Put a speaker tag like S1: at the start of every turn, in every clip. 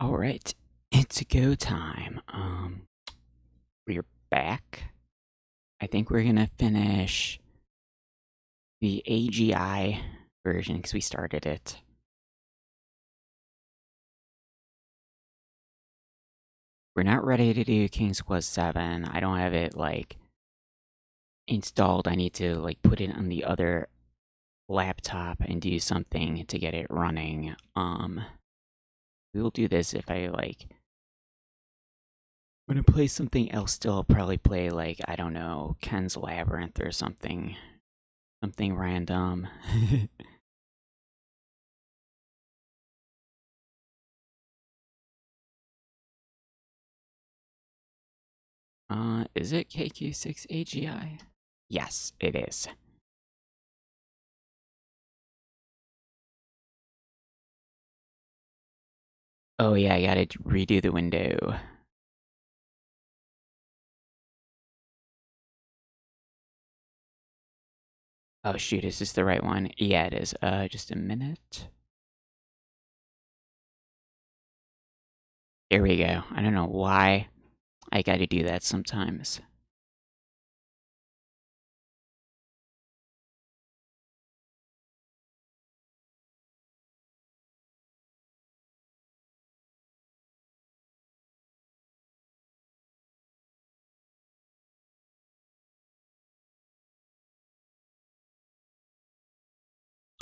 S1: All right, it's go time. We're back. I think we're gonna finish the AGI version because we started it. We're not ready to do King's Quest 7. I don't have it like installed. I need to like put it on the other laptop and do something to get it running. We'll do this if I like I'm gonna play something else still. I'll probably play like, I don't know, Ken's Labyrinth or something. Something random. Is it KQ6 AGI? Yes, it is. Oh yeah, I gotta redo the window. Oh shoot, is this the right one? Yeah, it is. Just a minute. There we go. I don't know why I gotta do that sometimes.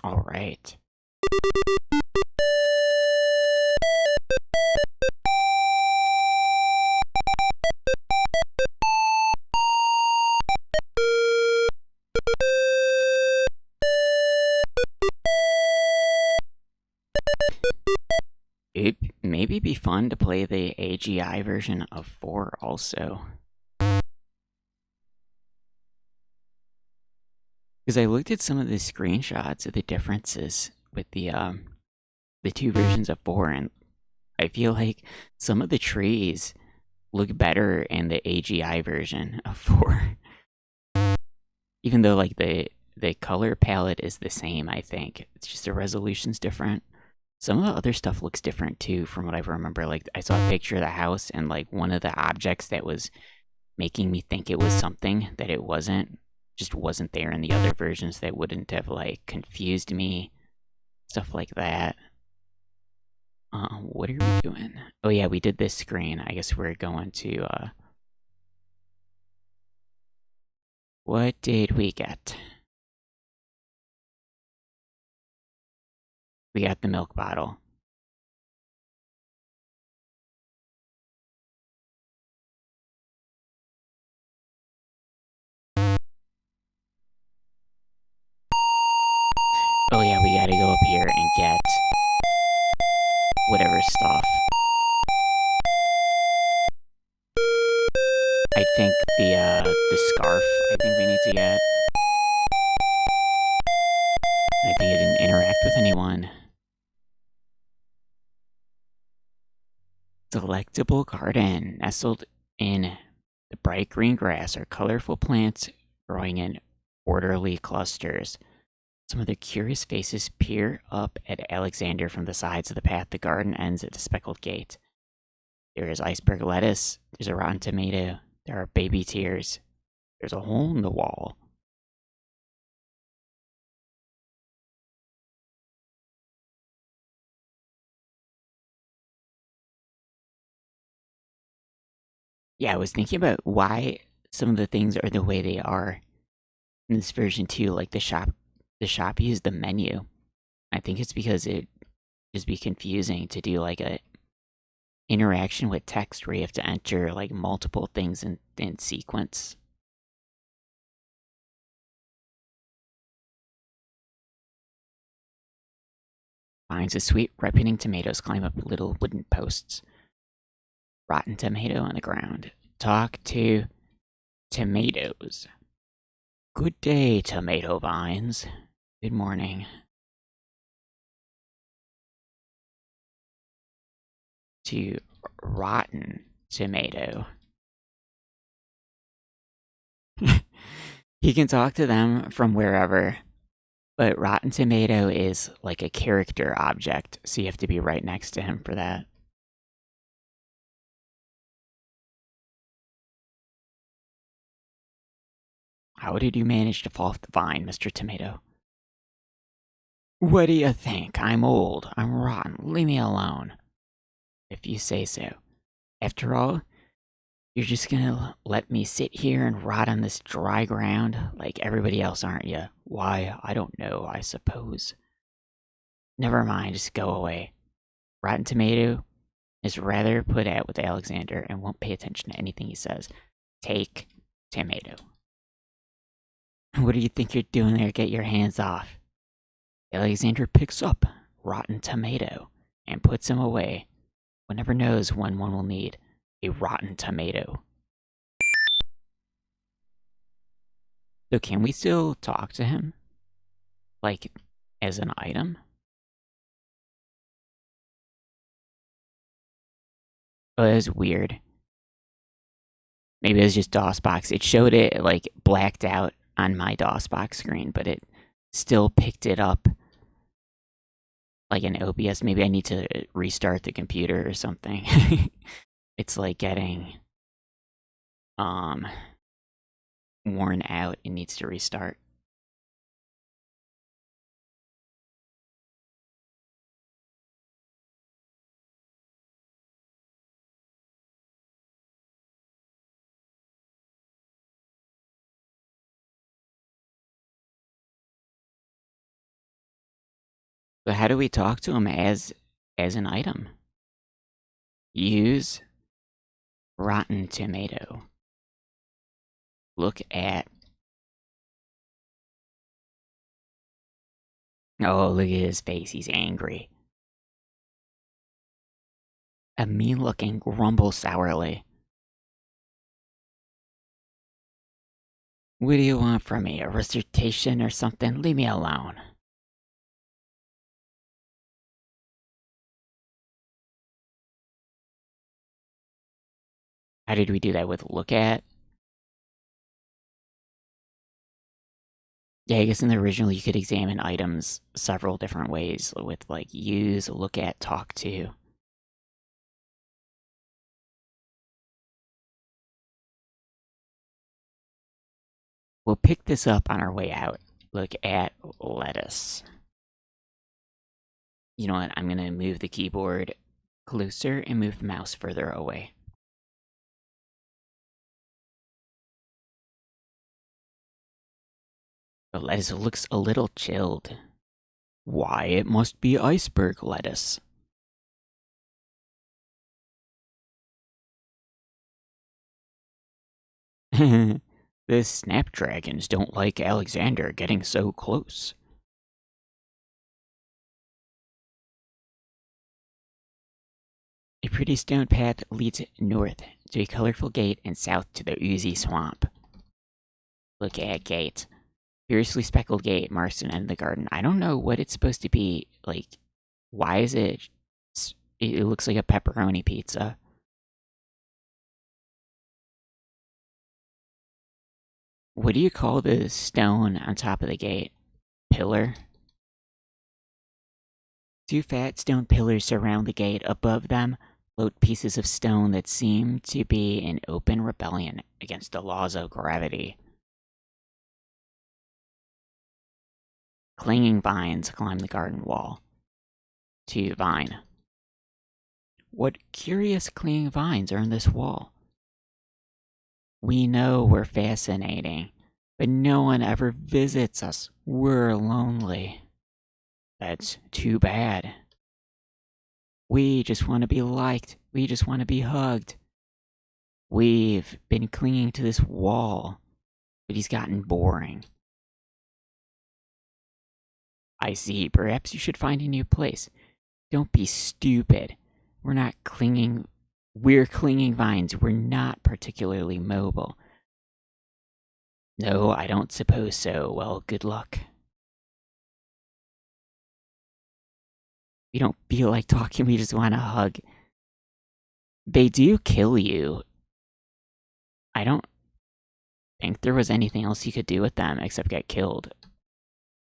S1: All right. It maybe be fun to play the AGI version of 4 also. Because I looked at some of the screenshots of the differences with the two versions of 4, and I feel like some of the trees look better in the AGI version of 4. Even though like the color palette is the same, I think. It's just the resolution's different. Some of the other stuff looks different too, from what I remember. Like I saw a picture of the house, and like one of the objects that was making me think it was something that it wasn't, just wasn't there in the other versions, that wouldn't have like confused me. Stuff like that. What are we doing? Oh yeah, we did this screen. I guess we're going to what did we get? We got the milk bottle. Oh yeah, we gotta go up here and get whatever stuff. I think the scarf, I think we need to get. I think it didn't interact with anyone. Delectable garden. Nestled in the bright green grass are colorful plants growing in orderly clusters. Some of their curious faces peer up at Alexander from the sides of the path. The garden ends at the speckled gate. There is iceberg lettuce. There's a rotten tomato. There are baby tears. There's a hole in the wall. Yeah, I was thinking about why some of the things are the way they are in this version too. Like the shop used the menu. I think it's because it just be confusing to do like a interaction with text where you have to enter like multiple things in sequence. Finds of sweet, ripening tomatoes climb up little wooden posts. Rotten tomato on the ground. Talk to tomatoes. Good day, tomato vines. Good morning. To rotten tomato. He can talk to them from wherever, but Rotten Tomato is like a character object, so you have to be right next to him for that. How did you manage to fall off the vine, Mr. Tomato? What do you think? I'm old. I'm rotten. Leave me alone. If you say so. After all, you're just gonna let me sit here and rot on this dry ground like everybody else, aren't you? Why, I don't know, I suppose. Never mind, just go away. Rotten Tomato is rather put out with Alexander and won't pay attention to anything he says. Take Tomato. What do you think you're doing there? Get your hands off. Alexander picks up Rotten Tomato and puts him away. One never knows when one will need a rotten tomato. So can we still talk to him? Like, as an item? Oh, that was weird. Maybe it was just DOSBox. It showed it, like, blacked out on my DOSBox screen, but it still picked it up like an OBS. Maybe I need to restart the computer or something. It's like getting worn out. It needs to restart. So how do we talk to him as an item? Use rotten tomato. Look at. Oh, look at his face. He's angry. A mean-looking grumble sourly. What do you want from me? A recitation or something? Leave me alone. How did we do that with look at? Yeah, I guess in the original you could examine items several different ways with like use, look at, talk to. We'll pick this up on our way out. Look at lettuce. You know what? I'm gonna move the keyboard closer and move the mouse further away. The lettuce looks a little chilled. Why, it must be iceberg lettuce. The snapdragons don't like Alexander getting so close. A pretty stone path leads north to a colorful gate and south to the oozy swamp. Look at gate. Fiercely speckled gate marks an end of the garden. I don't know what it's supposed to be. Like, why is it? It looks like a pepperoni pizza. What do you call the stone on top of the gate? Pillar? Two fat stone pillars surround the gate. Above them float pieces of stone that seem to be in open rebellion against the laws of gravity. Clinging vines climb the garden wall. To vine. What curious clinging vines are in this wall? We know we're fascinating, but no one ever visits us. We're lonely. That's too bad. We just want to be liked. We just want to be hugged. We've been clinging to this wall, but he's gotten boring. I see. Perhaps you should find a new place. Don't be stupid. We're not clinging. We're clinging vines. We're not particularly mobile. No, I don't suppose so. Well, good luck. We don't feel like talking, we just want to hug. They do kill you. I don't think there was anything else you could do with them except get killed.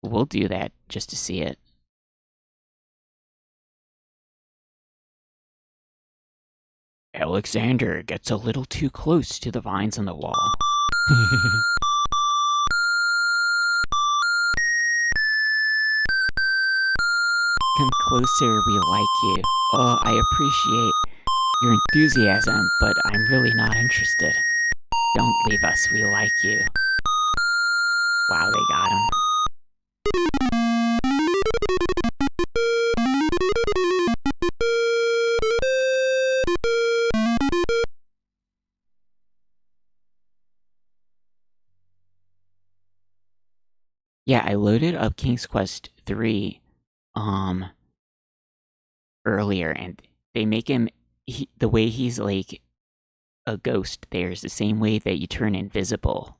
S1: We'll do that just to see it. Alexander gets a little too close to the vines on the wall. Come closer, we like you. Oh, I appreciate your enthusiasm, but I'm really not interested. Don't leave us, we like you. Wow, they got him. Yeah, I loaded up King's Quest 3 earlier, and they make him the way he's like a ghost there is the same way that you turn invisible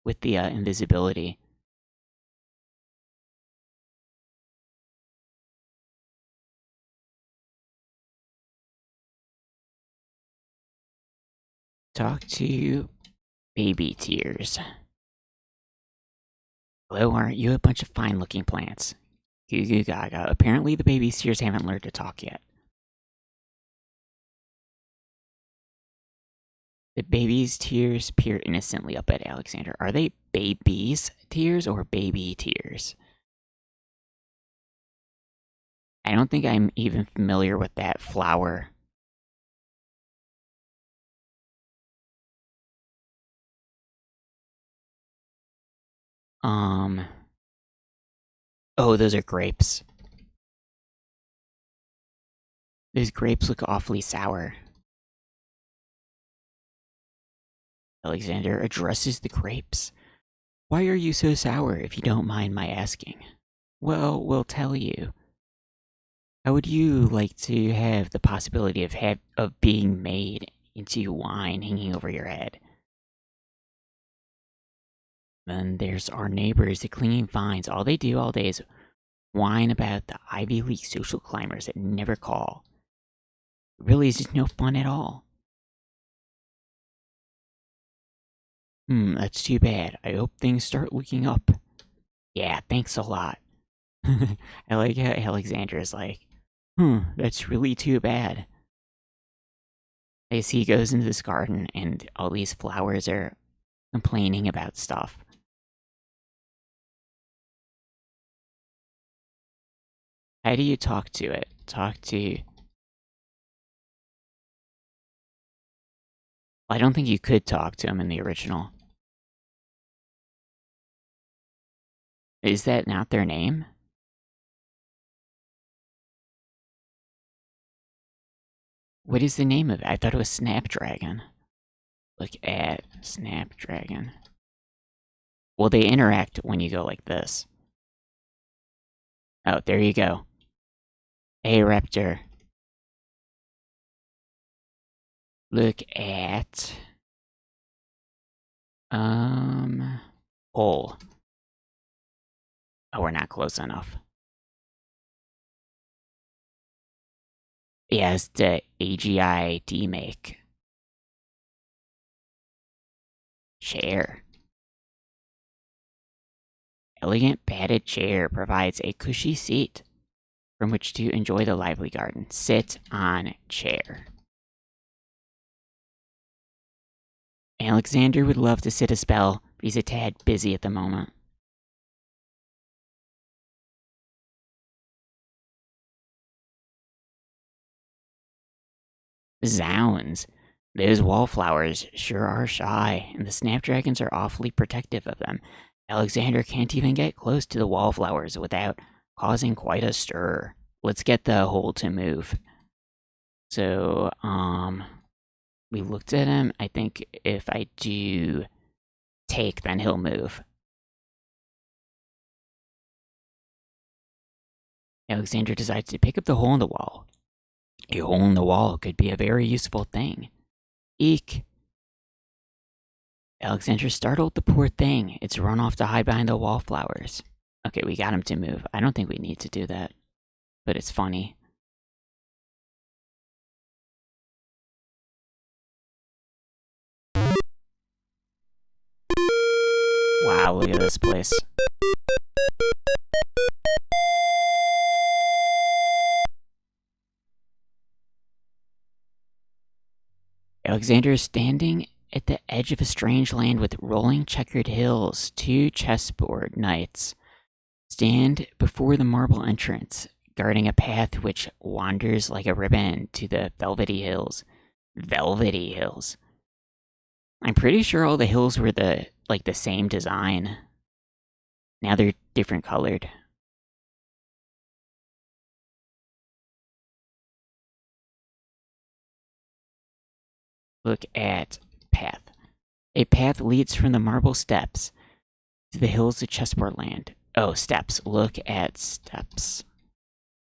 S1: with the invisibility. Talk to baby tears. Hello, aren't you a bunch of fine looking plants? Goo goo gaga. Apparently the baby tears haven't learned to talk yet. The baby's tears peer innocently up at Alexander. Are they baby's tears or baby tears? I don't think I'm even familiar with that flower. Oh, those are grapes. Those grapes look awfully sour. Alexander addresses the grapes. Why are you so sour, if you don't mind my asking? Well, we'll tell you. How would you like to have the possibility of being made into wine hanging over your head? Then there's our neighbors, the clinging vines. All they do all day is whine about the Ivy League social climbers that never call. It really is just no fun at all. That's too bad. I hope things start looking up. Yeah, thanks a lot. I like how Alexander is like, that's really too bad. As he goes into this garden and all these flowers are complaining about stuff. How do you talk to it? I don't think you could talk to him in the original. Is that not their name? What is the name of it? I thought it was Snapdragon. Look at Snapdragon. Well, they interact when you go like this. Oh, there you go. Hey, Raptor. Look at... Hole. Oh, we're not close enough. Yeah, it's the AGI Demake. Chair. Elegant padded chair provides a cushy seat from which to enjoy the lively garden. Sit on chair. Alexander would love to sit a spell, but he's a tad busy at the moment. Zounds. Those wallflowers sure are shy, and the snapdragons are awfully protective of them. Alexander can't even get close to the wallflowers without causing quite a stir. Let's get the hole to move. So, we looked at him. I think if I do take, then he'll move. Alexander decides to pick up the hole in the wall. A hole in the wall could be a very useful thing. Eek. Alexander startled the poor thing. It's run off to hide behind the wallflowers. Okay, we got him to move. I don't think we need to do that, but it's funny. Wow, look at this place. Alexander is standing at the edge of a strange land with rolling checkered hills. Two chessboard knights stand before the marble entrance, guarding a path which wanders like a ribbon to the velvety hills. Velvety hills. I'm pretty sure all the hills were the same design. Now they're different colored. Look at path. A path leads from the marble steps to the hills of Chessboard Land. Oh, steps. Look at steps.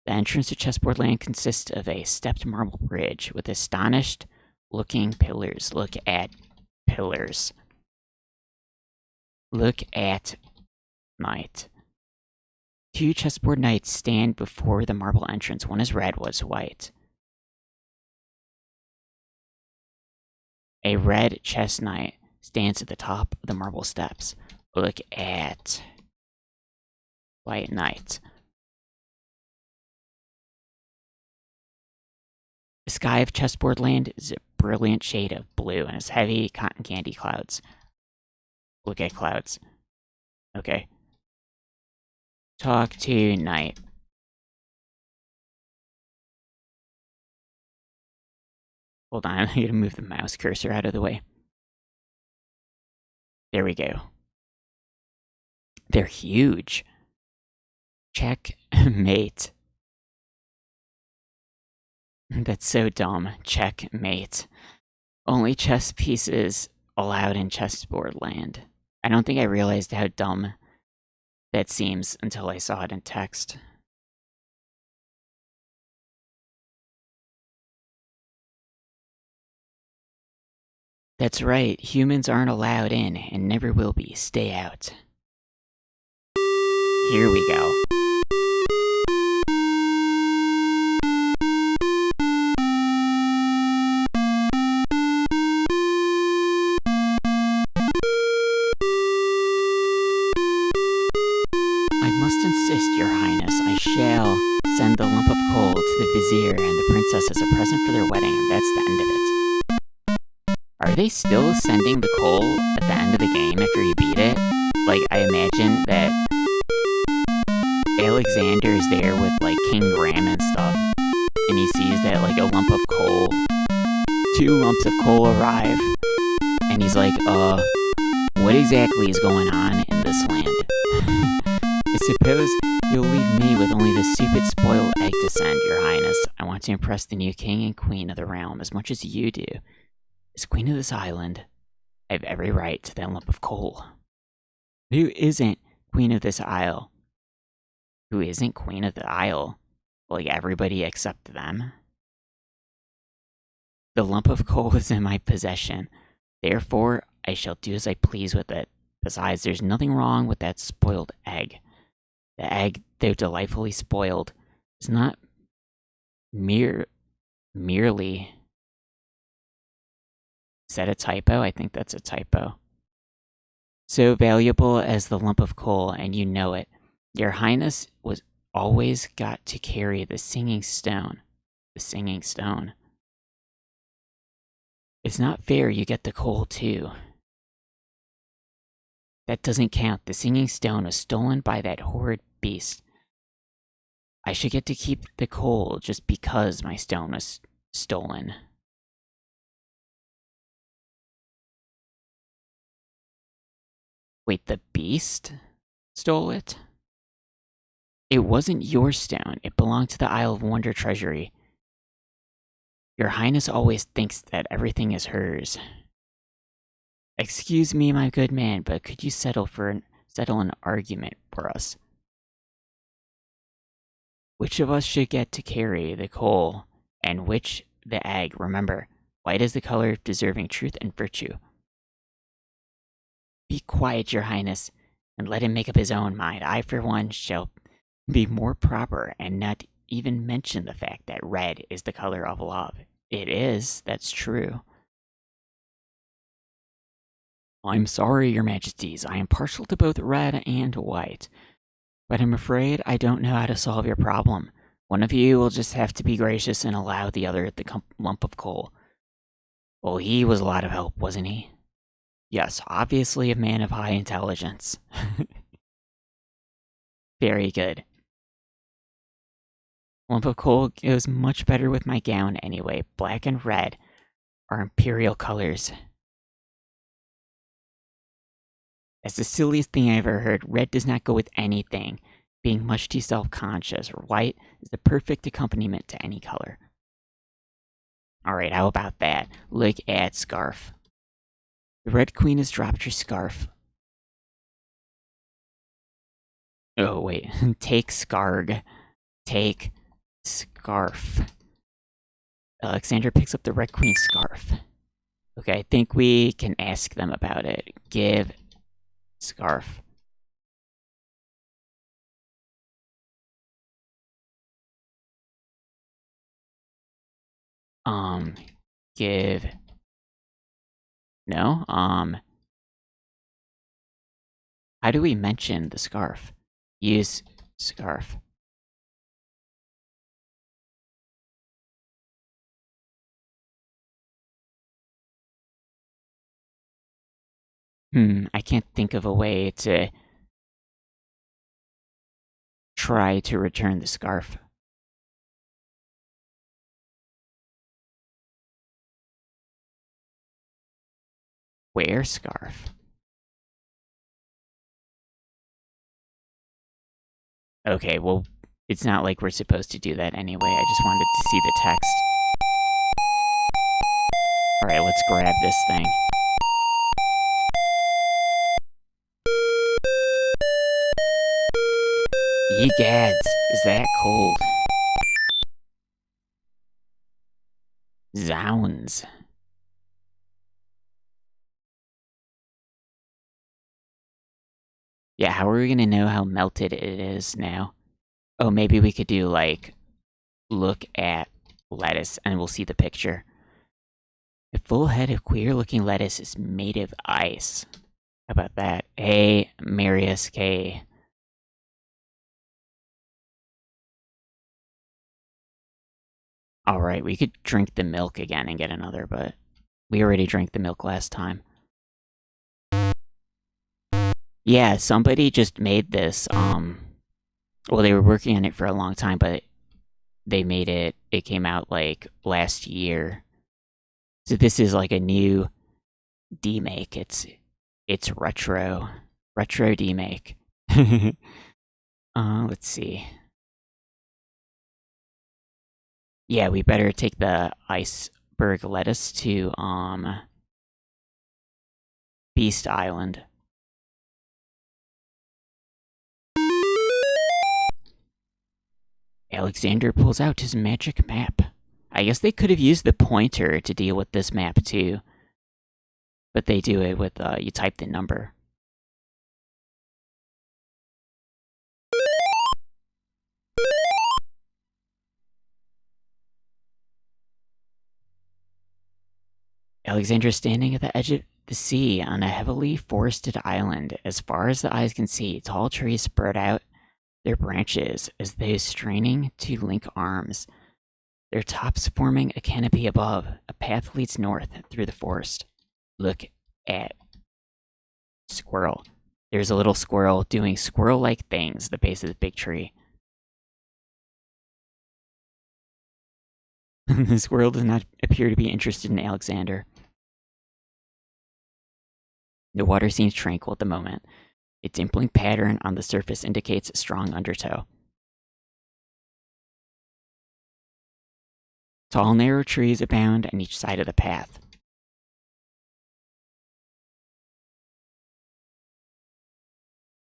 S1: The entrance to Chessboard Land consists of a stepped marble bridge with astonished looking pillars. Look at pillars. Look at knight. 2 chessboard knights stand before the marble entrance. One is red, one is white. A red chess knight stands at the top of the marble steps. Look at white knight. The sky of Chessboard Land is a brilliant shade of blue and has heavy cotton candy clouds. Look at clouds. Okay. Talk to knight. Hold on, I gotta move the mouse cursor out of the way. There we go. They're huge. Checkmate. That's so dumb. Checkmate. Only chess pieces allowed in Chessboard Land. I don't think I realized how dumb that seems until I saw it in text. That's right, humans aren't allowed in and never will be. Stay out. Here we go. I must insist, Your Highness. I shall send the lump of coal to the vizier and the princess as a present for their wedding, and that's the end of it. Are they still sending the coal at the end of the game after you beat it? Like, I imagine that Alexander is there with, like, King Graham and stuff, and he sees that, like, a lump of coal, 2 lumps of coal arrive, and he's like, what exactly is going on in this land? I suppose you'll leave me with only the stupid spoiled egg to send, Your Highness. I want to impress the new king and queen of the realm as much as you do. As queen of this island, I have every right to that lump of coal. Who isn't queen of this isle? Who isn't queen of the isle? Like everybody except them? The lump of coal is in my possession. Therefore, I shall do as I please with it. Besides, there's nothing wrong with that spoiled egg. The egg, though delightfully spoiled, is not merely... Is that a typo? I think that's a typo. So valuable as the lump of coal, and you know it. Your Highness was always got to carry the singing stone. The singing stone. It's not fair you get the coal too. That doesn't count. The singing stone was stolen by that horrid beast. I should get to keep the coal just because my stone was stolen. Wait, the beast stole it? It wasn't your stone. It belonged to the Isle of Wonder Treasury. Your Highness always thinks that everything is hers. Excuse me, my good man, but could you settle an argument for us? Which of us should get to carry the coal, and which the egg? Remember, white is the color deserving truth and virtue. Be quiet, Your Highness, and let him make up his own mind. I, for one, shall be more proper and not even mention the fact that red is the color of love. It is, that's true. I'm sorry, Your Majesties. I am partial to both red and white. But I'm afraid I don't know how to solve your problem. One of you will just have to be gracious and allow the other the lump of coal. Well, he was a lot of help, wasn't he? Yes, obviously a man of high intelligence. Very good. Lump of coal goes much better with my gown anyway. Black and red are imperial colors. That's the silliest thing I ever heard. Red does not go with anything, being much too self-conscious. White is the perfect accompaniment to any color. Alright, how about that? Look at scarf. The Red Queen has dropped her scarf. Oh, wait. Take scarg. Take scarf. Alexander picks up the Red Queen's scarf. Okay, I think we can ask them about it. Give scarf. Give. No? How do we mention the scarf? Use scarf. I can't think of a way to try to return the scarf. Wear scarf. Okay, well, it's not like we're supposed to do that anyway. I just wanted to see the text. Alright, let's grab this thing. Ye gads, is that cold? Zounds. Yeah, how are we gonna know how melted it is now? Oh, maybe we could do, like, look at lettuce and we'll see the picture. A full head of queer-looking lettuce is made of ice. How about that? Hey, Marius K. Alright, we could drink the milk again and get another, but we already drank the milk last time. Yeah, somebody just made this, well, they were working on it for a long time, but they made it came out, like, last year. So this is, like, a new Demake. It's retro Demake. Let's see. Yeah, we better take the iceberg lettuce to, Beast Island. Alexander pulls out his magic map. I guess they could have used the pointer to deal with this map too. But they do it with, you type the number. Alexander is standing at the edge of the sea on a heavily forested island. As far as the eyes can see, tall trees spread out their branches as though straining to link arms, their tops forming a canopy above. A path leads north through the forest. Look at squirrel. There's a little squirrel doing squirrel-like things at the base of the big tree. The squirrel does not appear to be interested in Alexander. The water seems tranquil at the moment. A dimpling pattern on the surface indicates a strong undertow. Tall, narrow trees abound on each side of the path.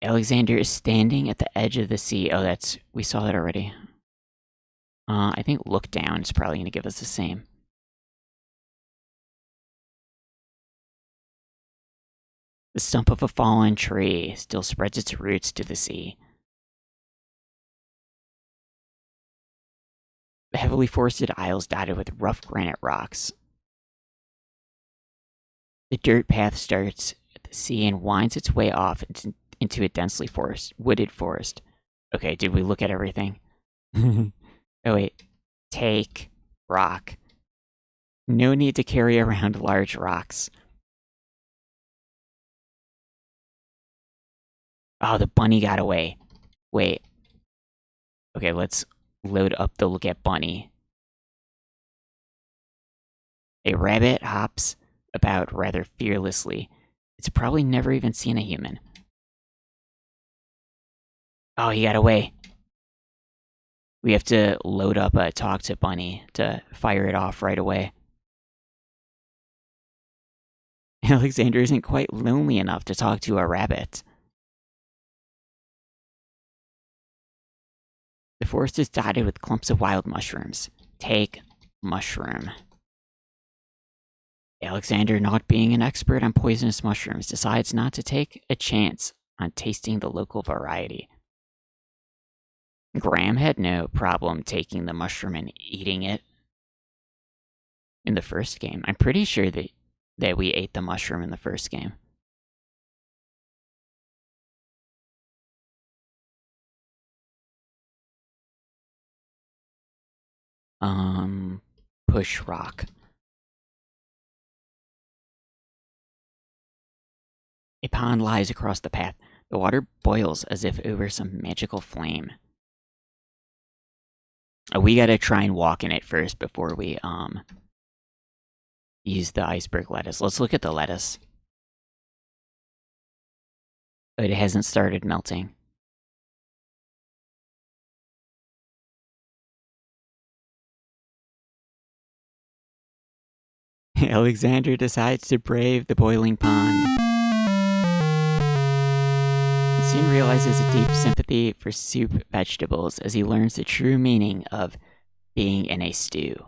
S1: Alexander is standing at the edge of the sea. Oh, we saw that already. I think look down is probably going to give us the same. The stump of a fallen tree still spreads its roots to the sea. The heavily forested isles dotted with rough granite rocks. The dirt path starts at the sea and winds its way off into a densely wooded forest. Okay, did we look at everything? Oh wait. Take rock. No need to carry around large rocks. Oh, the bunny got away. Wait. Okay, let's load up the look at bunny. A rabbit hops about rather fearlessly. It's probably never even seen a human. Oh, he got away. We have to load up a talk to bunny to fire it off right away. Alexander isn't quite lonely enough to talk to a rabbit. The forest is dotted with clumps of wild mushrooms. Take mushroom. Alexander, not being an expert on poisonous mushrooms, decides not to take a chance on tasting the local variety. Graham had no problem taking the mushroom and eating it in the first game. I'm pretty sure that we ate the mushroom in the first game. Push rock. A pond lies across the path. The water boils as if over some magical flame. We gotta try and walk in it first before we use the iceberg lettuce. Let's look at the lettuce. It hasn't started melting. Alexander decides to brave the boiling pond. He soon realizes a deep sympathy for soup vegetables as he learns the true meaning of being in a stew.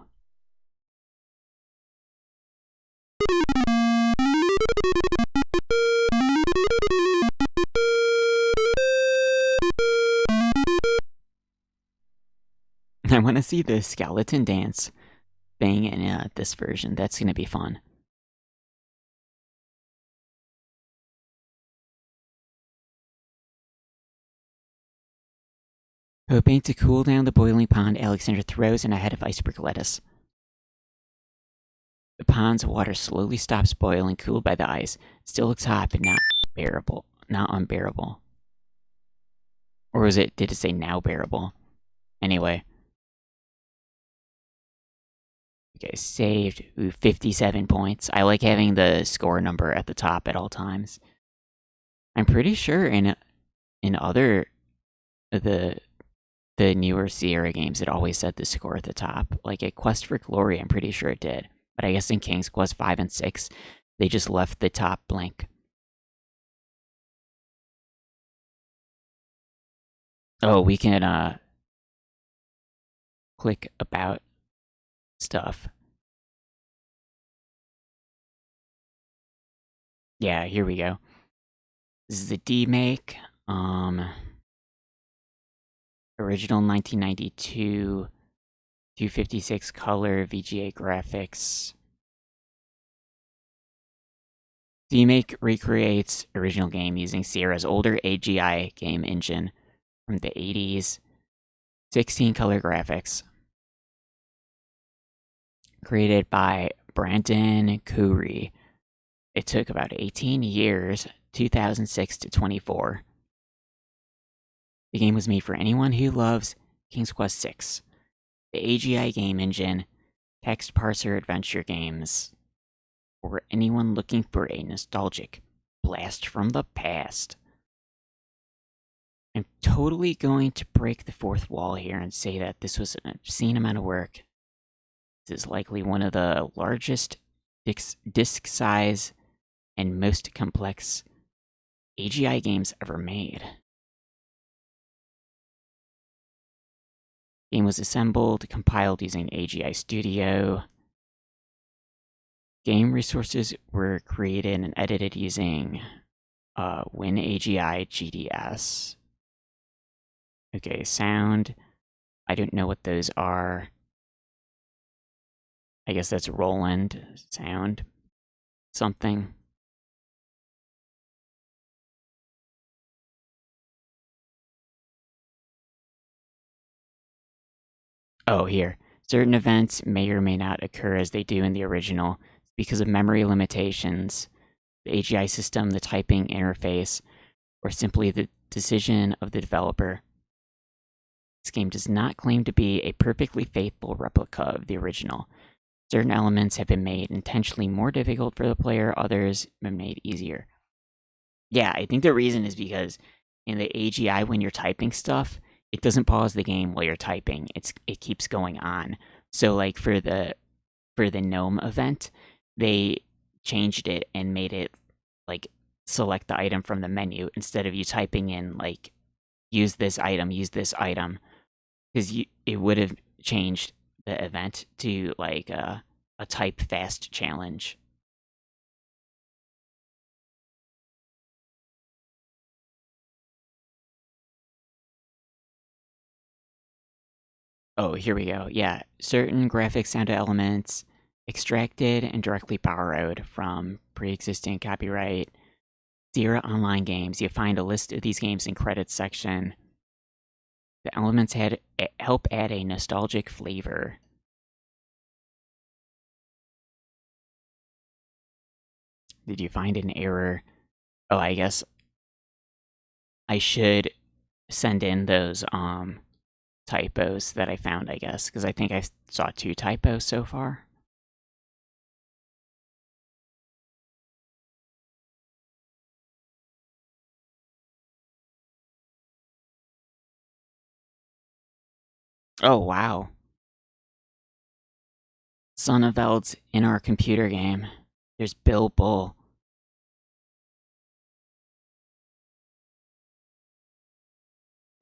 S1: I want to see the skeleton dance thing in this version. That's going to be fun. Hoping to cool down the boiling pond, Alexander throws in a head of iceberg lettuce. The pond's water slowly stops boiling, cooled by the ice. It still looks hot, but not bearable. Not unbearable. Or was it, did it say now bearable? Anyway. Okay, saved. Ooh, 57 points. I like having the score number at the top at all times. I'm pretty sure in other the newer Sierra games it always said the score at the top. Like at Quest for Glory, I'm pretty sure it did. But I guess in King's Quest 5 and 6, they just left the top blank. Oh, we can click about stuff. Yeah, here we go. This is the Demake. Original 1992, 256 color, VGA graphics. Demake recreates original game using Sierra's older AGI game engine from the 80s. 16 color graphics. Created by Brandon Curry. It took about 18 years, 2006 to 24. The game was made for anyone who loves King's Quest VI, the AGI game engine, text parser adventure games, or anyone looking for a nostalgic blast from the past. I'm totally going to break the fourth wall here and say that this was an obscene amount of work. This is likely one of the largest disc size and most complex AGI games ever made. Game was assembled, compiled using AGI Studio. Game resources were created and edited using WinAGI GDS. Okay, sound. I don't know what those are. I guess that's Roland sound. Something. Oh, here. Certain events may or may not occur as they do in the original because of memory limitations, the AGI system, the typing interface, or simply the decision of the developer. This game does not claim to be a perfectly faithful replica of the original. Certain elements have been made intentionally more difficult for the player, others have been made easier. Yeah, I think the reason is because in the AGI, when you're typing stuff, it doesn't pause the game while you're typing. It keeps going on. So like for the gnome event, they changed it and made it like select the item from the menu instead of you typing in like use this item, because it would have changed the event to like a type fast challenge. Oh, here we go. Yeah, certain graphics sound elements extracted and directly borrowed from pre-existing copyright Zero online games. You find a list of these games in credits section. The elements had help add a nostalgic flavor. Did you find an error? Oh, I guess I should send in those typos that I found, I guess, because I think I saw 2 typos so far. Oh, wow. Son of Eld's in our computer game. There's Bill Bull.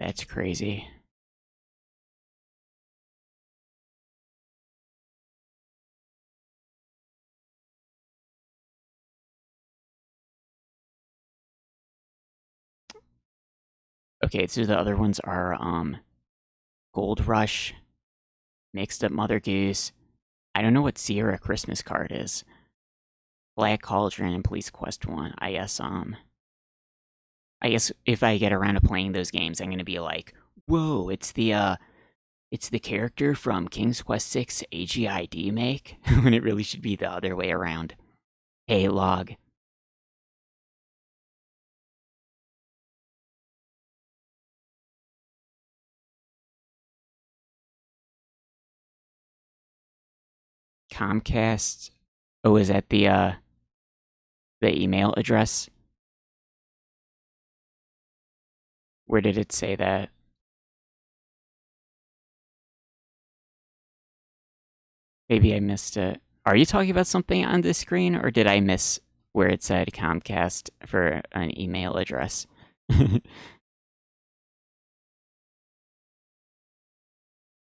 S1: That's crazy. Okay, so the other ones are Gold Rush, Mixed Up Mother Goose. I don't know what Sierra Christmas Card is. Black Cauldron and Police Quest 1. I guess if I get around to playing those games, I'm gonna be like, whoa, it's the character from King's Quest 6 AGI Demake, when it really should be the other way around. Hey, log. Comcast. Oh, is that the email address? Where did it say that? Maybe I missed it. Are you talking about something on this screen, or did I miss where it said Comcast for an email address?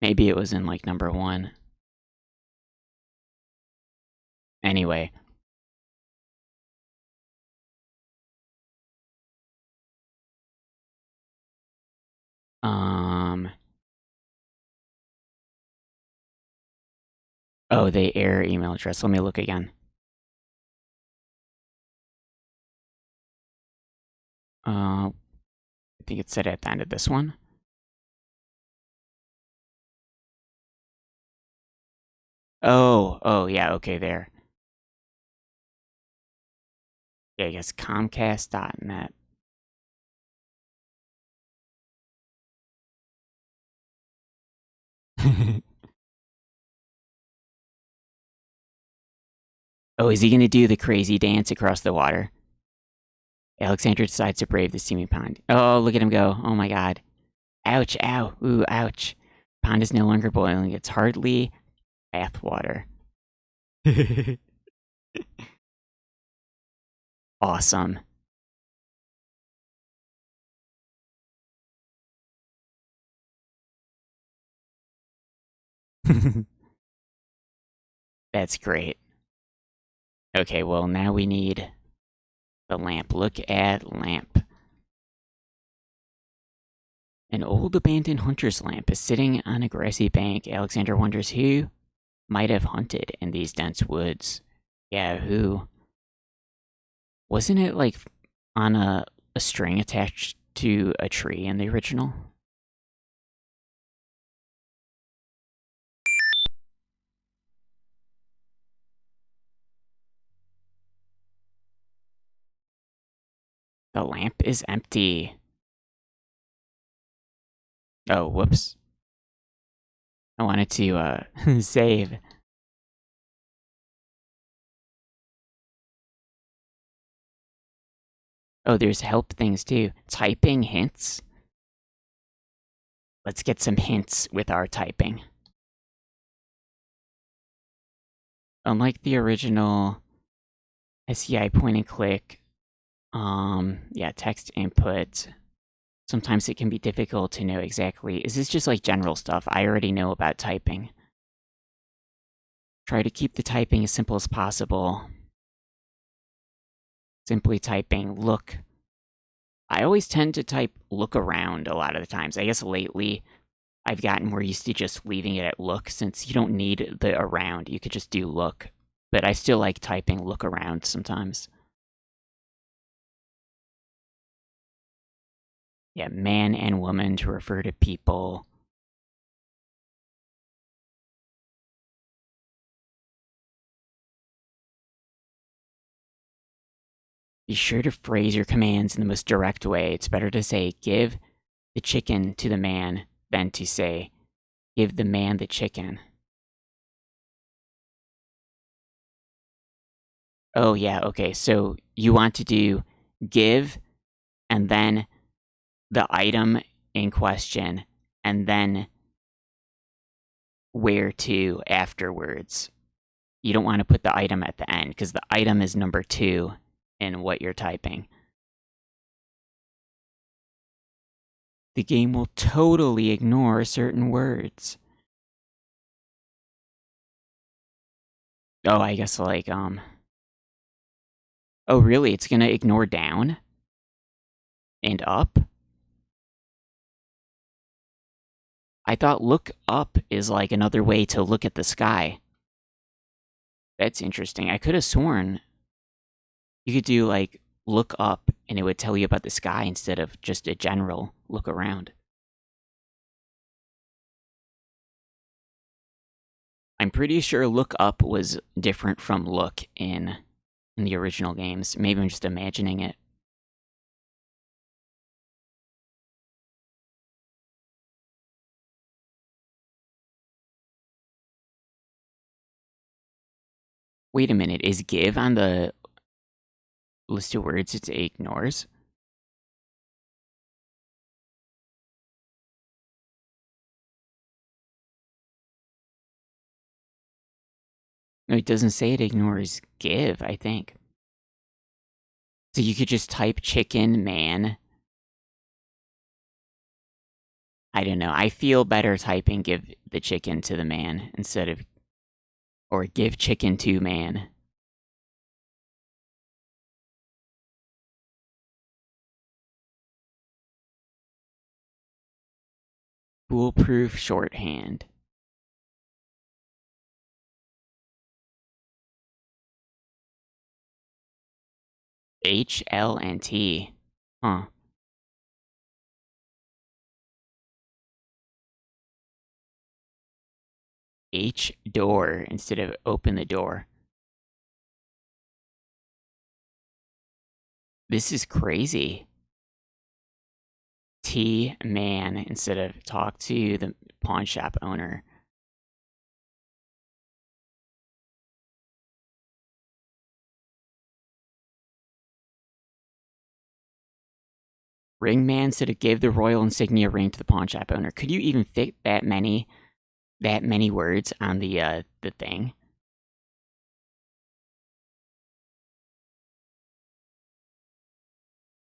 S1: Maybe it was in like number 1. Anyway, um, oh, the error email address. Let me look again. I think it said at the end of this one. Oh, yeah, okay, there. Yeah, I guess Comcast.net. Oh, is he gonna do the crazy dance across the water? Alexander decides to brave the steaming pond. Oh, look at him go. Oh my god. Ouch, ow, ooh, ouch. Pond is no longer boiling. It's hardly bath water. Awesome. That's great. Okay, well, now we need the lamp. Look at lamp. An old abandoned hunter's lamp is sitting on a grassy bank. Alexander wonders who might have hunted in these dense woods. Yeah, who? Wasn't it like on a string attached to a tree in the original? The lamp is empty. Oh, whoops. I wanted to save. Oh, there's help things too. Typing hints. Let's get some hints with our typing. Unlike the original SCI point and click, yeah, text input, sometimes it can be difficult to know exactly. Is this just like general stuff I already know about typing? Try to keep the typing as simple as possible. Simply typing look. I always tend to type look around a lot of the times. I guess lately I've gotten more used to just leaving it at look since you don't need the around. You could just do look. But I still like typing look around sometimes. Yeah, man and woman to refer to people. Be sure to phrase your commands in the most direct way. It's better to say, give the chicken to the man, than to say, give the man the chicken. Oh, yeah, okay, so you want to do give, and then the item in question, and then where to afterwards. You don't want to put the item at the end, because the item is number 2 in what you're typing. The game will totally ignore certain words. Oh, I guess like, oh, really? It's gonna ignore down? And up? I thought look up is like another way to look at the sky. That's interesting. I could have sworn you could do like look up and it would tell you about the sky instead of just a general look around. I'm pretty sure look up was different from look in the original games. Maybe I'm just imagining it. Wait a minute, is give on the list of words it ignores? No, it doesn't say it ignores give, I think. So you could just type chicken man. I don't know. I feel better typing give the chicken to the man instead of, or give chicken to man. Foolproof shorthand. H, L, and T. Huh. H, door, instead of open the door. This is crazy. T, man, instead of talk to the pawn shop owner. Ringman instead of give the royal insignia ring to the pawn shop owner. Could you even fit that many words on the thing?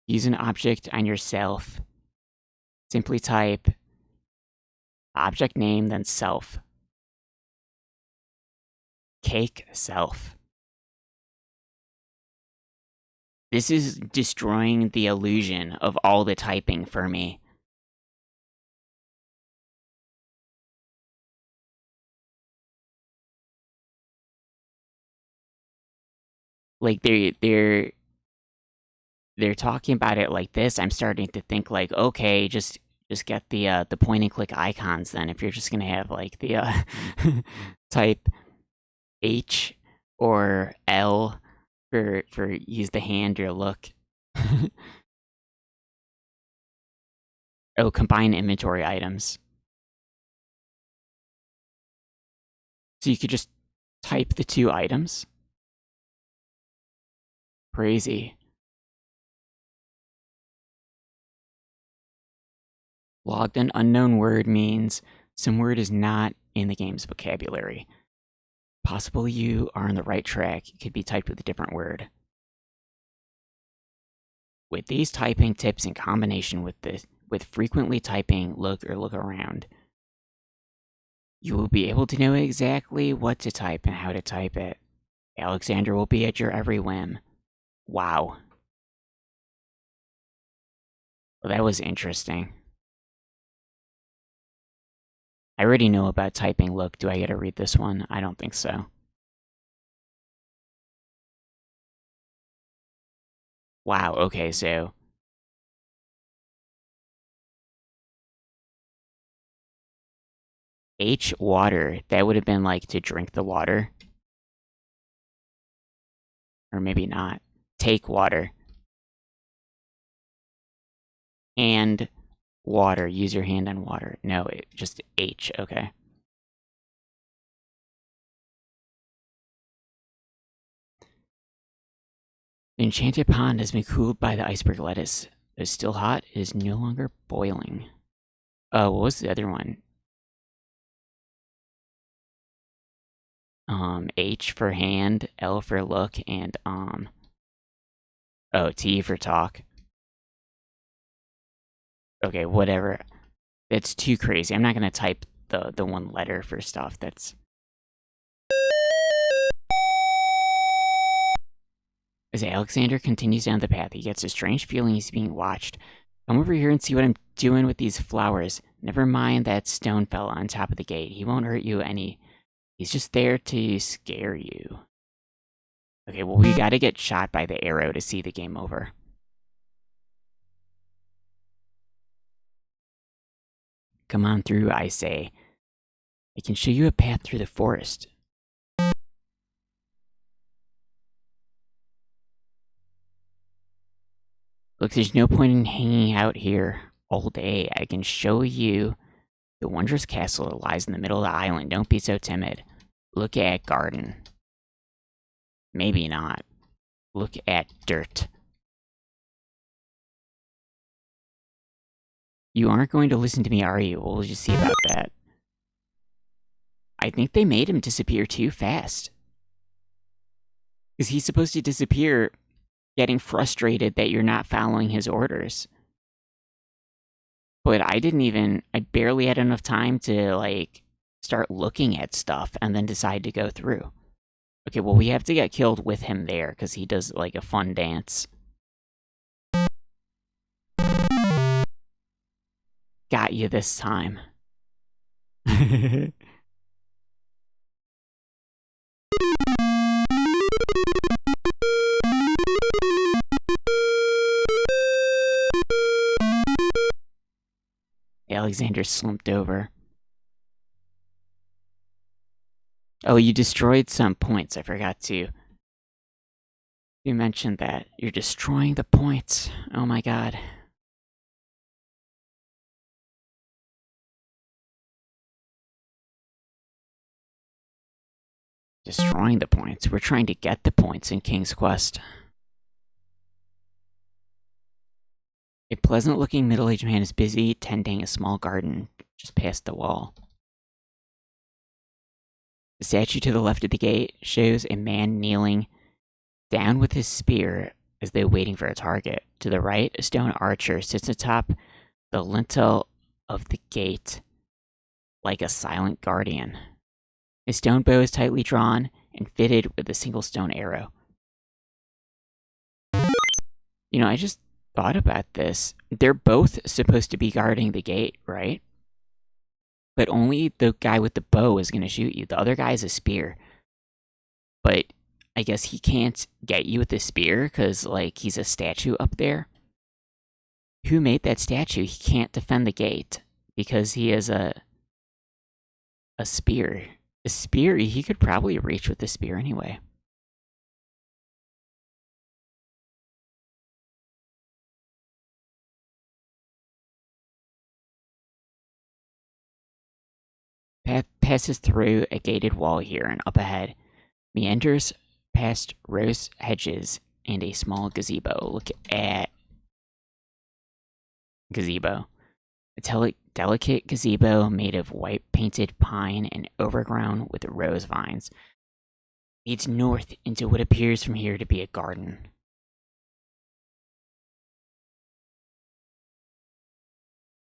S1: Use an object on yourself. Simply type object name, then self. Cake self. This is destroying the illusion of all the typing for me. Like they're talking about it like this. I'm starting to think like, okay, just get the point and click icons then. If you're just gonna have like the type H or L for use the hand or look. Oh, combine inventory items. So you could just type the two items? Crazy. Logged an unknown word means some word is not in the game's vocabulary. Possibly you are on the right track. It could be typed with a different word. With these typing tips in combination with frequently typing look or look around, you will be able to know exactly what to type and how to type it. Alexander will be at your every whim. Wow. Well, that was interesting. I already know about typing look. Do I get to read this one? I don't think so. Wow, okay, so H water, that would have been like to drink the water. Or maybe not. Take water. And water, use your hand on water. No, just H, okay. The enchanted pond has been cooled by the iceberg lettuce. It is still hot, it is no longer boiling. Oh, what was the other one? H for hand, L for look, and oh, T for talk. Okay, whatever. That's too crazy. I'm not gonna type the one letter for stuff that's. As Alexander continues down the path, he gets a strange feeling he's being watched. Come over here and see what I'm doing with these flowers. Never mind that stone fella on top of the gate. He won't hurt you any. He's just there to scare you. Okay, well, we gotta get shot by the arrow to see the game over. Come on through, I say. I can show you a path through the forest. Look, there's no point in hanging out here all day. I can show you the wondrous castle that lies in the middle of the island. Don't be so timid. Look at garden. Maybe not. Look at dirt. You aren't going to listen to me, are you? We'll just see about that. I think they made him disappear too fast. Because he's supposed to disappear getting frustrated that you're not following his orders. But I barely had enough time to, like, start looking at stuff and then decide to go through. Okay, well, we have to get killed with him there because he does, like, a fun dance. Got you this time. Alexander slumped over. Oh, you destroyed some points. I forgot to. You mentioned that. You're destroying the points. Oh my god. Destroying the points. We're trying to get the points in King's Quest. A pleasant looking middle aged man is busy tending a small garden just past the wall. The statue to the left of the gate shows a man kneeling down with his spear as though waiting for a target. To the right, a stone archer sits atop the lintel of the gate like a silent guardian. His stone bow is tightly drawn and fitted with a single stone arrow. You know, I just thought about this. They're both supposed to be guarding the gate, right? But only the guy with the bow is going to shoot you. The other guy has a spear. But I guess he can't get you with the spear because, like, he's a statue up there. Who made that statue? He can't defend the gate because he has a spear. A spear, he could probably reach with the spear anyway. Path passes through a gated wall here and up ahead. Meanders past rose hedges and a small gazebo. Look at gazebo. A delicate gazebo made of white painted pine and overgrown with rose vines. Leads north into what appears from here to be a garden.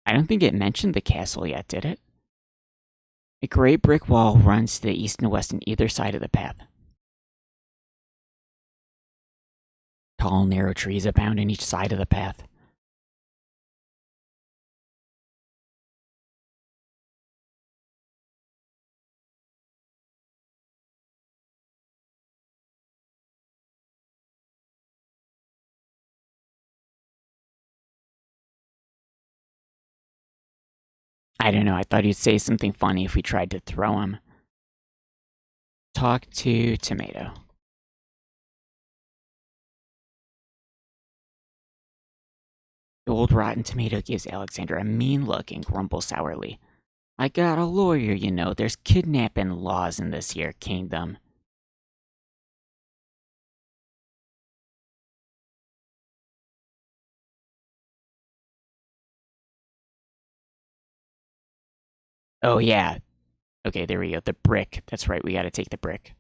S1: I don't think it mentioned the castle yet, did it? A gray brick wall runs to the east and west on either side of the path. Tall, narrow trees abound on each side of the path. I don't know, I thought he'd say something funny if we tried to throw him. Talk to Tomato. The old rotten tomato gives Alexander a mean look and grumbles sourly. I got a lawyer, you know. There's kidnapping laws in this here kingdom. Oh, yeah. Okay, there we go. The brick. That's right, we gotta take the brick.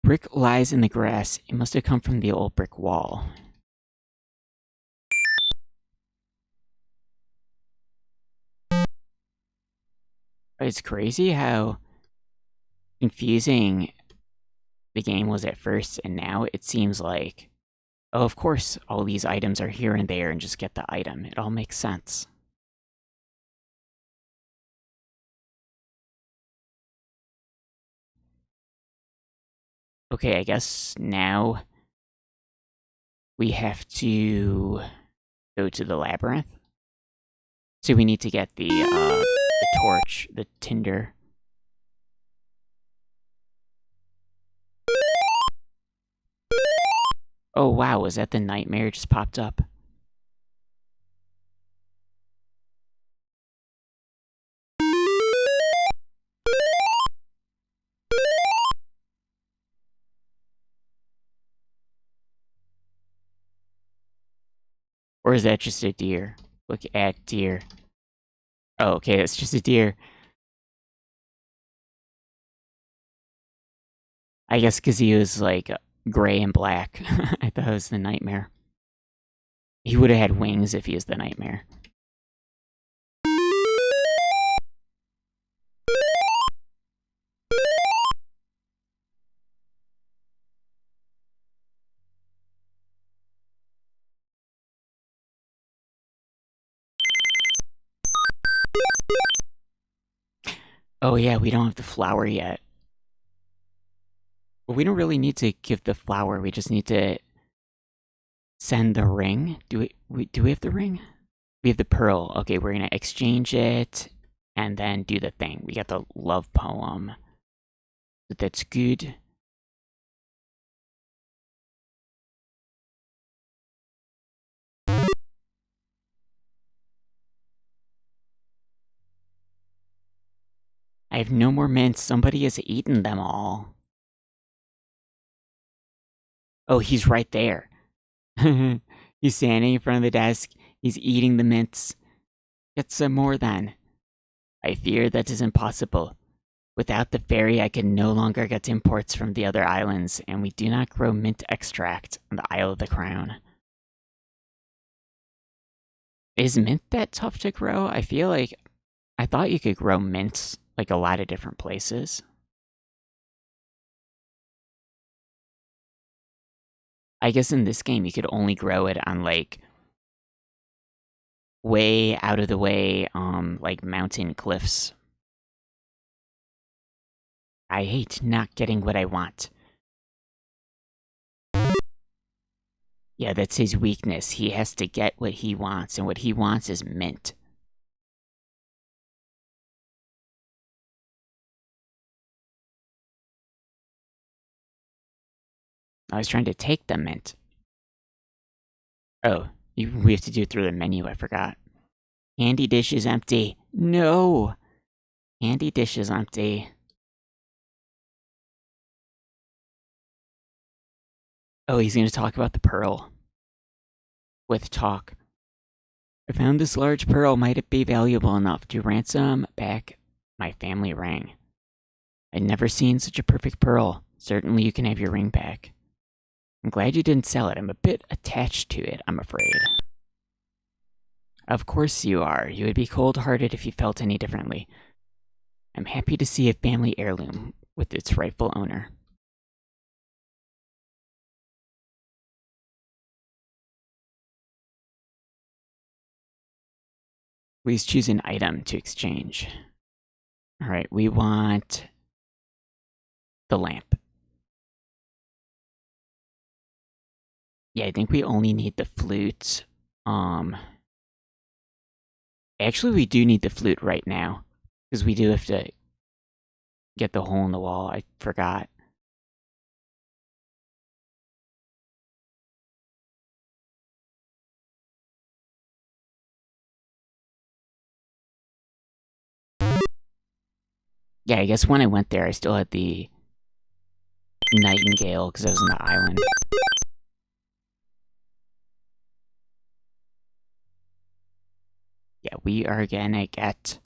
S1: Brick lies in the grass. It must have come from the old brick wall. It's crazy how confusing the game was at first, and now it seems like, oh, of course, all these items are here and there, and just get the item. It all makes sense. Okay, I guess now we have to go to the labyrinth. So we need to get the torch, the tinder. Oh wow, was that the nightmare just popped up? Or is that just a deer? Look at deer. Oh, okay, that's just a deer. I guess because he was like gray and black. I thought it was the nightmare. He would have had wings if he was the nightmare. Oh yeah, we don't have the flower yet. But we don't really need to give the flower. We just need to send the ring. Do we have the ring? We have the pearl. Okay, we're gonna exchange it and then do the thing. We got the love poem. But that's good. I have no more mints. Somebody has eaten them all. Oh, he's right there. He's standing in front of the desk. He's eating the mints. Get some more then. I fear that is impossible. Without the fairy, I can no longer get imports from the other islands, and we do not grow mint extract on the Isle of the Crown. Is mint that tough to grow? I feel like I thought you could grow mints like a lot of different places. I guess in this game you could only grow it on like way out of the way like mountain cliffs. I hate not getting what I want. Yeah, that's his weakness. He has to get what he wants, and what he wants is mint. I was trying to take the mint. Oh, We have to do it through the menu, I forgot. Handy dish is empty. No! Handy dish is empty. Oh, he's gonna talk about the pearl. With talk. I found this large pearl. Might it be valuable enough to ransom back my family ring? I'd never seen such a perfect pearl. Certainly you can have your ring back. I'm glad you didn't sell it. I'm a bit attached to it, I'm afraid. Of course you are. You would be cold-hearted if you felt any differently. I'm happy to see a family heirloom with its rightful owner. Please choose an item to exchange. Alright, we want the lamp. Yeah, I think we only need the flute. Actually, we do need the flute right now. Because we do have to get the hole in the wall. I forgot. Yeah, I guess when I went there, I still had the nightingale because I was on the island. Yeah, we are gonna get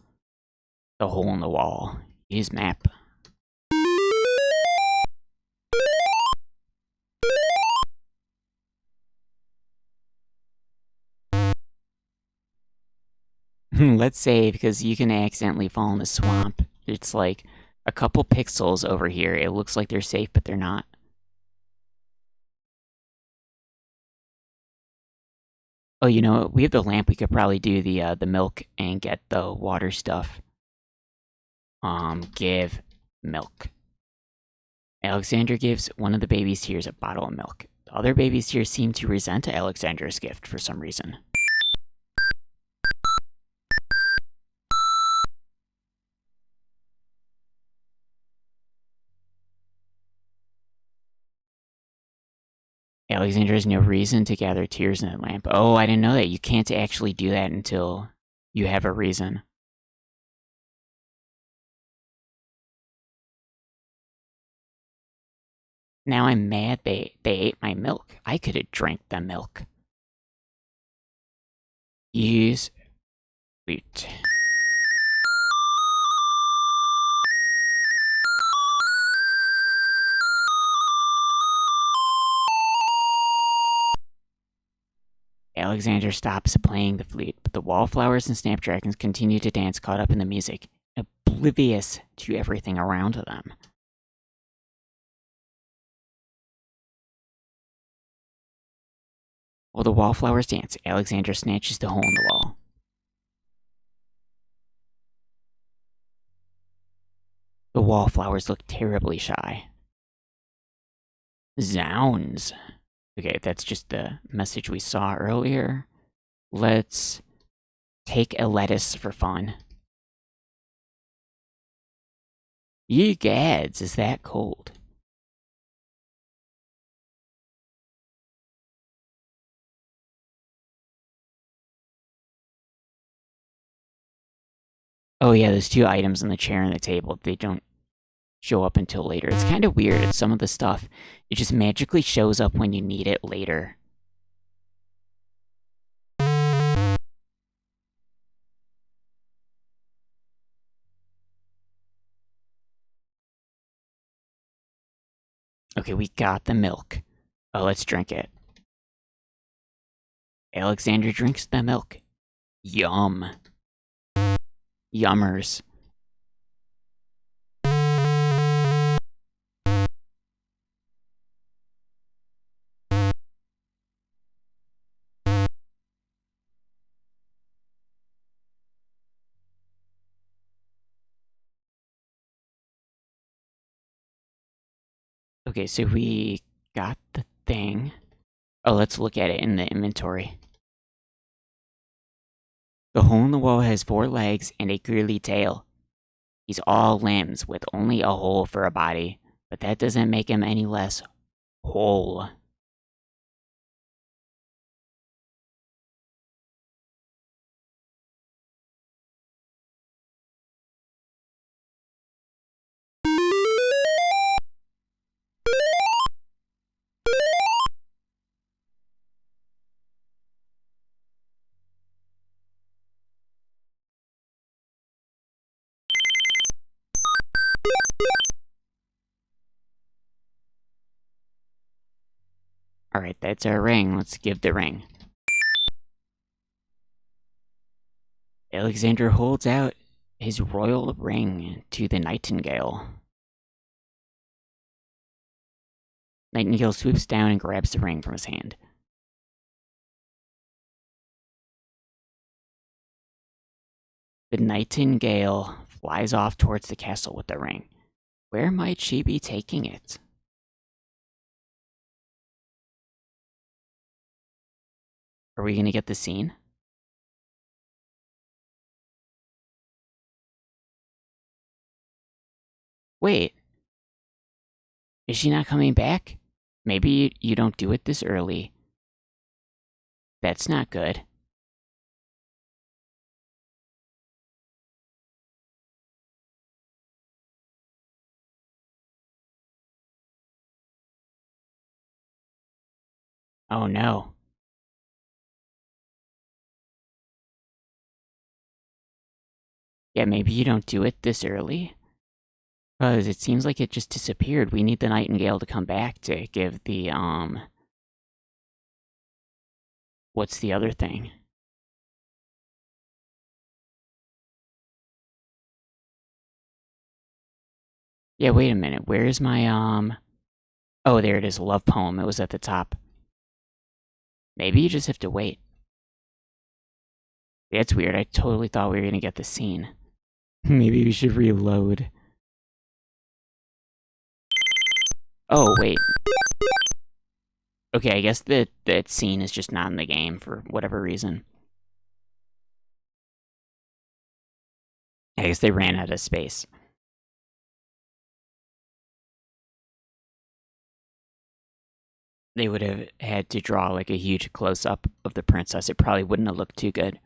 S1: the hole in the wall. Use map. Let's save because you can accidentally fall in the swamp. It's like a couple pixels over here. It looks like they're safe, but they're not. Oh, you know what? We have the lamp. We could probably do the milk and get the water stuff. Give milk. Alexander gives one of the baby's tears a bottle of milk. The other baby's tears seem to resent Alexander's gift for some reason. Alexander has no reason to gather tears in the lamp. Oh, I didn't know that. You can't actually do that until you have a reason. Now I'm mad they ate my milk. I could have drank the milk. Use flute. Alexander stops playing the flute, but the wallflowers and snapdragons continue to dance caught up in the music, oblivious to everything around them. While the wallflowers dance, Alexander snatches the hole in the wall. The wallflowers look terribly shy. Zounds. Okay, that's just the message we saw earlier. Let's take a lettuce for fun. Ye gads, is that cold? Oh yeah, there's two items on the chair and the table. They don't show up until later. It's kind of weird. It's some of the stuff, it just magically shows up when you need it later. Okay, we got the milk. Oh, let's drink it. Alexander drinks the milk. Yum. Yummers. Okay, so we got the thing. Oh, let's look at it in the inventory. The hole in the wall has 4 legs and a curly tail. He's all limbs with only a hole for a body, but that doesn't make him any less whole. Alright, that's our ring. Let's give the ring. Alexander holds out his royal ring to the Nightingale. Nightingale swoops down and grabs the ring from his hand. The Nightingale flies off towards the castle with the ring. Where might she be taking it? Are we gonna get the scene? Wait. Is she not coming back? Maybe you don't do it this early. That's not good. Oh no. Yeah, maybe you don't do it this early. Because it seems like it just disappeared. We need the Nightingale to come back to give the, what's the other thing? Yeah, wait a minute. Where's my, Oh, there it is. Love poem. It was at the top. Maybe you just have to wait. That's weird. I totally thought we were gonna get the scene. Maybe we should reload. Oh, wait. Okay, I guess that scene is just not in the game for whatever reason. I guess they ran out of space. They would have had to draw like a huge close-up of the princess. It probably wouldn't have looked too good.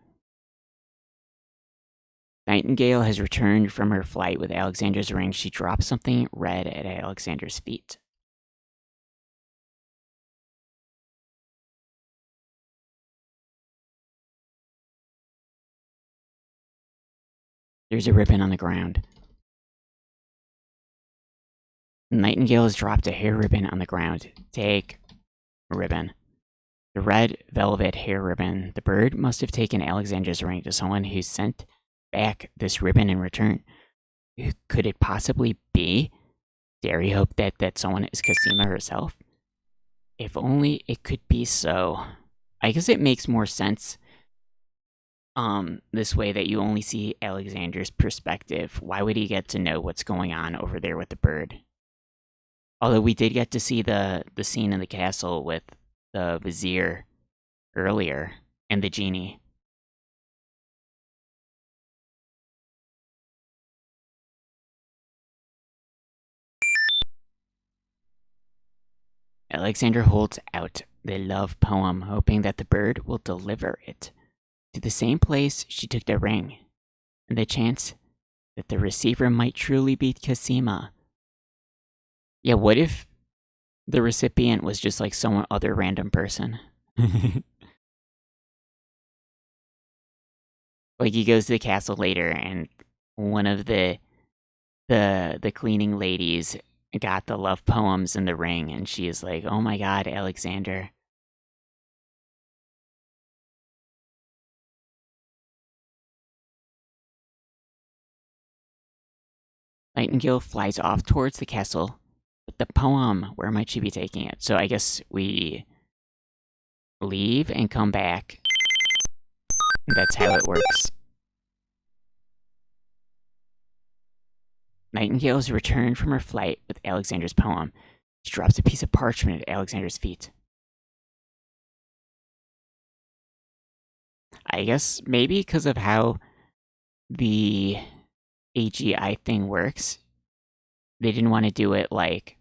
S1: Nightingale has returned from her flight with Alexander's ring. She drops something red at Alexander's feet. There's a ribbon on the ground. Nightingale has dropped a hair ribbon on the ground. Take ribbon. The red velvet hair ribbon. The bird must have taken Alexander's ring to someone who sent back this ribbon in return. Who could it possibly be? Dare we hope that someone is Cosima herself? If only it could be so. I guess it makes more sense this way that you only see Alexander's perspective. Why would he get to know what's going on over there with the bird? Although we did get to see the scene in the castle with the vizier earlier and the genie. Alexander holds out the love poem, hoping that the bird will deliver it to the same place she took the ring, and the chance that the receiver might truly be Cosima. Yeah, what if the recipient was just like some other random person? Like he goes to the castle later and one of the cleaning ladies got the love poems in the ring and she is like, "Oh my god, Alexander." Nightingale flies off towards the castle with the poem. Where might she be taking it? So I guess we leave and come back. That's how it works. Nightingale has returned from her flight with Alexander's poem. She drops a piece of parchment at Alexander's feet. I guess maybe because of how the AGI thing works, they didn't want to do it like.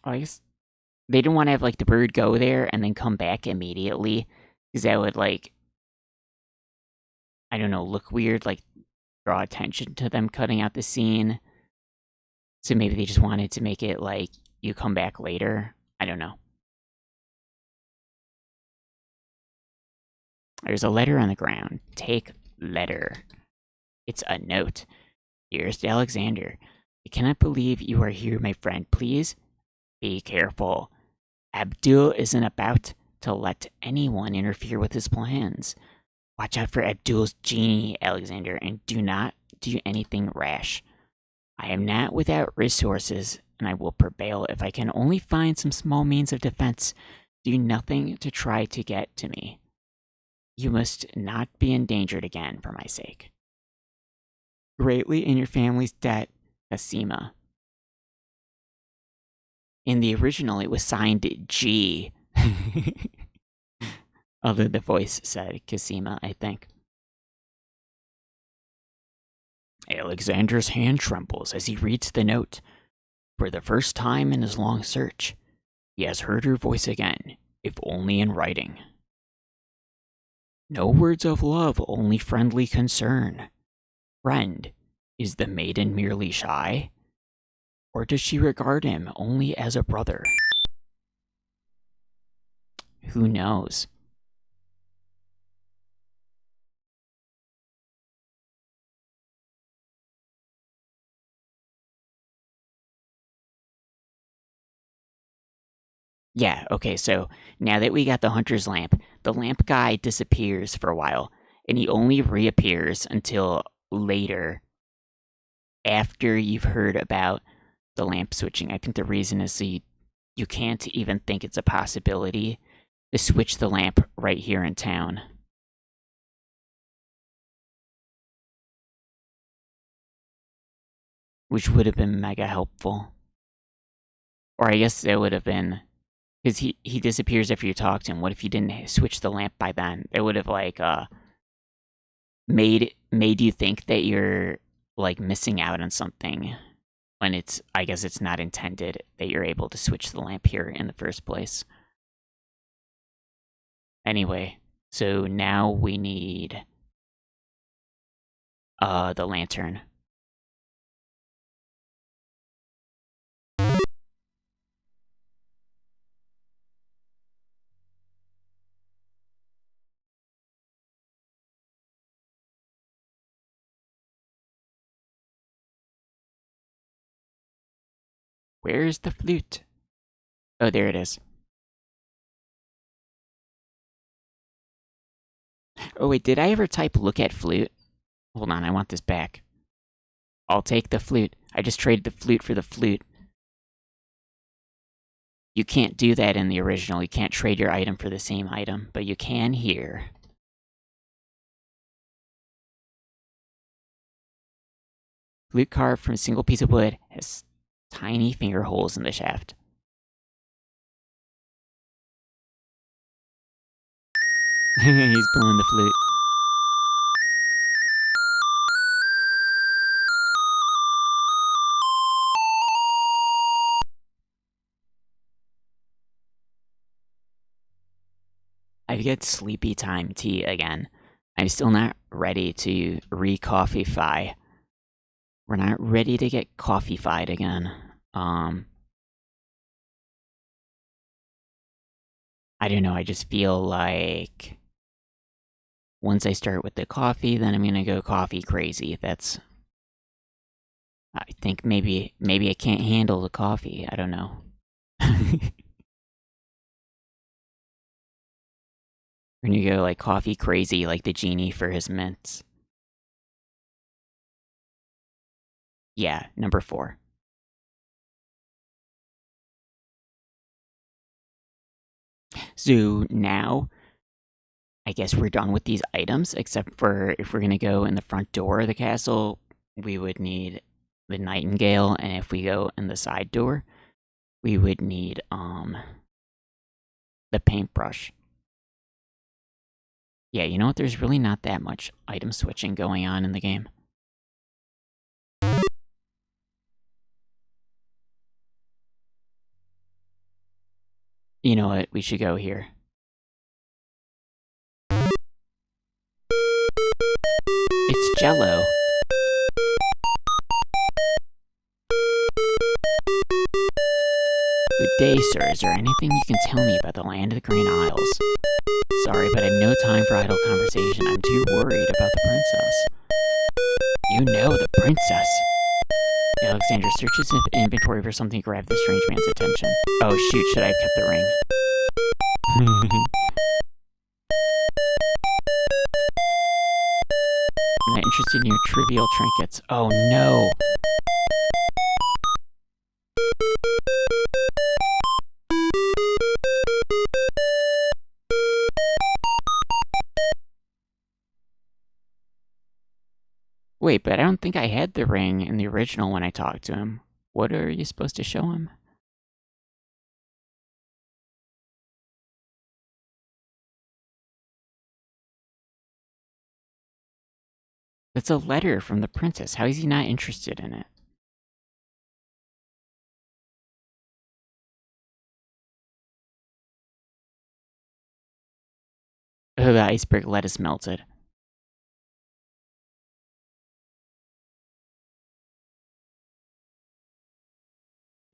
S1: I guess they didn't want to have like the bird go there and then come back immediately, because that would like, I don't know, look weird, like draw attention to them cutting out the scene. So maybe they just wanted to make it like you come back later. I don't know. There's a letter on the ground. Take letter. It's a note. Dearest Alexander, I cannot believe you are here, my friend. Please Be careful. Abdul isn't about to let anyone interfere with his plans. Watch out for Abdul's genie, Alexander, and do not do anything rash. I am not without resources, and I will prevail if I can only find some small means of defense. Do nothing to try to get to me. You must not be endangered again for my sake. Greatly in your family's debt, Casima. In the original, it was signed G. Although the voice said Casima, I think. Alexander's hand trembles as he reads the note. For the first time in his long search, he has heard her voice again, if only in writing. No words of love, only friendly concern. Friend, is the maiden merely shy? Or does she regard him only as a brother? Who knows? Yeah, okay, so now that we got the hunter's lamp, the lamp guy disappears for a while, and he only reappears until later, after you've heard about the lamp switching. I think the reason is so you can't even think it's a possibility to switch the lamp right here in town. Which would have been mega helpful. Or I guess it would have been... Because he disappears after you talk to him. What if you didn't switch the lamp by then? It would have, like, made you think that you're, like, missing out on something. When it's... I guess it's not intended that you're able to switch the lamp here in the first place. Anyway, so now we need... the lantern. Where is the flute? Oh, there it is. Oh wait, did I ever type look at flute? Hold on, I want this back. I'll take the flute. I just traded the flute for the flute. You can't do that in the original. You can't trade your item for the same item, but you can here. Flute carved from a single piece of wood has tiny finger holes in the shaft. He's blowing the flute. I get sleepy time tea again. I'm still not ready to re-coffeefy. We're not ready to get coffeefied again. I don't know, I just feel like once I start with the coffee, then I'm gonna go coffee crazy. I think maybe I can't handle the coffee. I don't know. We're gonna go like coffee crazy, like the genie for his mints. Yeah, number 4. So now, I guess we're done with these items, except for if we're gonna go in the front door of the castle, we would need the nightingale, and if we go in the side door, we would need, the paintbrush. Yeah, you know what? There's really not that much item switching going on in the game. You know what? We should go here. It's Jello. Good day, sir. Is there anything you can tell me about the land of the Green Isles? Sorry, but I have no time for idle conversation. I'm too worried about the princess. You know the princess. Alexandra searches his inventory for something to grab the strange man's attention. Oh shoot, should I have kept the ring? I'm not interested in your trivial trinkets. Oh no! Wait, but I don't think I had the ring in the original when I talked to him. What are you supposed to show him? That's a letter from the princess. How is he not interested in it? Oh, the iceberg lettuce melted.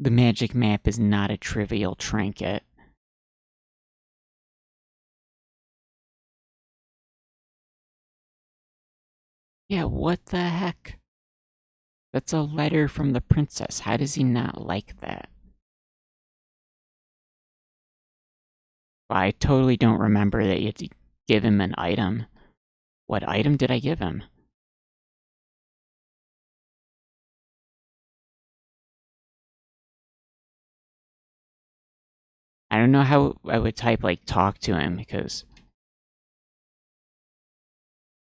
S1: The magic map is not a trivial trinket. Yeah, what the heck? That's a letter from the princess. How does he not like that? I totally don't remember that you had to give him an item. What item did I give him? I don't know how I would type, like, talk to him, because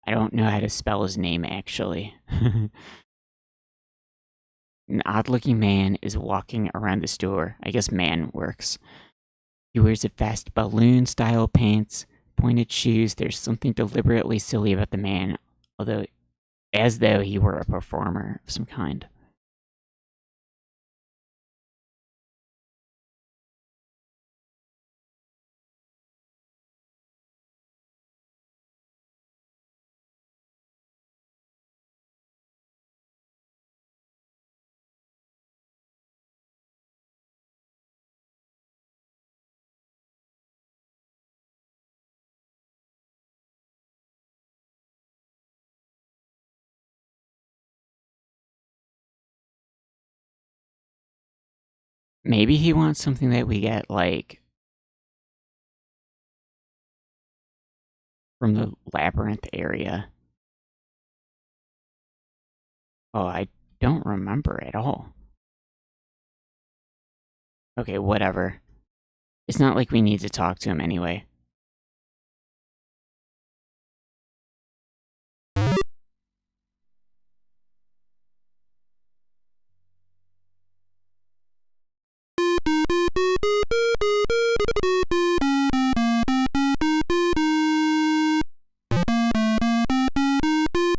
S1: I don't know how to spell his name, actually. An odd-looking man is walking around the store. I guess man works. He wears a fast balloon-style pants, pointed shoes. There's something deliberately silly about the man, although as though he were a performer of some kind. Maybe he wants something that we get, like, from the labyrinth area. Oh, I don't remember at all. Okay, whatever. It's not like we need to talk to him anyway.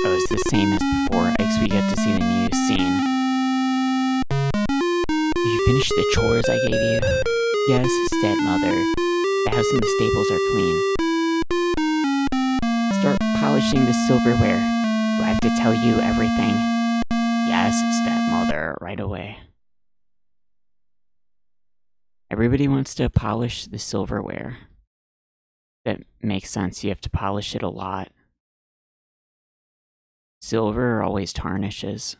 S1: Oh, it's the same as before. I guess we get to see the new scene. Did you finish the chores I gave you? Yes, stepmother. The house and the stables are clean. Start polishing the silverware. Do I have to tell you everything? Yes, stepmother, right away. Everybody wants to polish the silverware. That makes sense, you have to polish it a lot. Silver always tarnishes.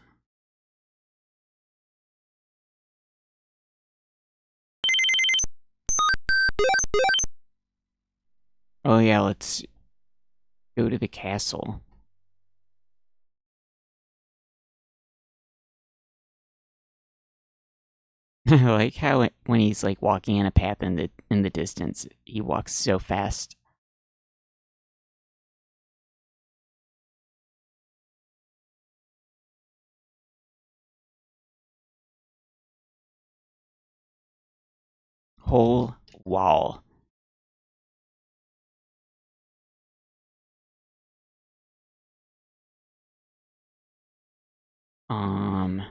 S1: Oh yeah, let's go to the castle. I like how when he's like walking in a path in the distance, he walks so fast. Whole wall. Um.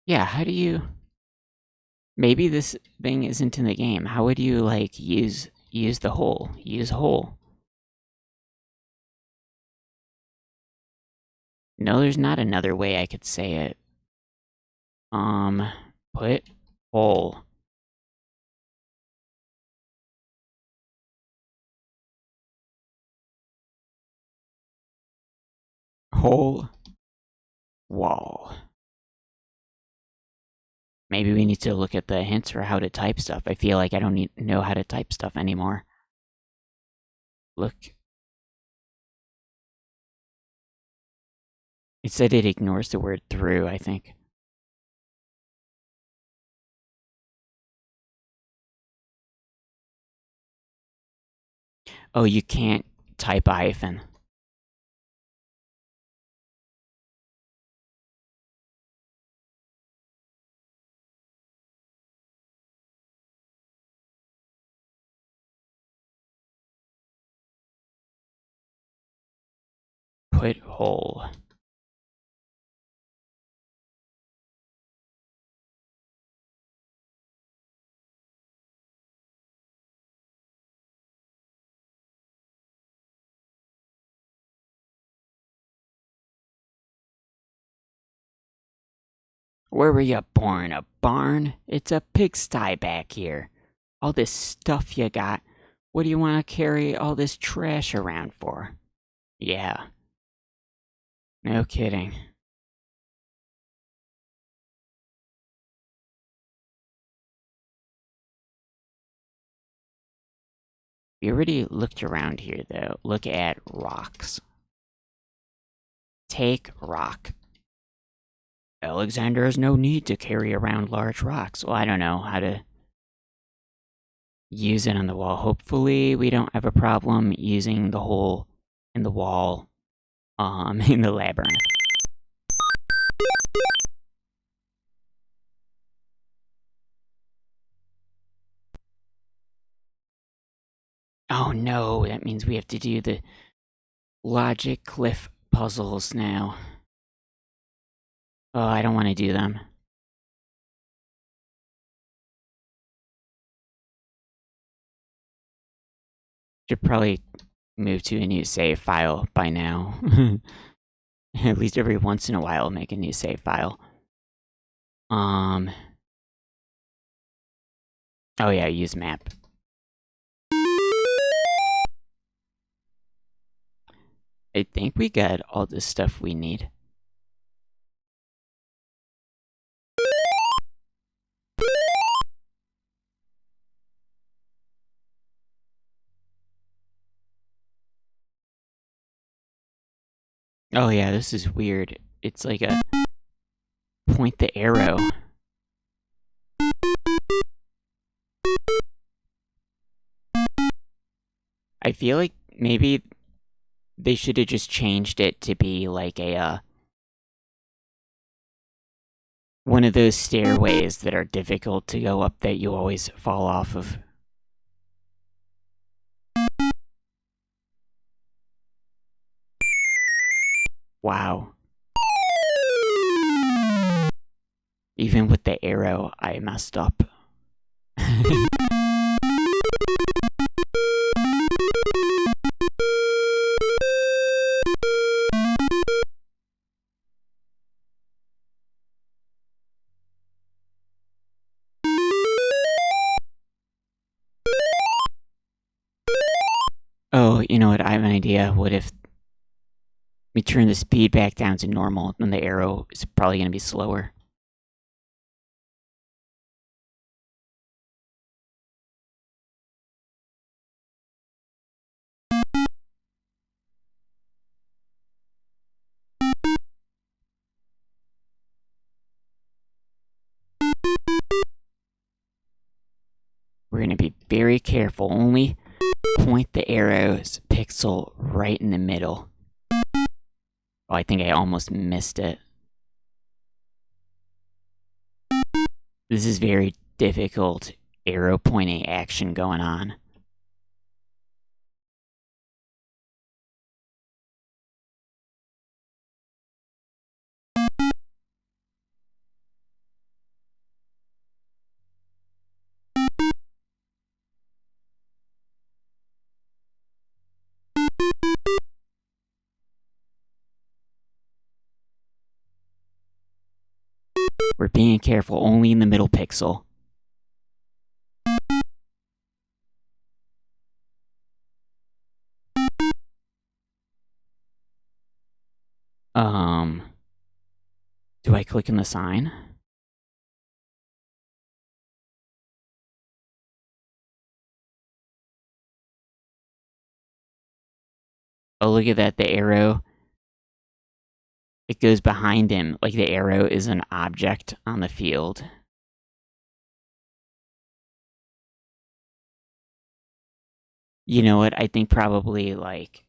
S1: Yeah, how do you... Maybe this thing isn't in the game. How would you, like, use the hole? Use hole. No, there's not another way I could say it. Um, put hole. Hole wall. Maybe we need to look at the hints for how to type stuff. I feel like I don't know how to type stuff anymore. Look. It said it ignores the word through, I think. Oh, you can't type a hyphen. Put hole. Where were you born? A barn? It's a pigsty back here. All this stuff you got. What do you want to carry all this trash around for? Yeah, no kidding. We already looked around here, though. Look at rocks. Take rock. Alexander has no need to carry around large rocks. Well, I don't know how to use it on the wall. Hopefully, we don't have a problem using the hole in the wall, in the labyrinth. Oh no, that means we have to do the logic cliff puzzles now. Oh, I don't want to do them. Should probably move to a new save file by now. At least every once in a while, make a new save file. Oh yeah, use map. I think we got all the stuff we need. Oh yeah, this is weird. It's like a point the arrow. I feel like maybe they should have just changed it to be like a one of those stairways that are difficult to go up that you always fall off of. Wow. Even with the arrow, I messed up. Oh, you know what? I have an idea. What if we turn the speed back down to normal, then the arrow is probably going to be slower. We're going to be very careful. Only point the arrow's pixel right in the middle. Oh, I think I almost missed it. This is very difficult arrow pointing action going on. We're being careful, only in the middle pixel. Um, do I click on the sign? Oh, look at that, the arrow. It goes behind him, like the arrow is an object on the field. You know what? I think probably like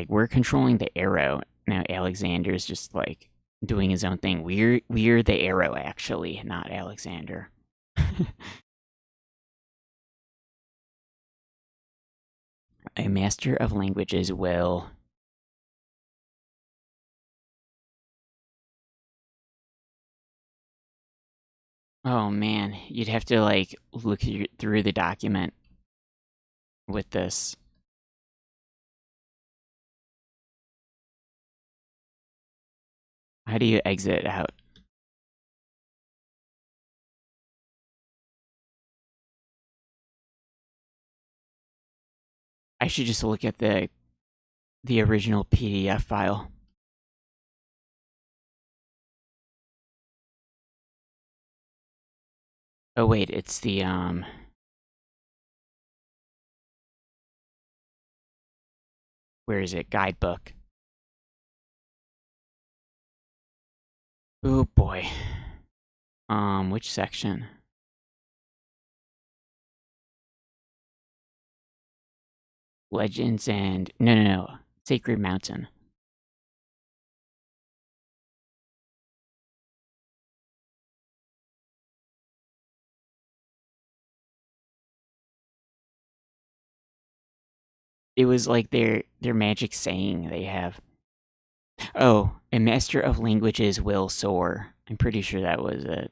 S1: we're controlling the arrow. Now Alexander's just like doing his own thing. We're the arrow actually, not Alexander. A master of languages will. Oh man, you'd have to like look through the document with this. How do you exit out? I should just look at the original PDF file. Oh wait, it's the where is it? Guidebook. Oh boy. Which section? Legends and no. Sacred Mountain. It was like their magic saying they have. Oh, a master of languages will soar. I'm pretty sure that was it.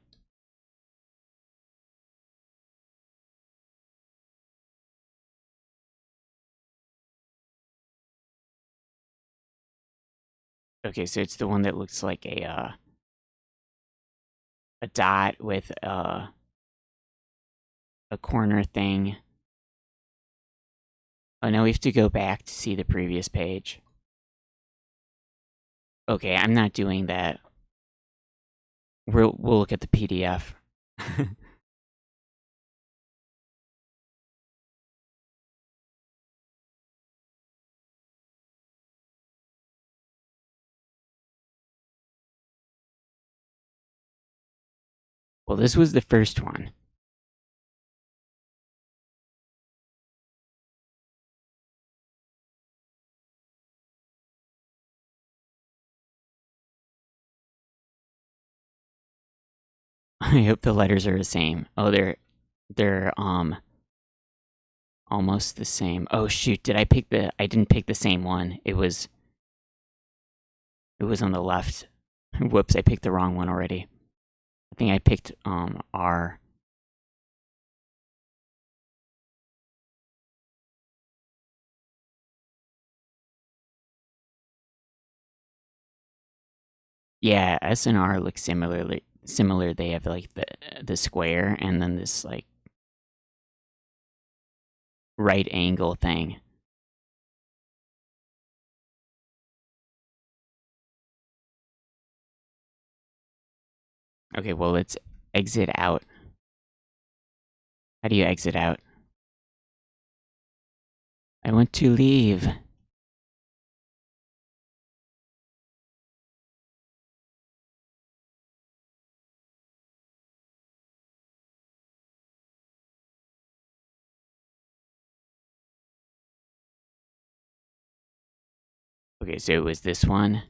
S1: Okay, so it's the one that looks like a dot with a corner thing. Oh, now we have to go back to see the previous page. Okay, I'm not doing that. We'll look at the PDF. Well, this was the first one. I hope the letters are the same. Oh, they're almost the same. Oh shoot, did I pick the I didn't pick the same one. It was on the left. Whoops, I picked the wrong one already. I think I picked R. Yeah, S and R look similar. They have like the square and then this like right angle thing. Okay, well let's exit out. How do you exit out? I want to leave. Okay, so it was this one.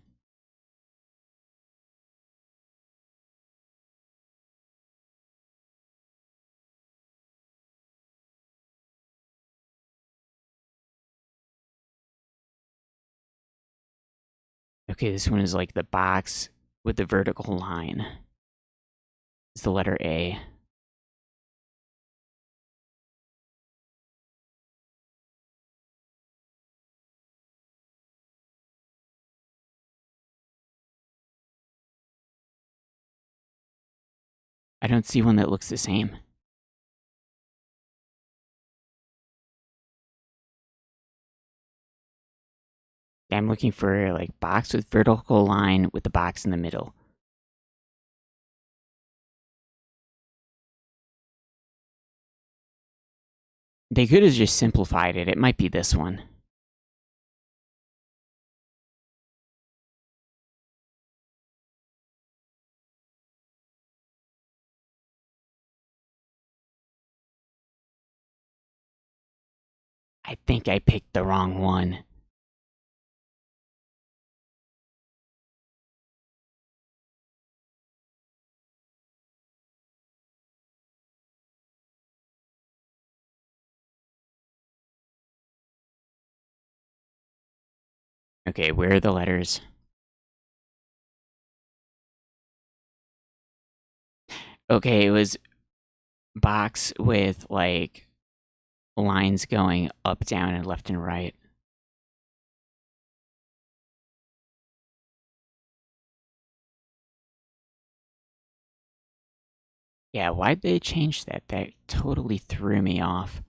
S1: Okay, this one is like the box with the vertical line. It's the letter A. I don't see one that looks the same. I'm looking for like box with vertical line with the box in the middle. They could have just simplified it. It might be this one. I think I picked the wrong one. Okay, where are the letters? Okay, it was box with like lines going up, down, and left and right. Yeah, why'd they change that? That totally threw me off.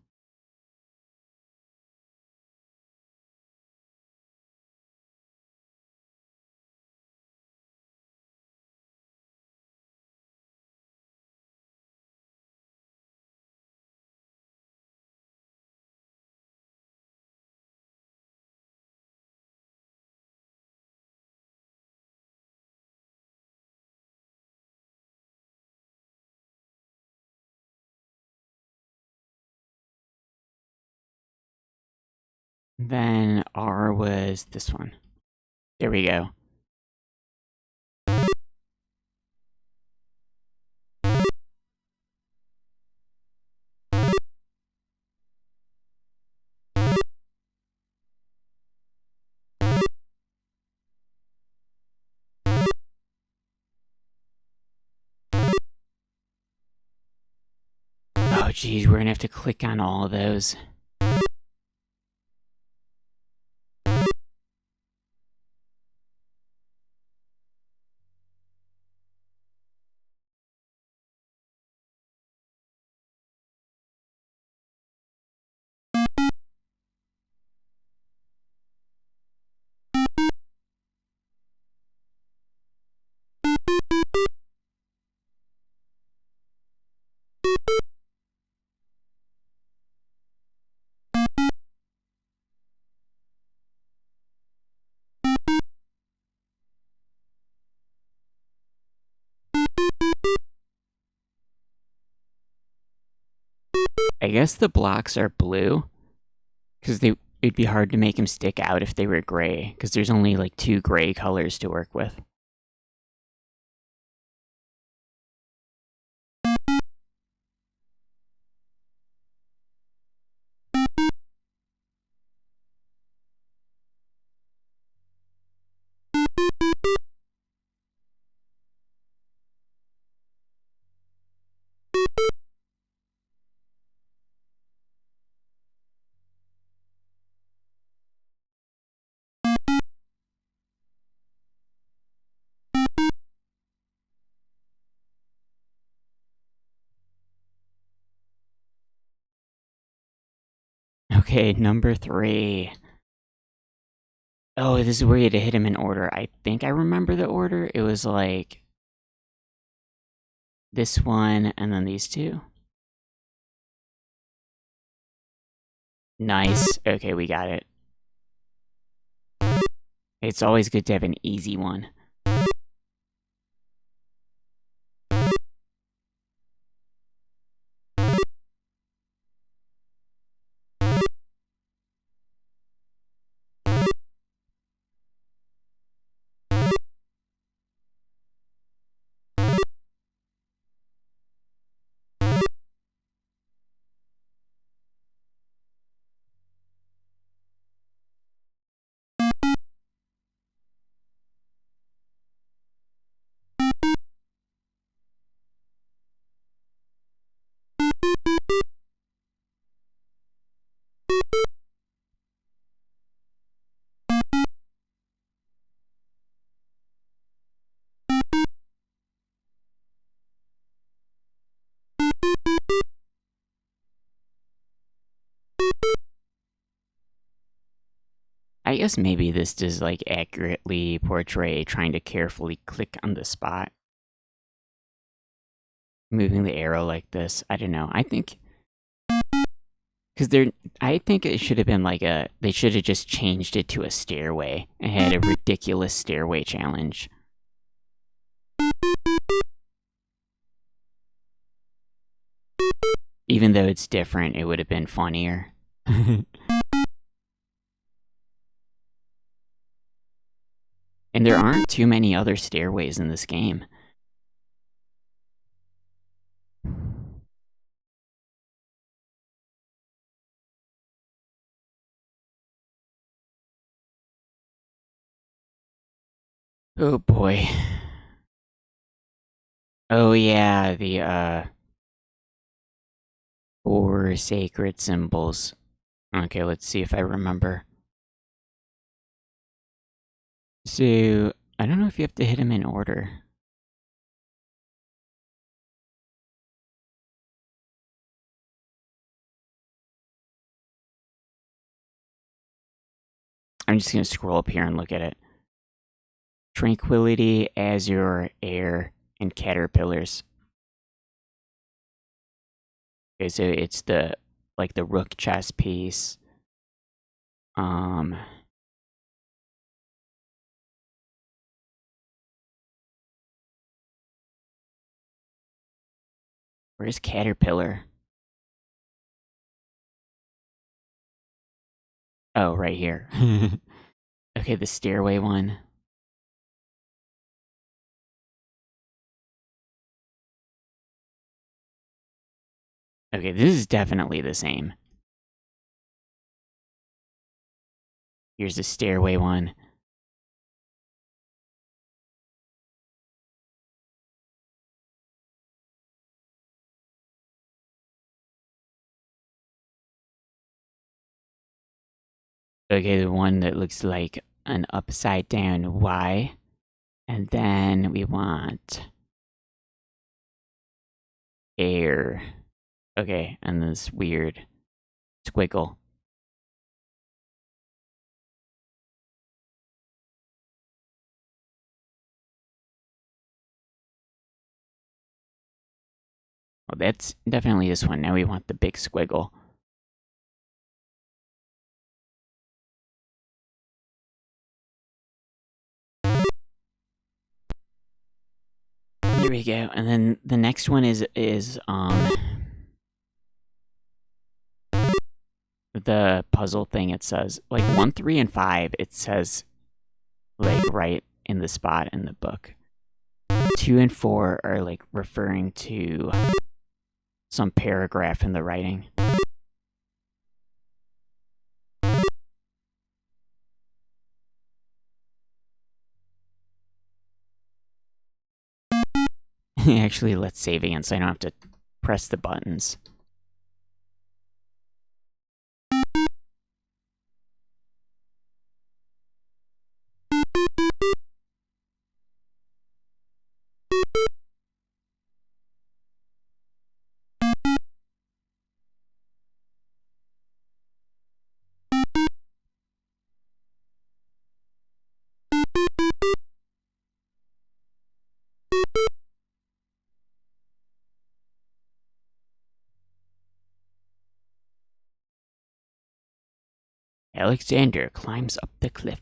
S1: Then R was this one. There we go. Oh, geez, we're gonna have to click on all of those. I guess the blocks are blue because it'd be hard to make them stick out if they were gray because there's only like 2 gray colors to work with. Okay, number 3. Oh, this is where you had to hit him in order. I think I remember the order. It was like this one and then these 2. Nice. Okay, we got it. It's always good to have an easy one. I guess maybe this does like accurately portray trying to carefully click on the spot. Moving the arrow like this. I don't know. I think because I think it should have been like they should have just changed it to a stairway and had a ridiculous stairway challenge. Even though it's different, it would have been funnier. And there aren't too many other stairways in this game. Oh boy. Oh yeah, the four sacred symbols. Okay, let's see if I remember. So, I don't know if you have to hit them in order. I'm just gonna scroll up here and look at it. Tranquility, Azure, Air, and Caterpillars. Okay, so it's the like the rook chess piece. Um Where's Caterpillar? Oh, right here. Okay, the stairway one. Okay, this is definitely the same. Here's the stairway one. Okay, the one that looks like an upside down Y. And then we want air. Okay, and this weird squiggle. Well, that's definitely this one. Now we want the big squiggle. Here we go. And then the next one is the puzzle thing. It says like 1, 3, and 5. It says like right in the spot in the book. 2 and 4 are like referring to some paragraph in the writing. Actually, let's save again so I don't have to press the buttons. Alexander climbs up the cliff.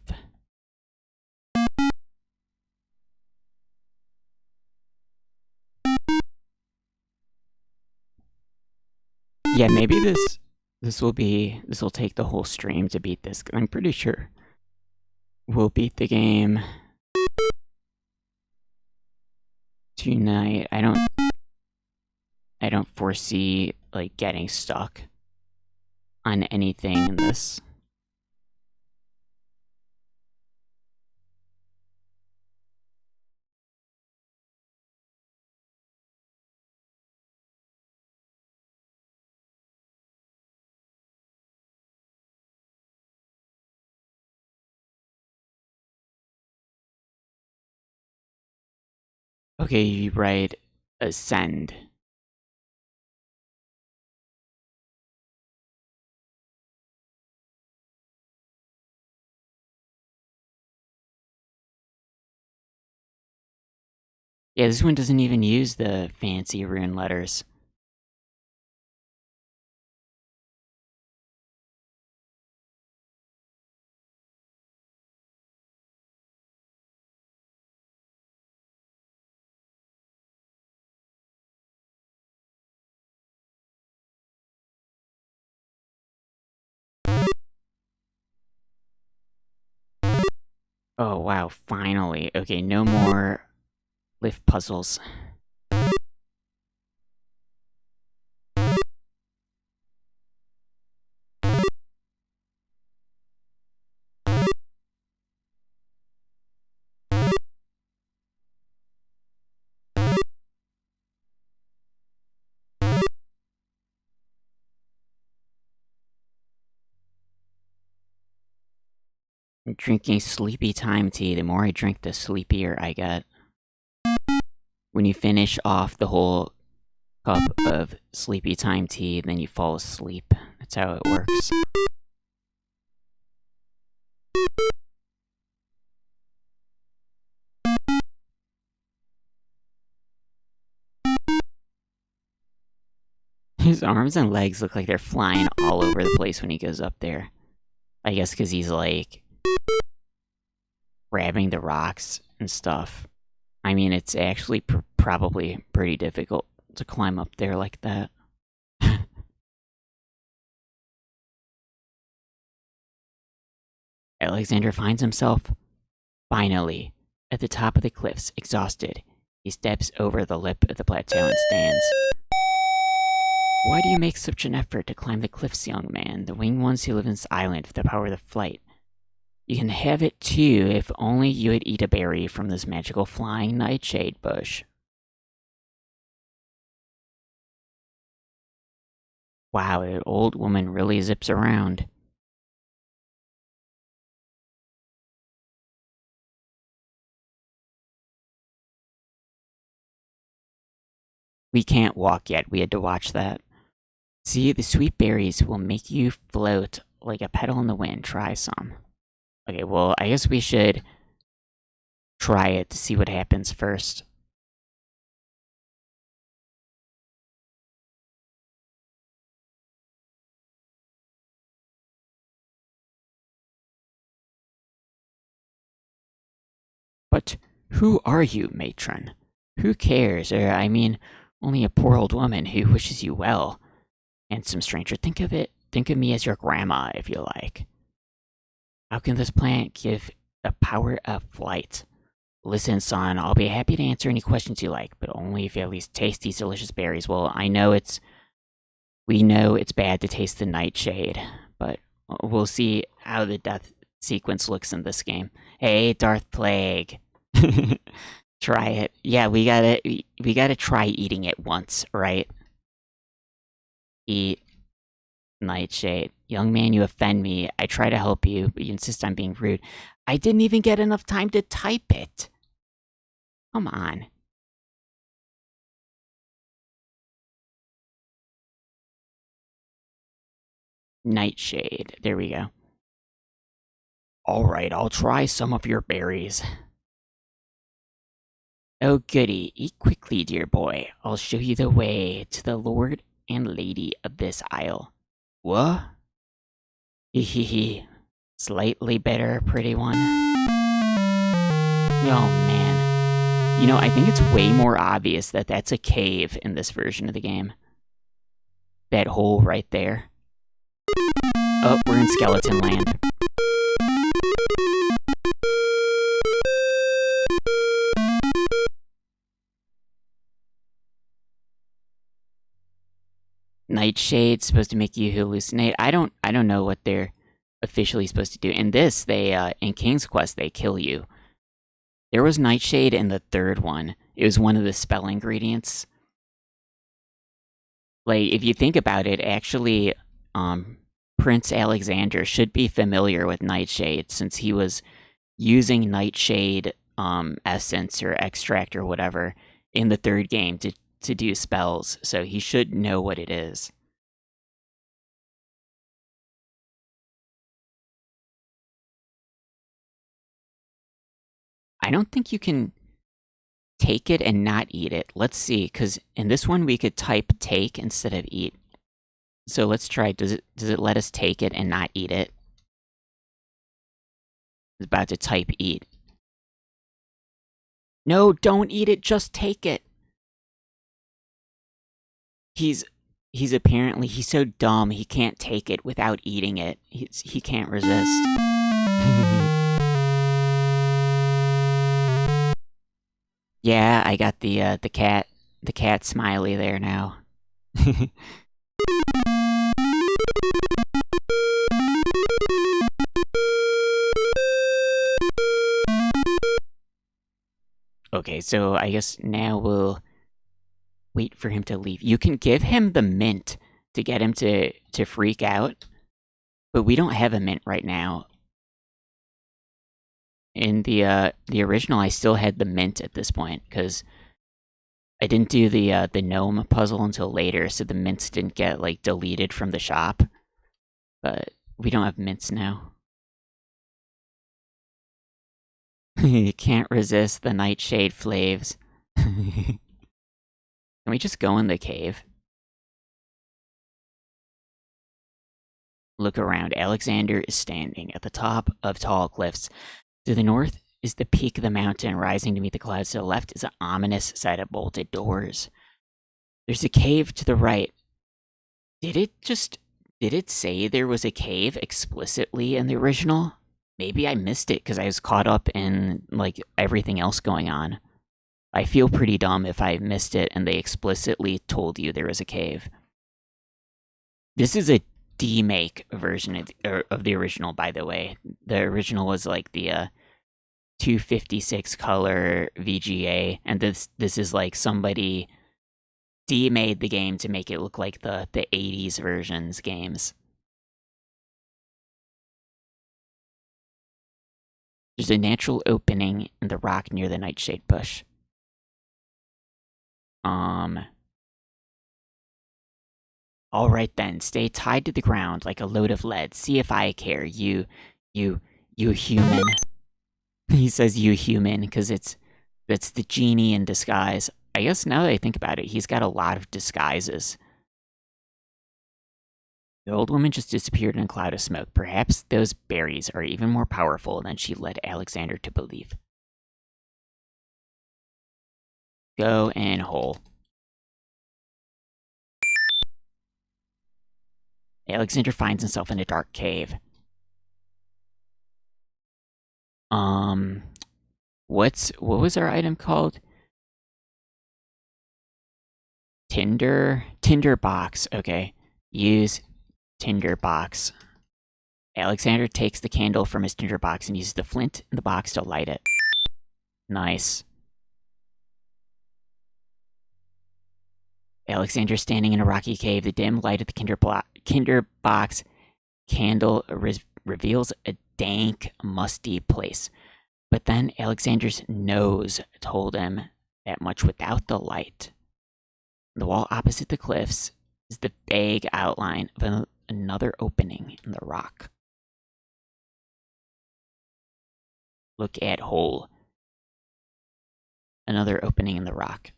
S1: Yeah, maybe this will take the whole stream to beat this. I'm pretty sure we'll beat the game tonight. I don't foresee like getting stuck on anything in this. Okay, you write ascend. Yeah, this one doesn't even use the fancy rune letters. Oh wow, finally. Okay, no more lift puzzles. I'm drinking sleepy time tea. The more I drink, the sleepier I get. When you finish off the whole cup of sleepy time tea, then you fall asleep. That's how it works. His arms and legs look like they're flying all over the place when he goes up there. I guess because he's like grabbing the rocks and stuff. I mean, it's actually probably pretty difficult to climb up there like that. Alexander finds himself, finally, at the top of the cliffs, exhausted. He steps over the lip of the plateau and stands. Why do you make such an effort to climb the cliffs, young man? The winged ones who live in this island have the power of flight. You can have it too if only you would eat a berry from this magical flying nightshade bush. Wow, the old woman really zips around. We can't walk yet, we had to watch that. See, the sweet berries will make you float like a petal in the wind. Try some. Okay, well, I guess we should try it to see what happens first. But who are you, matron? Who cares? I mean, only a poor old woman who wishes you well. Handsome stranger, think of me as your grandma, if you like. How can this plant give the power of flight? Listen, son, I'll be happy to answer any questions you like, but only if you at least taste these delicious berries. Well, we know it's bad to taste the nightshade, but we'll see how the death sequence looks in this game. Hey, Darth Plague. Try it. Yeah, we gotta try eating it once, right? Eat nightshade. Young man, you offend me. I try to help you, but you insist on being rude. I didn't even get enough time to type it. Come on. Nightshade. There we go. Alright, I'll try some of your berries. Oh goody, eat quickly, dear boy. I'll show you the way to the lord and lady of this isle. What? Hee hee hee. Slightly better, pretty one. Oh man. You know, I think it's way more obvious that that's a cave in this version of the game. That hole right there. Oh, we're in skeleton land. Nightshade's supposed to make you hallucinate. I don't know what they're officially supposed to do. In this, they in King's Quest they kill you. There was Nightshade in the third one. It was one of the spell ingredients. Like if you think about it, actually, Prince Alexander should be familiar with Nightshade since he was using Nightshade essence or extract or whatever in the third game to do spells. So he should know what it is. I don't think you can take it and not eat it. Let's see, because in this one we could type take instead of eat. So let's try. Does it let us take it and not eat it? It's about to type eat. No, don't eat it, just take it. He's apparently he's so dumb he can't take it without eating it. He can't resist. Yeah, I got the cat smiley there now. Okay, so I guess now we'll wait for him to leave. You can give him the mint to get him to freak out, but we don't have a mint right now. In the original, I still had the mint at this point because I didn't do the gnome puzzle until later, so the mints didn't get like deleted from the shop. But we don't have mints now. You can't resist the nightshade flaves. Can we just go in the cave? Look around. Alexander is standing at the top of tall cliffs. To the north is the peak of the mountain rising to meet the clouds. To the left is an ominous set of bolted doors. There's a cave to the right. Did it say there was a cave explicitly in the original? Maybe I missed it because I was caught up in like everything else going on. I feel pretty dumb if I missed it and they explicitly told you there was a cave. This is a demake version of the original, by the way. The original was like the 256 color VGA, and this is like somebody demade the game to make it look like the 80s versions games. There's a natural opening in the rock near the nightshade bush. Alright then, stay tied to the ground like a load of lead. See if I care, you human. He says you human, because it's the genie in disguise. I guess now that I think about it, he's got a lot of disguises. The old woman just disappeared in a cloud of smoke. Perhaps those berries are even more powerful than she led Alexander to believe. Go in hole. Alexander finds himself in a dark cave. What was our item called? Tinder box. Okay. Use tinder box. Alexander takes the candle from his tinder box and uses the flint in the box to light it. Nice. Alexander standing in a rocky cave. The dim light of the tinder box candle reveals a dank, musty place. But then Alexander's nose told him that much without the light. The wall opposite the cliffs is the vague outline of another opening in the rock. Look at hole. Another opening in the rock.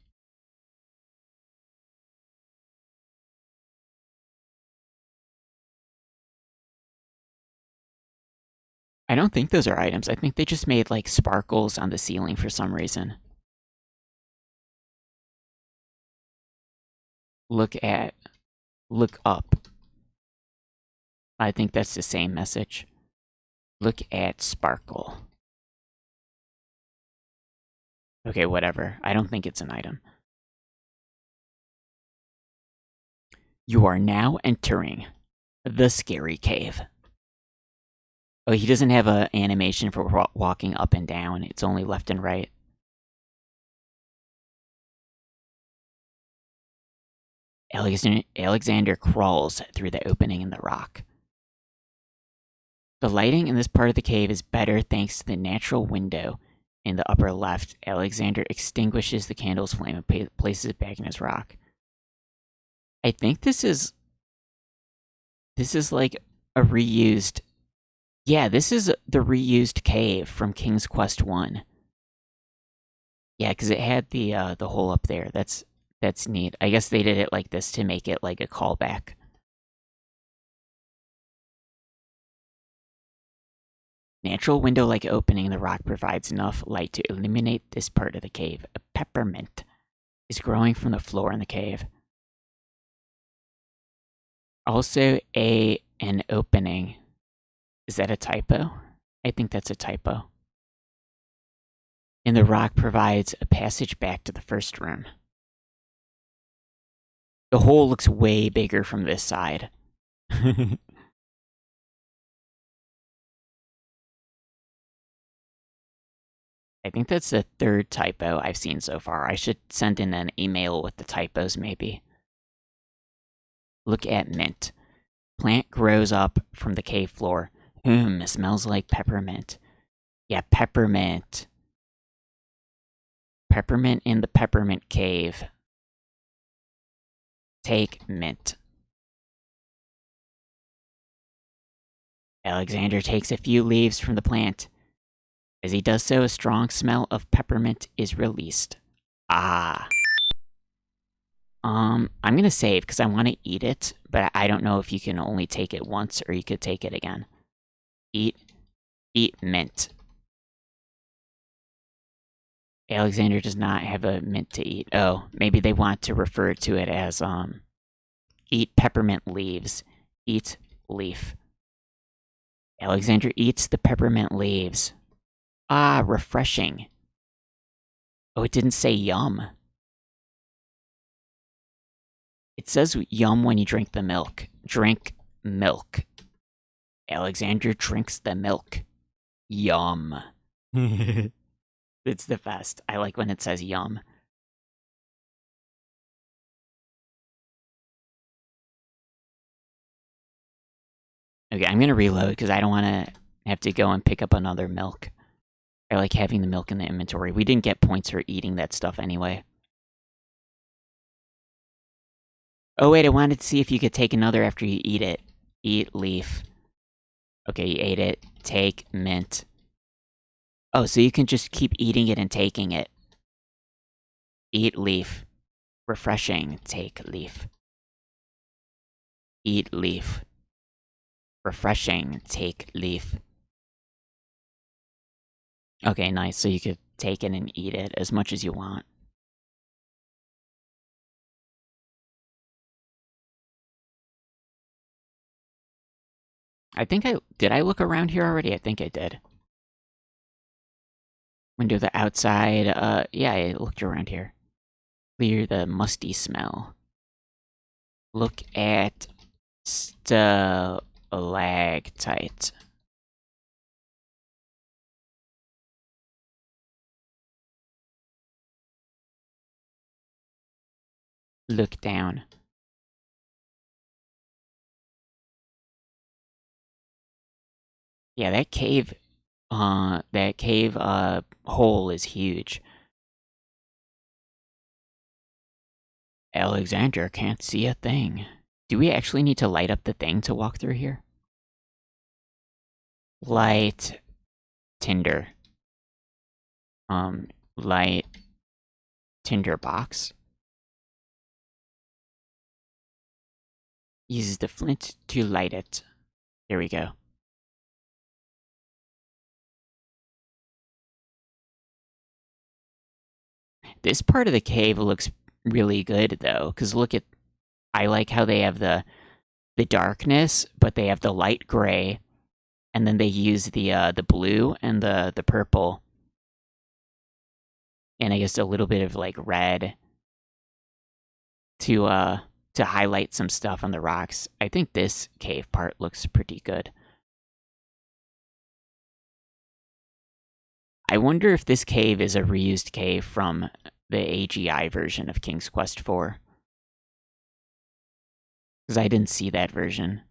S1: I don't think those are items. I think they just made like sparkles on the ceiling for some reason. Look up. I think that's the same message. Look at sparkle. Okay, whatever. I don't think it's an item. You are now entering the scary cave. Oh, he doesn't have an animation for walking up and down. It's only left and right. Alexander crawls through the opening in the rock. The lighting in this part of the cave is better thanks to the natural window in the upper left. Alexander extinguishes the candle's flame and places it back in his rock. I think this is like a reused... Yeah, this is the reused cave from King's Quest 1. Yeah, because it had the hole up there. That's neat. I guess they did it like this to make it like a callback. Natural window-like opening in the rock provides enough light to illuminate this part of the cave. A peppermint is growing from the floor in the cave. Also, an opening. Is that a typo? I think that's a typo. And the rock provides a passage back to the first room. The hole looks way bigger from this side. I think that's the third typo I've seen so far. I should send in an email with the typos, maybe. Look at mint. Plant grows up from the cave floor. Smells like peppermint. Yeah, peppermint. Peppermint in the peppermint cave. Take mint. Alexander takes a few leaves from the plant. As he does so, a strong smell of peppermint is released. Ah. I'm gonna save because I want to eat it, but I don't know if you can only take it once or you could take it again. Eat mint. Alexander does not have a mint to eat. Oh, maybe they want to refer to it as, eat peppermint leaves. Eat leaf. Alexander eats the peppermint leaves. Ah, refreshing. Oh, it didn't say yum. It says yum when you drink the milk. Drink milk. Alexander drinks the milk. Yum. It's the best. I like when it says yum. Okay, I'm gonna reload because I don't want to have to go and pick up another milk. I like having the milk in the inventory. We didn't get points for eating that stuff anyway. Oh wait, I wanted to see if you could take another after you eat it. Eat leaf. Okay, you ate it. Take mint. Oh, so you can just keep eating it and taking it. Eat leaf. Refreshing. Take leaf. Eat leaf. Refreshing. Take leaf. Okay, nice. So you could take it and eat it as much as you want. I think did I look around here already? I think I did. Window the outside, yeah, I looked around here. Clear the musty smell. Look at stalactite. Look down. Yeah, that cave hole is huge. Alexander can't see a thing. Do we actually need to light up the thing to walk through here? Light tinder. Light tinder box. Uses the flint to light it. There we go. This part of the cave looks really good though, because look at, I like how they have the darkness, but they have the light gray, and then they use the blue and the purple, and I guess a little bit of like red to highlight some stuff on the rocks. I think this cave part looks pretty good. I wonder if this cave is a reused cave from the AGI version of King's Quest IV. Because I didn't see that version.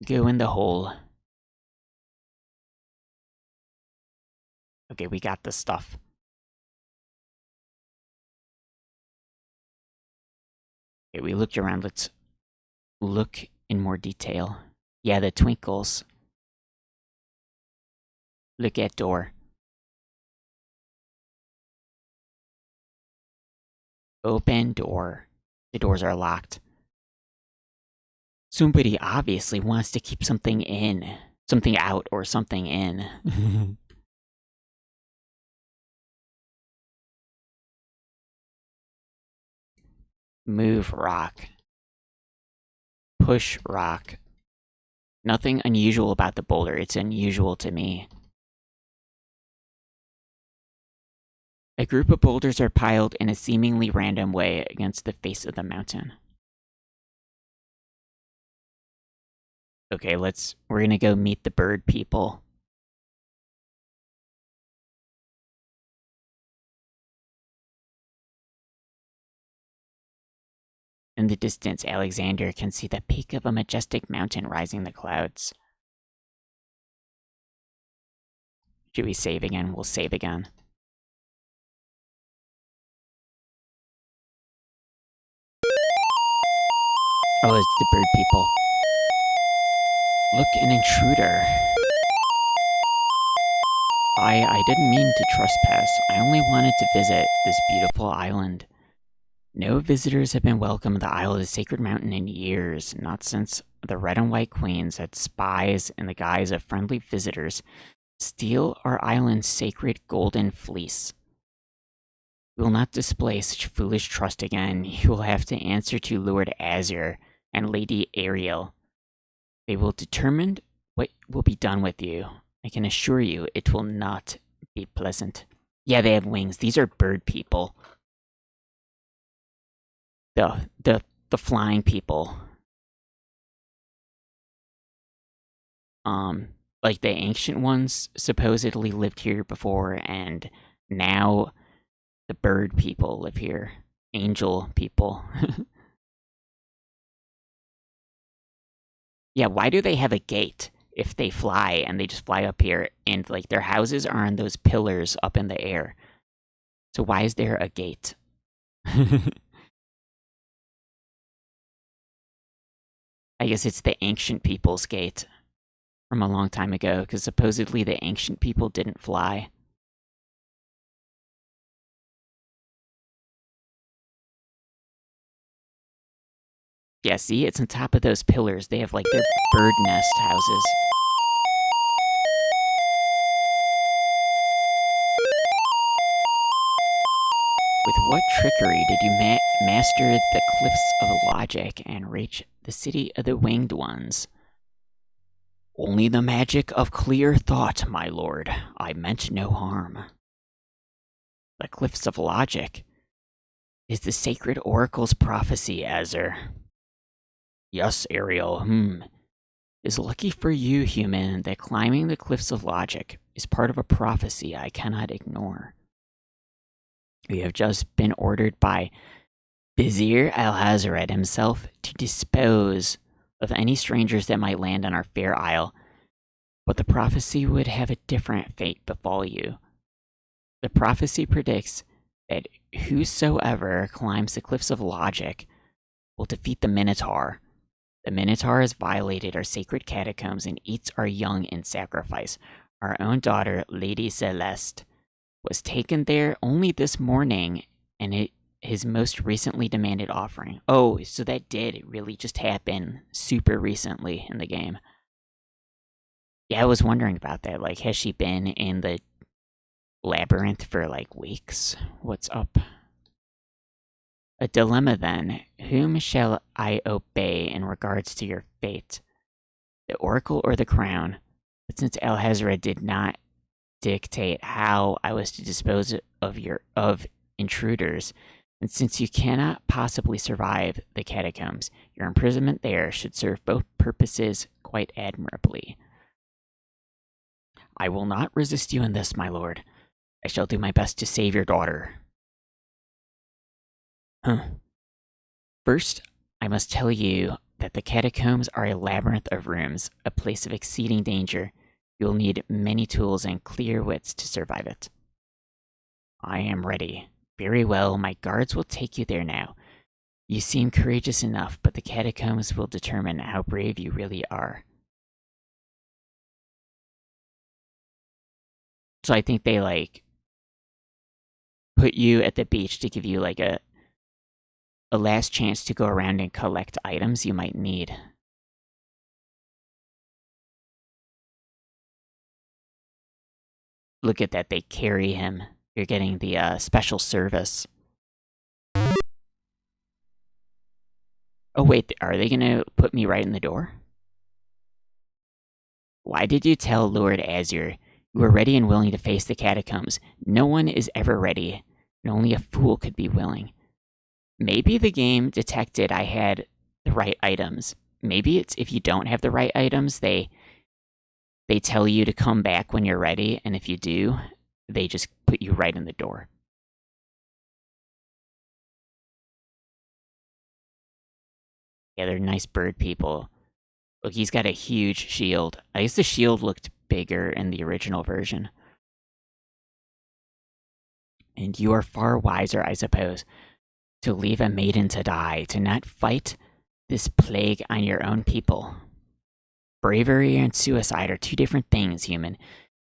S1: Go in the hole. Okay, we got the stuff. Okay, we looked around. Let's look in more detail. Yeah, the twinkles. Look at door. Open door. The doors are locked. Somebody obviously wants to keep something in. Something out or something in. Move rock. Push rock. Nothing unusual about the boulder, it's unusual to me. A group of boulders are piled in a seemingly random way against the face of the mountain. Okay, we're gonna go meet the bird people. In the distance, Alexander can see the peak of a majestic mountain rising in the clouds. Should we save again? We'll save again. Oh, it's the bird people. Look, an intruder. I didn't mean to trespass. I only wanted to visit this beautiful island. No visitors have been welcome to the Isle of the Sacred Mountain in years, not since the Red and White Queens had spies in the guise of friendly visitors steal our island's sacred golden fleece. We will not display such foolish trust again. You will have to answer to Lord Azure and Lady Ariel. They will determine what will be done with you. I can assure you it will not be pleasant. Yeah, they have wings. These are bird people. The flying people. Like the ancient ones supposedly lived here before, and now the bird people live here. Angel people. Yeah, why do they have a gate if they fly and they just fly up here and like their houses are on those pillars up in the air? So why is there a gate? I guess it's the ancient people's gate from a long time ago, because supposedly the ancient people didn't fly. Yeah, see, it's on top of those pillars. They have like their bird nest houses. With what trickery did you master the cliffs of logic and reach the city of the winged ones? Only the magic of clear thought, my lord. I meant no harm. The cliffs of logic is the sacred oracle's prophecy, Azure. Yes, Ariel, It's lucky for you, human, that climbing the cliffs of logic is part of a prophecy I cannot ignore. We have just been ordered by Vizier Alhazared himself to dispose of any strangers that might land on our fair isle, but the prophecy would have a different fate befall you. The prophecy predicts that whosoever climbs the cliffs of logic will defeat the Minotaur. The Minotaur has violated our sacred catacombs and eats our young in sacrifice. Our own daughter, Lady Celeste, was taken there only this morning, and his most recently demanded offering. Oh, so that did really just happen super recently in the game. Yeah, I was wondering about that. Like, has she been in the labyrinth for like weeks? What's up? A dilemma then. Whom shall I obey in regards to your fate? The oracle or the crown? But since Alhazred did not dictate how I was to dispose of intruders, and since you cannot possibly survive the catacombs, your imprisonment there should serve both purposes quite admirably. I will not resist you in this, my lord. I shall do my best to save your daughter. First, I must tell you that the catacombs are a labyrinth of rooms, a place of exceeding danger. You will need many tools and clear wits to survive it. I am ready. Very well, my guards will take you there now. You seem courageous enough, but the catacombs will determine how brave you really are. So I think they, like, put you at the beach to give you, like, a last chance to go around and collect items you might need. Look at that, they carry him. You're getting the special service. Oh wait, are they gonna put me right in the door? Why did you tell Lord Azure you were ready and willing to face the catacombs? No one is ever ready, and only a fool could be willing. Maybe the game detected I had the right items. Maybe it's if you don't have the right items, they tell you to come back when you're ready, and if you do, they just put you right in the door. Yeah, they're nice bird people. Look, he's got a huge shield. I guess the shield looked bigger in the original version. And you are far wiser, I suppose, to leave a maiden to die, to not fight this plague on your own people. Bravery and suicide are two different things, human.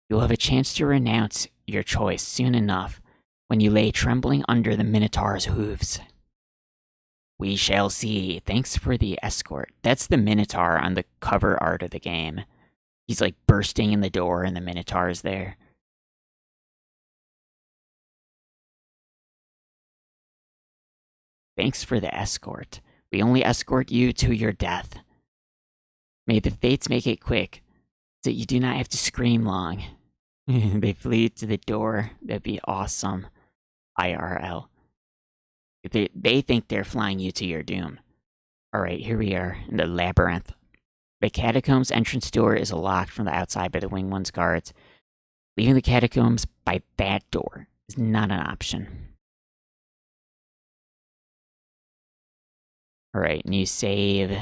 S1: You'll have a chance to renounce your choice soon enough when you lay trembling under the Minotaur's hooves. We shall see. Thanks for the escort. That's the Minotaur on the cover art of the game. He's like bursting in the door and the Minotaur's there. Thanks for the escort. We only escort you to your death. May the fates make it quick, so you do not have to scream long. They flee to the door. That'd be awesome. IRL. They think they're flying you to your doom. Alright, here we are in the labyrinth. The catacombs entrance door is locked from the outside by the Wing One's guards. Leaving the catacombs by that door is not an option. Alright, new save.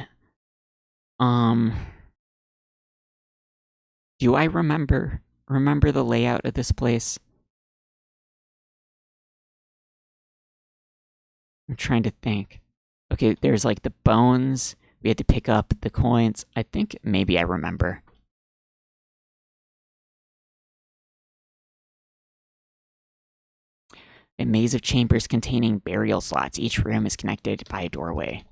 S1: Do I remember the layout of this place? I'm trying to think. Okay, there's like the bones. We had to pick up the coins. I think maybe I remember. A maze of chambers containing burial slots. Each room is connected by a doorway.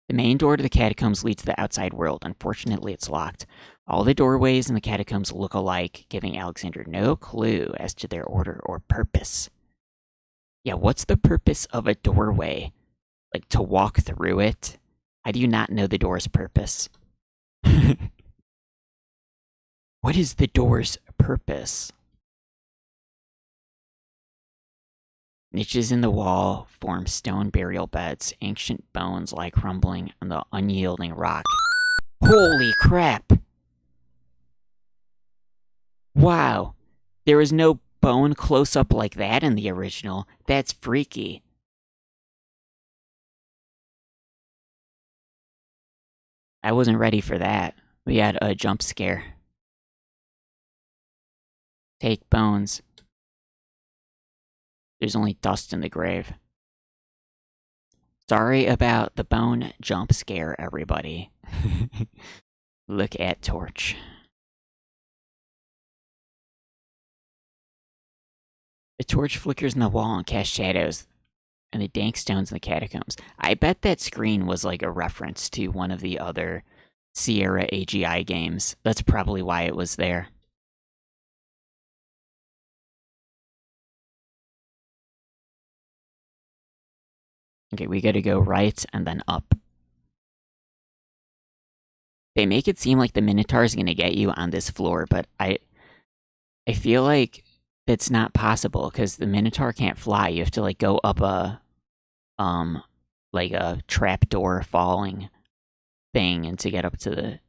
S1: The main door to the catacombs leads to the outside world. Unfortunately, it's locked. All the doorways in the catacombs look alike, giving Alexander no clue as to their order or purpose. Yeah, what's the purpose of a doorway? Like, to walk through it? How do you not know the door's purpose? What is the door's purpose? Niches in the wall form stone burial beds. Ancient bones lie crumbling on the unyielding rock. Holy crap! Wow! There was no bone close-up like that in the original. That's freaky. I wasn't ready for that. We had a jump scare. Take bones. There's only dust in the grave. Sorry about the bone jump scare, everybody. Look at Torch. The torch flickers in the wall and casts shadows and the dank stones in the catacombs. I bet that screen was like a reference to one of the other Sierra AGI games. That's probably why it was there. Okay, we gotta go right and then up. They make it seem like the Minotaur's gonna get you on this floor, but I feel like it's not possible because the Minotaur can't fly. You have to like go up a like a trapdoor falling thing and to get up to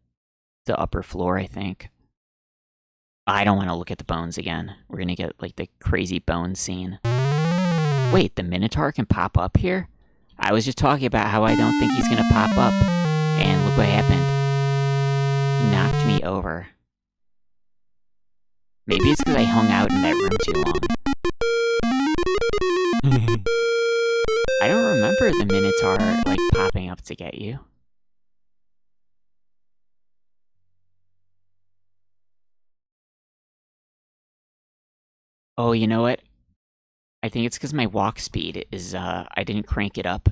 S1: the upper floor, I think. I don't want to look at the bones again. We're gonna get like the crazy bone scene. Wait, the Minotaur can pop up here? I was just talking about how I don't think he's gonna pop up. And look what happened. He knocked me over. Maybe it's because I hung out in that room too long. I don't remember the Minotaur, like, popping up to get you. Oh, you know what? I think it's because my walk speed is, I didn't crank it up.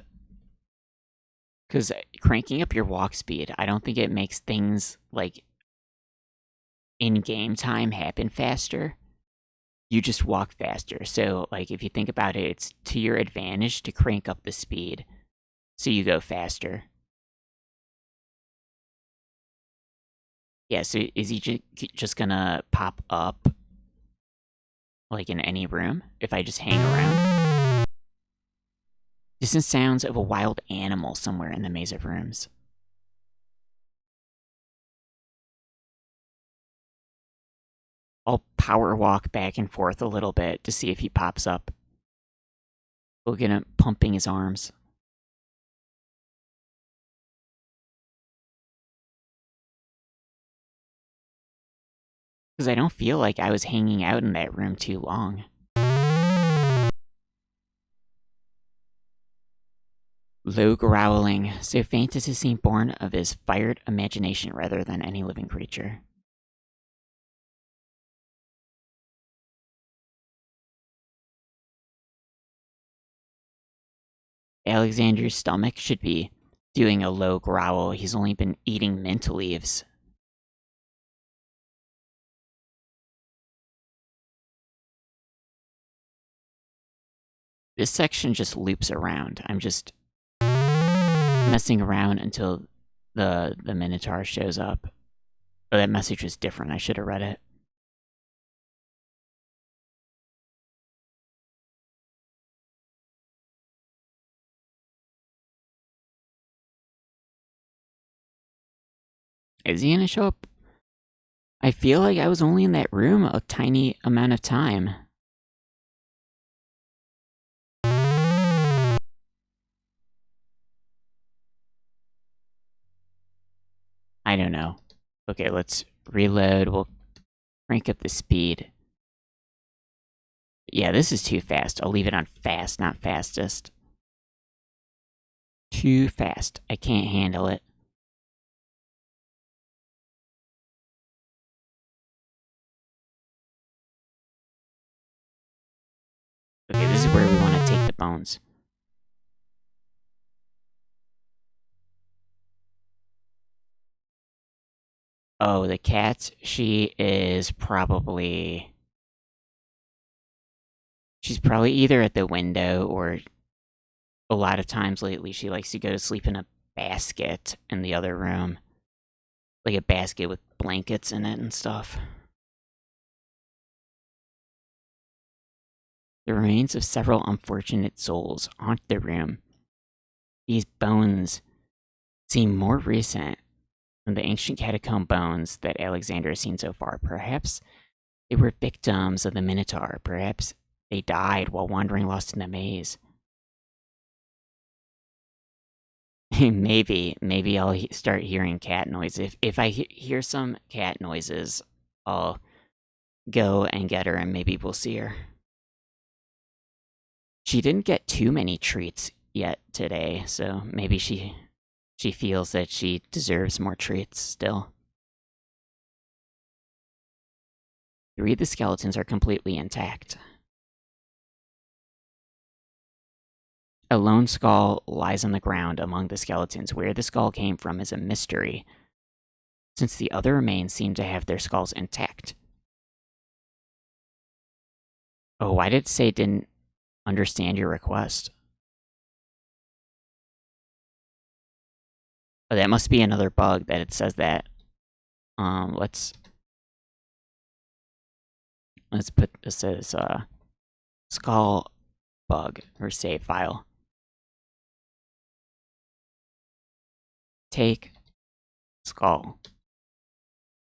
S1: Because cranking up your walk speed, I don't think it makes things, like, in game time happen faster. You just walk faster. So, like, if you think about it, it's to your advantage to crank up the speed so you go faster. Yeah, so is he just gonna pop up, like, in any room if I just hang around? Distant sounds of a wild animal somewhere in the maze of rooms. I'll power walk back and forth a little bit to see if he pops up. Look at him pumping his arms. Because I don't feel like I was hanging out in that room too long. Low growling, so faint as to seem born of his fired imagination rather than any living creature. Alexander's stomach should be doing a low growl. He's only been eating mint leaves. This section just loops around. I'm just messing around until the Minotaur shows up. Oh, that message was different. I should have read it. Is he gonna show up? I feel like I was only in that room a tiny amount of time. I don't know. Okay, let's reload. We'll crank up the speed. Yeah, this is too fast. I'll leave it on fast, not fastest. Too fast. I can't handle it. Okay, this is where we want to take the bones. Oh, the cat. She is probably... She's probably either at the window or a lot of times lately she likes to go to sleep in a basket in the other room. Like a basket with blankets in it and stuff. The remains of several unfortunate souls haunt the room. These bones seem more recent than the ancient catacomb bones that Alexander has seen so far. Perhaps they were victims of the Minotaur. Perhaps they died while wandering lost in the maze. maybe I'll start hearing cat noises. If I hear some cat noises, I'll go and get her and maybe we'll see her. She didn't get too many treats yet today, so maybe she feels that she deserves more treats still. 3 of the skeletons are completely intact. A lone skull lies on the ground among the skeletons. Where the skull came from is a mystery, since the other remains seem to have their skulls intact. Oh, why did it say didn't understand your request? Oh, that must be another bug that it says that. Let's put this as skull bug or save file. Take skull.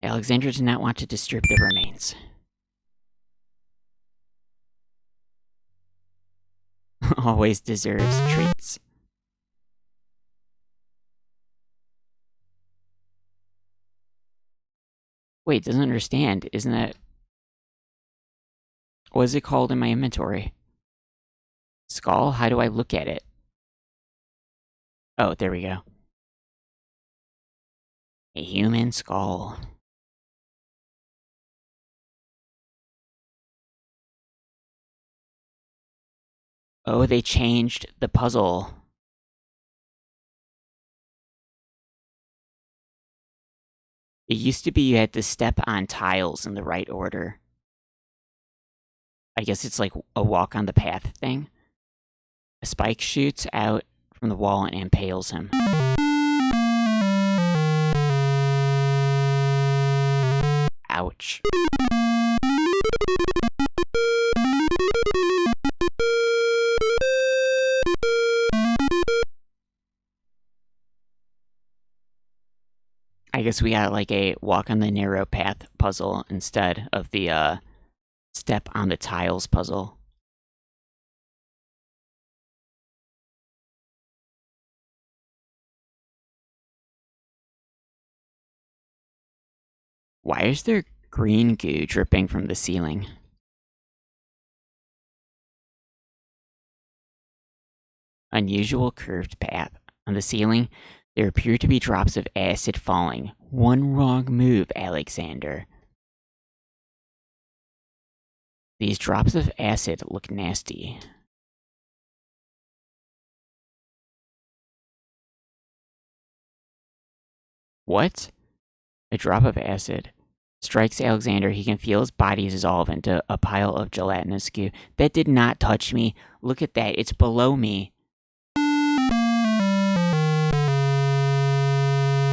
S1: Alexander did not want to disturb the remains. Always deserves treats. Wait, doesn't understand. Isn't that... What is it called in my inventory? Skull? How do I look at it? Oh, there we go. A human skull. Oh, they changed the puzzle. It used to be you had to step on tiles in the right order. I guess it's like a walk on the path thing. A spike shoots out from the wall and impales him. Ouch. I guess we got like a walk on the narrow path puzzle instead of the step on the tiles puzzle. Why is there green goo dripping from the ceiling? Unusual curved path. On the ceiling, there appear to be drops of acid falling. One wrong move, Alexander. These drops of acid look nasty. What? A drop of acid strikes Alexander. He can feel his body dissolve into a pile of gelatinous goo. That did not touch me. Look at that. It's below me.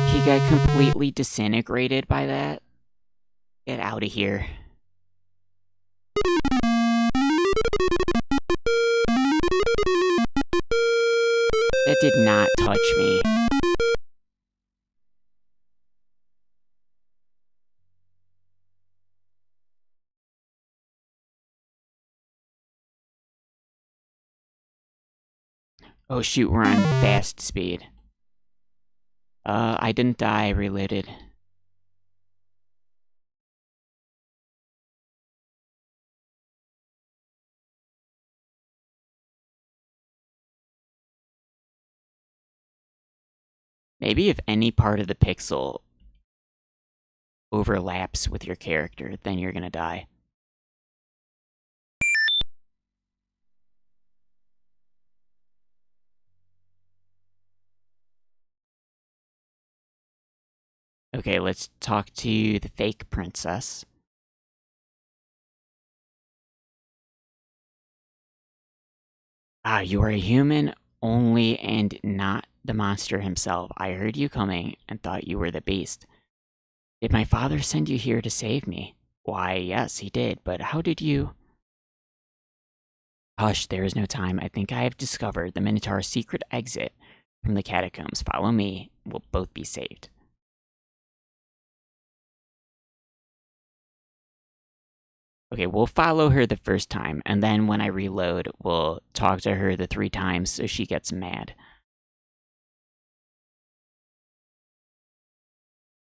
S1: He got completely disintegrated by that. Get out of here. That did not touch me. Oh shoot, we're on fast speed. I didn't die, reloaded. Maybe if any part of the pixel overlaps with your character, then you're gonna die. Okay, let's talk to the fake princess. Ah, you are a human only and not the monster himself. I heard you coming and thought you were the beast. Did my father send you here to save me? Why, yes, he did, but how did you... Hush, there is no time. I think I have discovered the Minotaur's secret exit from the catacombs. Follow me. We'll both be saved. Okay, we'll follow her the first time, and then when I reload, we'll talk to her the 3 times so she gets mad.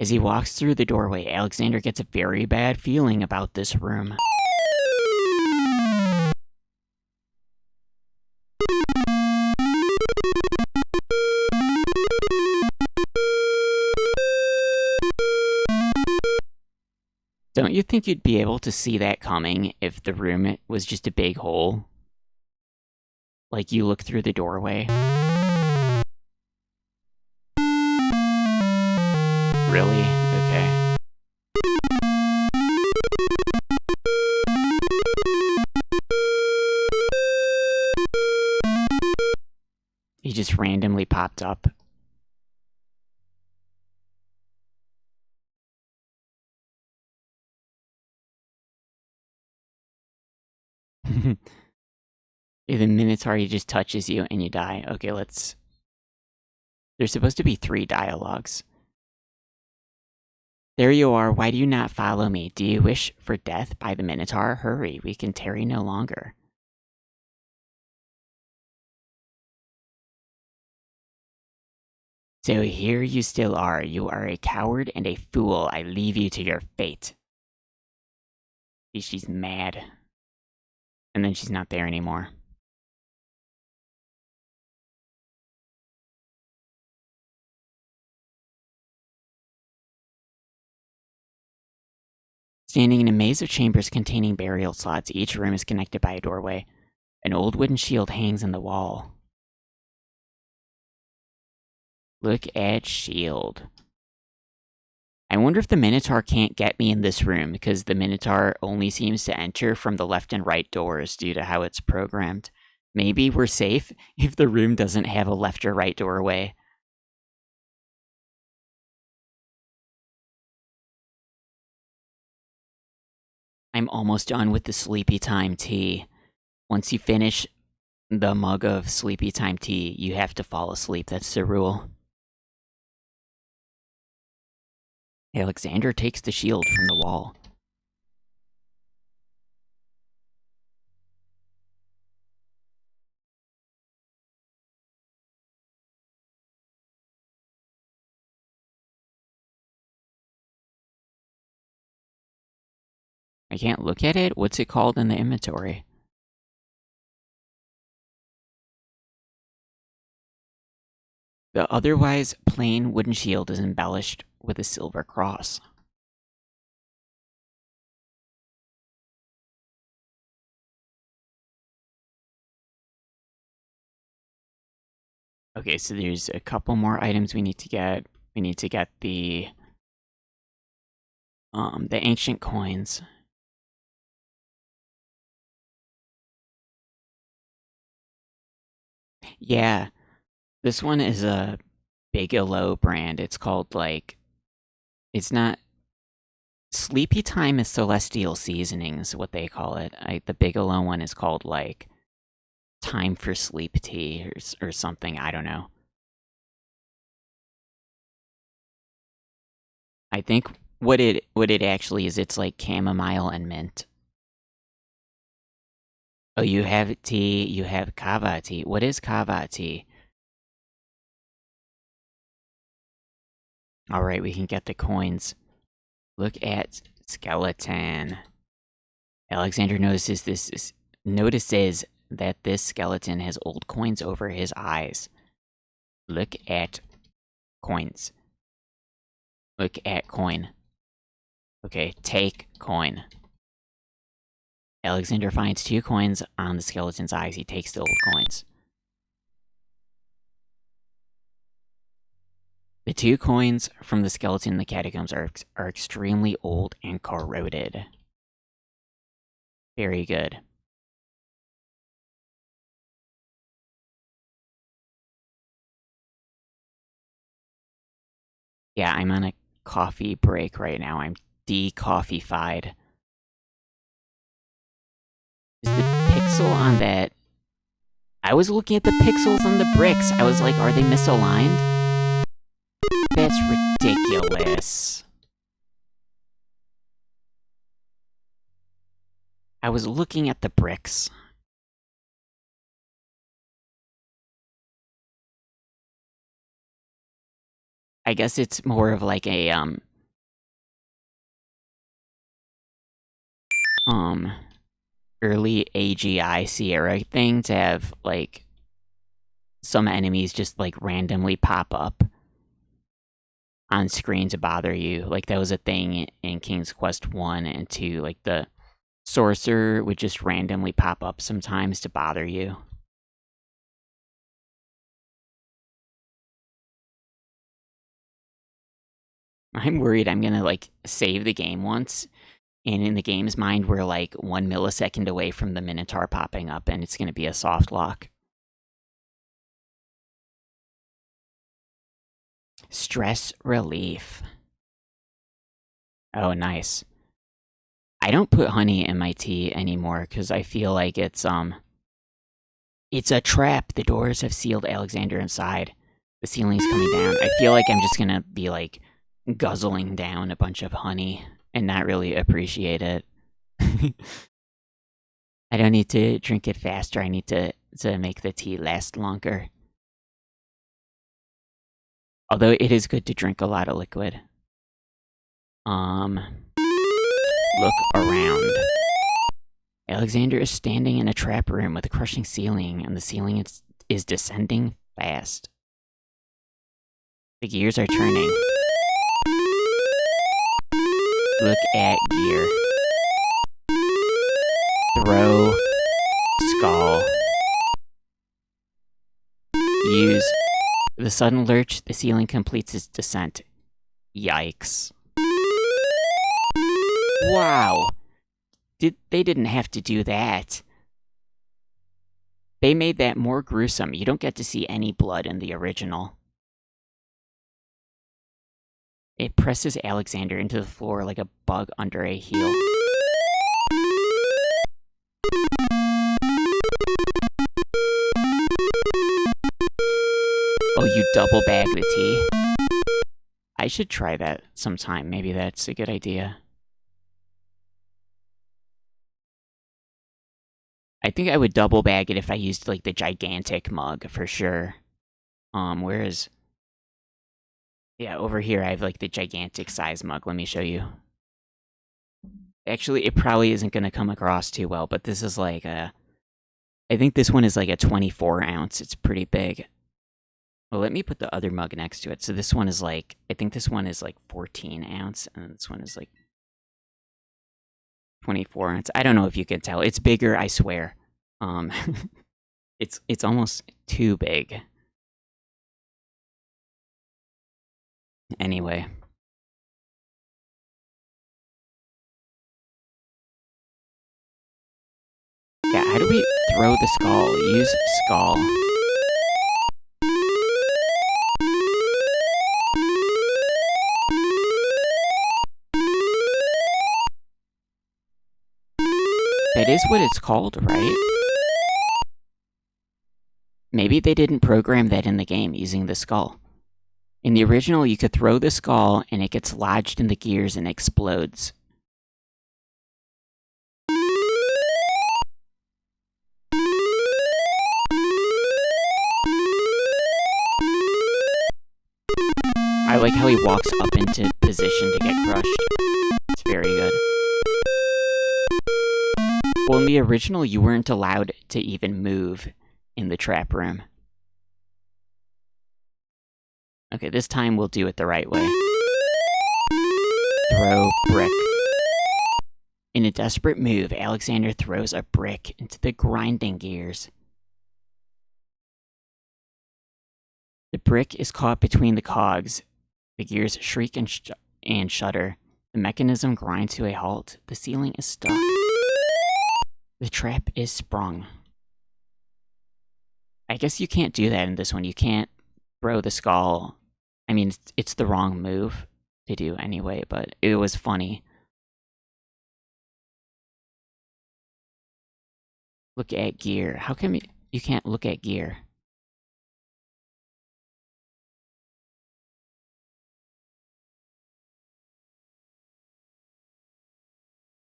S1: As he walks through the doorway, Alexander gets a very bad feeling about this room. Don't you think you'd be able to see that coming if the room was just a big hole? Like you look through the doorway? Really? Okay. He just randomly popped up. The Minotaur just touches you and you die. Okay, let's... There's supposed to be 3 dialogues. There you are. Why do you not follow me? Do you wish for death by the Minotaur? Hurry, we can tarry no longer. So here you still are. You are a coward and a fool. I leave you to your fate. She's mad. And then she's not there anymore. Standing in a maze of chambers containing burial slots, each room is connected by a doorway. An old wooden shield hangs in the wall. Look at shield. I wonder if the Minotaur can't get me in this room because the Minotaur only seems to enter from the left and right doors due to how it's programmed. Maybe we're safe if the room doesn't have a left or right doorway. I'm almost done with the sleepy time tea. Once you finish the mug of sleepy time tea, you have to fall asleep. That's the rule. Alexander takes the shield from the wall. I can't look at it? What's it called in the inventory? The otherwise plain wooden shield is embellished with a silver cross. Okay, so there's a couple more items we need to get. We need to get the ancient coins. Yeah, this one is a Bigelow brand. It's called like, it's not Sleepy Time is Celestial Seasonings, what they call it. The Bigelow one is called like Time for Sleep Tea or something. I don't know. I think what it actually is, it's like chamomile and mint. Oh, you have tea. You have kava tea. What is kava tea? All right, we can get the coins. Look at skeleton. Alexander notices that this skeleton has old coins over his eyes. Look at coins. Look at coin. Okay, take coin. Alexander finds 2 coins on the skeleton's eyes. He takes the old coins. The 2 coins from the skeleton in the catacombs are extremely old and corroded. Very good. Yeah, I'm on a coffee break right now. I'm de-coffeefied. Is the pixel on that? I was looking at the pixels on the bricks. I was like, are they misaligned? That's ridiculous. I was looking at the bricks. I guess it's more of like a, early AGI Sierra thing to have, like, some enemies just, like, randomly pop up on screen to bother you. Like, that was a thing in King's Quest 1 and 2. Like, the sorcerer would just randomly pop up sometimes to bother you. I'm worried I'm gonna, like, save the game once, and in the game's mind, we're, like, 1 millisecond away from the Minotaur popping up, and it's gonna be a soft lock. Stress relief. Oh, nice. I don't put honey in my tea anymore, because I feel like it's a trap. The doors have sealed Alexander inside. The ceiling's coming down. I feel like I'm just gonna be, like, guzzling down a bunch of honey and not really appreciate it. I don't need to drink it faster. I need to make the tea last longer. Although it is good to drink a lot of liquid. Look around. Alexander is standing in a trap room with a crushing ceiling, and the ceiling is descending fast. The gears are turning. Look at gear. Throw. Skull. a sudden lurch, the ceiling completes its descent. Yikes. Wow. They didn't have to do that. They made that more gruesome. You don't get to see any blood in the original. It presses Alexander into the floor like a bug under a heel. Oh, you double bag the tea? I should try that sometime. Maybe that's a good idea. I think I would double bag it if I used like the gigantic mug for sure. Whereas yeah, over here I have like the gigantic size mug. Let me show you. Actually, it probably isn't gonna come across too well, but this is like a I think this one is like a 24 ounce. It's pretty big. Well, let me put the other mug next to it. So this one is like, I think this one is like 14 ounce, and this one is like 24 ounce. I don't know if you can tell. It's bigger, I swear. It's almost too big. Anyway. Yeah, how do we throw the skull? Use skull. That is what it's called, right? Maybe they didn't program that in the game using the skull. In the original, you could throw the skull and it gets lodged in the gears and explodes. I like how he walks up into position to get crushed. It's very good. Well, in the original, you weren't allowed to even move in the trap room. Okay, this time we'll do it the right way. Throw brick. In a desperate move, Alexander throws a brick into the grinding gears. The brick is caught between the cogs. The gears shriek and shudder. The mechanism grinds to a halt. The ceiling is stuck. The trap is sprung. I guess you can't do that in this one. You can't throw the skull. I mean, it's the wrong move to do anyway, but it was funny. Look at gear. How come you can't look at gear?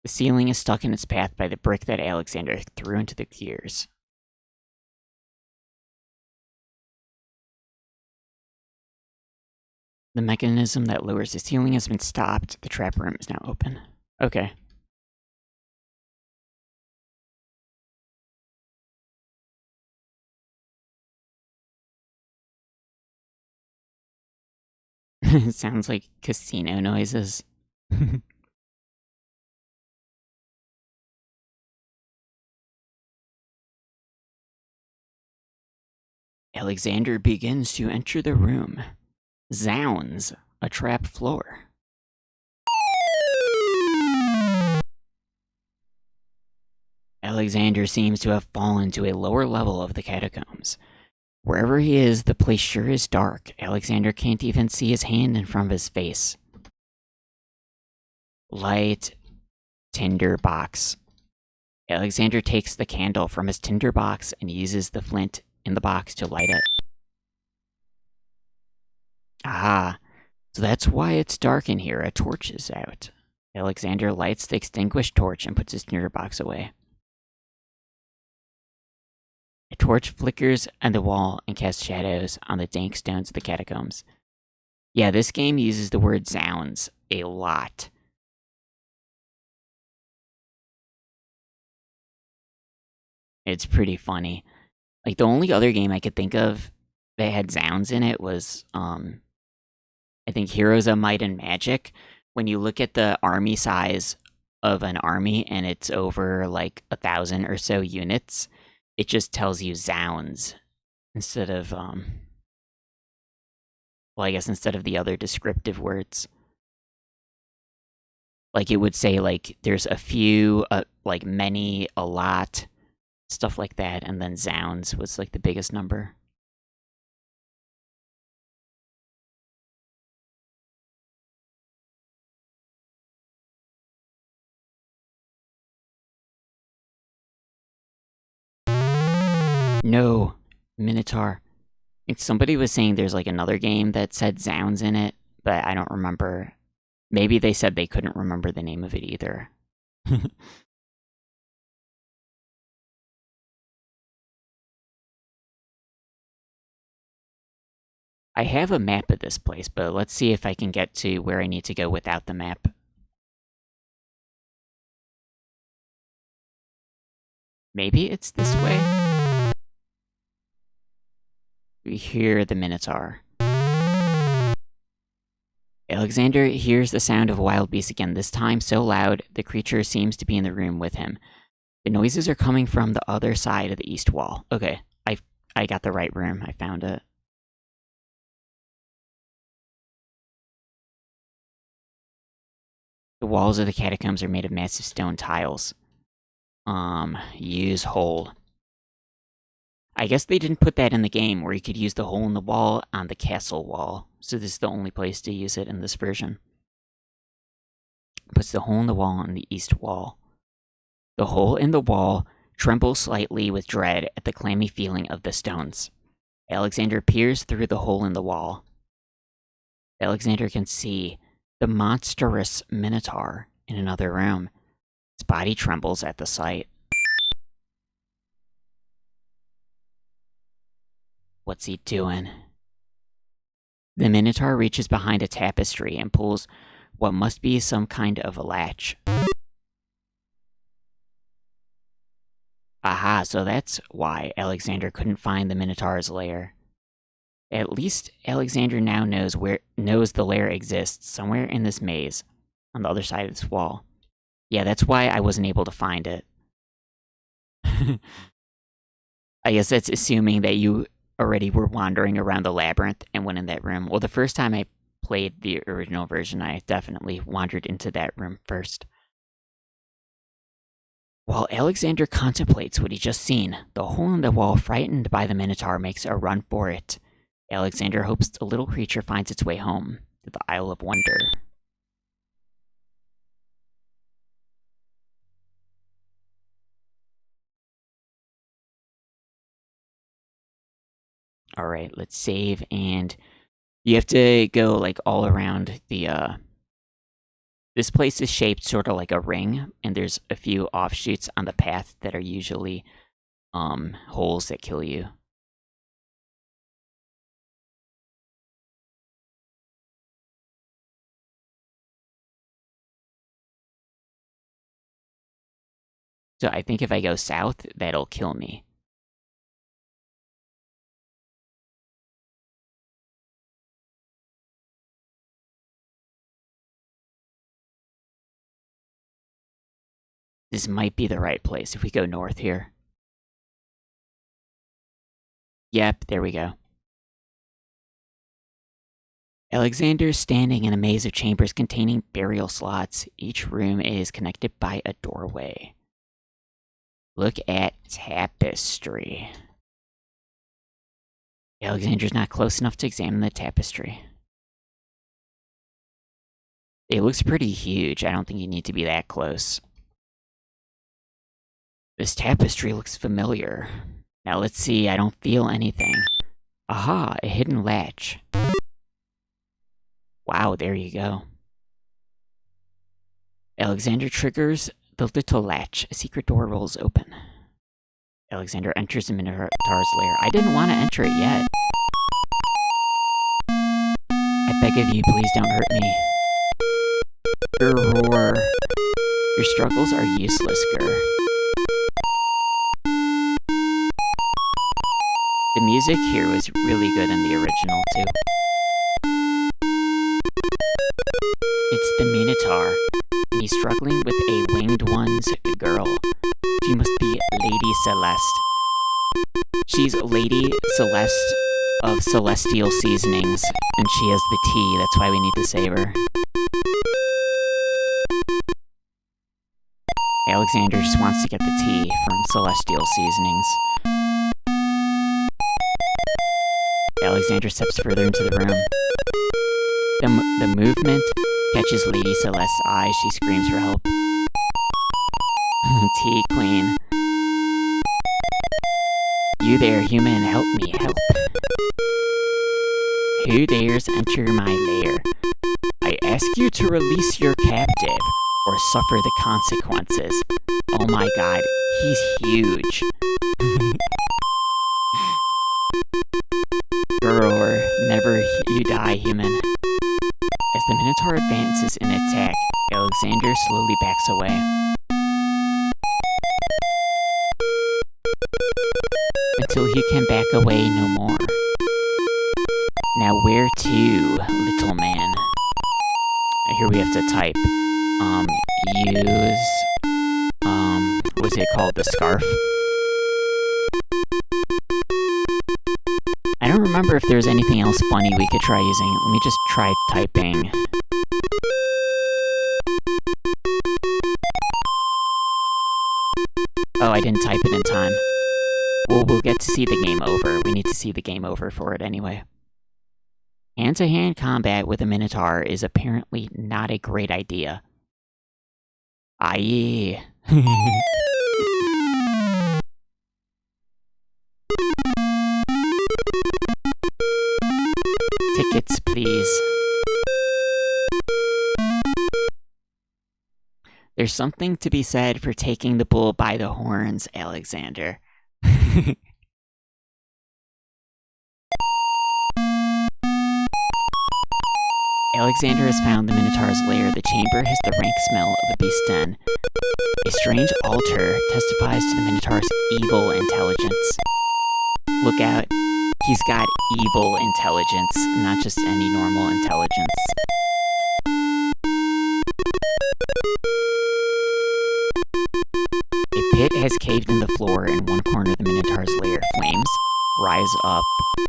S1: The ceiling is stuck in its path by the brick that Alexander threw into the gears. The mechanism that lowers the ceiling has been stopped. The trap room is now open. Okay. It sounds like casino noises. Alexander begins to enter the room. Zounds, a trap floor. Alexander seems to have fallen to a lower level of the catacombs. Wherever he is, the place sure is dark. Alexander can't even see his hand in front of his face. Light tinder box. Alexander takes the candle from his tinder box and uses the flint in the box to light it. Ah, so that's why it's dark in here. A torch is out. Alexander lights the extinguished torch and puts his tinder box away. A torch flickers on the wall and casts shadows on the dank stones of the catacombs. Yeah, this game uses the word zounds a lot. It's pretty funny. Like, the only other game I could think of that had zounds in it was, I think Heroes of Might and Magic. When you look at the army size of an army and it's over like 1,000 or so units, it just tells you zounds instead of Well, I guess instead of the other descriptive words. Like it would say like there's a few, like many, a lot, stuff like that, and then zounds was like the biggest number. No, Minotaur. Somebody was saying there's like another game that said zounds in it, but I don't remember. Maybe they said they couldn't remember the name of it either. I have a map of this place, but let's see if I can get to where I need to go without the map. Maybe it's this way? We hear the Minotaur. Alexander hears the sound of a wild beast again, this time so loud the creature seems to be in the room with him. The noises are coming from the other side of the east wall. Okay, I got the right room. I found it. The walls of the catacombs are made of massive stone tiles. Use hole. I guess they didn't put that in the game where you could use the hole in the wall on the castle wall. So this is the only place to use it in this version. Puts the hole in the wall on the east wall. The hole in the wall trembles slightly with dread at the clammy feeling of the stones. Alexander peers through the hole in the wall. Alexander can see the monstrous Minotaur in another room. His body trembles at the sight. What's he doing? The Minotaur reaches behind a tapestry and pulls what must be some kind of a latch. Aha, so that's why Alexander couldn't find the Minotaur's lair. At least Alexander now knows the lair exists somewhere in this maze, on the other side of this wall. Yeah, that's why I wasn't able to find it. I guess that's assuming that you already were wandering around the labyrinth and went in that room. Well, the first time I played the original version, I definitely wandered into that room first. While Alexander contemplates what he just seen, the hole in the wall, frightened by the Minotaur, makes a run for it. Alexander hopes the little creature finds its way home to the Isle of Wonder. Alright, let's save, and you have to go like all around the this place is shaped sort of like a ring, and there's a few offshoots on the path that are usually holes that kill you. So I think if I go south, that'll kill me. This might be the right place if we go north here. Yep, there we go. Alexander is standing in a maze of chambers containing burial slots. Each room is connected by a doorway. Look at tapestry. Alexander's not close enough to examine the tapestry. It looks pretty huge. I don't think you need to be that close. This tapestry looks familiar. Now let's see, I don't feel anything. Aha, a hidden latch. Wow, there you go. Alexander triggers the little latch. A secret door rolls open. Alexander enters the Minotaur's lair. I didn't want to enter it yet. I beg of you, please don't hurt me. Roar. Your struggles are useless, Gur. The music here was really good in the original, too. It's the Minotaur, and he's struggling with a winged one's girl. She must be Lady Celeste. She's Lady Celeste of celestial seasonings, and she has the tea. That's why we need to save her. Alexander just wants to get the tea from celestial seasonings. Alexander steps further into the room. The movement catches Lady Celeste's eye. She screams for help. Tea Queen. You there, human, help me, help. Who dares enter my lair? I ask you to release your captive, or suffer the consequences. Oh my god, he's huge. Grr, never you die, human. As the Minotaur advances in attack, Alexander slowly backs away. Until he can back away no more. Now where to, little man? Here we have to type. Use, what's it called? The scarf? I don't remember if there's anything else funny we could try using. Let me just try typing. Oh, I didn't type it in time. Well, we'll get to see the game over. We need to see the game over for it anyway. Hand-to-hand combat with a Minotaur is apparently not a great idea. Aye. Tickets, please. There's something to be said for taking the bull by the horns, Alexander. Alexander has found the Minotaur's lair. The chamber has the rank smell of a beast den. A strange altar testifies to the Minotaur's evil intelligence. Look out, he's got evil intelligence, not just any normal intelligence. A pit has caved in the floor in one corner of the Minotaur's lair.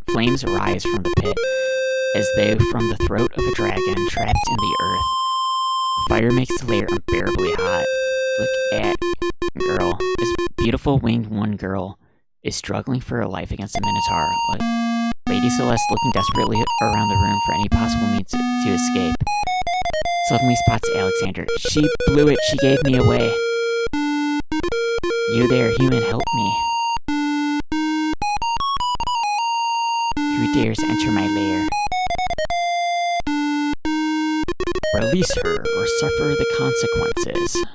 S1: Flames rise from the pit, as though from the throat of a dragon trapped in the earth. Fire makes the lair unbearably hot. Look at girl. This beautiful winged one girl is struggling for her life against a Minotaur. Look, Lady Celeste looking desperately around the room for any possible means to escape. Suddenly spots Alexander. She blew it. She gave me away. You there, human, help me. Who dares enter my lair? Release her or suffer the consequences.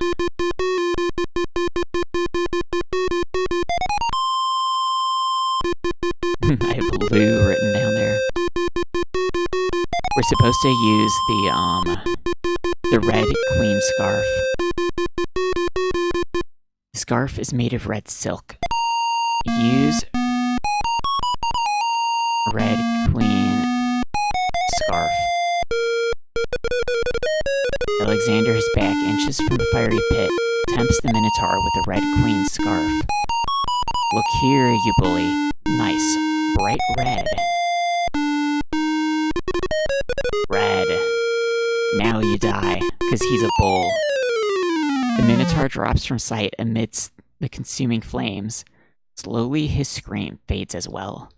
S1: I have blue written down there. We're supposed to use the red queen scarf. The scarf is made of red silk. Use red queen scarf. Alexander's back inches from the fiery pit, tempts the Minotaur with the red queen scarf. Look here, you bully. Nice. Bright red. Red. Now you die, 'cause he's a bull. The Minotaur drops from sight amidst the consuming flames. Slowly, his scream fades as well.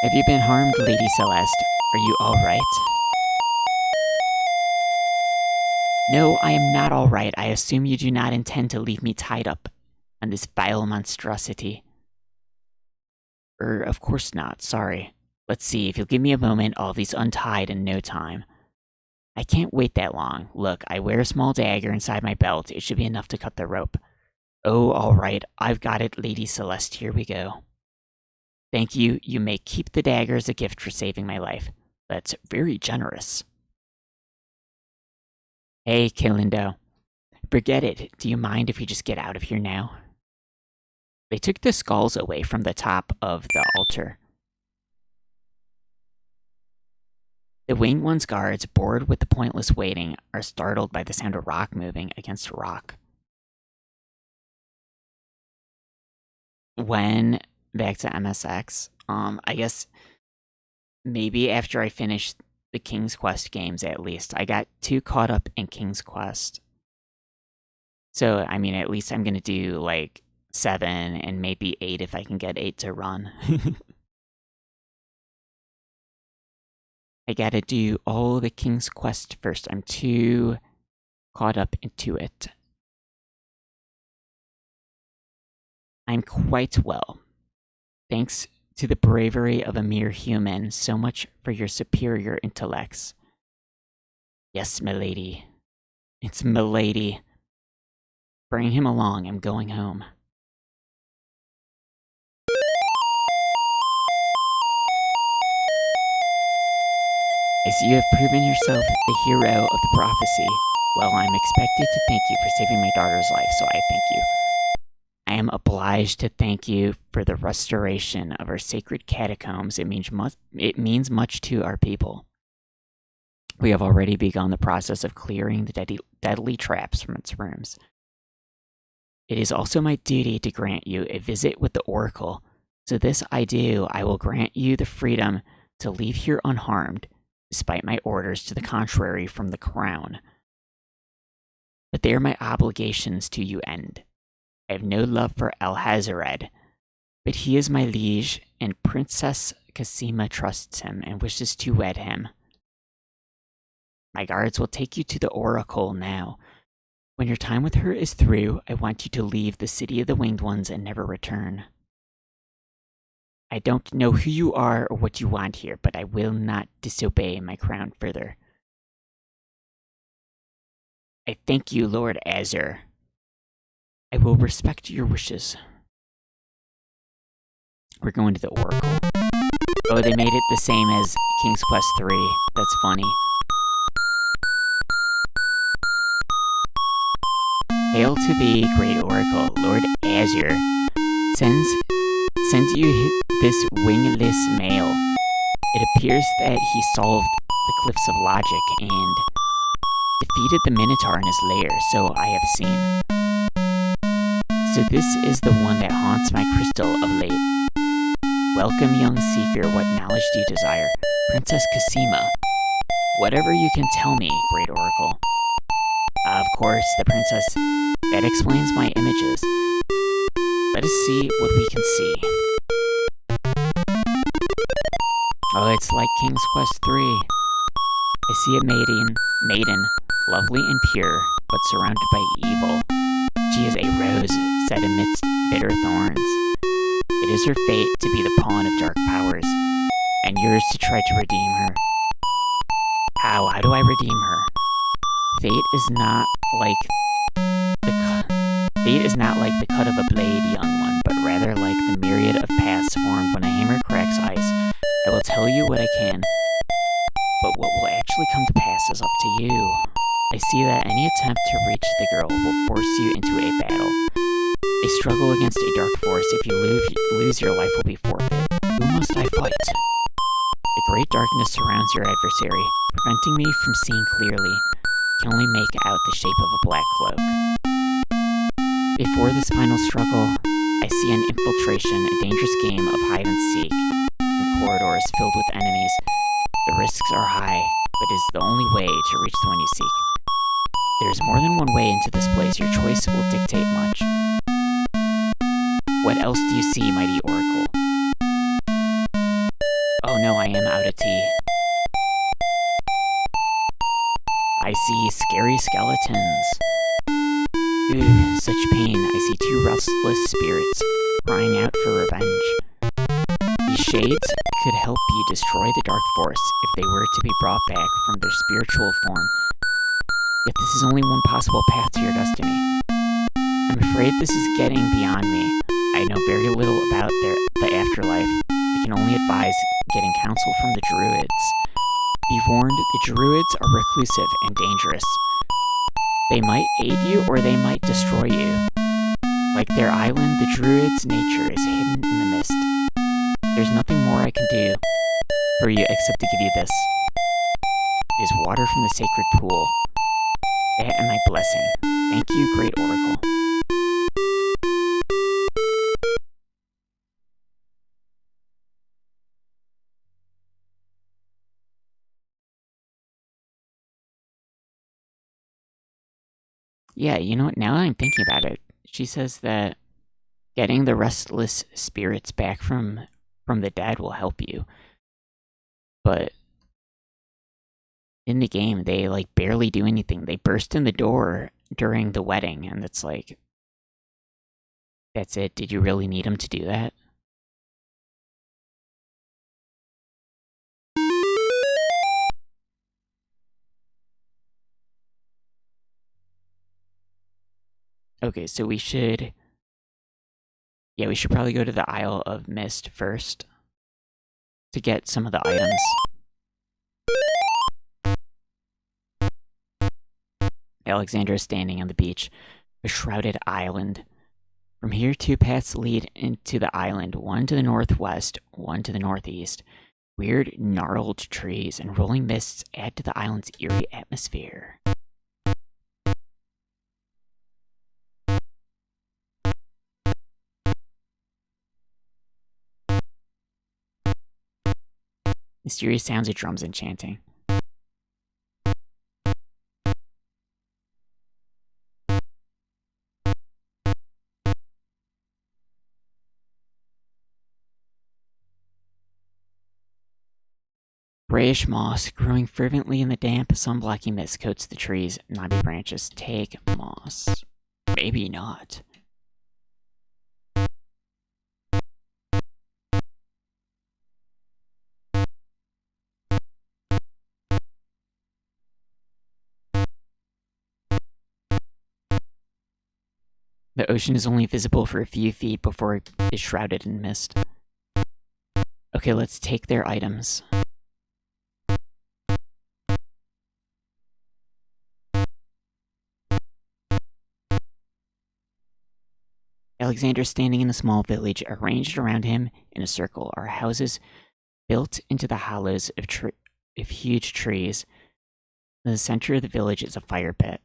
S1: Have you been harmed, Lady Celeste? Are you alright? No, I am not alright. I assume you do not intend to leave me tied up on this vile monstrosity. Of course not. Sorry. Let's see, if you'll give me a moment, I'll have these untied in no time. I can't wait that long. Look, I wear a small dagger inside my belt. It should be enough to cut the rope. Oh, alright. I've got it, Lady Celeste. Here we go. Thank you. You may keep the dagger as a gift for saving my life. That's very generous. Hey, Kilindo. Forget it. Do you mind if we just get out of here now? They took the skulls away from the top of the altar. The Winged One's guards, bored with the pointless waiting, are startled by the sound of rock moving against rock. when back to MSX. I guess maybe after I finish the King's Quest games at least. I got too caught up in King's Quest. So, I mean, at least I'm gonna do like 7 and maybe 8 if I can get 8 to run. I gotta do all the King's Quest first. I'm too caught up into it. I'm quite well. Thanks to the bravery of a mere human, so much for your superior intellects. Yes, milady. It's milady. Bring him along, I'm going home. As you have proven yourself the hero of the prophecy, well, I'm expected to thank you for saving my daughter's life, so I thank you. I am obliged to thank you for the restoration of our sacred catacombs. It means much to our people. We have already begun the process of clearing the deadly traps from its rooms. It is also my duty to grant you a visit with the Oracle. So this I do, I will grant you the freedom to leave here unharmed, despite my orders to the contrary from the crown. But there my obligations to you end. I have no love for Alhazared, but he is my liege, and Princess Cassima trusts him and wishes to wed him. My guards will take you to the Oracle now. When your time with her is through, I want you to leave the City of the Winged Ones and never return. I don't know who you are or what you want here, but I will not disobey my crown further. I thank you, Lord Azur. I will respect your wishes. We're going to the Oracle. Oh, they made it the same as King's Quest 3. That's funny. Hail to thee, great Oracle. Lord Azur sends you this wingless mail. It appears that he solved the Cliffs of Logic and defeated the Minotaur in his lair, so I have seen. So this is the one that haunts my crystal of late. Welcome, young seeker, what knowledge do you desire? Princess Cassima. Whatever you can tell me, great Oracle. Of course, the princess. That explains my images. Let us see what we can see. Oh, it's like King's Quest 3. I see a maiden, lovely and pure, but surrounded by evil. She is a rose set amidst bitter thorns. It is her fate to be the pawn of dark powers, and yours to try to redeem her. How do I redeem her? Fate is not like the cut of a blade, young one, but rather like the myriad of paths formed when a hammer cracks ice. I will tell you what I can, but what will actually come to pass is up to you. I see that any attempt to reach the girl will force you into a battle. A struggle against a dark force. If you lose, your life will be forfeit. Who must I fight? The great darkness surrounds your adversary, preventing me from seeing clearly. I can only make out the shape of a black cloak. Before this final struggle, I see an infiltration, a dangerous game of hide and seek, in corridors filled with enemies. The risks are high, but it is the only way to reach the one you seek. There is more than one way into this place. Your choice will dictate much. What else do you see, mighty Oracle? Oh no, I am out of tea. I see scary skeletons. Ooh, such pain. I see two restless spirits crying out for revenge. These shades could help you destroy the dark force if they were to be brought back from their spiritual form. Yet this is only one possible path to your destiny. I'm afraid this is getting beyond me. I know very little about the afterlife. I can only advise getting counsel from the druids. Be warned, the druids are reclusive and dangerous. They might aid you or they might destroy you. Like their island, the druids' nature is hidden in the mist. There's nothing more I can do for you except to give you this. It is water from the sacred pool. That and my blessing. Thank you, great Oracle. Yeah, you know what? Now that I'm thinking about it, she says that getting the restless spirits back from the dead will help you. But in the game, they like barely do anything. They burst in the door during the wedding, and it's like, that's it. Did you really need them to do that? Okay, so we should. Yeah, we should probably go to the Isle of Mist first to get some of the items. Alexandra is standing on the beach, a shrouded island. From here, two paths lead into the island, one to the northwest, one to the northeast. Weird, gnarled trees and rolling mists add to the island's eerie atmosphere. Mysterious sounds of drums and chanting. Grayish moss growing fervently in the damp, sun-blocking mist coats the trees' knobby branches. Take moss. Maybe not. The ocean is only visible for a few feet before it is shrouded in mist. Okay, let's take their items. Alexander's standing in a small village. Arranged around him in a circle are houses built into the hollows of huge trees. In the center of the village is a fire pit.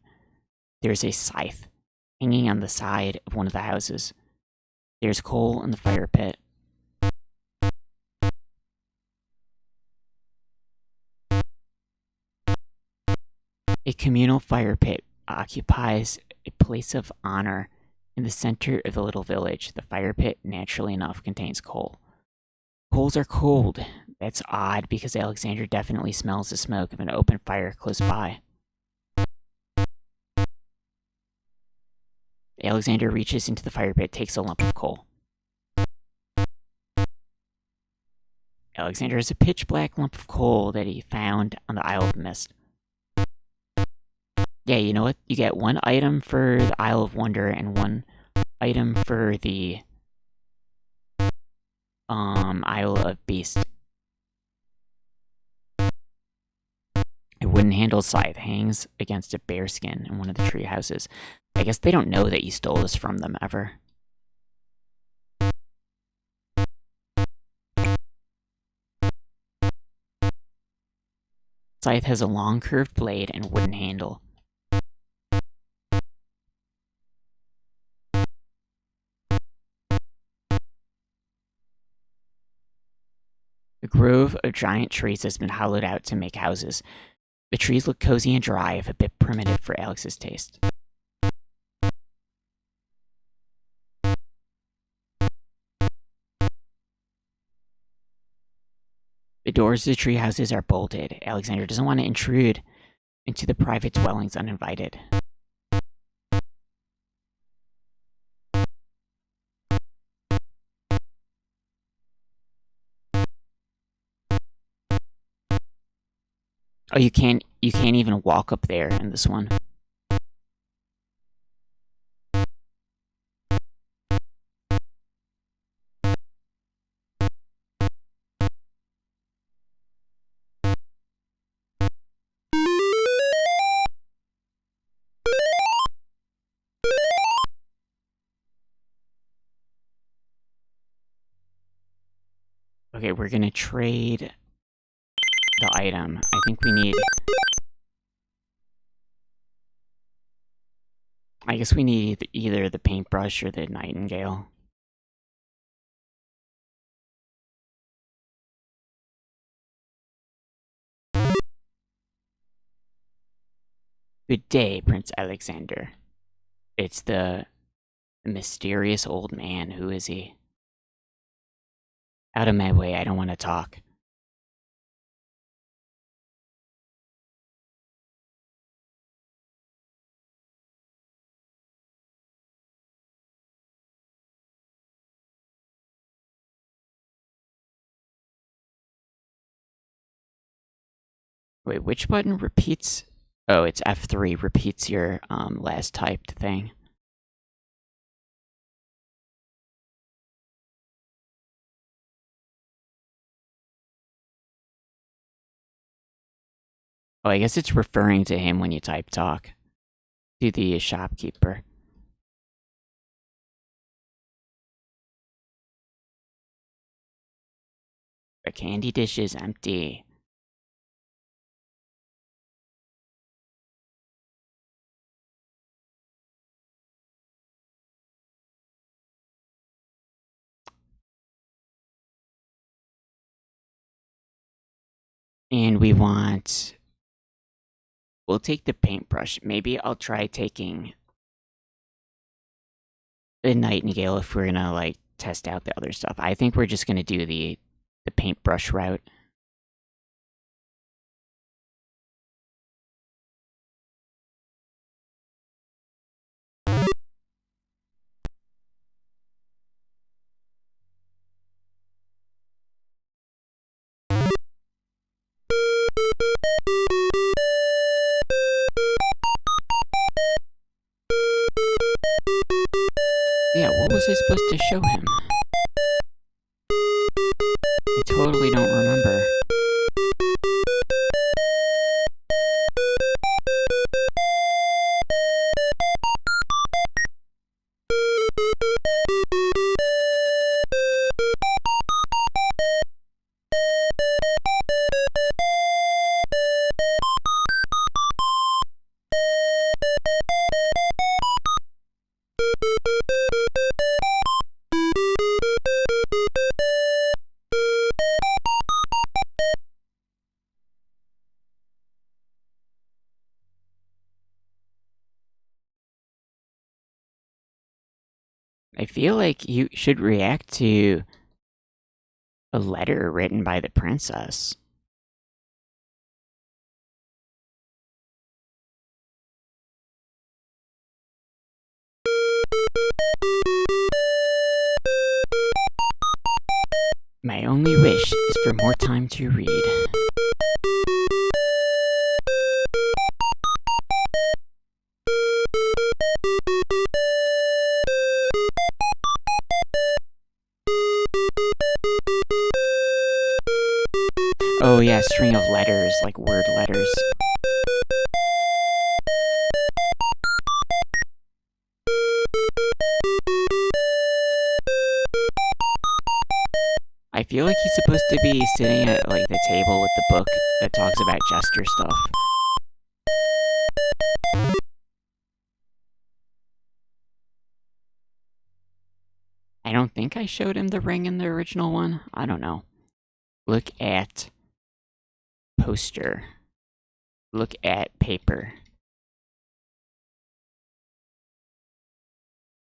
S1: There is a scythe hanging on the side of one of the houses. There's coal in the fire pit. A communal fire pit occupies a place of honor in the center of the little village. The fire pit, naturally enough, contains coal. Coals are cold. That's odd because Alexander definitely smells the smoke of an open fire close by. Alexander reaches into the fire pit, takes a lump of coal. Alexander has a pitch black lump of coal that he found on the Isle of Mist. Yeah, you know what? You get one item for the Isle of Wonder and one item for the Isle of Beast. A wooden handled scythe hangs against a bear skin in one of the tree houses. I guess they don't know that you stole this from them ever. Scythe has a long curved blade and wooden handle. A grove of giant trees has been hollowed out to make houses. The trees look cozy and dry, if a bit primitive for Alex's taste. The doors of the tree houses are bolted. Alexander doesn't want to intrude into the private dwellings uninvited. Oh, you can't even walk up there in this one. Okay, we're gonna trade the item. I think we need... I guess we need either the paintbrush or the nightingale. Good day, Prince Alexander. It's the mysterious old man. Who is he? Out of my way, I don't want to talk. Wait, which button repeats? Oh, it's F3 repeats your last typed thing. Oh, I guess it's referring to him when you type talk. To the shopkeeper. The candy dish is empty. And we want... We'll take the paintbrush. Maybe I'll try taking the nightingale if we're gonna, like, test out the other stuff. I think we're just gonna do the paintbrush route. Yeah, what was I supposed to show him? I totally don't remember. I feel like you should react to a letter written by the princess. My only wish is for more time to read. Oh yeah, string of letters, like word letters. I feel like he's supposed to be sitting at, like, the table with the book that talks about Jester stuff. I don't think I showed him the ring in the original one. I don't know. Look at poster. Look at paper.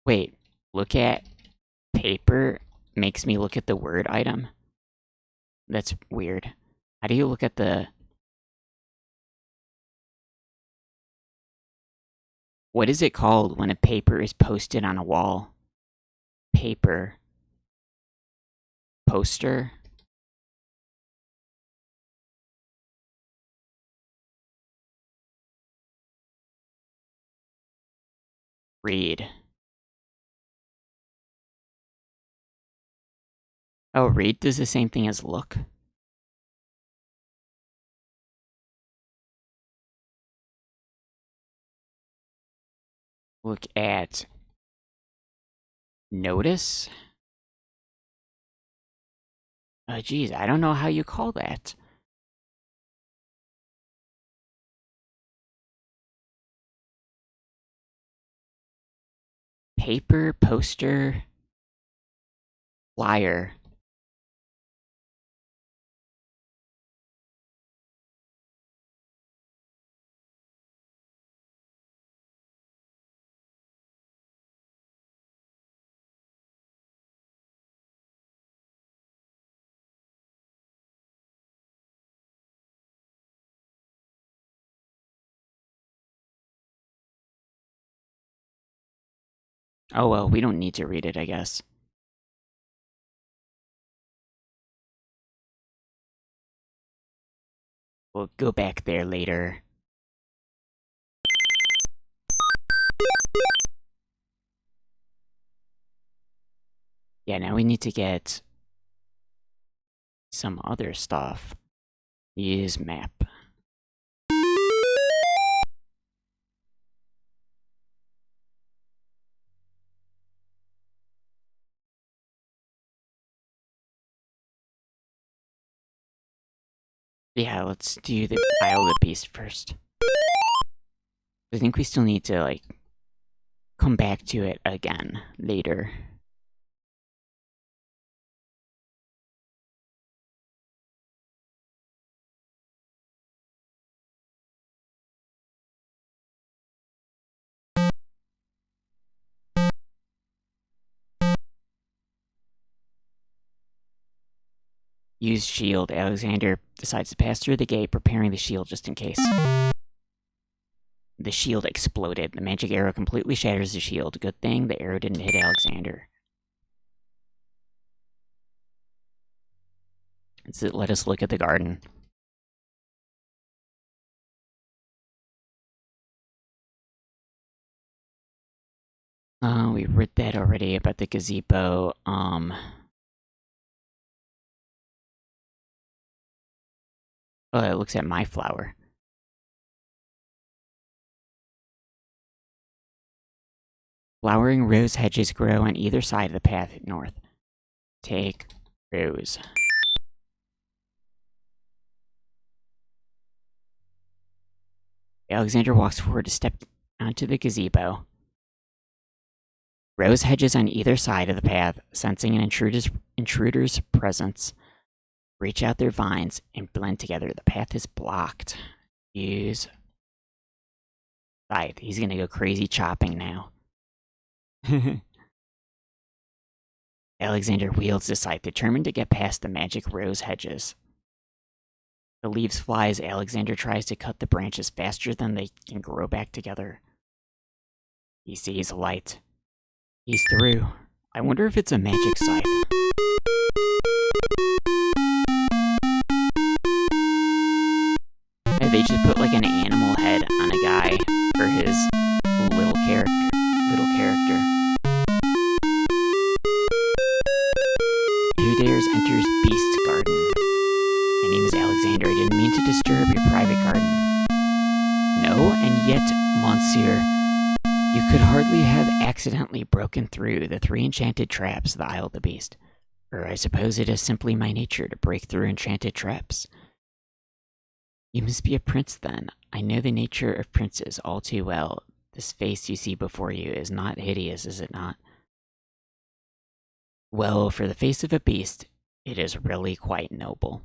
S1: Wait, look at paper makes me look at the word item. That's weird. How do you look at the... What is it called when a paper is posted on a wall? Paper. Poster? Read. Oh, read does the same thing as look? Look at... Notice? Oh, geez, I don't know how you call that. Paper, poster, flyer. Oh well, we don't need to read it, I guess. We'll go back there later. Yeah, now we need to get some other stuff. Use map. Yeah, let's do the Isle of the Beast first. I think we still need to, like, come back to it again later. Use shield. Alexander decides to pass through the gate, preparing the shield just in case. The shield exploded. The magic arrow completely shatters the shield. Good thing the arrow didn't hit Alexander. So let us look at the garden. We read that already about the gazebo. Oh, it looks at my flower. Flowering rose hedges grow on either side of the path north. Take rose. Alexander walks forward to step onto the gazebo. Rose hedges on either side of the path, sensing an intruder's presence, reach out their vines and blend together. The path is blocked. Use scythe. He's gonna go crazy chopping now. Alexander wields the scythe, determined to get past the magic rose hedges. The leaves fly as Alexander tries to cut the branches faster than they can grow back together. He sees light. He's through. I wonder if it's a magic scythe. They just put like an animal head on a guy for his little character. Who dares enters Beast's garden? My name is Alexander. I didn't mean to disturb your private garden. No, and yet, Monsieur, you could hardly have accidentally broken through the 3 enchanted traps of the Isle of the Beast. Or I suppose it is simply my nature to break through enchanted traps. You must be a prince then. I know the nature of princes all too well. This face you see before you is not hideous, is it not? Well, for the face of a beast, it is really quite noble.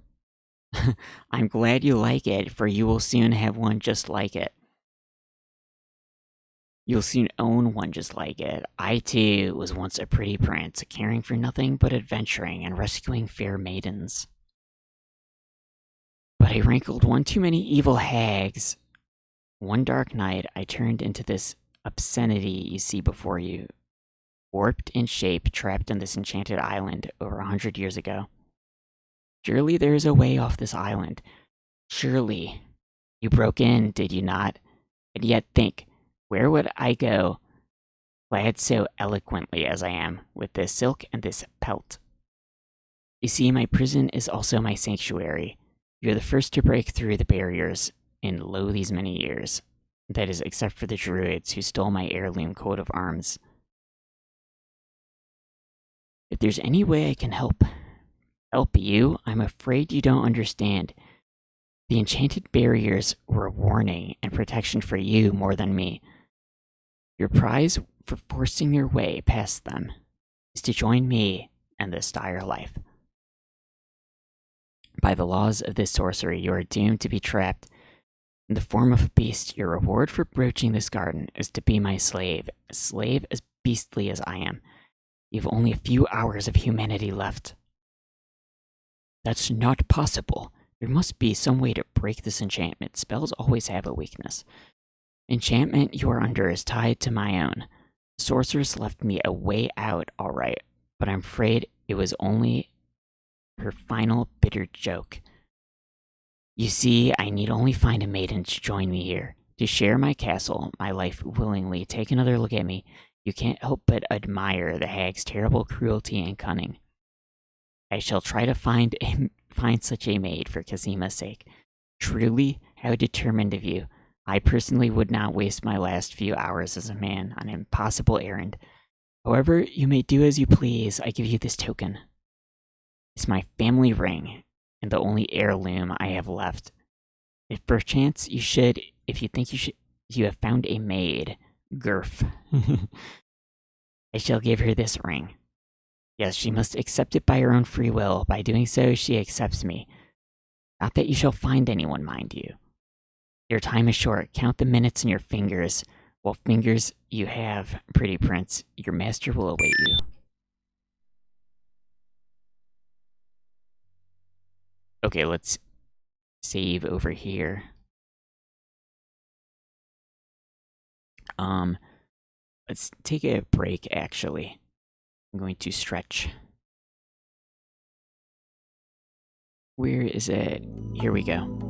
S1: I'm glad you like it, for you will soon have one just like it. You'll soon own one just like it. I too was once a pretty prince, caring for nothing but adventuring and rescuing fair maidens. But I rankled one too many evil hags. One dark night, I turned into this obscenity you see before you, warped in shape, trapped on this enchanted island over 100 years ago. Surely there is a way off this island. Surely. You broke in, did you not? And yet think, where would I go, clad so eloquently as I am, with this silk and this pelt? You see, my prison is also my sanctuary. You're the first to break through the barriers in lo these many years. That is, except for the druids who stole my heirloom coat of arms. If there's any way I can help you, I'm afraid you don't understand. The enchanted barriers were a warning and protection for you more than me. Your prize for forcing your way past them is to join me and this dire life. By the laws of this sorcery, you are doomed to be trapped in the form of a beast. Your reward for broaching this garden is to be my slave, a slave as beastly as I am. You've only a few hours of humanity left. That's not possible. There must be some way to break this enchantment. Spells always have a weakness. Enchantment you are under is tied to my own. Sorceress left me a way out, all right, but I'm afraid it was only her final bitter joke. You see, I need only find a maiden to join me here, to share my castle, my life willingly. Take another look at me. You can't help but admire the hag's terrible cruelty and cunning. I shall try to find such a maid for Kazima's sake. Truly, how determined of you. I personally would not waste my last few hours as a man on an impossible errand. However, you may do as you please. I give you this token. It's my family ring, and the only heirloom I have left. If perchance if you think you have found a maid, Gurf, I shall give her this ring. Yes, she must accept it by her own free will. By doing so, she accepts me. Not that you shall find anyone, mind you. Your time is short. Count the minutes in your fingers. What fingers you have, pretty prince. Your master will await you. Okay, let's save over here. Let's take a break, actually. I'm going to stretch. Where is it? Here we go.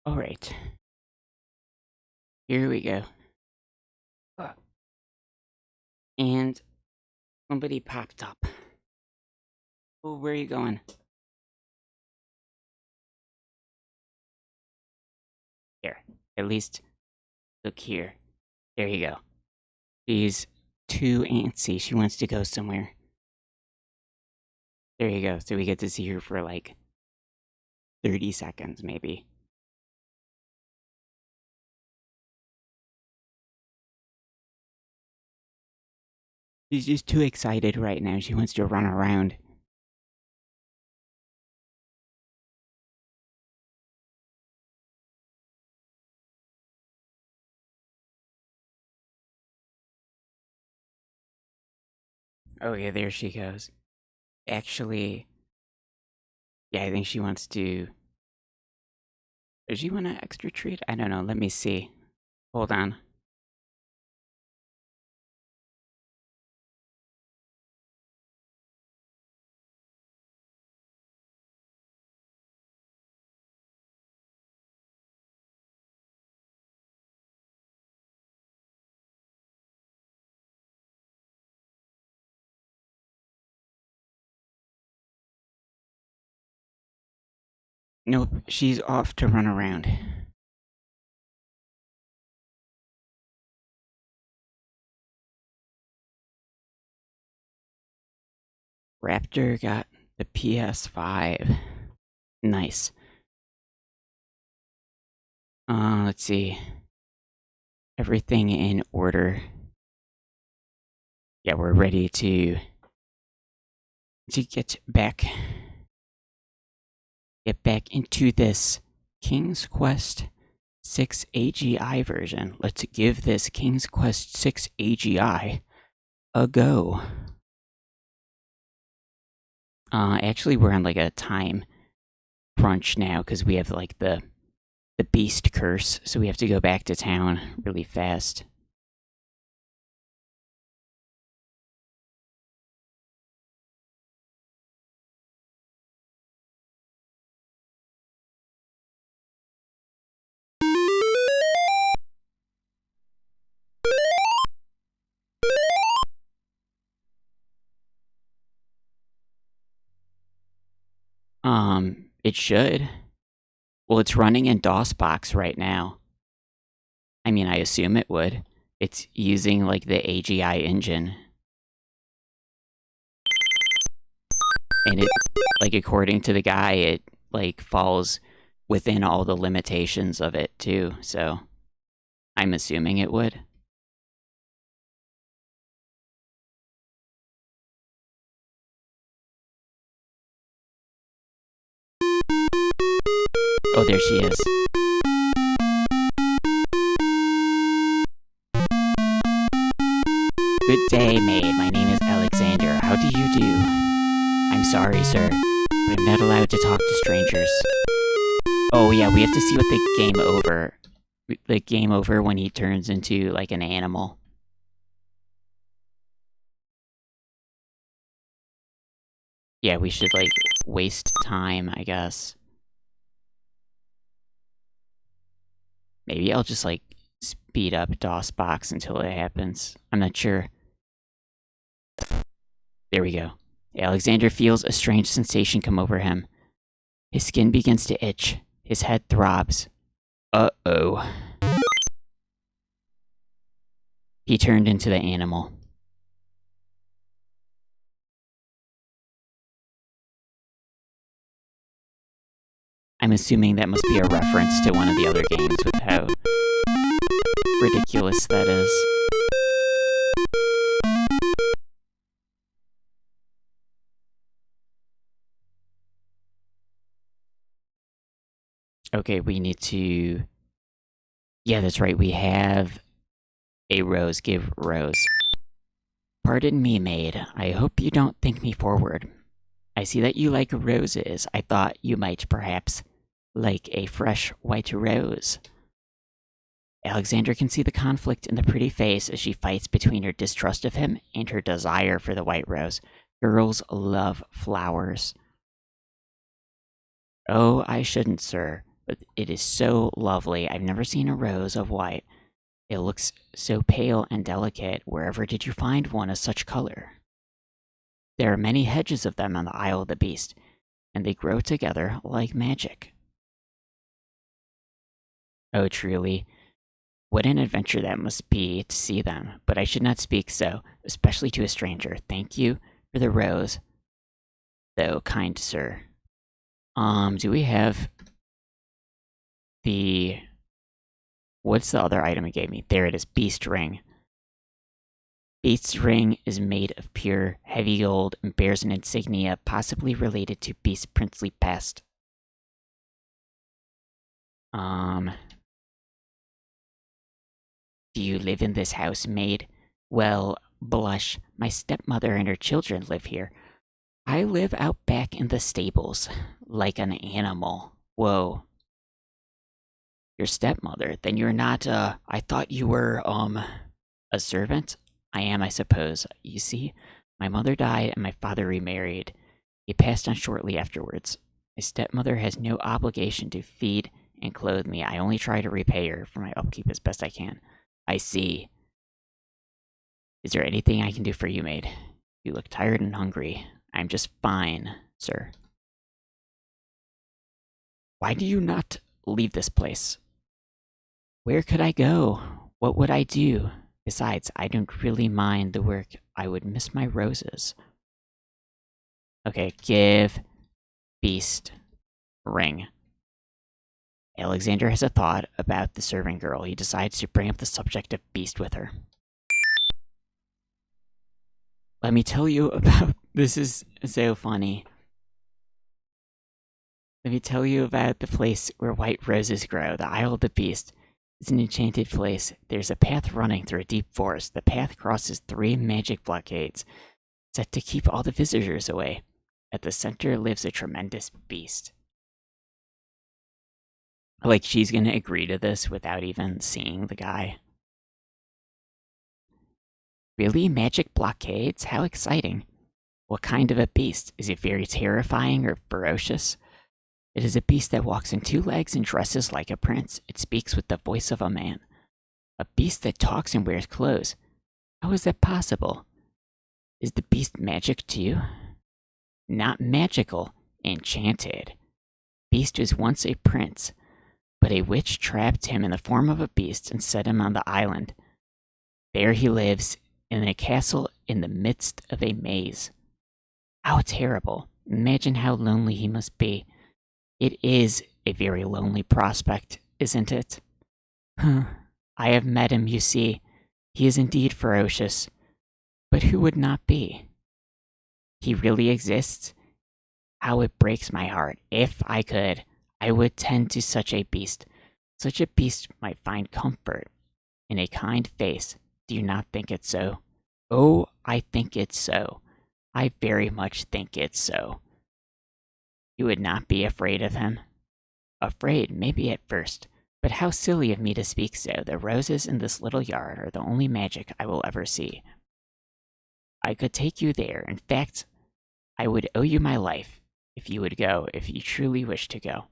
S1: Alright. Here we go. And somebody popped up. Oh, where are you going? Here. At least look here. There you go. She's too antsy. She wants to go somewhere. There you go. So we get to see her for like 30 seconds, maybe. She's just too excited right now. She wants to run around. Oh, yeah, there she goes. Actually, yeah, I think she wants to. Does she want an extra treat? I don't know. Let me see. Hold on. Nope, she's off to run around. Raptor got the PS5. Nice. Let's see. Everything in order. Yeah, we're ready to get back into this King's Quest 6 AGI version. Let's give this King's Quest 6 AGI a go. Actually, we're on like a time crunch now because we have like the beast curse, so we have to go back to town really fast. It should. Well, it's running in DOSBox right now. I mean, I assume it would. It's using like the AGI engine. And it, like, according to the guy, it like falls within all the limitations of it too, so I'm assuming it would. Oh, there she is. Good day, maid. My name is Alexander. How do you do? I'm sorry, sir, but I'm not allowed to talk to strangers. Oh yeah, we have to see what the game over when he turns into like an animal. Yeah, we should like waste time, I guess. Maybe I'll just like speed up DOSBox until it happens. I'm not sure. There we go. Alexander feels a strange sensation come over him. His skin begins to itch. His head throbs. Uh-oh. He turned into the animal. I'm assuming that must be a reference to one of the other games with how ridiculous that is. Okay, we need to... Yeah, that's right, we have a rose. Give rose. Pardon me, maid. I hope you don't think me forward. I see that you like roses. I thought you might perhaps like a fresh white rose. Alexander can see the conflict in the pretty face as she fights between her distrust of him and her desire for the white rose. Girls love flowers. Oh, I shouldn't, sir. but it is so lovely. I've never seen a rose of white. It looks so pale and delicate. Wherever did you find one of such color? There are many hedges of them on the Isle of the Beast, and they grow together like magic. Oh, truly, what an adventure that must be to see them, but I should not speak so, especially to a stranger. Thank you for the rose, though, kind sir. Do we have the... What's the other item it gave me? There it is, Beast Ring. Beast's ring is made of pure, heavy gold and bears an insignia possibly related to Beast's princely past. Do you live in this house, maid? Well, blush, my stepmother and her children live here. I live out back in the stables, like an animal. Whoa. Your stepmother? Then you're not, I thought you were, a servant? I am, I suppose. You see, my mother died and my father remarried. He passed on shortly afterwards. My stepmother has no obligation to feed and clothe me. I only try to repay her for my upkeep as best I can. I see. Is there anything I can do for you, maid? You look tired and hungry. I'm just fine, sir. Why do you not leave this place? Where could I go? What would I do? Besides, I don't really mind the work. I would miss my roses. Okay, give Beast ring. Alexander has a thought about the servant girl. He decides to bring up the subject of Beast with her. Let me tell you about... This is so funny. Let me tell you about the place where white roses grow, the Isle of the Beast. It's an enchanted place. There's a path running through a deep forest. The path crosses 3 magic blockades, set to keep all the visitors away. At the center lives a tremendous beast. Like, she's gonna agree to this without even seeing the guy. Really? Magic blockades? How exciting. What kind of a beast? Is it very terrifying or ferocious? It is a beast that walks on 2 legs and dresses like a prince. It speaks with the voice of a man. A beast that talks and wears clothes. How is that possible? Is the beast magic too? Not magical, enchanted. Beast was once a prince, but a witch trapped him in the form of a beast and set him on the island. There he lives, in a castle in the midst of a maze. How terrible. Imagine how lonely he must be. It is a very lonely prospect, isn't it? I have met him, you see. He is indeed ferocious. But who would not be? He really exists? How it breaks my heart. If I could, I would tend to such a beast. Such a beast might find comfort in a kind face. Do you not think it so? Oh, I think it's so. I very much think it's so. You would not be afraid of him? Afraid, maybe at first, but how silly of me to speak so. The roses in this little yard are the only magic I will ever see. I could take you there. In fact, I would owe you my life if you would go, if you truly wish to go.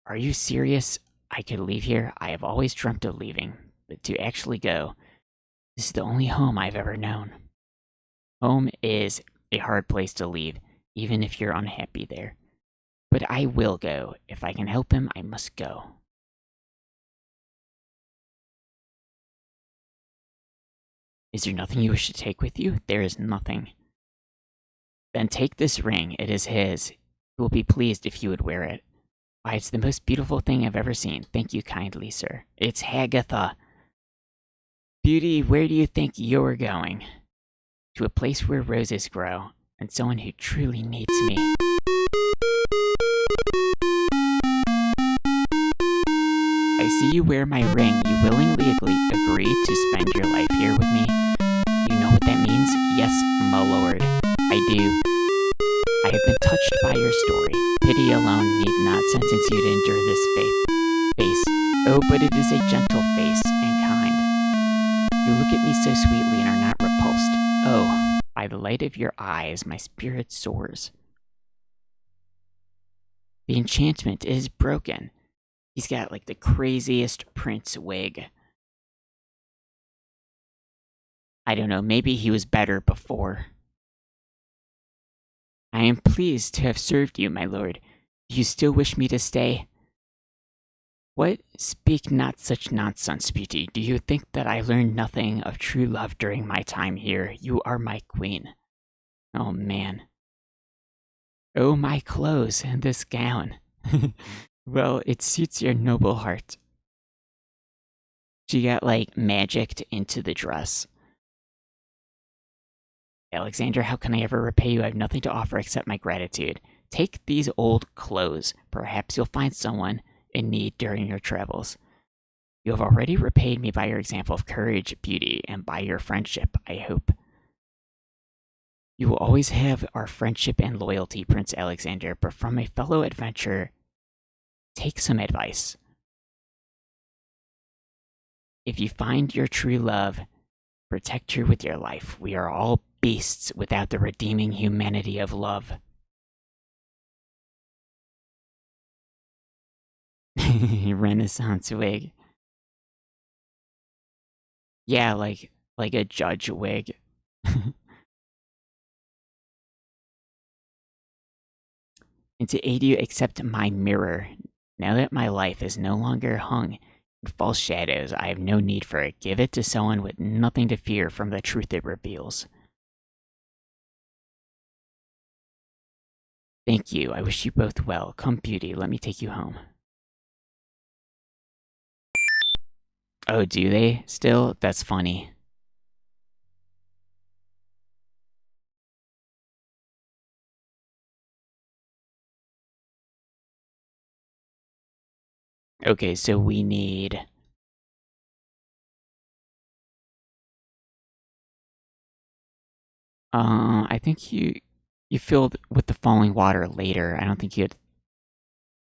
S1: Are you serious? I could leave here? I have always dreamt of leaving, but to actually go, this is the only home I've ever known. Home is a hard place to leave, even if you're unhappy there. But I will go. If I can help him, I must go. Is there nothing you wish to take with you? There is nothing. Then take this ring. It is his. He will be pleased if you would wear it. Why, it's the most beautiful thing I've ever seen. Thank you kindly, sir. It's Hagatha. Beauty, where do you think you're going? To a place where roses grow, and someone who truly needs me. I see you wear my ring. You willingly agree to spend your life here with me. You know what that means? Yes, my lord, I do. I have been touched by your story. Pity alone need not sentence you to endure this face. Oh, but it is a gentle face and kind. You look at me so sweetly and are not repulsed. Oh, by the light of your eyes, my spirit soars. The enchantment is broken. He's got like the craziest prince wig. I don't know, maybe he was better before. I am pleased to have served you, my lord. Do you still wish me to stay? What? Speak not such nonsense, beauty. Do you think that I learned nothing of true love during my time here? You are my queen. Oh man. Oh, my clothes and this gown. Well, it suits your noble heart. She got like magicked into the dress. Alexander, how can I ever repay you? I have nothing to offer except my gratitude. Take these old clothes. Perhaps you'll find someone in need during your travels. You have already repaid me by your example of courage, beauty, and by your friendship, I hope. You will always have our friendship and loyalty, Prince Alexander, but from a fellow adventurer, take some advice. If you find your true love, protect her with your life. We are all beasts without the redeeming humanity of love. Renaissance wig. Yeah, like a judge wig. And to aid you, accept my mirror. Now that my life is no longer hung in false shadows, I have no need for it. Give it to someone with nothing to fear from the truth it reveals. Thank you. I wish you both well. Come, beauty, let me take you home. Oh, do they still? That's funny. Okay, so we need... I think you filled with the falling water later. I don't think you'd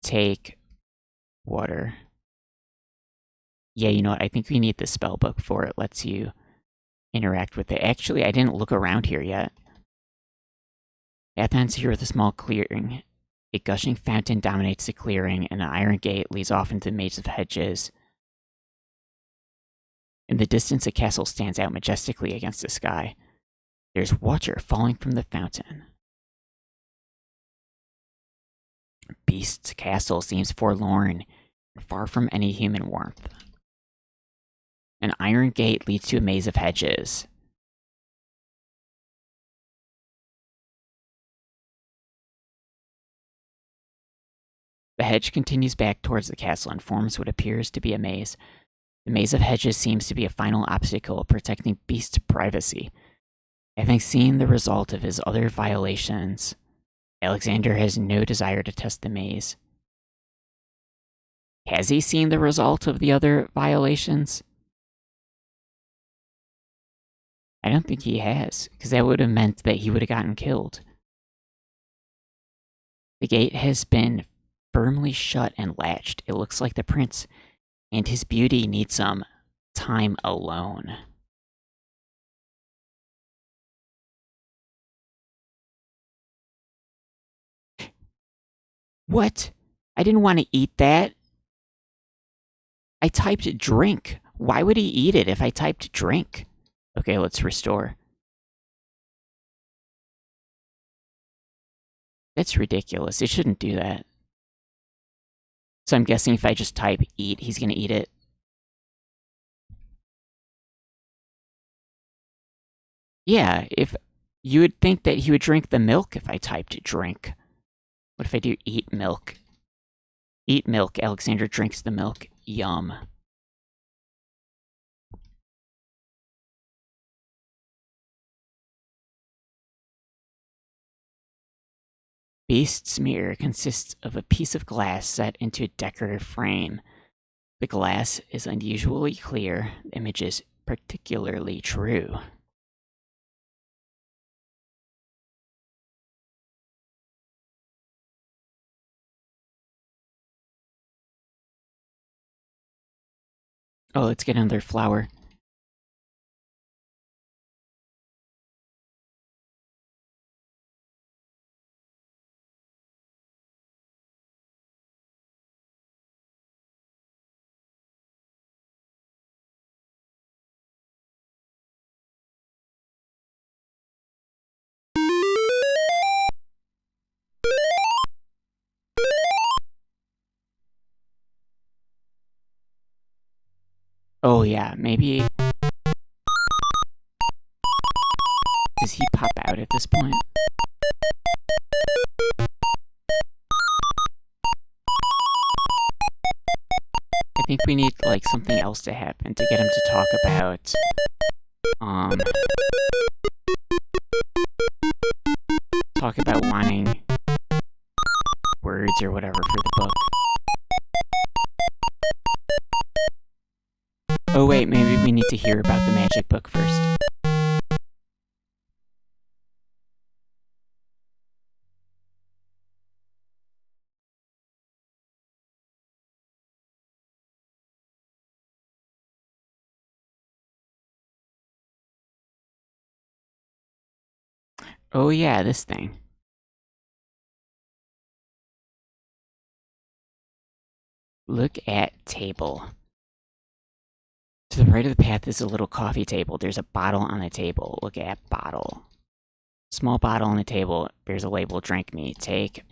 S1: take water. Yeah, you know what? I think we need the spell book for it. Lets you interact with it. Actually, I didn't look around here yet. Athens here with a small clearing. A gushing fountain dominates the clearing, and an iron gate leads off into a maze of hedges. In the distance, a castle stands out majestically against the sky. There's water falling from the fountain. Beast's castle seems forlorn and far from any human warmth. An iron gate leads to a maze of hedges. The hedge continues back towards the castle and forms what appears to be a maze. The maze of hedges seems to be a final obstacle protecting Beast's privacy. Having seen the result of his other violations, Alexander has no desire to test the maze. Has he seen the result of the other violations? I don't think he has, because that would have meant that he would have gotten killed. The gate has been firmly shut and latched. It looks like the prince and his beauty need some time alone. What? I didn't want to eat that. I typed drink. Why would he eat it if I typed drink? Okay, let's restore. That's ridiculous. It shouldn't do that. So I'm guessing if I just type eat, he's gonna eat it. Yeah, if you would think that he would drink the milk if I typed drink. What if I do eat milk? Eat milk. Alexander drinks the milk. Yum. Beast's mirror consists of a piece of glass set into a decorative frame. The glass is unusually clear. The image is particularly true. Oh, let's get another flower. Oh yeah, maybe... Does he pop out at this point? I think we need, like, something else to happen to get him to talk about, talk about wanting words or whatever for the book. Oh wait, maybe we need to hear about the magic book first. Oh yeah, this thing. Look at table. To the right of the path is a little coffee table. There's a bottle on the table. Look at bottle. Small bottle on the table. There's a label, drink me. Take.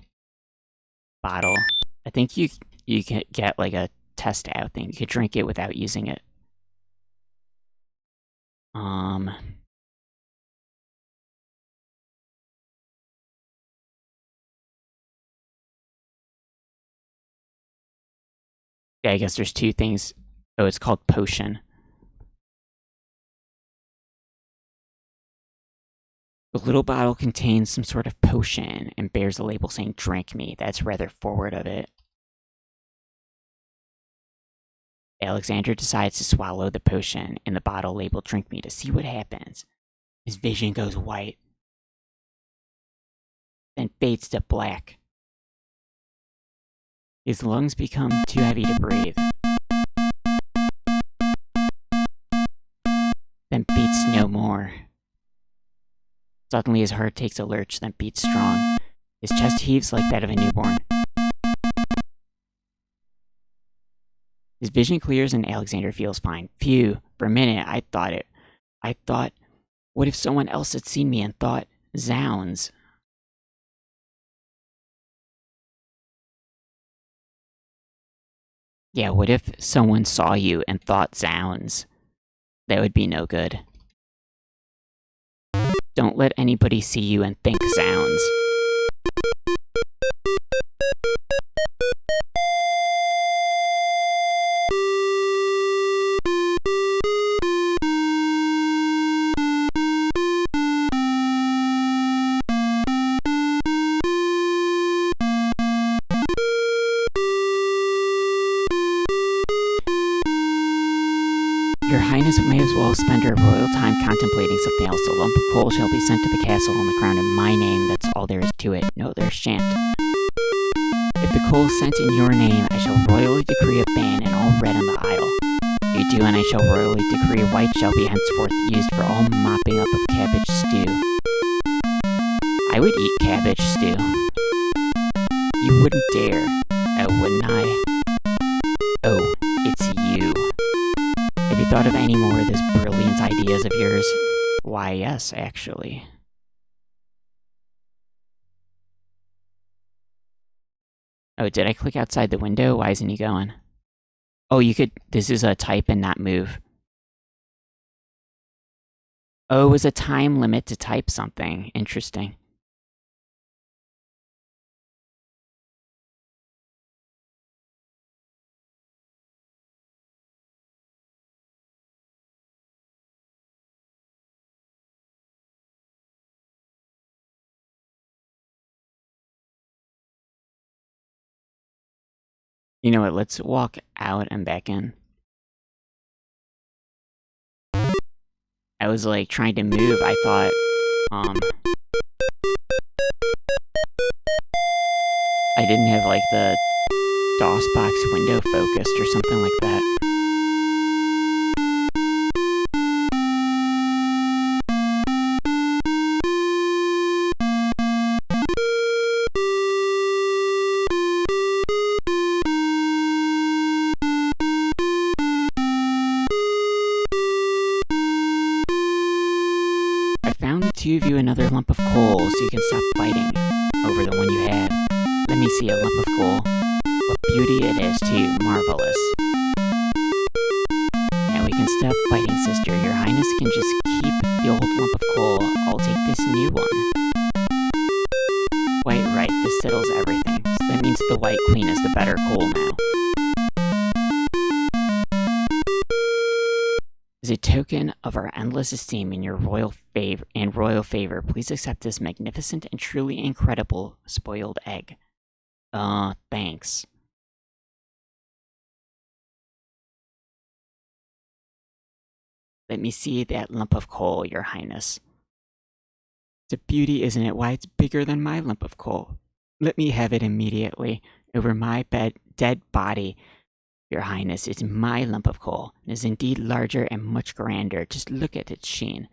S1: Bottle. I think you can get like a test out thing. You could drink it without using it. Yeah, I guess there's two things. Oh, it's called potion. The little bottle contains some sort of potion and bears a label saying drink me. That's rather forward of it. Alexander decides to swallow the potion in the bottle labeled drink me to see what happens. His vision goes white, then fades to black. His lungs become too heavy to breathe, then beats no more. Suddenly his heart takes a lurch, then beats strong. His chest heaves like that of a newborn. His vision clears and Alexander feels fine. Phew, for a minute I thought, what if someone else had seen me and thought, zounds. Yeah, what if someone saw you and thought, zounds? That would be no good. Don't let anybody see you and think, zounds. Your Highness may as well spend her royal time contemplating something else. A lump of coal shall be sent to the castle on the crown in my name. That's all there is to it. No, there shan't. If the coal is sent in your name, I shall royally decree a ban in all red on the isle. You do, and I shall royally decree white shall be henceforth used for all mopping up of cabbage stew. I would eat cabbage stew. You wouldn't dare. Oh, wouldn't I? Oh, it's you. Have you thought of any more of those brilliant ideas of yours? Why, yes, actually. Oh, did I click outside the window? Why isn't he going? Oh, you could... This is a type and not move. Oh, it was a time limit to type something. Interesting. You know what, let's walk out and back in. I was like trying to move, I thought, I didn't have like the DOSBox window focused or something like that. Two of you another lump of coal so you can stop fighting over the one you had. Let me see a lump of coal. What beauty it is too, marvelous. Yeah, stop fighting, sister. Your Highness can just keep the old lump of coal. I'll take this new one. Quite right, this settles everything. So that means the White Queen is the better coal now. As a token of our endless esteem and your royal favor, please accept this magnificent and truly incredible spoiled egg. Thanks. Let me see that lump of coal, your Highness. It's a beauty, isn't it? Why, it's bigger than my lump of coal. Let me have it immediately. Over my dead body, your Highness. It's my lump of coal. It is indeed larger and much grander. Just look at its sheen.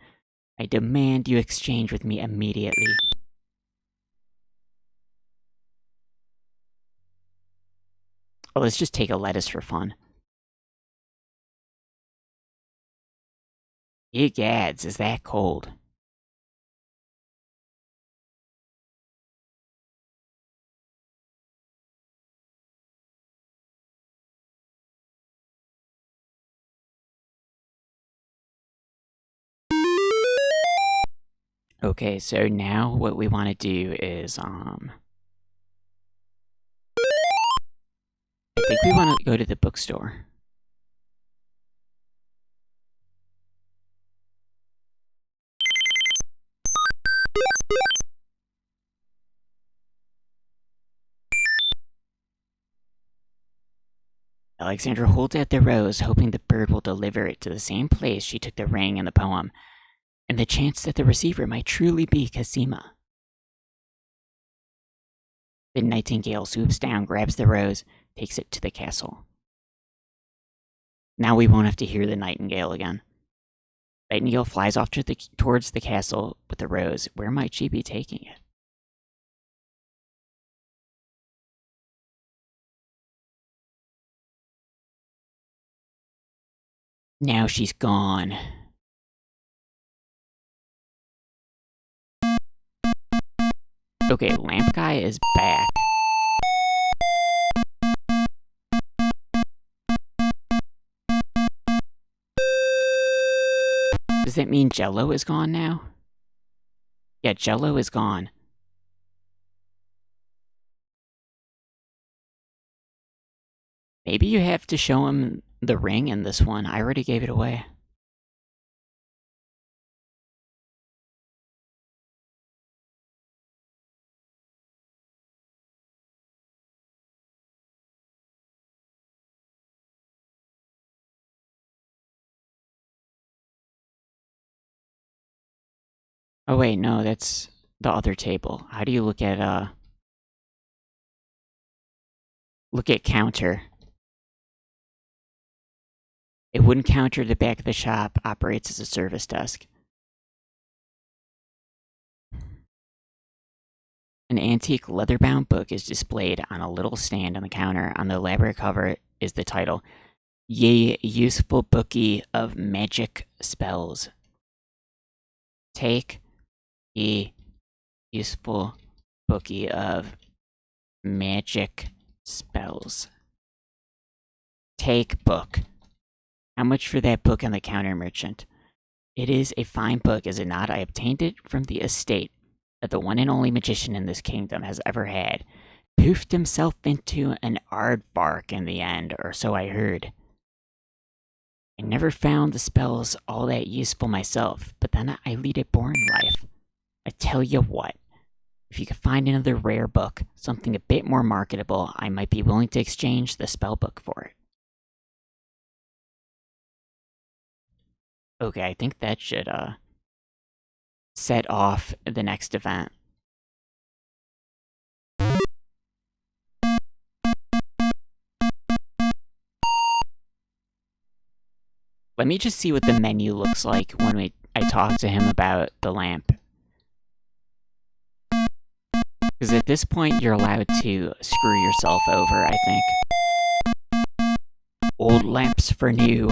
S1: I demand you exchange with me immediately. Oh, let's just take a lettuce for fun. Egads, is that cold? Okay, so now what we want to do is, I think we want to go to the bookstore. Alexandra holds out the rose, hoping the bird will deliver it to the same place she took the ring in the poem, and the chance that the receiver might truly be Cosima. The nightingale swoops down, grabs the rose, takes it to the castle. Now we won't have to hear the nightingale again. Nightingale flies off towards the castle with the rose. Where might she be taking it? Now she's gone. Okay, Lamp Guy is back. Does that mean Jello is gone now? Yeah, Jello is gone. Maybe you have to show him the ring in this one. I already gave it away. Oh wait, no, that's the other table. How do you look at counter? A wooden counter at the back of the shop operates as a service desk. An antique leather-bound book is displayed on a little stand on the counter. On the elaborate cover is the title, Ye Useful Bookie of Magic Spells. Take Ye Useful Bookie of Magic Spells. Take book. How much for that book on the counter, merchant? It is a fine book, is it not? I obtained it from the estate that the one and only magician in this kingdom has ever had. Poofed himself into an aardvark in the end, or so I heard. I never found the spells all that useful myself, but then I lead a boring life. I tell you what, if you could find another rare book, something a bit more marketable, I might be willing to exchange the spell book for it. Okay, I think that should, set off the next event. Let me just see what the menu looks like when I talk to him about the lamp. Because at this point, you're allowed to screw yourself over, I think. Old lamps for new.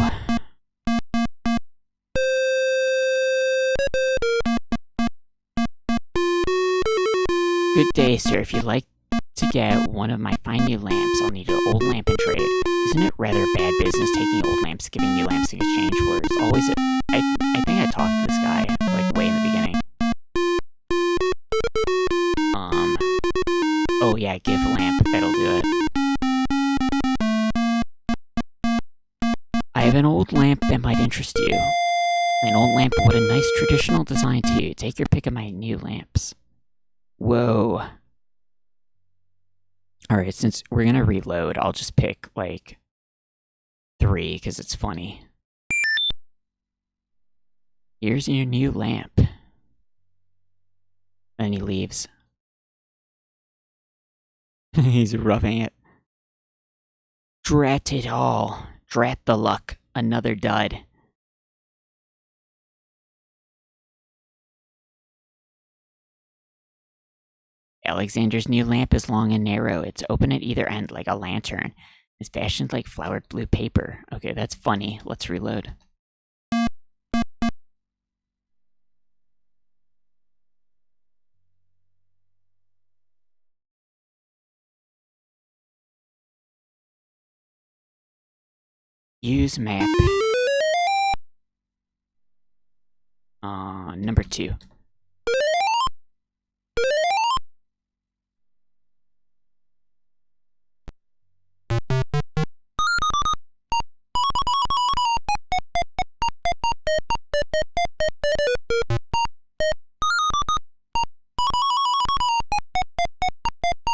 S1: Good day, sir. If you'd like to get one of my fine new lamps, I'll need an old lamp in trade. Isn't it rather bad business taking old lamps, giving new lamps in exchange for? It's always I think I talked to this guy, like, way in the beginning. Oh yeah, give a lamp, that'll do it. I have an old lamp that might interest you. An old lamp with a nice traditional design too. Take your pick of my new lamps. Whoa. Alright, since we're gonna reload, I'll just pick, like, 3, because it's funny. Here's your new lamp. Then he leaves. He's rubbing it. Drat it all. Drat the luck. Another dud. Alexander's new lamp is long and narrow. It's open at either end like a lantern. It's fashioned like flowered blue paper. Okay, that's funny. Let's reload. Use map. Number 2.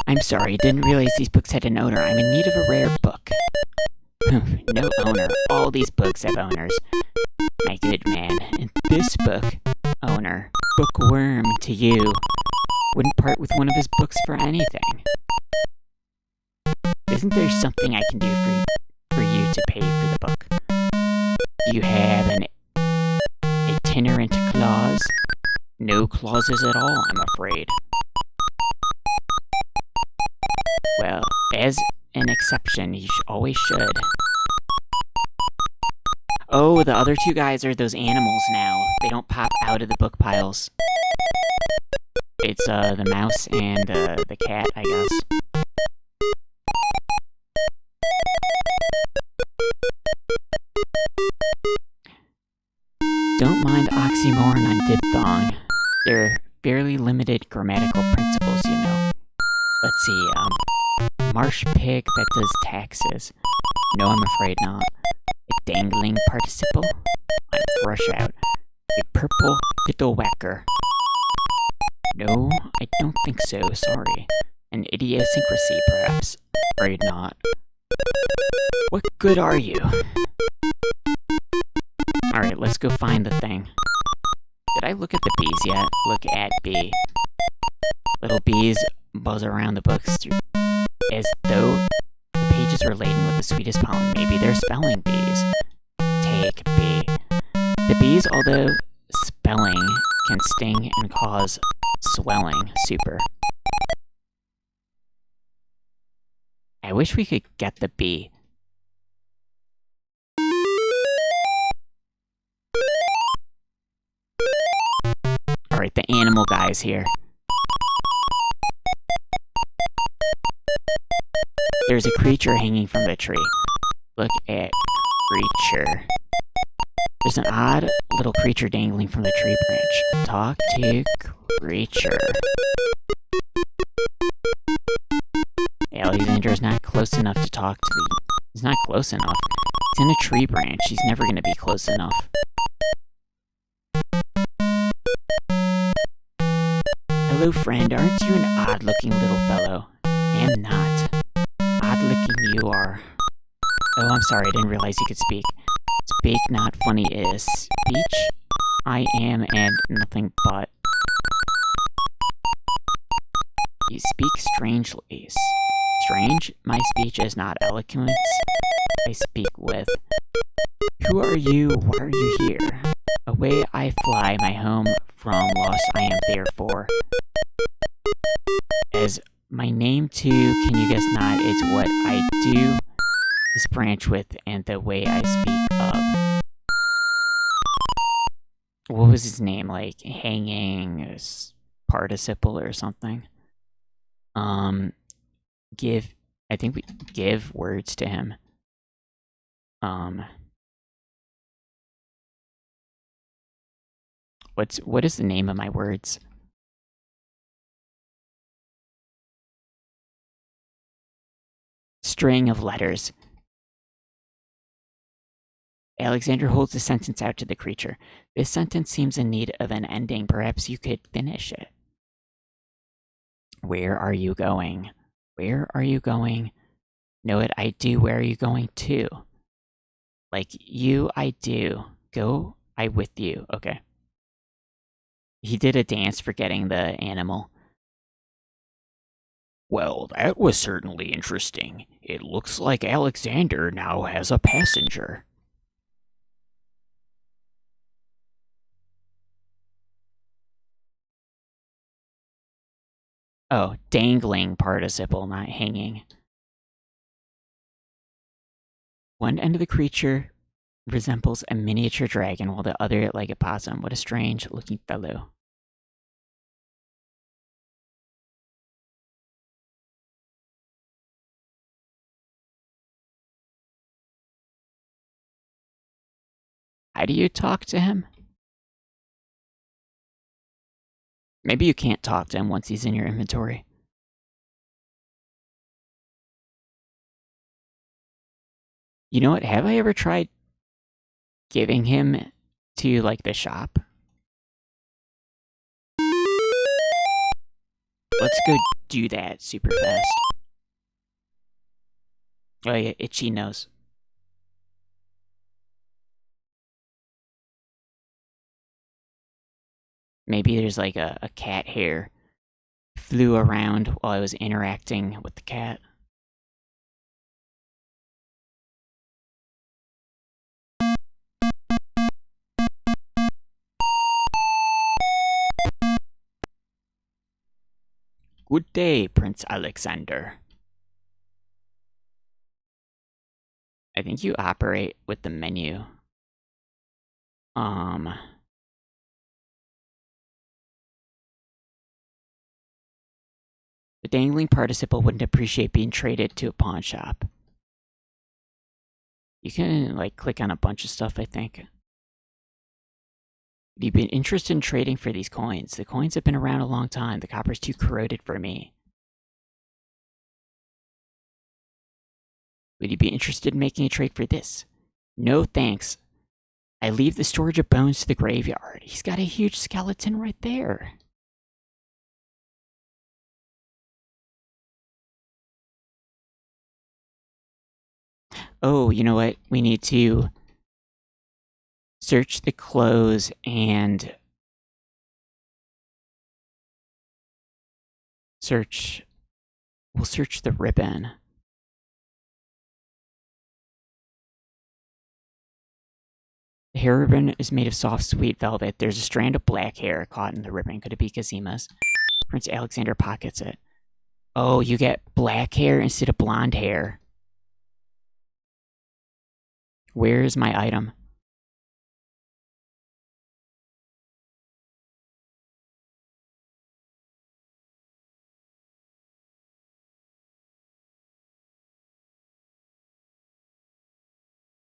S1: I'm sorry, didn't realize these books had an owner. I'm in need of a rare book. No owner. All these books have owners. My good man. And this book, owner, bookworm to you, wouldn't part with one of his books for anything. Isn't there something I can do for you to pay for the book? Do you have an itinerant clause? No clauses at all, I'm afraid. Well, as an exception, you always should. Oh, the other 2 guys are those animals now. They don't pop out of the book piles. It's the mouse and the cat, I guess. Don't mind oxymoron on diphthong. They're fairly limited grammatical principles, you know. Let's see, marsh pig that does taxes. No, I'm afraid not. A dangling participle? I'm fresh out. A purple fiddle-whacker. No, I don't think so, sorry. An idiosyncrasy, perhaps. Afraid not. What good are you? Alright, let's go find the thing. Did I look at the bees yet? Look at bee. Little bees buzz around the books as though the pages were laden with the sweetest pollen. Maybe they're spelling bees. Take bee. The bees, although spelling, can sting and cause swelling. Super. I wish we could get the bee. Alright, the animal guy's here. There's a creature hanging from the tree. Look at creature. There's an odd little creature dangling from the tree branch. Talk to creature. Alexander's not close enough to talk to the... He's not close enough. He's in a tree branch. He's never gonna be close enough. Hello, friend. Aren't you an odd-looking little fellow? I am not. Odd-looking you are. Oh, I'm sorry. I didn't realize you could speak. Speak not funny is. Speech? I am and nothing but. You speak strangely. Strange? My speech is not eloquence. I speak with. Who are you? Why are you here? Away I fly, my home from lost I am therefore. As my name too, can you guess not, is what I do this branch with and the way I speak of. What was his name? Like hanging participle or something? give. I think we give words to him. What is the name of my words? String of letters. Alexander holds the sentence out to the creature. This sentence seems in need of an ending. Perhaps you could finish it. Where are you going? Where are you going? Know it, I do. Where are you going to? Like you, I do. Go, I with you. Okay. He did a dance for getting the animal. Well, that was certainly interesting. It looks like Alexander now has a passenger. Oh, dangling participle, not hanging. One end of the creature resembles a miniature dragon, while the other like a possum. What a strange looking fellow. How do you talk to him? Maybe you can't talk to him once he's in your inventory. You know what? Have I ever tried giving him to, like, the shop? Let's go do that super fast. Oh yeah, Itchy nose. Maybe there's like a cat hair flew around while I was interacting with the cat. Good day, Prince Alexander. I think you operate with the menu. The dangling participle wouldn't appreciate being traded to a pawn shop. You can, like, click on a bunch of stuff, I think. You've been interested in trading for these coins. The coins have been around a long time. The copper's too corroded for me. Would you be interested in making a trade for this? No thanks. I leave the storage of bones to the graveyard. He's got a huge skeleton right there. Oh, you know what? We need to search the clothes and search. We'll search the ribbon. The hair ribbon is made of soft, sweet velvet. There's a strand of black hair caught in the ribbon. Could it be Kazima's? Prince Alexander pockets it. Oh, you get black hair instead of blonde hair. Where is my item?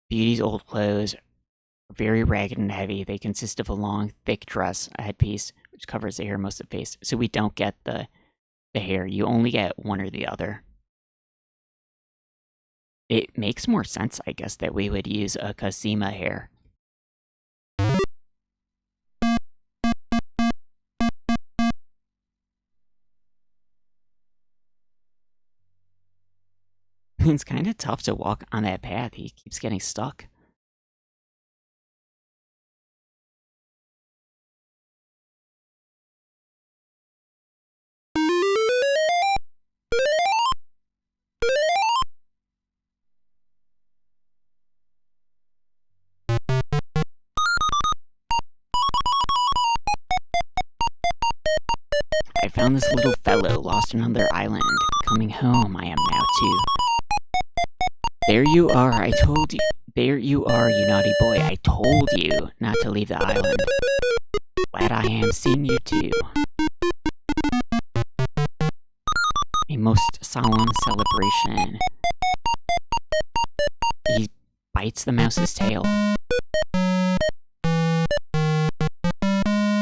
S1: Beauty's old clothes are very ragged and heavy. They consist of a long, thick dress, a headpiece, which covers the hair most of the face. So we don't get the hair. You only get one or the other. It makes more sense, I guess, that we would use a Kazima hair. It's kind of tough to walk on that path. He keeps getting stuck. I found this little fellow lost on another island. Coming home, I am now too. There you are, I told you. There you are, you naughty boy. I told you not to leave the island. Glad I am seeing you too. A most solemn celebration. He bites the mouse's tail.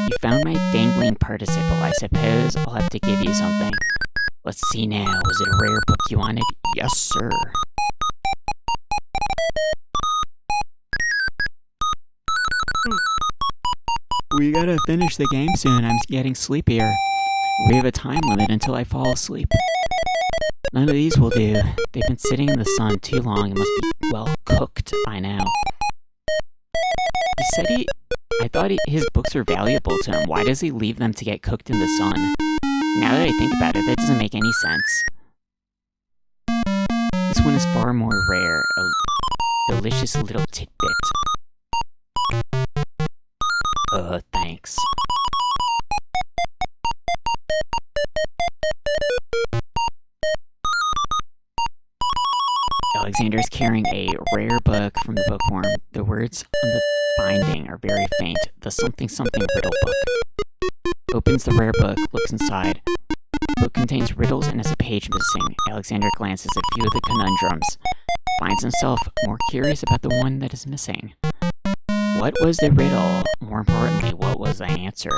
S1: You found my dangling participle. I suppose I'll have to give you something. Let's see now. Was it a rare book you wanted? Yes, sir. We gotta finish the game soon. I'm getting sleepier. We have a time limit until I fall asleep. None of these will do. They've been sitting in the sun too long and must be well cooked by now. He said I thought his books were valuable to him. Why does he leave them to get cooked in the sun? Now that I think about it, that doesn't make any sense. This one is far more rare. A delicious little tidbit. Thanks. Alexander's carrying a rare book from the bookworm. The words on the binding are very faint. The something something riddle book. Opens the rare book, looks inside. The book contains riddles and has a page missing. Alexander glances at a few of the conundrums. Finds himself more curious about the one that is missing. What was the riddle? More importantly, what was the answer?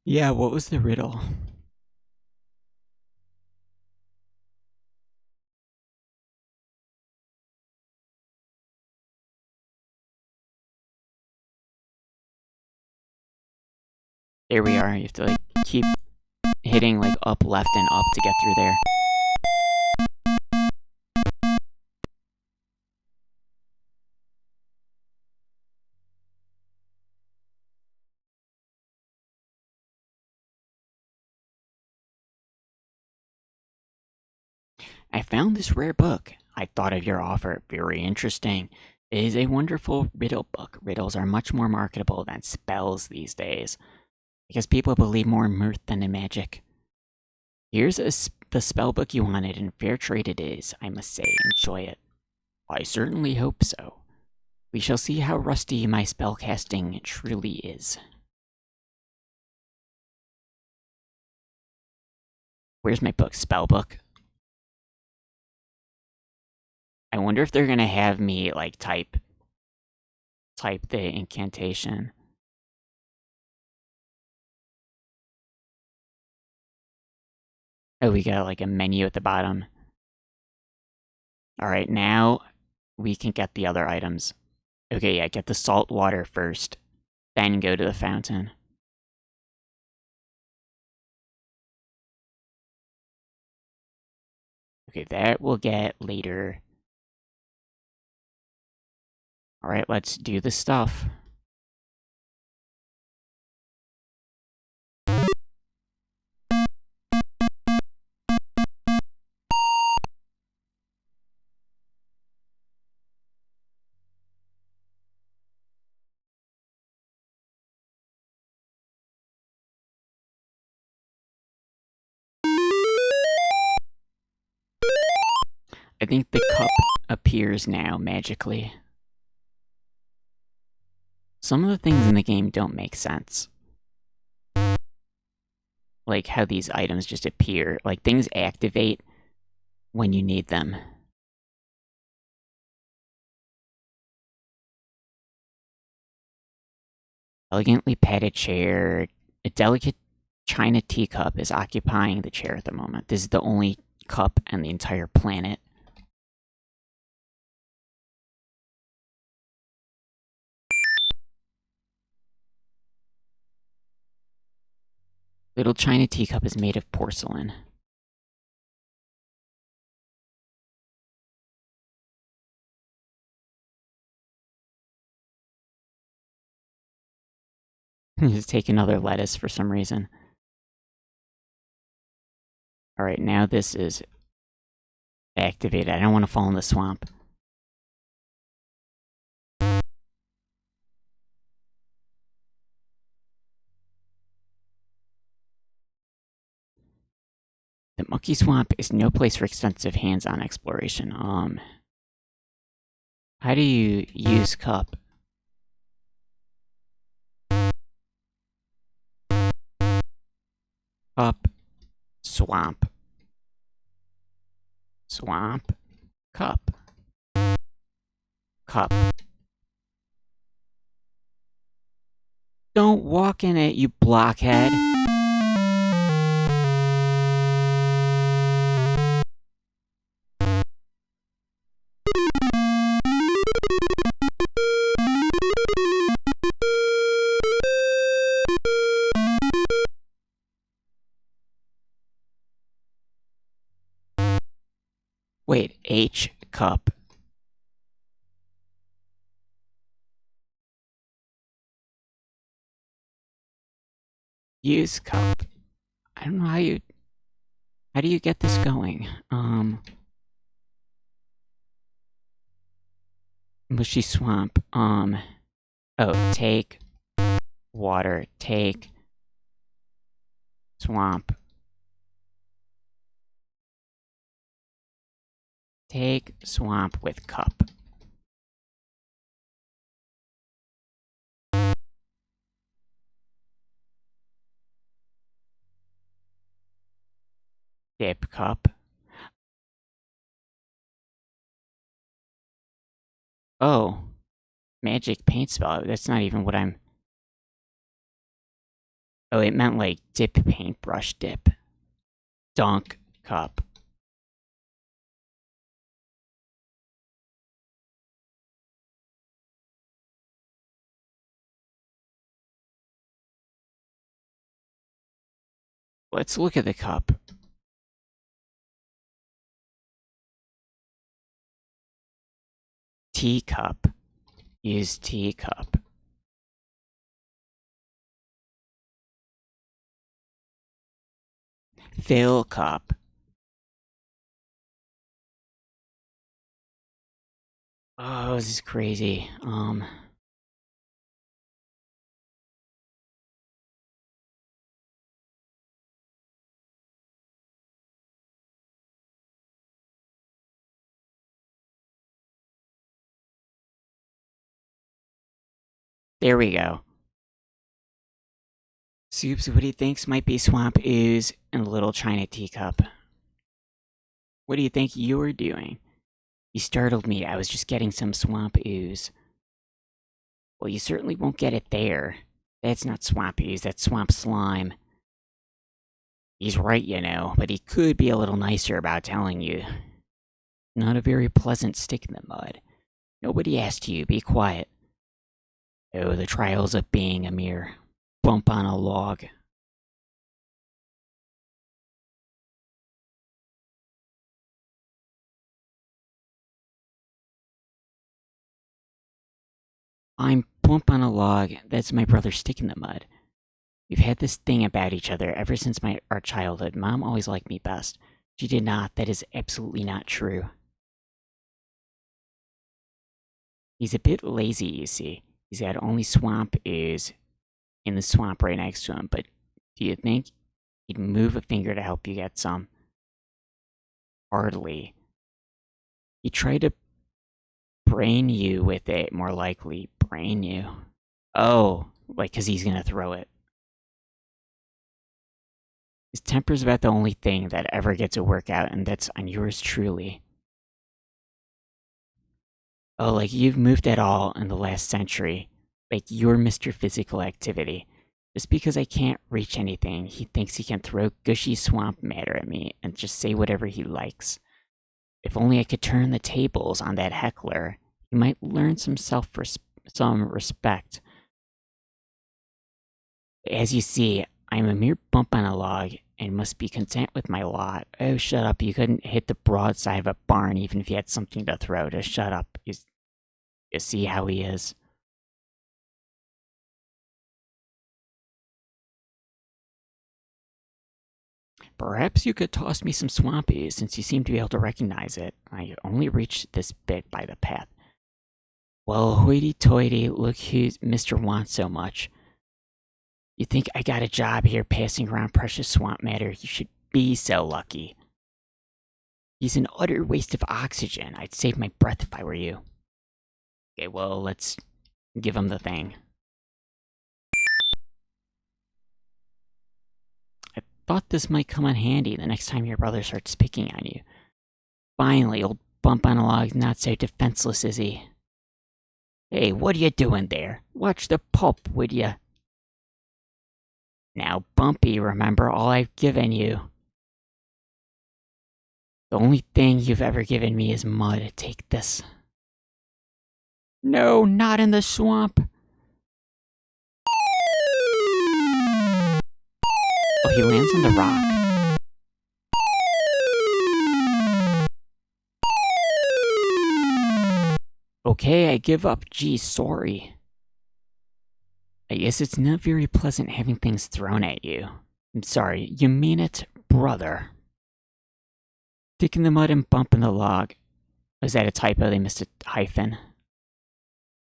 S1: Yeah, what was the riddle? There we are. You have to like keep hitting like up, left, and up to get through there. I found this rare book. I thought of your offer. Very interesting. It is a wonderful riddle book. Riddles are much more marketable than spells these days, because people believe more in mirth than in magic. Here's the spell book you wanted, and fair trade it is, I must say. Enjoy it. I certainly hope so. We shall see how rusty my spellcasting truly is. Where's my book? Spell book? I wonder if they're gonna have me, like, type the incantation. Oh, we got, like, a menu at the bottom. Alright, now we can get the other items. Okay, yeah, get the salt water first, then go to the fountain. Okay, that we'll get later. Alright, let's do the stuff. I think the cup appears now magically. Some of the things in the game don't make sense. Like how these items just appear. Like things activate when you need them. Elegantly padded chair. A delicate china teacup is occupying the chair at the moment. This is the only cup on the entire planet. Little china teacup is made of porcelain. Just take another lettuce for some reason. Alright, now this is activated. I don't want to fall in the swamp. The Mucky Swamp is no place for extensive hands-on exploration. How do you use cup? Cup, swamp, swamp, cup, cup. Don't walk in it, you blockhead. Wait, H, cup. Use cup. I don't know how do you get this going? Mushy swamp. Oh, take water, take swamp. Take swamp with cup. Dip cup. Oh, magic paint spell. That's not even what I'm... Oh, it meant like dip paintbrush dip. Dunk cup. Let's look at the cup. Teacup. Use teacup. Fill cup. Oh, this is crazy. There we go. Soups, what he thinks might be swamp ooze and a little china teacup. What do you think you were doing? You startled me. I was just getting some swamp ooze. Well, you certainly won't get it there. That's not swamp ooze, that's swamp slime. He's right, you know, but he could be a little nicer about telling you. Not a very pleasant stick in the mud. Nobody asked you, be quiet. Oh, the trials of being a mere bump on a log. I'm bump on a log, that's my brother stick in the mud. We've had this thing about each other ever since our childhood. Mom always liked me best. She did not, that is absolutely not true. He's a bit lazy, you see. He's got only swamp ooze in the swamp right next to him, but do you think he'd move a finger to help you get some? Hardly. He tried to brain you with it, more likely. Brain you. Oh, like, because he's gonna throw it. His temper's about the only thing that ever gets a workout, and that's on yours truly. Oh, like you've moved at all in the last century. Like you're Mr. Physical Activity. Just because I can't reach anything, he thinks he can throw gushy swamp matter at me and just say whatever he likes. If only I could turn the tables on that heckler, he might learn some respect. As you see, I'm a mere bump on a log and must be content with my lot. Oh, shut up. You couldn't hit the broadside of a barn even if you had something to throw. Just shut up. You see how he is. Perhaps you could toss me some swampies, since you seem to be able to recognize it. I only reached this bit by the path. Well, hoity-toity, look who Mr. wants so much. You think I got a job here passing around precious swamp matter? You should be so lucky. He's an utter waste of oxygen. I'd save my breath if I were you. Okay, well, let's give him the thing. I thought this might come in handy the next time your brother starts picking on you. Finally, old Bump on a Log's not so defenseless, is he? Hey, what are you doing there? Watch the pulp, would ya? Now, Bumpy, remember all I've given you. The only thing you've ever given me is mud. Take this. No, not in the swamp. Oh, he lands on the rock. Okay, I give up. Geez, sorry. I guess it's not very pleasant having things thrown at you. I'm sorry, you mean it, brother? Dick in the mud and bump in the log. Was that a typo? They missed a hyphen.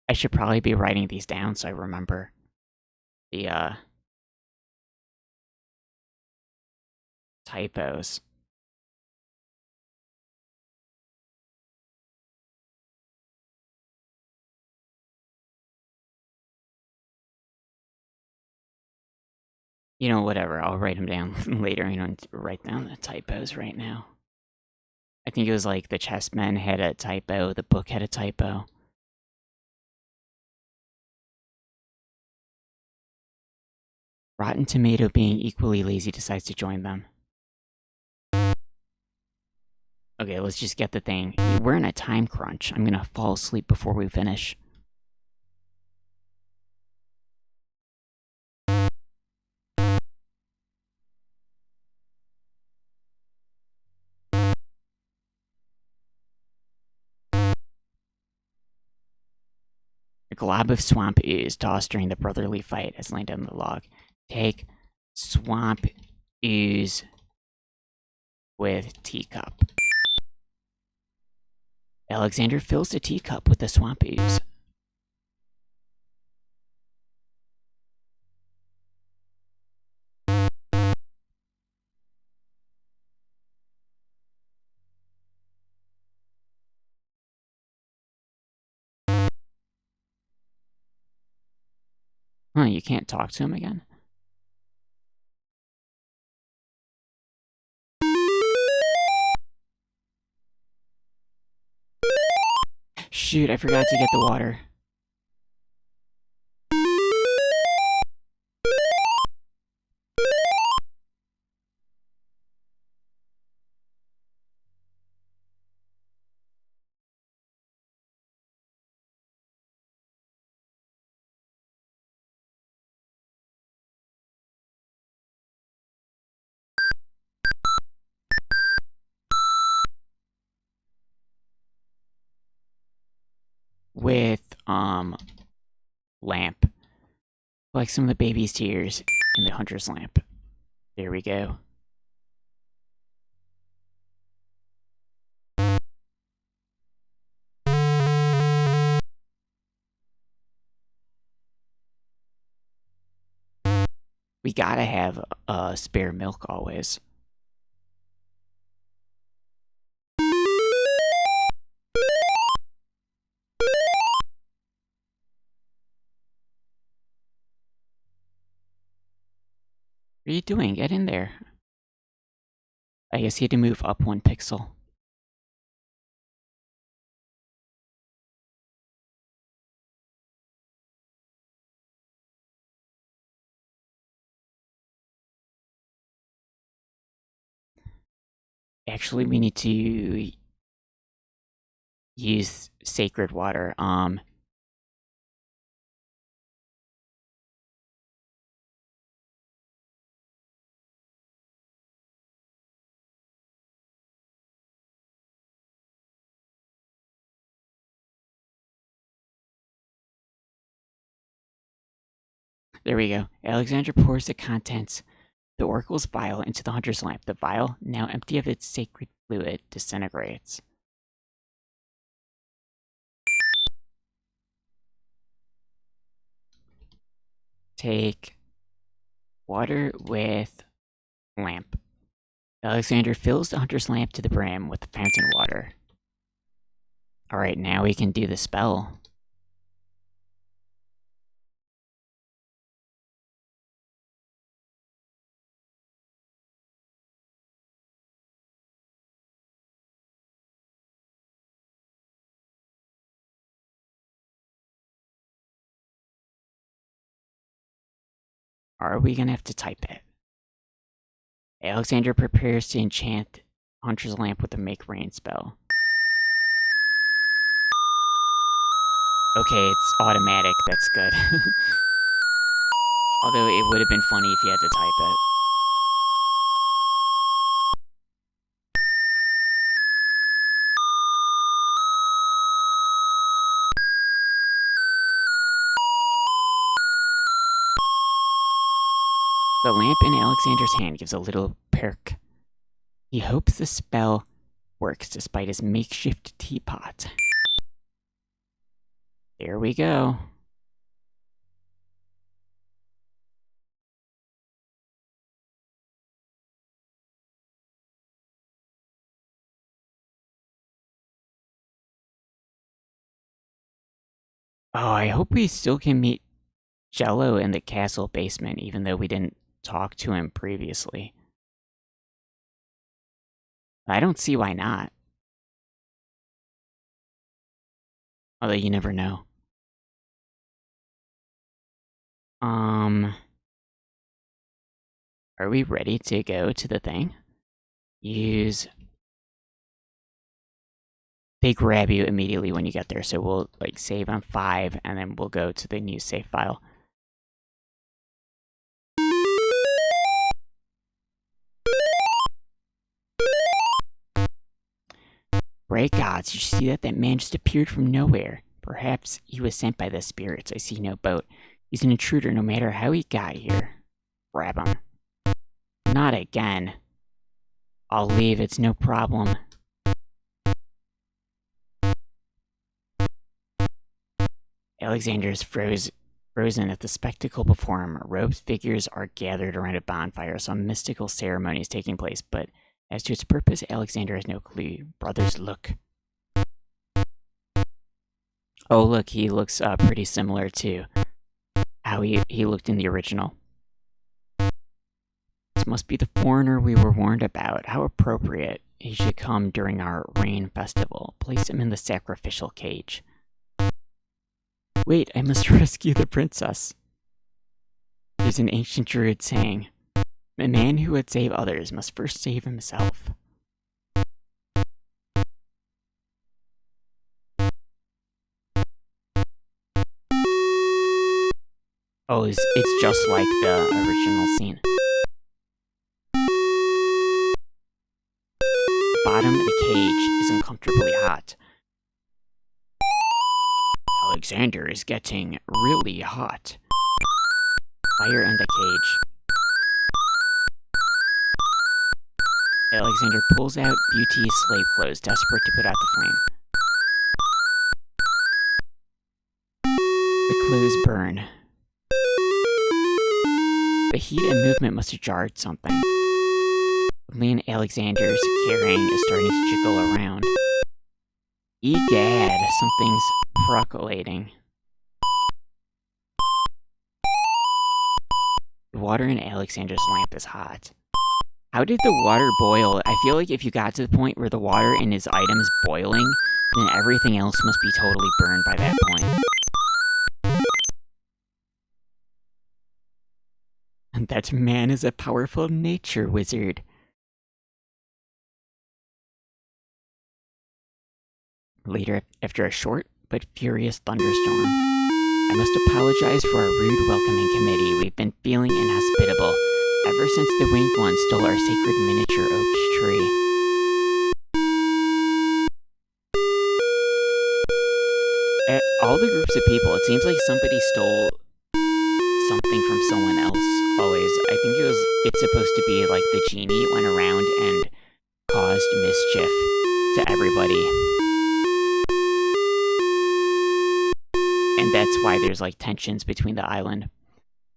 S1: I should probably be writing these down so I remember the typos. You know, whatever. I'll write them down later. I don't write down the typos right now. I think it was like the chessmen had a typo, the book had a typo. Rotten Tomato, being equally lazy, decides to join them. Okay, let's just get the thing. We're in a time crunch. I'm gonna fall asleep before we finish. A glob of swamp ooze tossed during the brotherly fight has landed on the log. Take swamp ooze with teacup. Alexander fills the teacup with the swamp ooze. Huh, you can't talk to him again? Shoot, I forgot to get the water. With, lamp. Like some of the baby's tears in the hunter's lamp. There we go. We gotta have spare milk always. What are you doing? Get in there. I guess he had to move up 1 pixel. Actually, we need to use sacred water. There we go. Alexander pours the contents, the oracle's vial, into the hunter's lamp. The vial, now empty of its sacred fluid, disintegrates. Take water with lamp. Alexander fills the hunter's lamp to the brim with the fountain water. Alright, now we can do the spell. Are we gonna have to type it? Alexander prepares to enchant hunter's lamp with a make rain spell. Okay, it's automatic, that's good. Although it would have been funny if you had to type it. The lamp in Alexander's hand gives a little perk. He hopes the spell works despite his makeshift teapot. There we go. Oh, I hope we still can meet Jello in the castle basement, even though we didn't talk to him previously. I don't see why not. Although you never know. Are we ready to go to the thing? Use... They grab you immediately when you get there, so we'll like save on 5, and then we'll go to the new save file. Great gods, you see that? That man just appeared from nowhere. Perhaps he was sent by the spirits. I see no boat. He's an intruder no matter how he got here. Grab him. Not again. I'll leave, it's no problem. Alexander is frozen at the spectacle before him. Robed figures are gathered around a bonfire. Some mystical ceremony is taking place, but as to its purpose, Alexander has no clue. Brothers, look. Oh, look, he looks pretty similar to how he looked in the original. This must be the foreigner we were warned about. How appropriate. He should come during our rain festival. Place him in the sacrificial cage. Wait, I must rescue the princess. There's an ancient druid saying, a man who would save others must first save himself. Oh, it's just like the original scene. The bottom of the cage is uncomfortably hot. Alexander is getting really hot. Fire in the cage. Alexander pulls out Beauty's slave clothes, desperate to put out the flame. The clothes burn. The heat and movement must have jarred something. The linen Alexander's carrying is starting to jiggle around. Egad, something's percolating. The water in Alexander's lamp is hot. How did the water boil? I feel like if you got to the point where the water in his item is boiling, then everything else must be totally burned by that point. And that man is a powerful nature wizard. Later, after a short but furious thunderstorm, I must apologize for our rude welcoming committee. We've been feeling inhospitable ever since the winged one stole our sacred miniature oak tree. All the groups of people, it seems like somebody stole something from someone else always. I think it's supposed to be like the genie went around and caused mischief to everybody. And that's why there's like tensions between the island.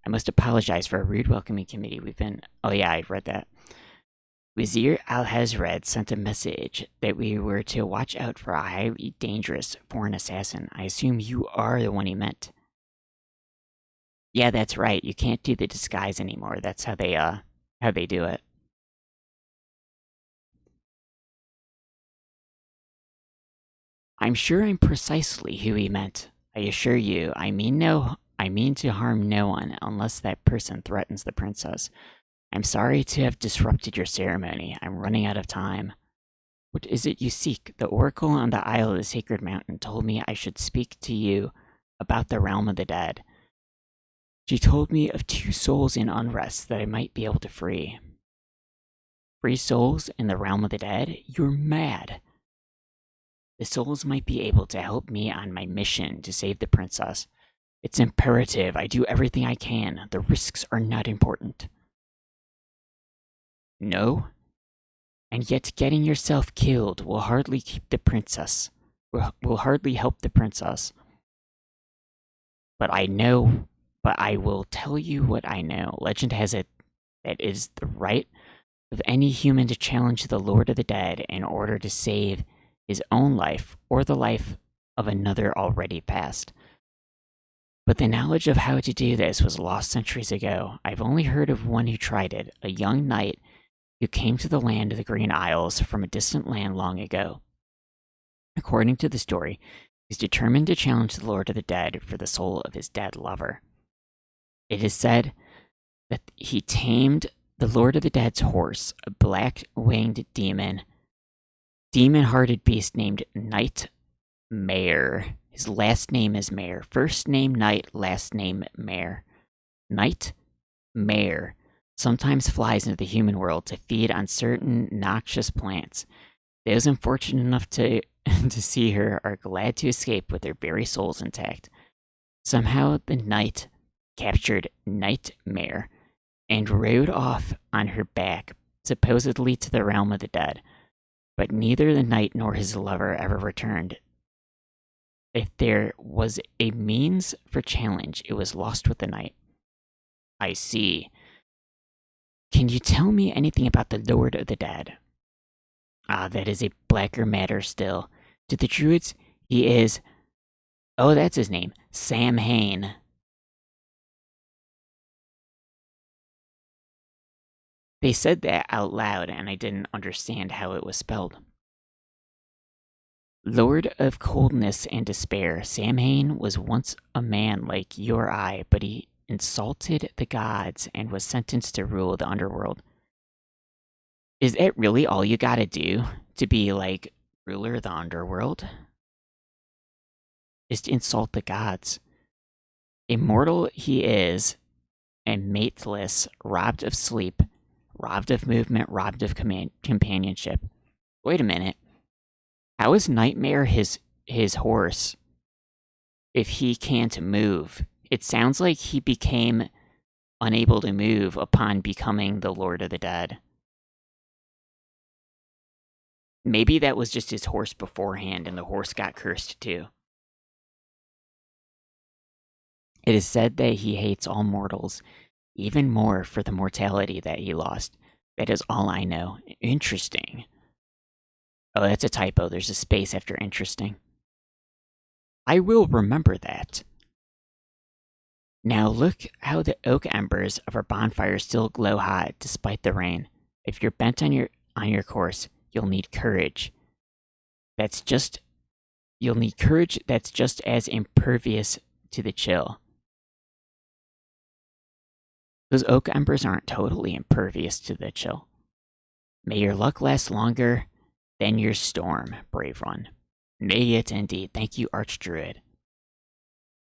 S1: I must apologize for a rude welcoming committee. Oh yeah, I read that. Wazir al-Hazred sent a message that we were to watch out for a highly dangerous foreign assassin. I assume you are the one he meant. Yeah, that's right. You can't do the disguise anymore. That's how they do it. I'm sure I'm precisely who he meant. I assure you, I mean to harm no one unless that person threatens the princess. I'm sorry to have disrupted your ceremony. I'm running out of time. What is it you seek? The oracle on the Isle of the Sacred Mountain told me I should speak to you about the realm of the dead. She told me of 2 souls in unrest that I might be able to free. Free souls in the realm of the dead? You're mad. The souls might be able to help me on my mission to save the princess. It's imperative I do everything I can. The risks are not important. No? And yet getting yourself killed will hardly keep the princess. Will hardly help the princess. But I will tell you what I know. Legend has it that it is the right of any human to challenge the Lord of the Dead in order to save his own life or the life of another already past. But the knowledge of how to do this was lost centuries ago. I've only heard of one who tried it, a young knight who came to the land of the Green Isles from a distant land long ago. According to the story, he's determined to challenge the Lord of the Dead for the soul of his dead lover. It is said that he tamed the Lord of the Dead's horse, a black-winged demon-hearted beast named Nightmare. His last name is Mare. First name Night, last name Mare. Nightmare sometimes flies into the human world to feed on certain noxious plants. Those unfortunate enough to see her are glad to escape with their very souls intact. Somehow the knight captured Nightmare and rode off on her back, supposedly to the realm of the dead. But neither the knight nor his lover ever returned. If there was a means for challenge, it was lost with the knight. I see. Can you tell me anything about the Lord of the Dead? Ah, that is a blacker matter still. To the druids, he is... Oh, that's his name. Samhain. They said that out loud, and I didn't understand how it was spelled. Lord of coldness and despair, Samhain was once a man like you or I, but he insulted the gods and was sentenced to rule the underworld. Is that really all you gotta do to be, like, ruler of the underworld? Just insult the gods. Immortal he is, and mateless, robbed of sleep, robbed of movement, robbed of companionship. Wait a minute. How is Nightmare his horse if he can't move? It sounds like he became unable to move upon becoming the Lord of the Dead. Maybe that was just his horse beforehand and the horse got cursed too. It is said that he hates all mortals, even more for the mortality that he lost. That is all I know. Interesting. Oh, that's a typo. There's a space after interesting. I will remember that. Now look how the oak embers of our bonfire still glow hot despite the rain. If you're bent on your course, you'll need courage. You'll need courage that's just as impervious to the chill. Those oak embers aren't totally impervious to the chill. May your luck last longer than your storm, brave one. May it indeed. Thank you, Archdruid.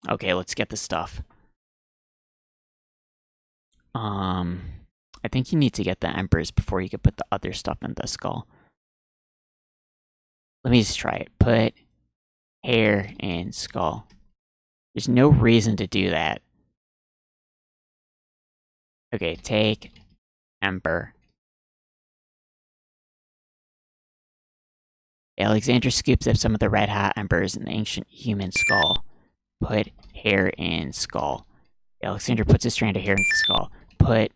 S1: Okay, let's get the stuff. I think you need to get the embers before you can put the other stuff in the skull. Let me just try it. Put hair in skull. There's no reason to do that. Okay, take ember. Alexander scoops up some of the red-hot embers in the ancient human skull. Put hair in skull. Alexander puts a strand of hair in the skull. Put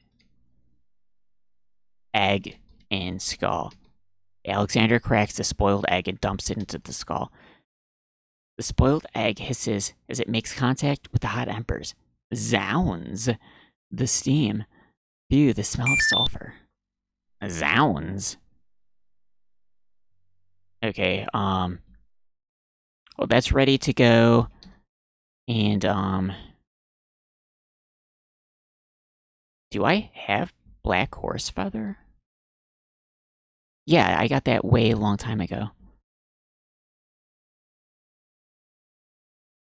S1: egg and skull. Alexander cracks the spoiled egg and dumps it into the skull. The spoiled egg hisses as it makes contact with the hot embers. Zounds! The steam. Phew, the smell of sulfur. Zounds! Okay, well, that's ready to go. And, do I have black horse feather? Yeah, I got that way a long time ago.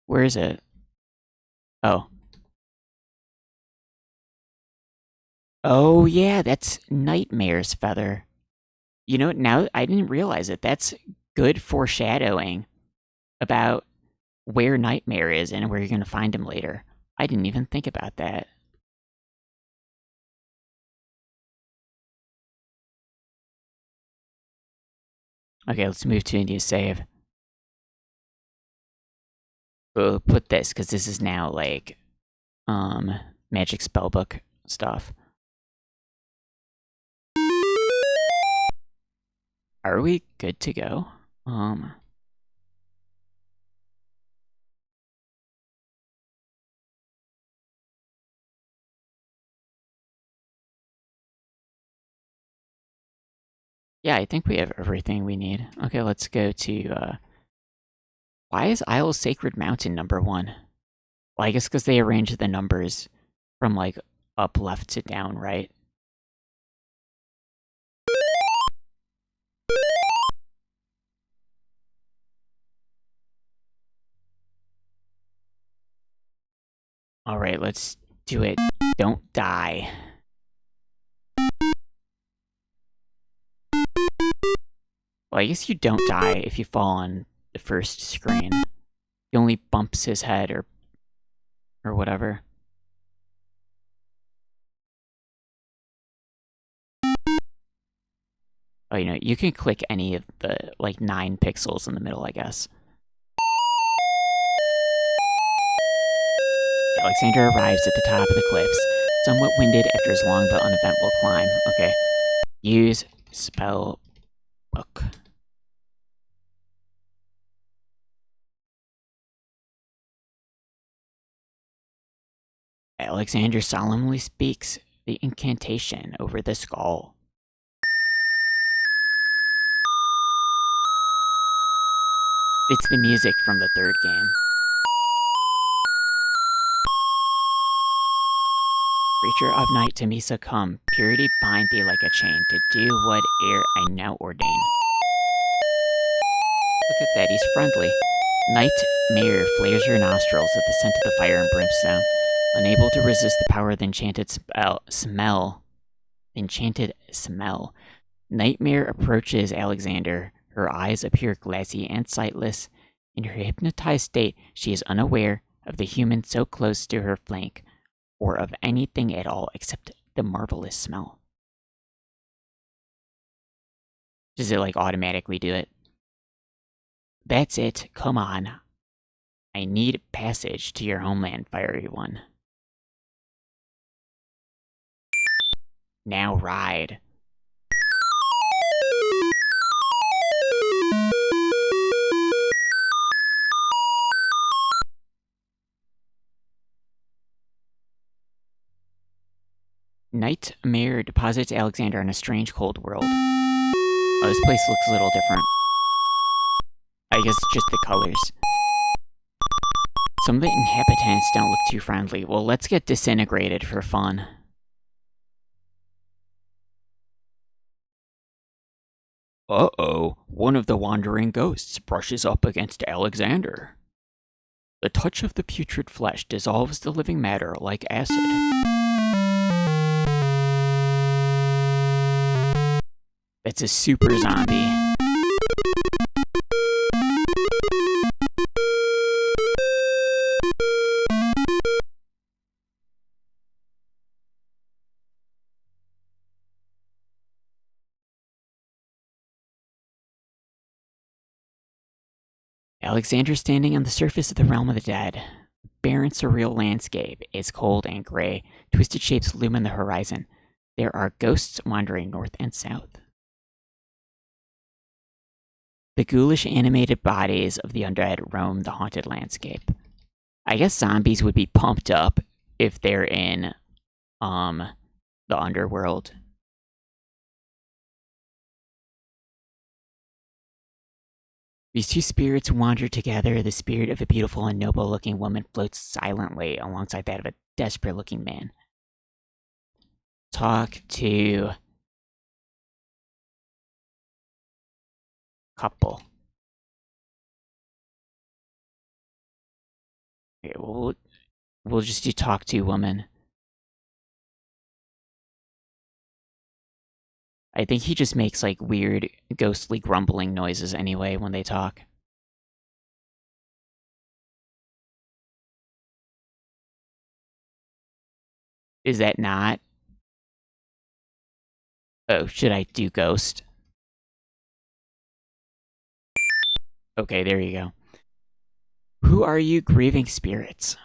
S1: Where is it? Oh. Oh, yeah, that's Nightmare's feather. You know, now I didn't realize it. That's good foreshadowing about where Nightmare is and where you're going to find him later. I didn't even think about that. Okay, let's move to a new save. We'll put this, because this is now, like, magic spellbook stuff. Are we good to go? Yeah, I think we have everything we need. Okay, let's go to, why is Isle Sacred Mountain number 1? Well, I guess because they arranged the numbers from, like, up left to down right. Alright, let's do it. Don't die. Well, I guess you don't die if you fall on the first screen. He only bumps his head or whatever. Oh, you know, you can click any of the, like, 9 pixels in the middle, I guess. Alexander arrives at the top of the cliffs, somewhat winded after his long but uneventful climb. Okay. Use spell book. Alexander solemnly speaks the incantation over the skull. It's the music from the third game. Creature of night to me succumb, purity bind thee like a chain, to do whate'er I now ordain. Look at that, he's friendly. Nightmare flares your nostrils at the scent of the fire and brimstone. Unable to resist the power of the enchanted smell. Nightmare approaches Alexander. Her eyes appear glassy and sightless. In her hypnotized state, she is unaware of the human so close to her flank, or of anything at all except the marvelous smell. Does it, like, automatically do it? That's it, come on. I need passage to your homeland, fiery one. Now ride. Nightmare deposits Alexander in a strange cold world. Oh, this place looks a little different. I guess it's just the colors. Some of the inhabitants don't look too friendly. Well, let's get disintegrated for fun. Uh-oh, one of the wandering ghosts brushes up against Alexander. The touch of the putrid flesh dissolves the living matter like acid. That's a super zombie. Alexander standing on the surface of the realm of the dead. Barren, surreal landscape is cold and gray. Twisted shapes loom on the horizon. There are ghosts wandering north and south. The ghoulish animated bodies of the undead roam the haunted landscape. I guess zombies would be pumped up if they're in the underworld. These two spirits wander together. The spirit of a beautiful and noble looking woman floats silently alongside that of a desperate looking man. Talk to couple. Okay, we'll just do talk to woman. I think he just makes like weird ghostly grumbling noises anyway when they talk. Is that not? Oh, should I do ghost? Okay, there you go. Who are you, grieving spirits?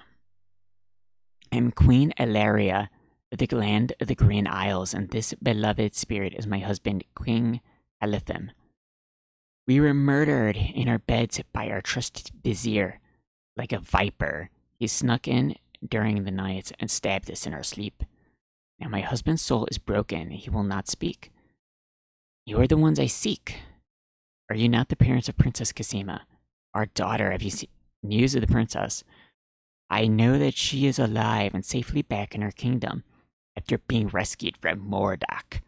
S1: I am Queen Ilaria of the land of the Green Isles, and this beloved spirit is my husband, King Alithim. We were murdered in our beds by our trusted vizier. Like a viper, he snuck in during the night and stabbed us in our sleep. Now my husband's soul is broken, he will not speak. You are the ones I seek. Are you not the parents of Princess Casima? Our daughter, have you seen news of the princess? I know that she is alive and safely back in her kingdom after being rescued from Mordak.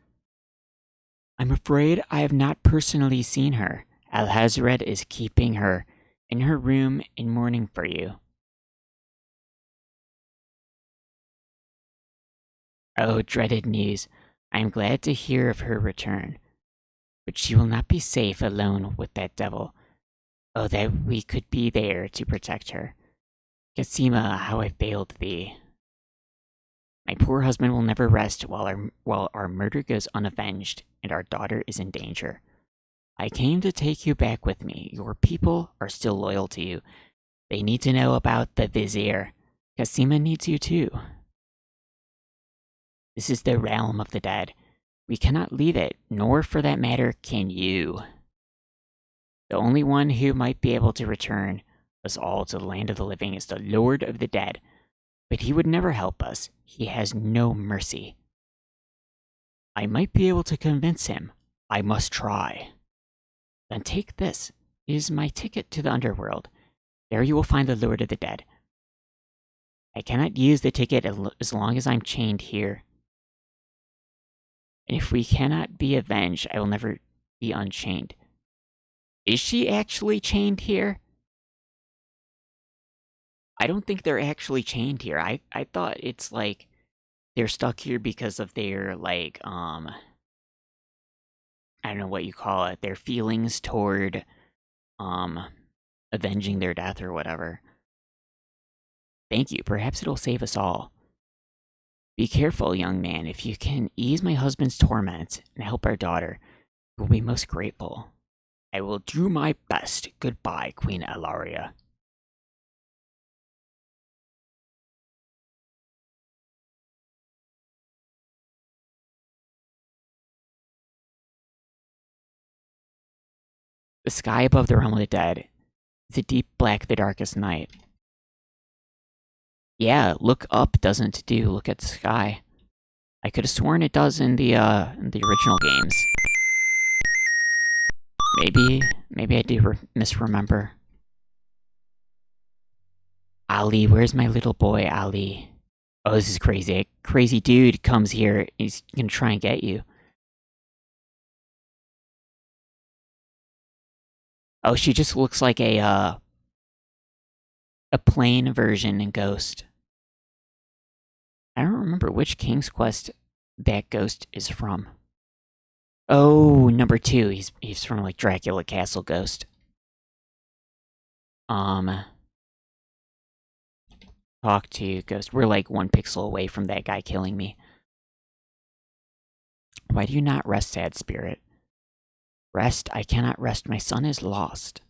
S1: I'm afraid I have not personally seen her. Alhazred is keeping her in her room in mourning for you. Oh, dreaded news. I am glad to hear of her return. But she will not be safe alone with that devil. Oh, that we could be there to protect her. Casima, how I failed thee. My poor husband will never rest while our murder goes unavenged and our daughter is in danger. I came to take you back with me. Your people are still loyal to you. They need to know about the vizier. Casima needs you too. This is the realm of the dead. We cannot leave it, nor for that matter can you. The only one who might be able to return us all to the land of the living is the Lord of the Dead. But he would never help us. He has no mercy. I might be able to convince him. I must try. Then take this. It is my ticket to the underworld. There you will find the Lord of the Dead. I cannot use the ticket as long as I'm chained here. And if we cannot be avenged, I will never be unchained. Is she actually chained here? I don't think they're actually chained here. I thought it's like they're stuck here because of their like I don't know what you call it, their feelings toward avenging their death or whatever. Thank you. Perhaps it'll save us all. Be careful, young man. If you can ease my husband's torment and help our daughter, we'll be most grateful. I will do my best. Goodbye, Queen Ilaria. The sky above the realm of the dead is a deep black, the darkest night. Yeah, look up doesn't do look at the sky. I could have sworn it does in the original games. Maybe I do misremember. Ali, where's my little boy, Ali? Oh, this is crazy. A crazy dude comes here. He's gonna try and get you. Oh, she just looks like a plain version in Ghost. I don't remember which King's Quest that Ghost is from. Oh, number 2. He's from like Dracula Castle Ghost. Talk to Ghost. We're like 1 pixel away from that guy killing me. Why do you not rest, sad spirit? Rest? I cannot rest. My son is lost.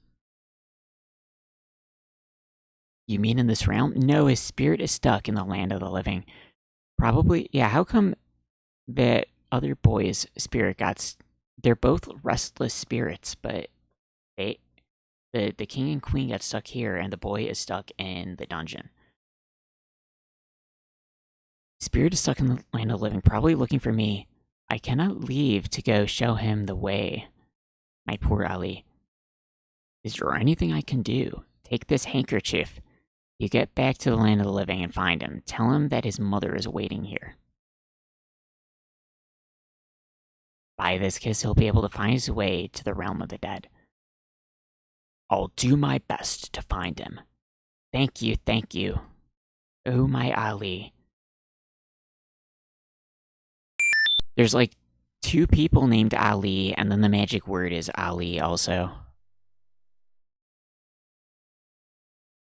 S1: You mean in this realm? No, his spirit is stuck in the land of the living. Probably, yeah, how come that other boy's spirit got... They're both restless spirits, but The king and queen got stuck here, and the boy is stuck in the dungeon. Spirit is stuck in the land of living, probably looking for me. I cannot leave to go show him the way. My poor Ali. Is there anything I can do? Take this handkerchief. You get back to the land of the living and find him. Tell him that his mother is waiting here. By this kiss, he'll be able to find his way to the realm of the dead. I'll do my best to find him. Thank you, thank you. Oh, my Ali. There's like 2 people named Ali, and then the magic word is Ali also.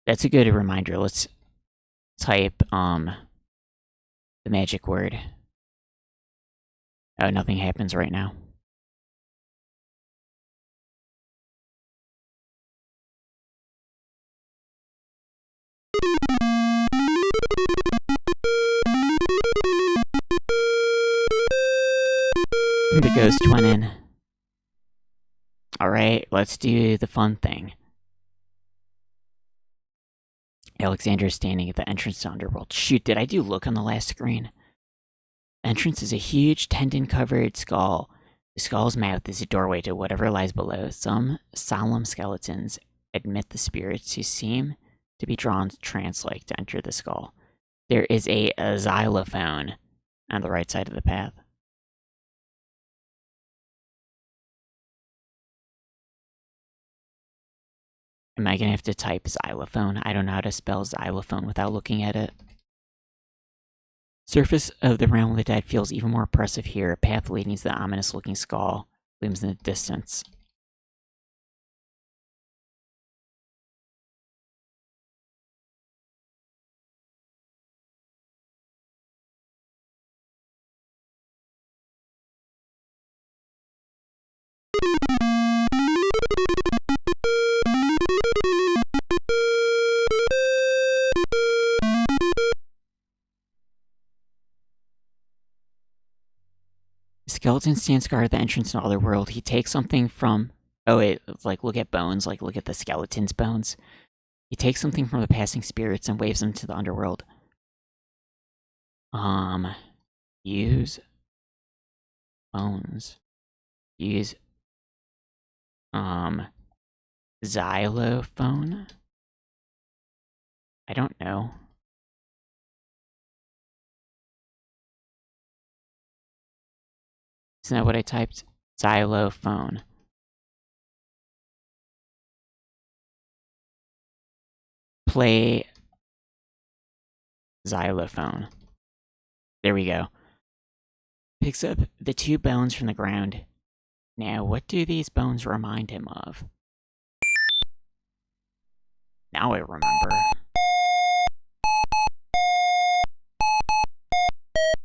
S1: That's a good reminder. Let's type, the magic word. Oh, nothing happens right now. The ghost went in. Alright, let's do the fun thing. Alexander's standing at the entrance to Underworld. Shoot, did I do look on the last screen? Entrance is a huge tendon-covered skull. The skull's mouth is a doorway to whatever lies below. Some solemn skeletons admit the spirits who seem to be drawn trance-like to enter the skull. There is a xylophone on the right side of the path. Am I gonna have to type xylophone? I don't know how to spell xylophone without looking at it. Surface of the realm of the dead feels even more oppressive here. A path leading to the ominous-looking skull looms in the distance. Skeleton stands guard at the entrance to the world. He takes something from... Oh wait, like look at bones, like look at the skeleton's bones. He takes something from the passing spirits and waves them to the underworld. Use bones. Use xylophone? I don't know. Isn't that what I typed? Xylophone. Play xylophone. There we go. Picks up the 2 bones from the ground. Now, what do these bones remind him of? Now I remember.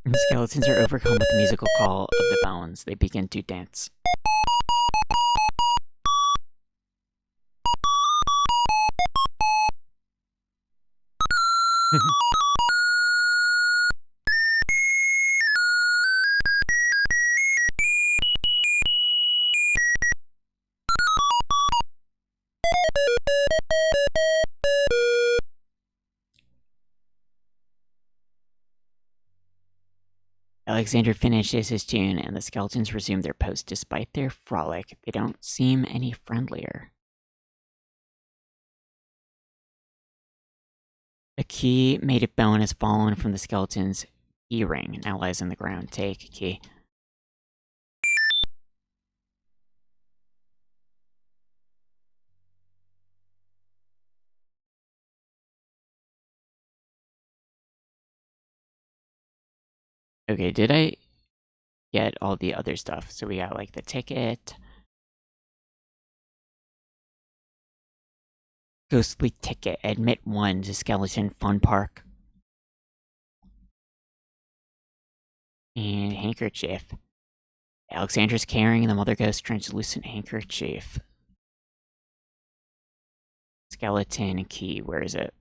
S1: The skeletons are overcome with the musical call of the bones. They begin to dance. Alexander finishes his tune, and the skeletons resume their post. Despite their frolic, they don't seem any friendlier. A key made of bone has fallen from the skeleton's earring, now lies on the ground. Take key. Okay, did I get all the other stuff? So we got like the ticket. Ghostly ticket. Admit 1 to Skeleton Fun Park. And handkerchief. Alexander's carrying the mother ghost translucent handkerchief. Skeleton key. Where is it?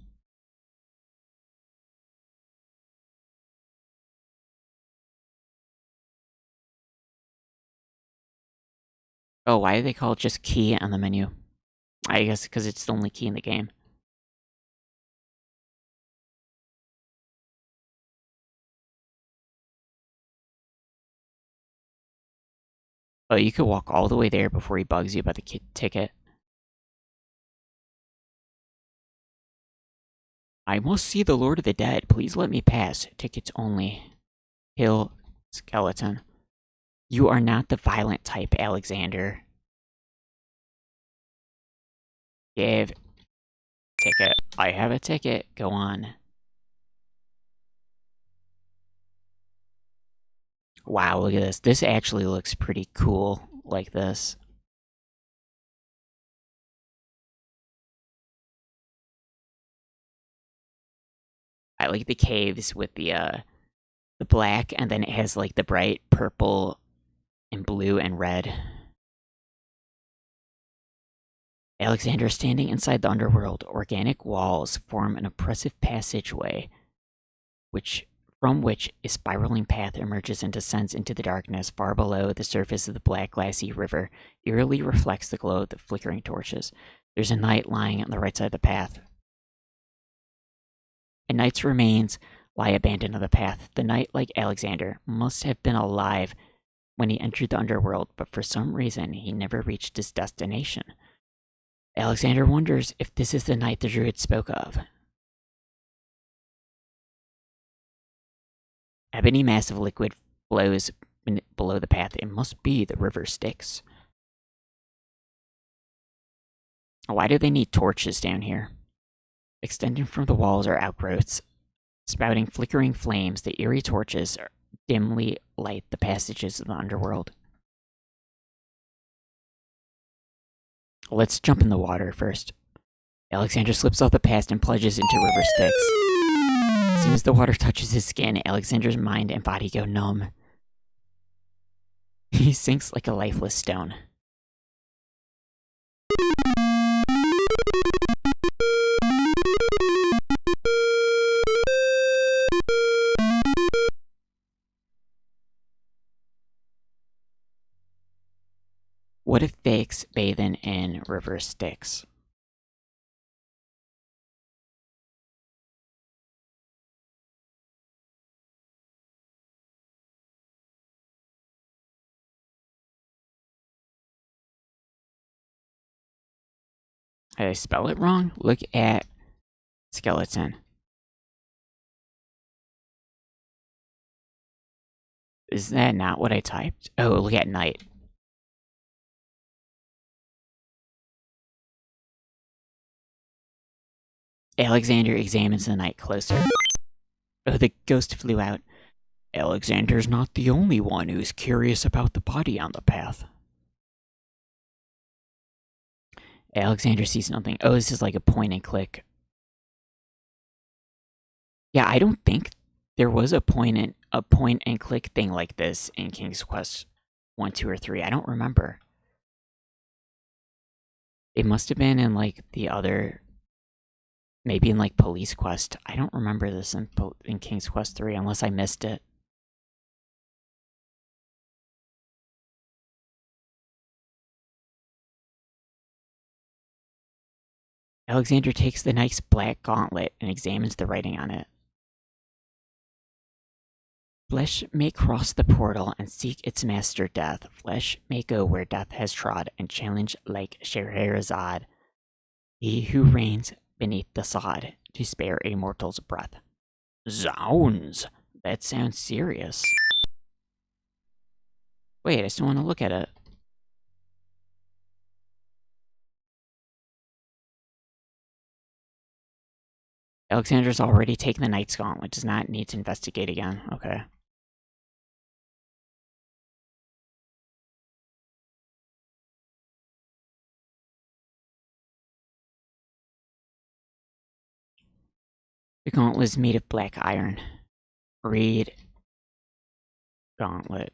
S1: Oh, why do they call it just key on the menu? I guess because it's the only key in the game. Oh, you could walk all the way there before he bugs you about the ticket. I must see the Lord of the Dead. Please let me pass. Tickets only. Hill skeleton. You are not the violent type, Alexander. Give ticket. I have a ticket. Go on. Wow, look at this. This actually looks pretty cool like this. I like the caves with the black, and then it has like the bright purple and blue and red. Alexander standing inside the underworld. Organic walls form an oppressive passageway, from which a spiraling path emerges and descends into the darkness far below the surface of the black glassy river, eerily reflects the glow of the flickering torches. There's a knight lying on the right side of the path. A knight's remains lie abandoned on the path. The knight, like Alexander, must have been alive when he entered the underworld, but for some reason he never reached his destination. Alexander wonders if this is the knight the druid spoke of. Ebony mass of liquid flows below the path. It must be the river Styx. Why do they need torches down here? Extending from the walls are outgrowths, spouting flickering flames. The eerie torches dimly light the passages of the underworld. Let's jump in the water first. Alexander slips off the path and plunges into River Styx. As soon as the water touches his skin, Alexander's mind and body go numb. He sinks like a lifeless stone. What if fakes bathing in River Styx? Did I spell it wrong? Look at skeleton. Is that not what I typed? Oh, look at knight. Alexander examines the knight closer. Oh, the ghost flew out. Alexander's not the only one who's curious about the body on the path. Alexander sees nothing. Oh, this is like a point and click. Yeah, I don't think there was a point and click thing like this in King's Quest 1, 2, or 3. I don't remember. It must have been in like the other, maybe in like Police Quest. I don't remember this in King's Quest 3 unless I missed it. Alexander takes the knight's black gauntlet and examines the writing on it. Flesh may cross the portal and seek its master death. Flesh may go where death has trod and challenge like Scheherazade, he who reigns beneath the sod, to spare a mortal's breath. Zounds! That sounds serious. Wait, I still want to look at it. Alexander's already taken the knight's gauntlet, does not need to investigate again. Okay. The gauntlet is made of black iron. Read gauntlet.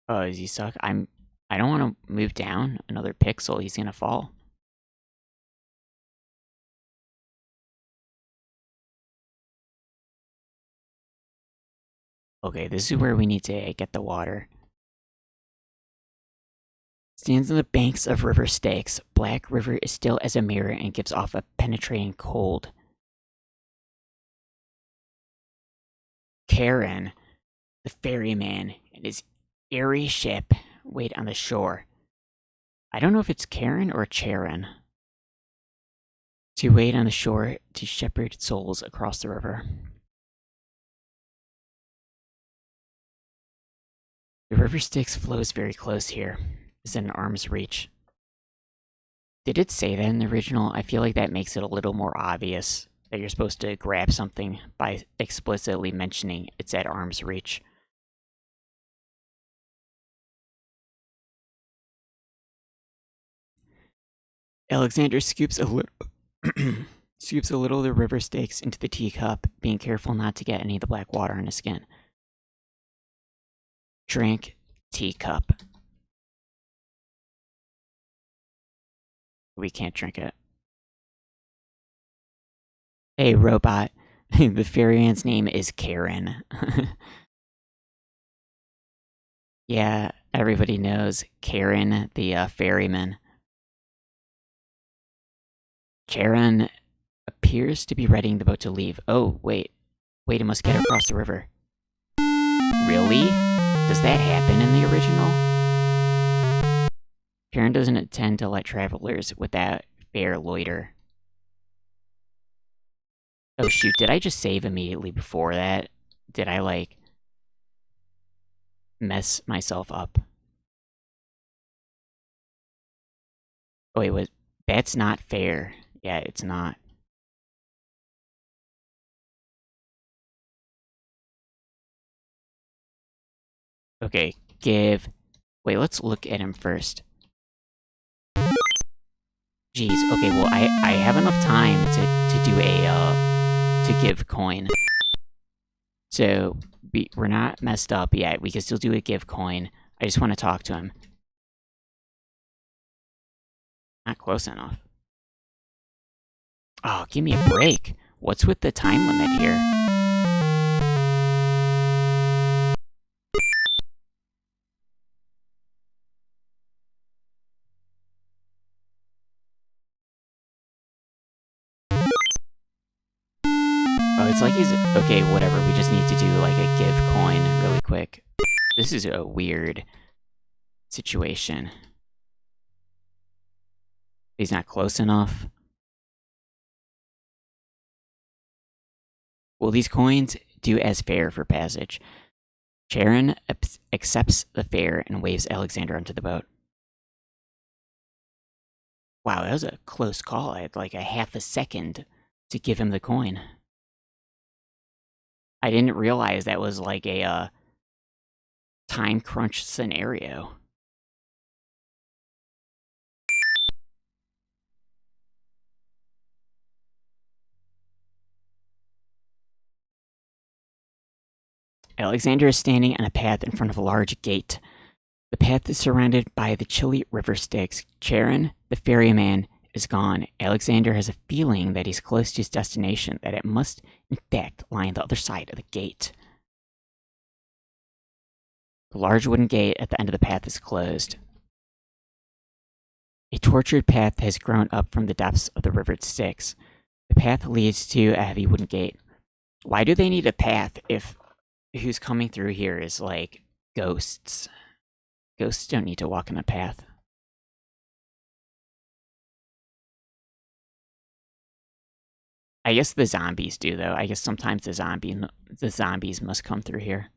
S1: Oh, is he stuck? I don't want to move down another pixel. He's gonna fall. Okay, this is where we need to get the water. Stands on the banks of River Styx. Black River is still as a mirror and gives off a penetrating cold. Karen, the ferryman, and his eerie ship wait on the shore. I don't know if it's Karen or Charon. To wait on the shore to shepherd souls across the river. The river Styx flows very close here. It's in arm's reach. Did it say that in the original? I feel like that makes it a little more obvious that you're supposed to grab something by explicitly mentioning it's at arm's reach. Alexander scoops a little scoops a little of the river Styx into the teacup, being careful not to get any of the black water on his skin. Drink teacup. We can't drink it. Hey, robot. The ferryman's name is Karen. Yeah, everybody knows Karen, the ferryman. Karen appears to be readying the boat to leave. Oh, wait. Wait, it must get across the river. Really? Does that happen in the original? Karen doesn't intend to let travelers without fare loiter. Oh shoot, did I just save immediately before that? Did I, like, mess myself up? Oh wait, what? That's not fair. Yeah, it's not. Okay, give... Wait, let's look at him first. Jeez, okay, well, I have enough time to do a, to give coin. So, we're not messed up yet. We can still do a give coin. I just want to talk to him. Not close enough. Oh, give me a break. What's with the time limit here? Oh, it's like he's... Okay, whatever. We just need to do, like, a give coin really quick. This is a weird situation. He's not close enough. Will these coins do as fare for passage? Charon accepts the fare and waves Alexander onto the boat. Wow, that was a close call. I had like a half a second to give him the coin. I didn't realize that was like a time crunch scenario. Alexander is standing on a path in front of a large gate. The path is surrounded by the chilly river Styx. Charon, the ferryman, is gone. Alexander has a feeling that he's close to his destination, that it must, in fact, lie on the other side of the gate. The large wooden gate at the end of the path is closed. A tortured path has grown up from the depths of the river Styx. The path leads to a heavy wooden gate. Why do they need a path if who's coming through here is like ghosts? Ghosts don't need to walk in a path. I guess the zombies do, though. I guess sometimes the zombies must come through here.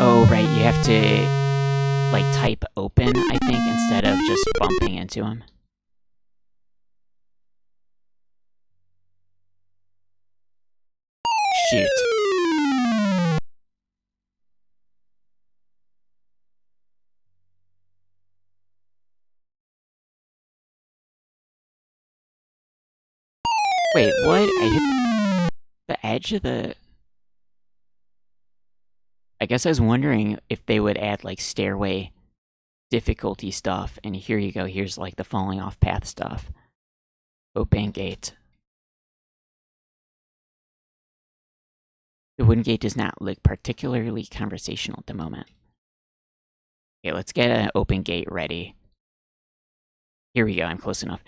S1: Oh, right, you have to, like, type open, I think, instead of just bumping into them. Shoot. Wait, what? I hit the edge of the... I guess I was wondering if they would add, like, stairway difficulty stuff, and here you go, here's, like, the falling off path stuff. Open gate. The wooden gate does not look particularly conversational at the moment. Okay, let's get an open gate ready. Here we go, I'm close enough.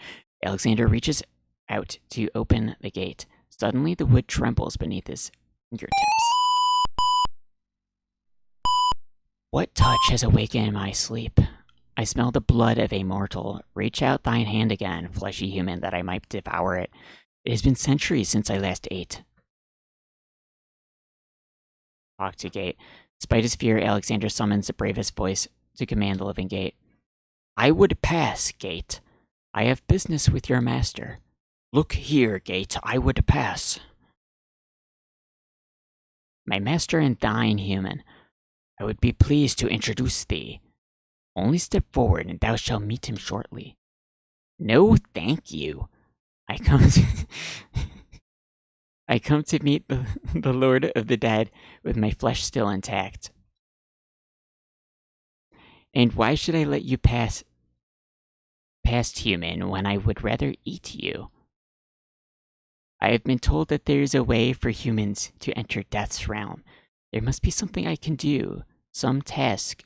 S1: Alexander reaches out to open the gate. Suddenly, the wood trembles beneath his fingertips. What touch has awakened my sleep? I smell the blood of a mortal. Reach out thine hand again, fleshy human, that I might devour it. It has been centuries since I last ate. Talk to gate. Despite his fear, Alexander summons the bravest voice to command the living gate. I would pass, gate. I have business with your master. Look here, gate, I would pass. My master and thine, human, I would be pleased to introduce thee. Only step forward and thou shalt meet him shortly. No, thank you. I come to meet the Lord of the Dead with my flesh still intact. And why should I let you pass past human when I would rather eat you? I have been told that there is a way for humans to enter death's realm. There must be something I can do, some task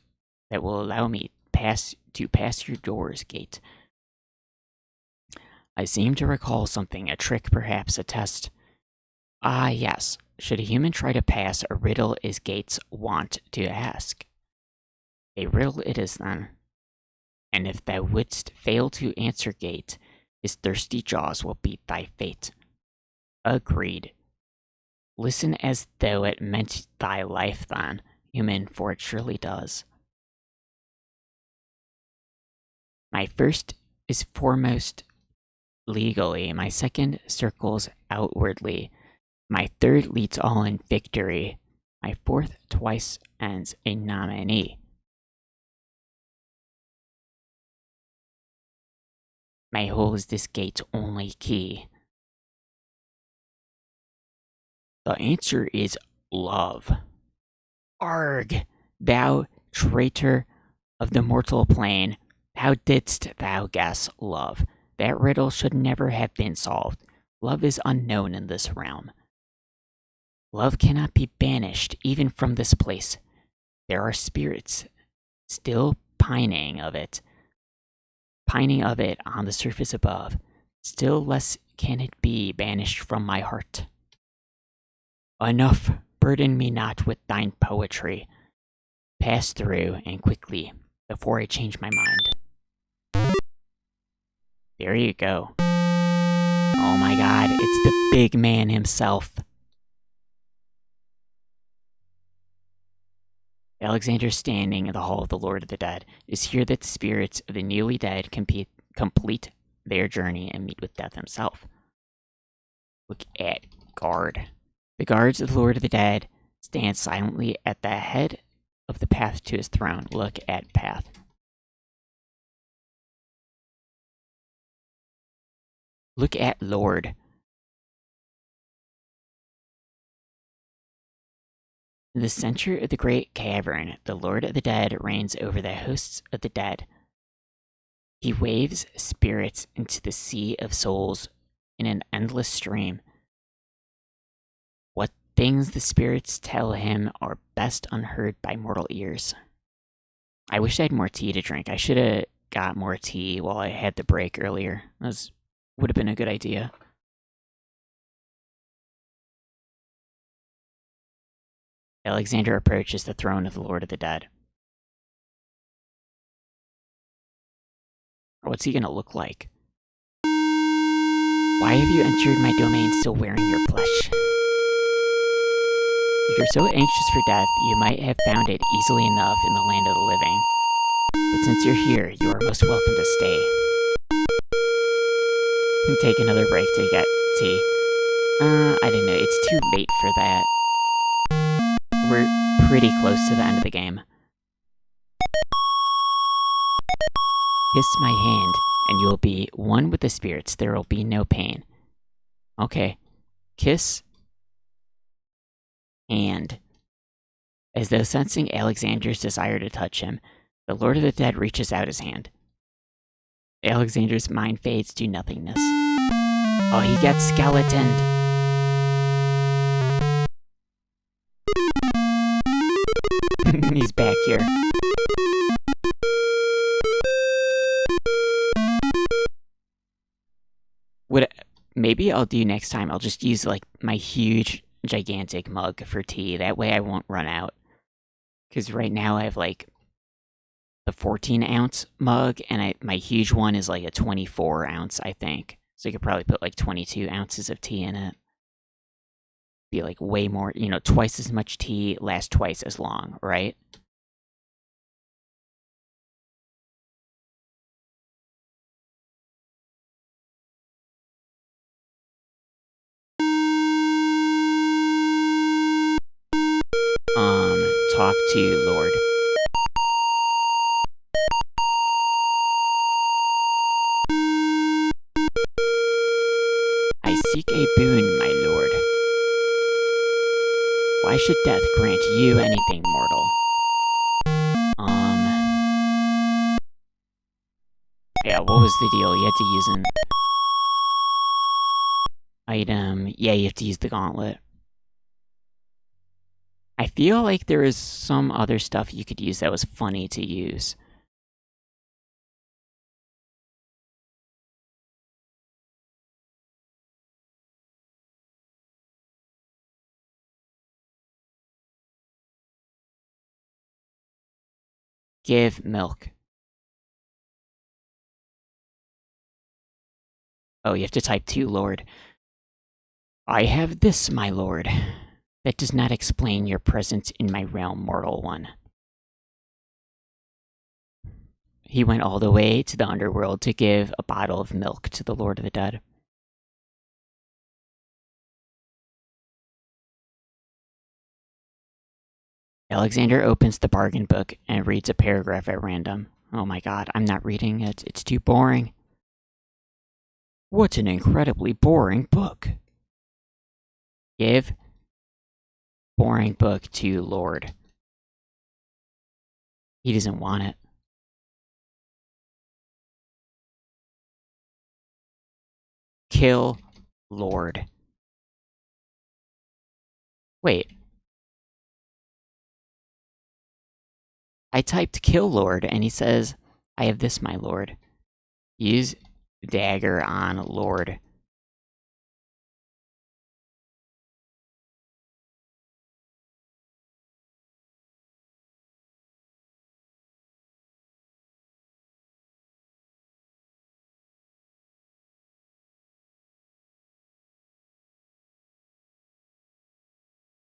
S1: that will allow me to pass your doors, gate. I seem to recall something, a trick perhaps, a test. Ah, yes. Should a human try to pass, a riddle is gate's wont to ask. A riddle it is then. And if thou wouldst fail to answer gate, his thirsty jaws will beat thy fate. Agreed. Listen as though it meant thy life then, human, for it surely does. My first is foremost legally, my second circles outwardly, my third leads all in victory, my fourth twice ends a nominee. My whole is this gate's only key. The answer is love. Arg, thou traitor of the mortal plane, how didst thou guess love? That riddle should never have been solved. Love is unknown in this realm. Love cannot be banished even from this place. There are spirits still pining of it on the surface above. Still less can it be banished from my heart. Enough, burden me not with thine poetry. Pass through, and quickly, before I change my mind. There you go. Oh my god, it's the big man himself. Alexander, standing in the hall of the Lord of the Dead, is here that the spirits of the newly dead complete their journey and meet with death himself. Look at guard. The guards of the Lord of the Dead stand silently at the head of the path to his throne. Look at path. Look at Lord. In the center of the great cavern, the Lord of the Dead reigns over the hosts of the dead. He waves spirits into the sea of souls in an endless stream. What things the spirits tell him are best unheard by mortal ears. I wish I had more tea to drink. I should have got more tea while I had the break earlier. That would have been a good idea. Alexander approaches the throne of the Lord of the Dead. What's he gonna look like? Why have you entered my domain still wearing your flesh? If you're so anxious for death, you might have found it easily enough in the land of the living. But since you're here, you are most welcome to stay. And take another break to get tea. I don't know, it's too late for that. We're pretty close to the end of the game. Kiss my hand, and you will be one with the spirits. There will be no pain. Okay. Kiss. Hand. As though sensing Alexander's desire to touch him, the Lord of the Dead reaches out his hand. Alexander's mind fades to nothingness. Oh, he gets skeletoned. He's back here. What maybe I'll do next time, I'll just use like my huge gigantic mug for tea. That way I won't run out. Cuz right now I have like the 14-ounce mug and my huge one is like a 24-ounce, I think. So you could probably put like 22 ounces of tea in it. Be like way more, twice as much tea, last twice as long, right? Talk to Lord. I seek a boon, my lord. Why should death grant you anything mortal? Yeah, what was the deal? You had to use an item. Yeah, you have to use the gauntlet. I feel like there is some other stuff you could use that was funny to use. Give milk. Oh, you have to type to Lord. I have this, my lord. That does not explain your presence in my realm, mortal one. He went all the way to the underworld to give a bottle of milk to the Lord of the Dead. Alexander opens the bargain book and reads a paragraph at random. Oh my god, I'm not reading it. It's too boring. What an incredibly boring book. Give boring book to Lord. He doesn't want it. Kill Lord. Wait. I typed kill Lord and he says, I have this, my lord. Use dagger on Lord.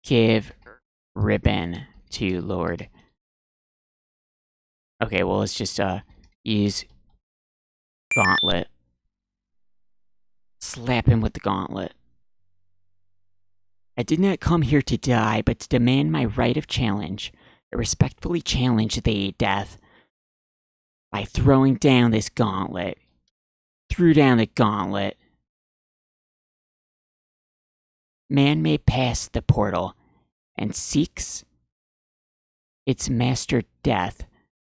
S1: Give ribbon to Lord. Okay, well, let's just use gauntlet. Slap him with the gauntlet. I did not come here to die, but to demand my right of challenge. I respectfully challenge thee, death, by throwing down this gauntlet. Threw down the gauntlet. Man may pass the portal and seeks its master death.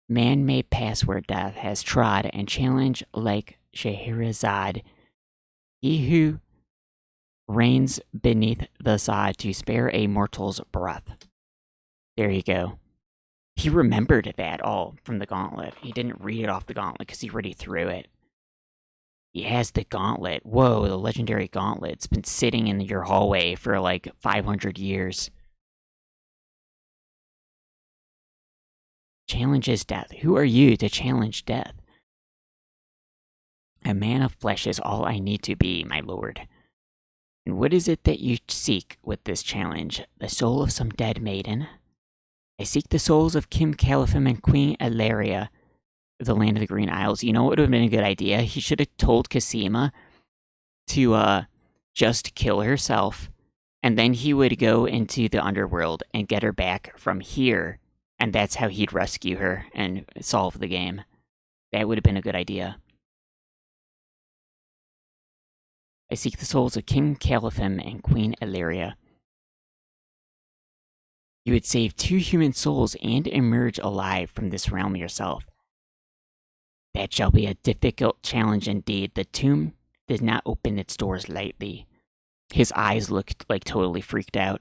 S1: Man may pass where death has trod and challenge like Scheherazade. He who reigns beneath the sod to spare a mortal's breath. There you go. He remembered that all from the gauntlet. He didn't read it off the gauntlet because he already threw it. He has the gauntlet. Whoa, the legendary gauntlet. It's been sitting in your hallway for like 500 years. Challenges death. Who are you to challenge death? A man of flesh is all I need to be, my lord. And what is it that you seek with this challenge? The soul of some dead maiden? I seek the souls of Kim Caliphim and Queen Ilaria of the Land of the Green Isles. You know what would have been a good idea? He should have told Cassima to just kill herself, and then he would go into the underworld and get her back from here, and that's how he'd rescue her and solve the game. That would have been a good idea. I seek the souls of King Caliphim and Queen Ilaria. You would save 2 human souls and emerge alive from this realm yourself. That shall be a difficult challenge indeed. The did not open its doors lightly. His eyes looked like totally freaked out.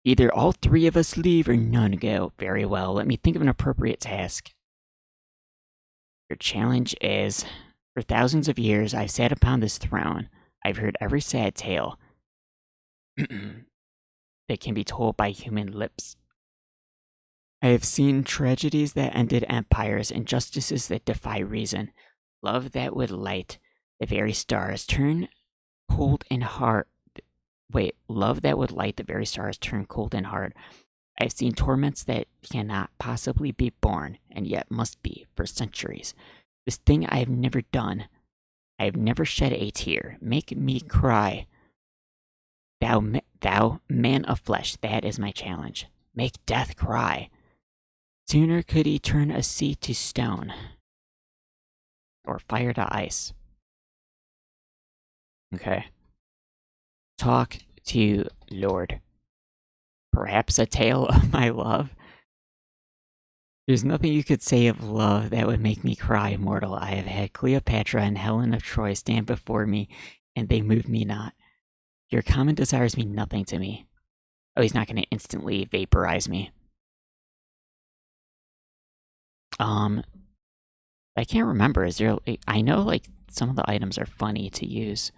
S1: Either all three of us leave or none go. Very well, let me think of an appropriate task. Your challenge is, for thousands of years I've sat upon this throne. I've heard every sad tale that can be told by human lips. I have seen tragedies that ended empires, injustices that defy reason, love that would light the very stars turn cold and hard. Wait, love that would light the very stars turn cold and hard. I've seen torments that cannot possibly be borne, and yet must be for centuries. This thing I have never done. I have never shed a tear. Make me cry. Thou man of flesh, that is my challenge. Make death cry. Sooner could he turn a sea to stone, or fire to ice. Okay. Talk to Lord. Perhaps a tale of my love? There's nothing you could say of love that would make me cry, mortal. I have had Cleopatra and Helen of Troy stand before me, and they moved me not. Your common desires mean nothing to me. Oh, he's not going to instantly vaporize me. I can't remember. Is there? I know, like, some of the items are funny to use.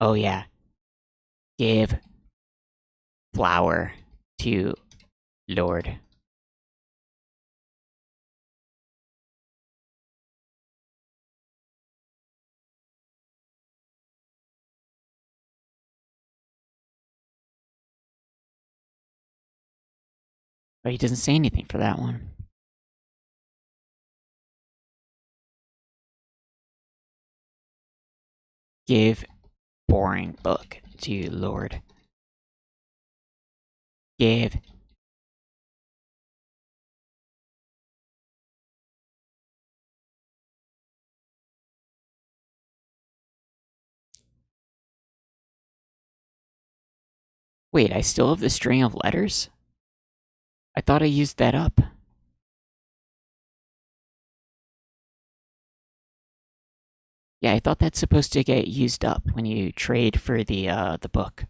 S1: Oh yeah. Give flower to Lord. But he doesn't say anything for that one. Give boring book to Lord. Give Wait, I still have the string of letters? I thought I used that up. Yeah, I thought that's supposed to get used up when you trade for the book.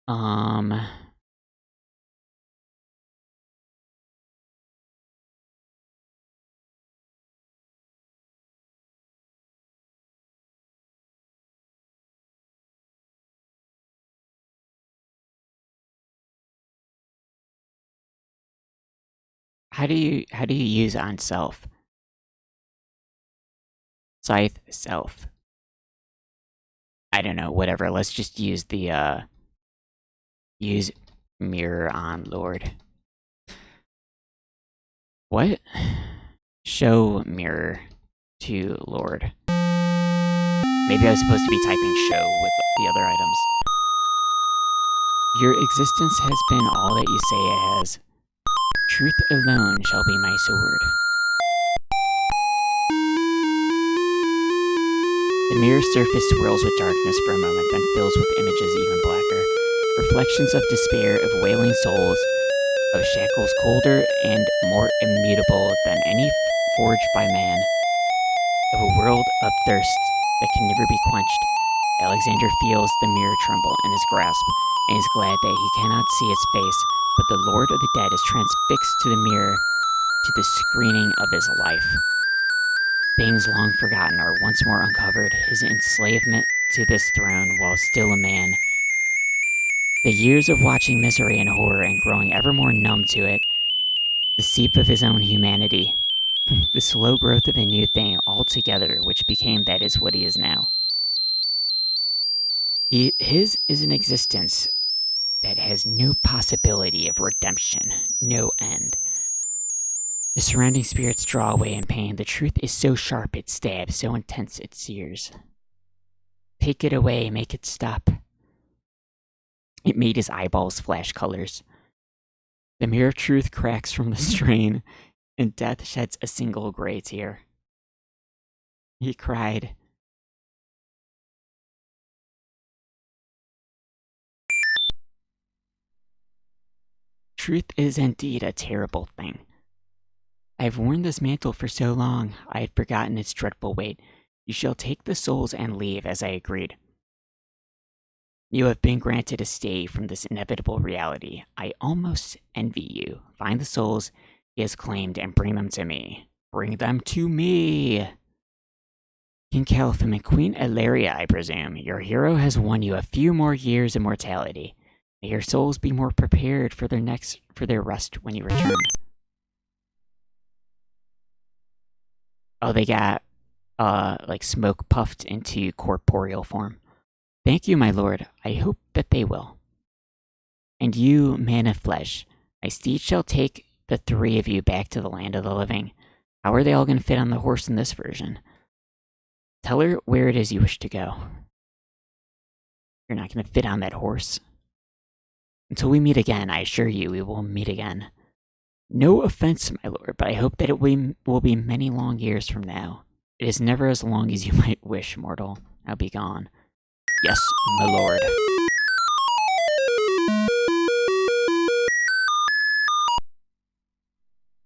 S1: Um, how do you use on self? Scythe self. I don't know, whatever. Let's just use the use mirror on Lord. What? Show mirror to Lord. Maybe I was supposed to be typing show with the other items. Your existence has been all that you say it has. Truth alone shall be my sword. The mirror's surface swirls with darkness for a moment, then fills with images even blacker. Reflections of despair, of wailing souls, of shackles colder and more immutable than any forged by man, of a world of thirst that can never be quenched. Alexander feels the mirror tremble in his grasp, and is glad that he cannot see its face, but the Lord of the Dead is transfixed to the mirror, to the screening of his life. Things long forgotten are once more uncovered, his enslavement to this throne while still a man. The years of watching misery and horror and growing ever more numb to it, the seep of his own humanity, the slow growth of a new thing altogether, which became that is what he is now. His is an existence that has no possibility of redemption, no end. The surrounding spirits draw away in pain. The truth is so sharp it stabs, so intense it sears. Take it away, make it stop. It made his eyeballs flash colors. The mirror of truth cracks from the strain, and death sheds a single gray tear. He cried, Truth is indeed a terrible thing. I have worn this mantle for so long, I had forgotten its dreadful weight. You shall take the souls and leave, as I agreed. You have been granted a stay from this inevitable reality. I almost envy you. Find the souls he has claimed and bring them to me. Bring them to me! King Caliphim and Queen Ilaria, I presume. Your hero has won you a few more years of mortality. May your souls be more prepared for their rest when you return. Oh, they got, like smoke puffed into corporeal form. Thank you, my lord. I hope that they will. And you, man of flesh, my steed shall take the three of you back to the land of the living. How are they all going to fit on the horse in this version? Tell her where it is you wish to go. You're not going to fit on that horse. Until we meet again, I assure you, we will meet again. No offense, my lord, but I hope that it will be many long years from now. It is never as long as you might wish, mortal. I'll be gone. Yes, my lord.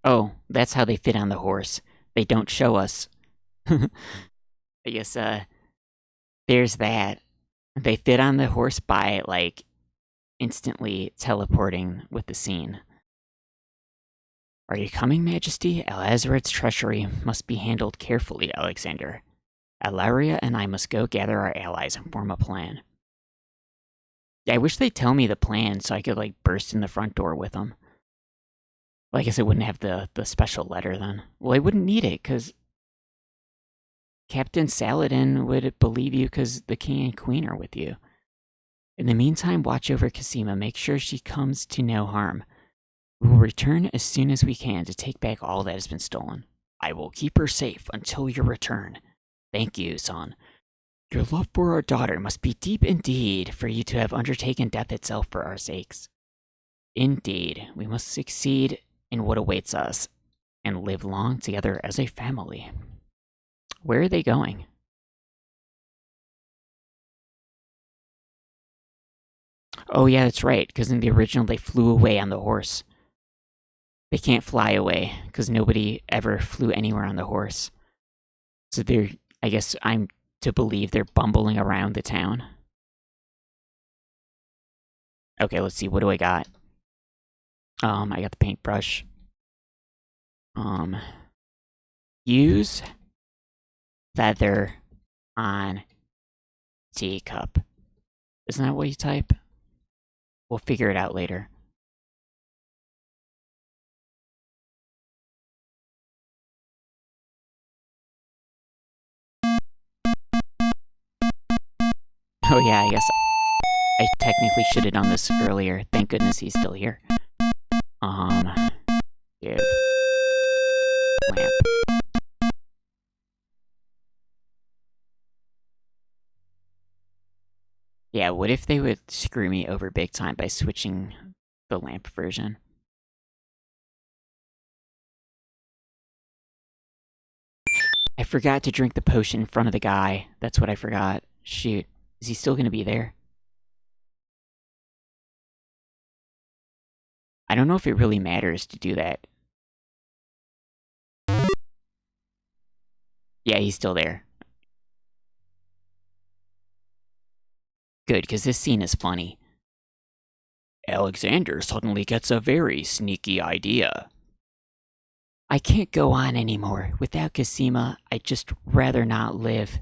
S1: Oh, that's how they fit on the horse. They don't show us. I guess, there's that. They fit on the horse by, like, instantly teleporting with the scene. Are you coming, Majesty? Al-Azaret's treachery must be handled carefully, Alexander. Ilaria and I must go gather our allies and form a plan. Yeah, I wish they'd tell me the plan so I could, like, burst in the front door with them. Well, I guess I wouldn't have the special letter then. Well, I wouldn't need it, because Captain Saladin would believe you because the king and queen are with you. In the meantime, watch over Cassima. Make sure she comes to no harm. We will return as soon as we can to take back all that has been stolen. I will keep her safe until your return. Thank you, son. Your love for our daughter must be deep indeed for you to have undertaken death itself for our sakes. Indeed, we must succeed in what awaits us and live long together as a family. Where are they going? Oh yeah, that's right, because in the original they flew away on the horse. They can't fly away, because nobody ever flew anywhere on the horse. So they're, I guess I'm to believe they're bumbling around the town. Okay, let's see, what do I got? I got the paintbrush. Use feather on teacup. Isn't that what you type? We'll figure it out later. Oh yeah, I guess I technically should have done this earlier. Thank goodness he's still here. Dude. Lamp. Yeah, what if they would screw me over big time by switching the lamp version? I forgot to drink the potion in front of the guy. That's what I forgot. Shoot. Is he still gonna be there? I don't know if it really matters to do that. Yeah, he's still there. Good, because this scene is funny. Alexander suddenly gets a very sneaky idea. I can't go on anymore. Without Cassima, I'd just rather not live.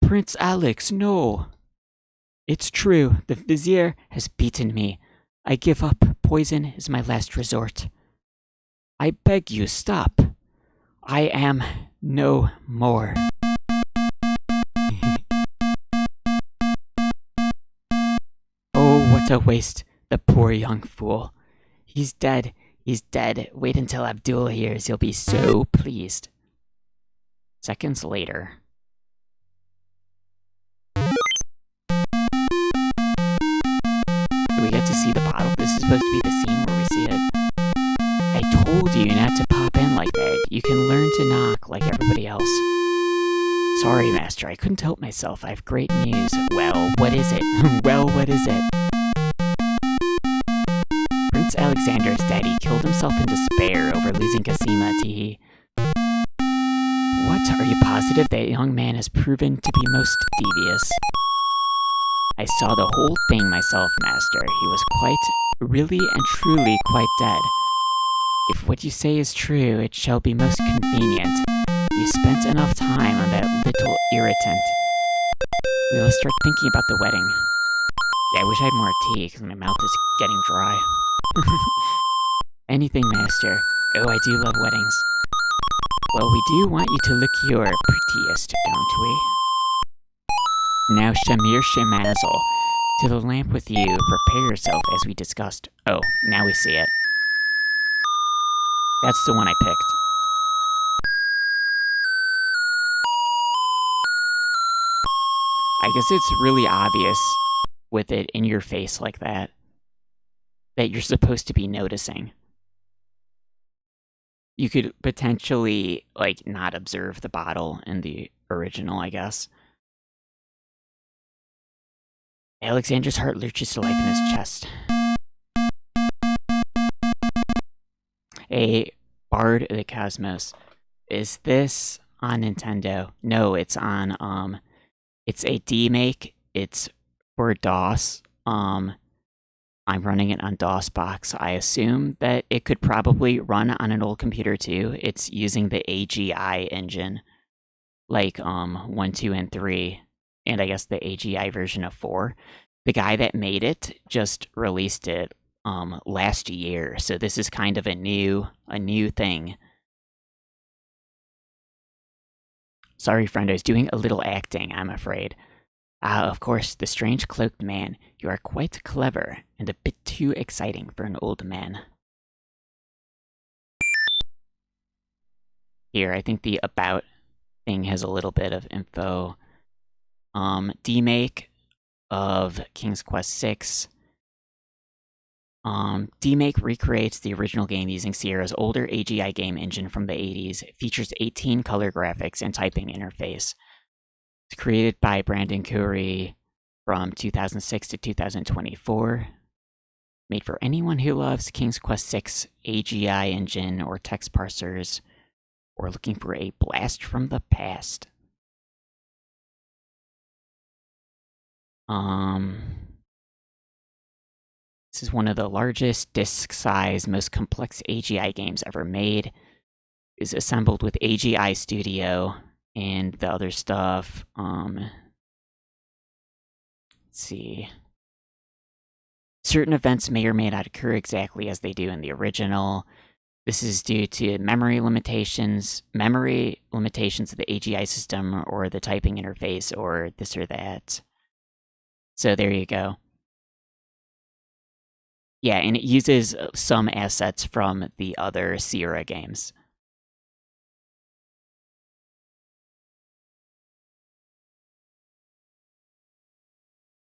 S1: Prince Alex, no! It's true, the Vizier has beaten me. I give up. Poison is my last resort. I beg you, stop. I am no more. Oh, what a waste. The poor young fool. He's dead. He's dead. Wait until Abdul hears. He'll be so pleased. Seconds later. Do we get to see the bottle? This is supposed to be the scene where we see it. I told you not to pop in like that. You can learn to knock like everybody else. Sorry, Master. I couldn't help myself. I have great news. Well, what is it? Well, what is it? Prince Alexander is dead, he killed himself in despair over losing Cosima, teehee. What? Are you positive that young man has proven to be most devious? I saw the whole thing myself, Master. He was really and truly quite dead. If what you say is true, it shall be most convenient. You spent enough time on that little irritant. We will start thinking about the wedding. Yeah, I wish I had more tea, because my mouth is getting dry. Anything, Master. Oh, I do love weddings. Well, we do want you to look your prettiest, don't we? Now, Shamir Shemazel, to the lamp with you, prepare yourself as we discussed. Oh, now we see it. That's the one I picked. I guess it's really obvious with it in your face like that you're supposed to be noticing. You could potentially, like, not observe the bottle in the original, I guess. Alexander's heart lurches to life in his chest. A Bard of the Cosmos. Is this on Nintendo? No, it's on, it's a Demake. It's for DOS. I'm running it on DOSBox. I assume that it could probably run on an old computer too. It's using the AGI engine, like 1, 2, and 3, and I guess the AGI version of 4. The guy that made it just released it last year, so this is kind of a new thing. Sorry, friend, I was doing a little acting, I'm afraid. Ah, of course, the strange cloaked man. You are quite clever, and a bit too exciting for an old man. Here, I think the about thing has a little bit of info. Demake of King's Quest VI. Demake recreates the original game using Sierra's older AGI game engine from the 80s. It features 18 color graphics and typing interface. It's created by Brandon Curry from 2006 to 2024. Made for anyone who loves King's Quest VI AGI engine or text parsers, or looking for a blast from the past. This is one of the largest disc size, most complex AGI games ever made. Is assembled with AGI Studio and the other stuff. Let's see. Certain events may or may not occur exactly as they do in the original. This is due to memory limitations of the AGI system or the typing interface or this or that. So there you go. Yeah, and it uses some assets from the other Sierra games.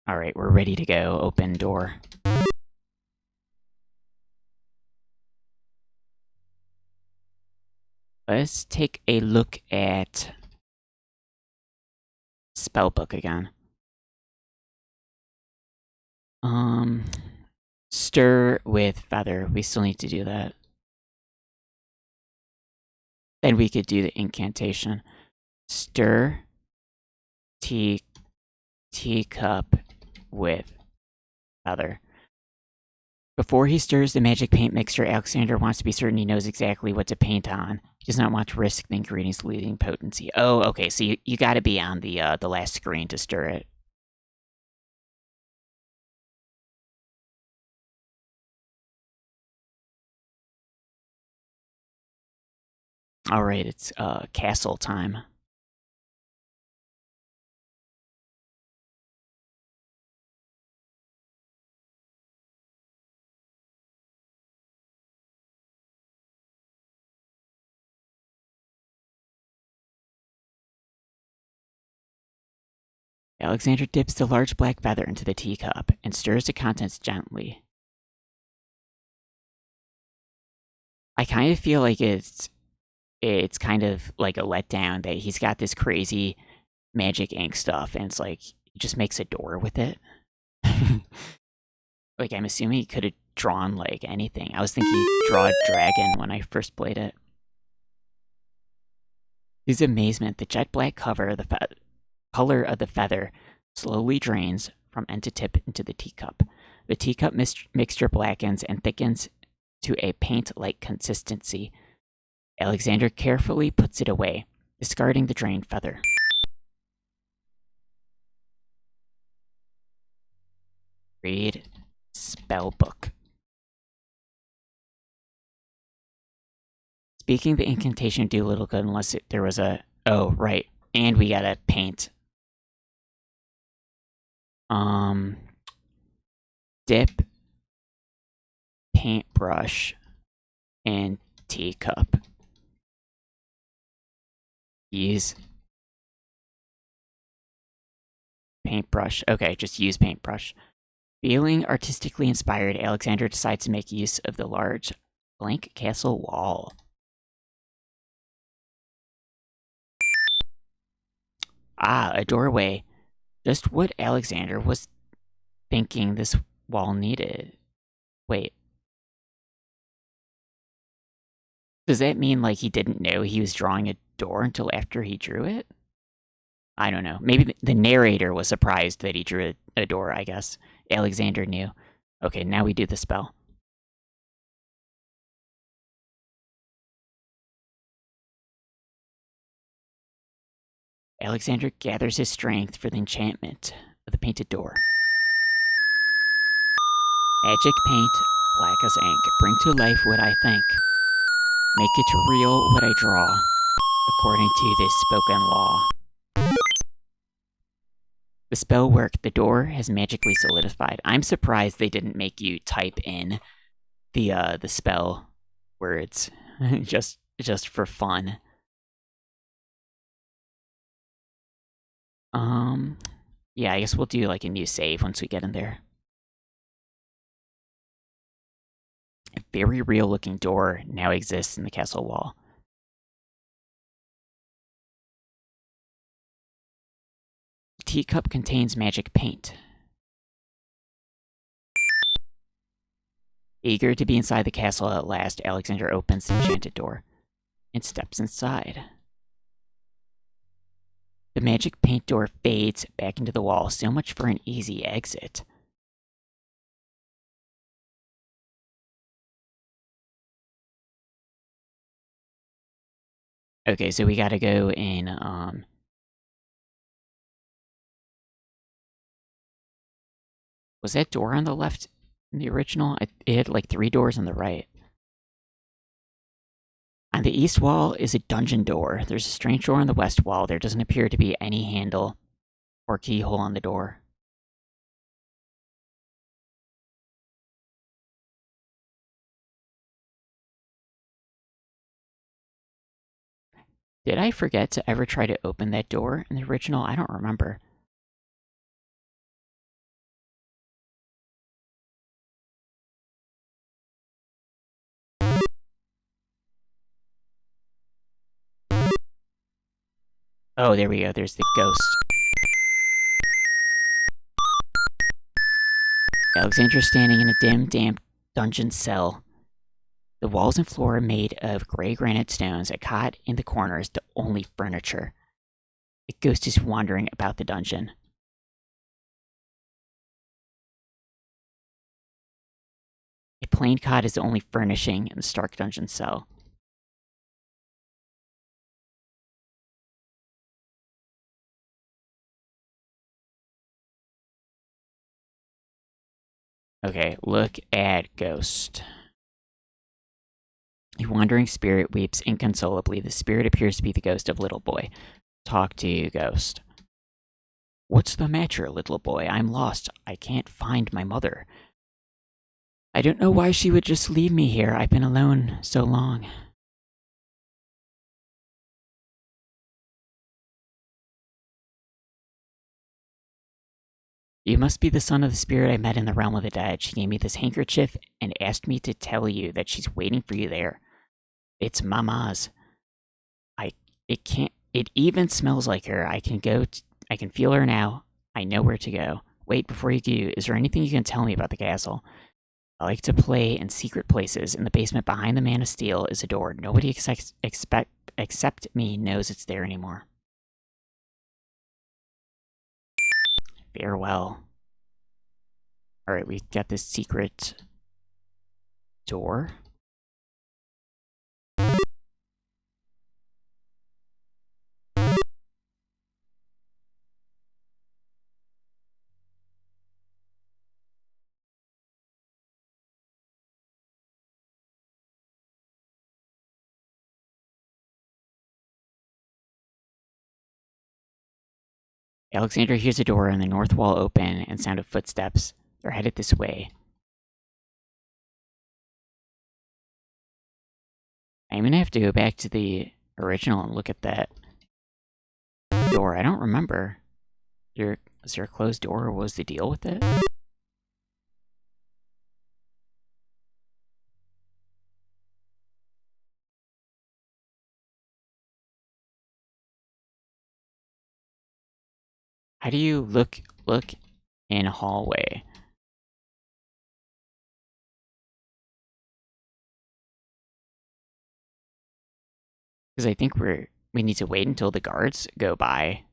S1: Alright, we're ready to go. Open door. Let's take a look at Spellbook again. Stir with feather. We still need to do that. Then we could do the incantation. Stir teacup with feather. Before he stirs the magic paint mixture, Alexander wants to be certain he knows exactly what to paint on. He does not want to risk the ingredients losing potency. Oh, okay, so you gotta be on the last screen to stir it. Alright, it's castle time. Alexander dips the large black feather into the teacup and stirs the contents gently. I kind of feel like it's kind of like a letdown that he's got this crazy magic ink stuff and it's like, he just makes a door with it. Like, I'm assuming he could have drawn like anything. I was thinking draw a dragon when I first played it. To his amazement, the jet black color of the feather slowly drains from end to tip into the teacup. The teacup mixture blackens and thickens to a paint-like consistency. Alexander carefully puts it away, discarding the drained feather. Read spell book. Speaking the incantation do little good unless there was a... Oh, right. And we gotta paint. Dip, paintbrush, and teacup. Use paintbrush. Okay, just use paintbrush. Feeling artistically inspired, Alexander decides to make use of the large blank castle wall. Ah, a doorway. Just what Alexander was thinking this wall needed. Wait. Does that mean like he didn't know he was drawing a door until after he drew it? I don't know. Maybe the narrator was surprised that he drew a door, I guess. Alexander knew. Okay, now we do the spell. Alexander gathers his strength for the enchantment of the painted door. Magic paint, black as ink, bring to life what I think. Make it real what I draw, according to this spoken law. The spell worked. The door has magically solidified. I'm surprised they didn't make you type in the spell words just for fun. Yeah, I guess we'll do like a new save once we get in there. A very real looking door now exists in the castle wall. The teacup contains magic paint. Eager to be inside the castle at last, Alexander opens the enchanted door and steps inside. The magic paint door fades back into the wall. So much for an easy exit. Okay, so we gotta go in, was that door on the left in the original? It had like 3 doors on the right. On the east wall is a dungeon door. There's a strange door on the west wall. There doesn't appear to be any handle or keyhole on the door. Did I forget to ever try to open that door in the original? I don't remember. Oh, there we go. There's the ghost. Alexander's standing in a dim, damp dungeon cell. The walls and floor are made of gray granite stones. A cot in the corner is the only furniture. The ghost is wandering about the dungeon. A plain cot is the only furnishing in the stark dungeon cell. Okay, look at Ghost. A wandering spirit weeps inconsolably. The spirit appears to be the ghost of Little Boy. Talk to you, Ghost. What's the matter, little boy? I'm lost. I can't find my mother. I don't know why she would just leave me here. I've been alone so long. You must be the son of the spirit I met in the realm of the dead. She gave me this handkerchief and asked me to tell you that she's waiting for you there. It's Mama's. It even smells like her. I can feel her now. I know where to go. Wait, before you do, is there anything you can tell me about the castle? I like to play in secret places. In the basement behind the Man of Steel is a door. Nobody except me knows it's there anymore. Farewell. Alright, we got this secret door. Alexander hears a door on the north wall open and sound of footsteps. They're headed this way. I'm gonna have to go back to the original and look at that door. I don't remember. Was there a closed door, or what was the deal with it? How do you look in a hallway? Because I think we need to wait until the guards go by.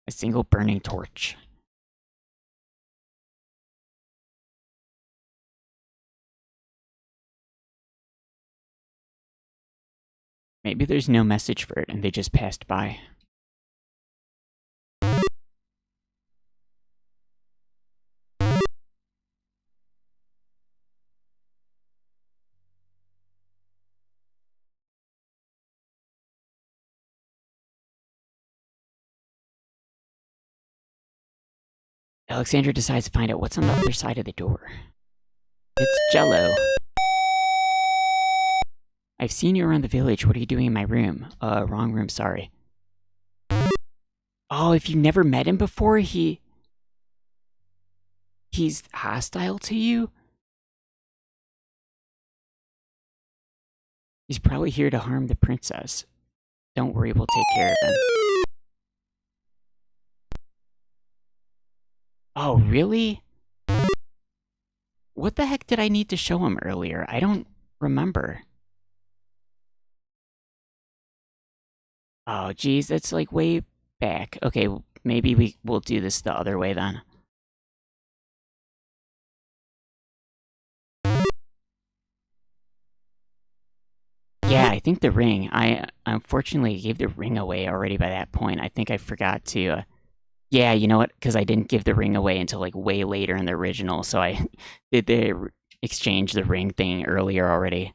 S1: A single burning torch. Maybe there's no message for it and they just passed by. Alexander decides to find out what's on the other side of the door. It's Jello. I've seen you around the village. What are you doing in my room? Wrong room, sorry. Oh, if you never met him before, he's hostile to you? He's probably here to harm the princess. Don't worry, we'll take care of him. Oh, really? What the heck did I need to show him earlier? I don't remember. Oh, geez, that's like way back. Okay, maybe we'll do this the other way then. Yeah, I think the ring. I unfortunately gave the ring away already by that point. I think I forgot to. Yeah, you know what? Because I didn't give the ring away until like way later in the original, so I did the exchange the ring thing earlier already.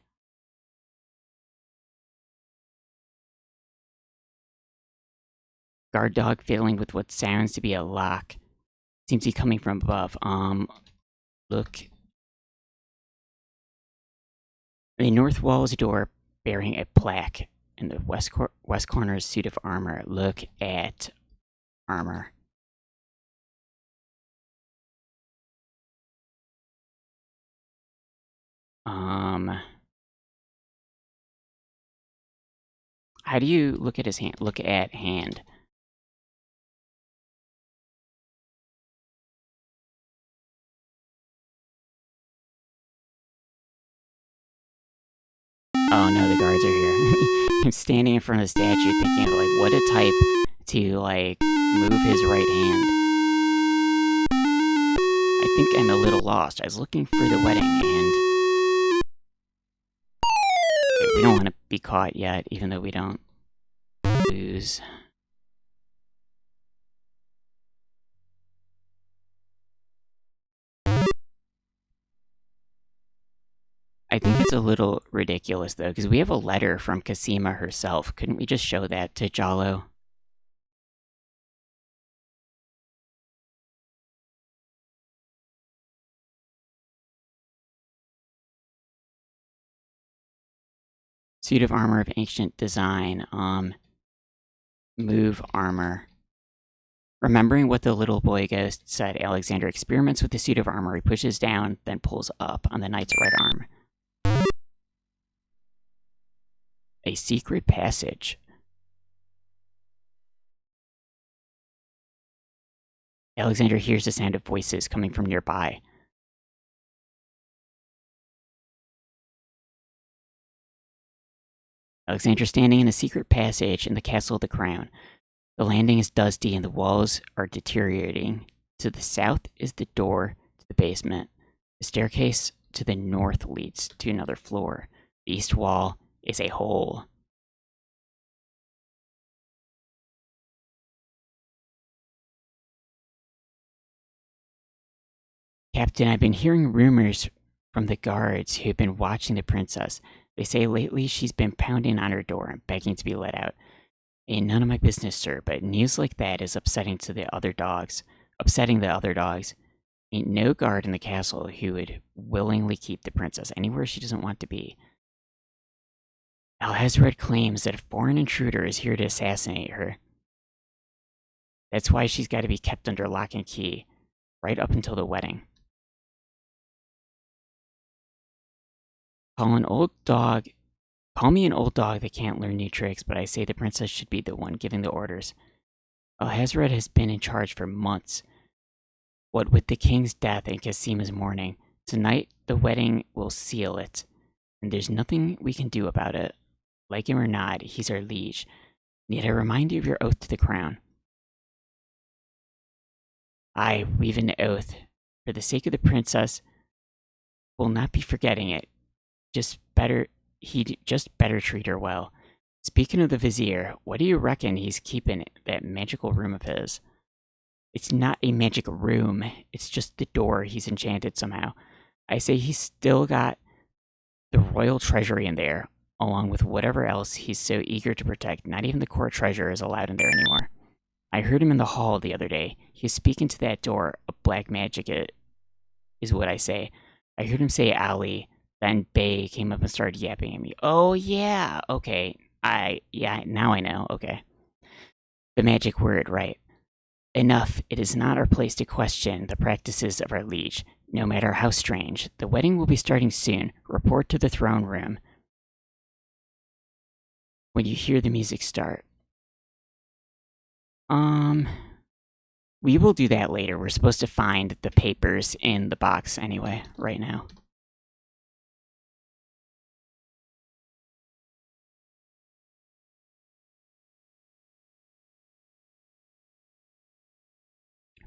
S1: Guard dog fiddling with what sounds to be a lock. Seems to be coming from above. Look. The north wall is a door bearing a plaque. In the west corner is a suit of armor. Look at armor. How do you look at his hand? Look at hand. Oh no, the guards are here. I'm standing in front of the statue thinking of like what a type to like move his right hand. I think I'm a little lost. I was looking for the wedding and we don't want to be caught yet, even though we don't lose. I think it's a little ridiculous though, because we have a letter from Cassima herself. Couldn't we just show that to Jalo? Suit of armor of ancient design. Move armor. Remembering what the little boy ghost said, Alexander experiments with the suit of armor. He pushes down, then pulls up on the knight's right arm. A secret passage. Alexander hears the sound of voices coming from nearby. Alexander's standing in a secret passage in the Castle of the Crown. The landing is dusty and the walls are deteriorating. To the south is the door to the basement. The staircase to the north leads to another floor. The east wall is a hole. Captain, I've been hearing rumors from the guards who've been watching the princess. They say lately she's been pounding on her door and begging to be let out. Ain't none of my business, sir, but news like that is upsetting the other dogs. Ain't no guard in the castle who would willingly keep the princess anywhere she doesn't want to be. Alhazred claims that a foreign intruder is here to assassinate her. That's why she's got to be kept under lock and key, right up until the wedding. Call me an old dog that can't learn new tricks, but I say the princess should be the one giving the orders. Alhazred has been in charge for months. What with the king's death and Casima's mourning, tonight the wedding will seal it, and there's nothing we can do about it. Like him or not, he's our liege. Need I remind you of your oath to the crown? Aye, we've an oath. For the sake of the princess, we'll not be forgetting it. He'd just better treat her well. Speaking of the vizier, what do you reckon he's keeping in that magical room of his? It's not a magic room, it's just the door he's enchanted somehow. I say he's still got the royal treasury in there, along with whatever else he's so eager to protect. Not even the court treasure is allowed in there anymore. I heard him in the hall the other day. He was speaking to that door of black magic, is what I say. I heard him say Ali. Then Bay came up and started yapping at me. Oh, yeah, okay. Now I know, okay. The magic word, right. Enough, it is not our place to question the practices of our liege, no matter how strange. The wedding will be starting soon. Report to the throne room when you hear the music start. We will do that later. We're supposed to find the papers in the box anyway, right now.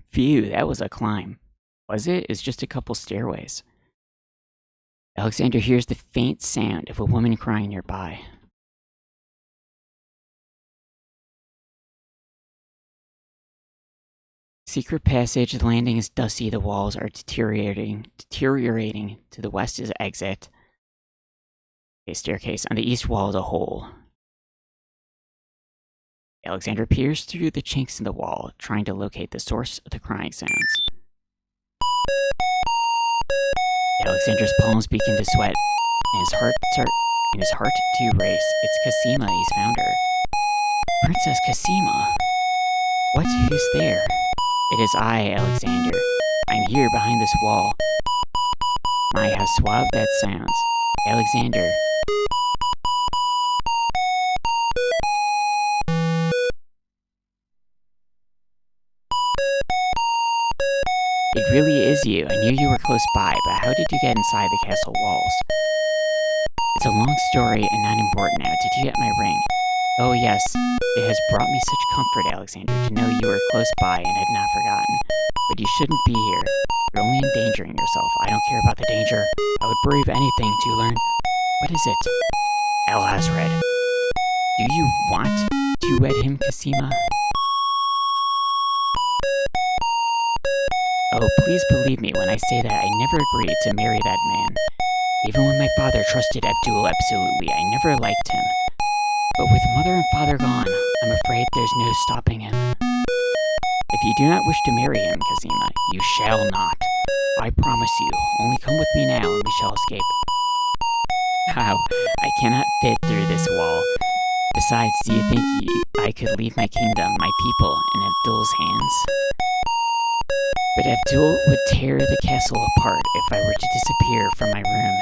S1: Phew, that was a climb. Was it? It's just a couple stairways. Alexander hears the faint sound of a woman crying nearby. Secret passage, the landing is dusty, the walls are deteriorating. To the west is exit. A staircase. On the east wall is a hole. Alexander peers through the chinks in the wall, trying to locate the source of the crying sounds. Alexander's palms begin to sweat, and his heart to race. It's Casima, he's found her. Princess Casima! What? Who's there? It is I, Alexander. I'm here behind this wall. My, how suave that sounds. Alexander. It really is you. I knew you were close by, but how did you get inside the castle walls? It's a long story and not important now. Did you get my ring? Oh yes, it has brought me such comfort, Alexander, to know you were close by and had not forgotten. But you shouldn't be here. You're only endangering yourself. I don't care about the danger. I would brave anything to learn. What is it? Alhazred. Do you want to wed him, Casima? Oh, please believe me when I say that I never agreed to marry that man. Even when my father trusted Abdul absolutely, I never liked him. But with mother and father gone, I'm afraid there's no stopping him. If you do not wish to marry him, Casima, you shall not. I promise you. Only come with me now and we shall escape. How? I cannot fit through this wall. Besides, do you think I could leave my kingdom, my people, in Abdul's hands? But Abdul would tear the castle apart if I were to disappear from my room.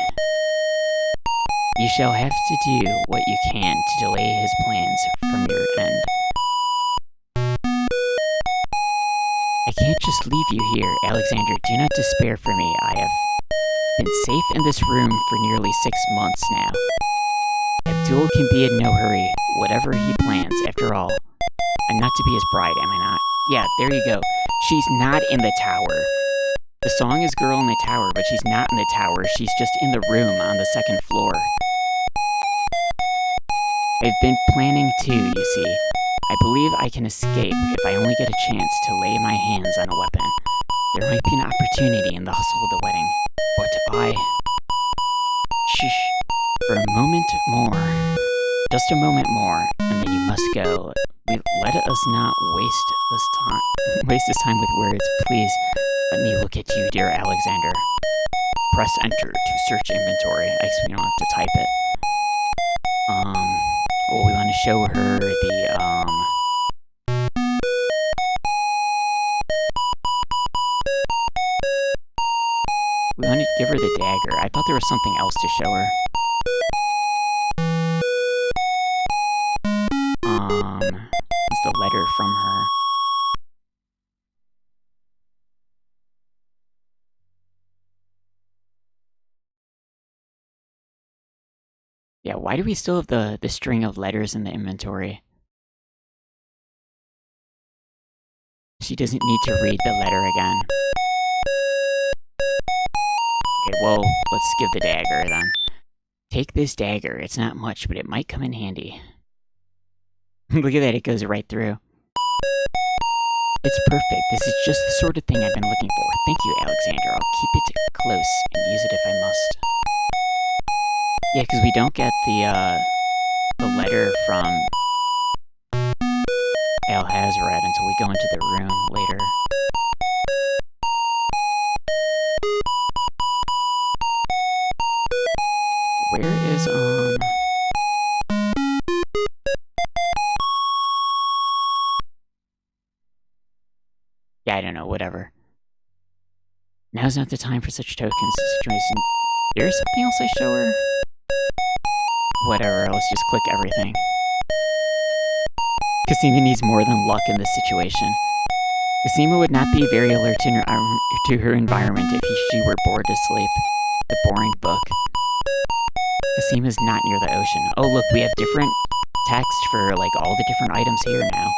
S1: You shall have to do what you can to delay his plans from your end. I can't just leave you here, Alexander. Do not despair for me. I have been safe in this room for nearly 6 months now. Abdul can be in no hurry, whatever he plans. After all, I'm not to be his bride, am I not? Yeah, there you go. She's not in the tower. The song is Girl in the Tower, but she's not in the tower. She's just in the room on the 2nd floor. I've been planning too, you see. I believe I can escape if I only get a chance to lay my hands on a weapon. There might be an opportunity in the hustle of the wedding, but Shh. For a moment more. Just a moment more, and then you must go. Let us not waste this time with words. Please, let me look at you, dear Alexander. Press enter to search inventory. I guess we don't have to type it. Well, we want to show her the, we want to give her the dagger. I thought there was something else to show her. It's the letter from her. Yeah, why do we still have the string of letters in the inventory? She doesn't need to read the letter again. Okay, well, let's give the dagger then. Take this dagger. It's not much, but it might come in handy. Look at that, it goes right through. It's perfect. This is just the sort of thing I've been looking for. Thank you, Alexander. I'll keep it close and use it if I must. Yeah, because we don't get the letter from Al-Hazred until we go into the room later. Where is, yeah, I don't know, whatever. Now's not the time for such tokens. There's something else I show her? Whatever, let's just click everything. Cosima needs more than luck in this situation. Cosima would not be very alert to her environment if she were bored to sleep. The boring book. Cosima's not near the ocean. Oh look, we have different text for like all the different items here now.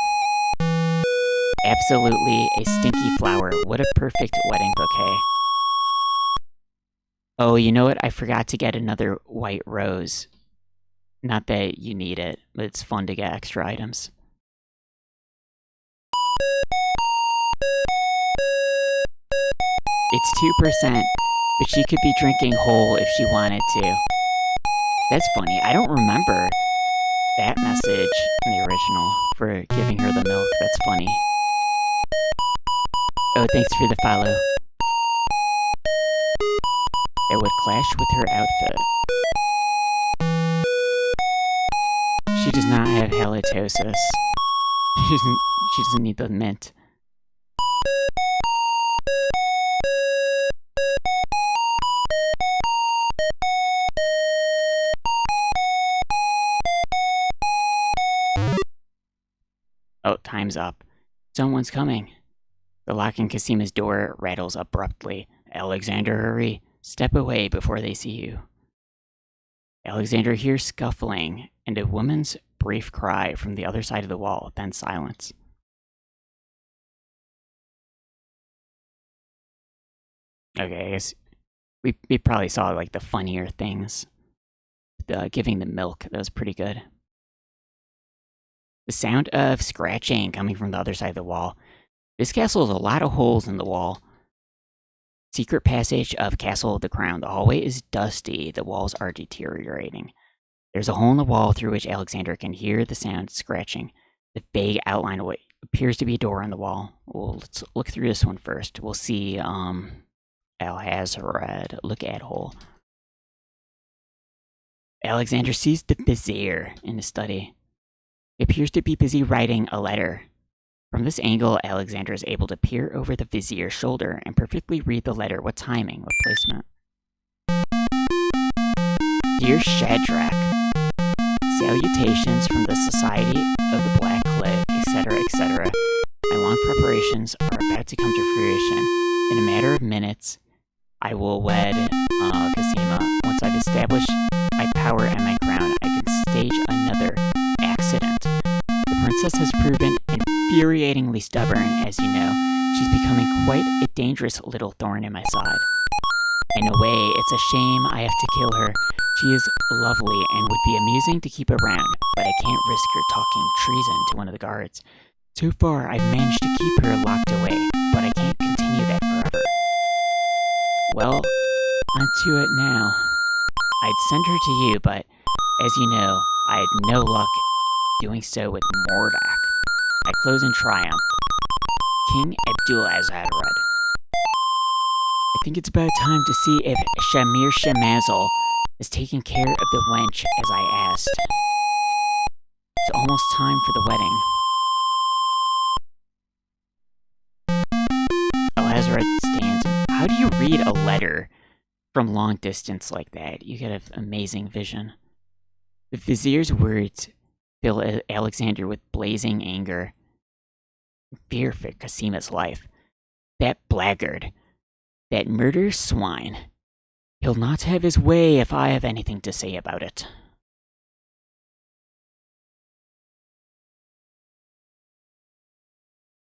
S1: Absolutely a stinky flower. What a perfect wedding bouquet. Oh, you know what? I forgot to get another white rose. Not that you need it, but it's fun to get extra items. It's 2%, but she could be drinking whole if she wanted to. That's funny. I don't remember that message in the original for giving her the milk. That's funny. Oh, thanks for the follow. It would clash with her outfit. She does not have halitosis. She doesn't need the mint. Oh, time's up. Someone's coming. The lock in Cosima's door rattles abruptly. Alexander, hurry. Step away before they see you. Alexander hears scuffling and a woman's brief cry from the other side of the wall, then silence. Okay, I guess we probably saw like the funnier things. Giving the milk, that was pretty good. The sound of scratching coming from the other side of the wall. This castle has a lot of holes in the wall. Secret passage of Castle of the Crown. The hallway is dusty. The walls are deteriorating. There's a hole in the wall through which Alexander can hear the sound scratching. The vague outline of what appears to be a door on the wall. Well, let's look through this one first. We'll see Al-Hazred. Look at hole. Alexander sees the vizier in his study. He appears to be busy writing a letter. From this angle, Alexander is able to peer over the vizier's shoulder and perfectly read the letter. What timing? What placement? Dear Shadrach, salutations from the Society of the Black Cloak, etc., etc. My long preparations are about to come to fruition. In a matter of minutes, I will wed Cosima. Once I've established my power and my crown, I can stage another accident. The princess has proven infuriatingly stubborn, as you know. She's becoming quite a dangerous little thorn in my side. In a way, it's a shame I have to kill her. She is lovely and would be amusing to keep around, but I can't risk her talking treason to one of the guards. So far, I've managed to keep her locked away, but I can't continue that forever. Well, onto it now. I'd send her to you, but as you know, I had no luck doing so with Mordak. I close in triumph. King Abdulazadred. I think it's about time to see if Shamir Shemazel is taking care of the wench as I asked. It's almost time for the wedding. Alazred stands. How do you read a letter from long distance like that? You get an amazing vision. The vizier's words fill Alexander with blazing anger. Fear for Cosima's life. That blackguard. That murderous swine. He'll not have his way if I have anything to say about it.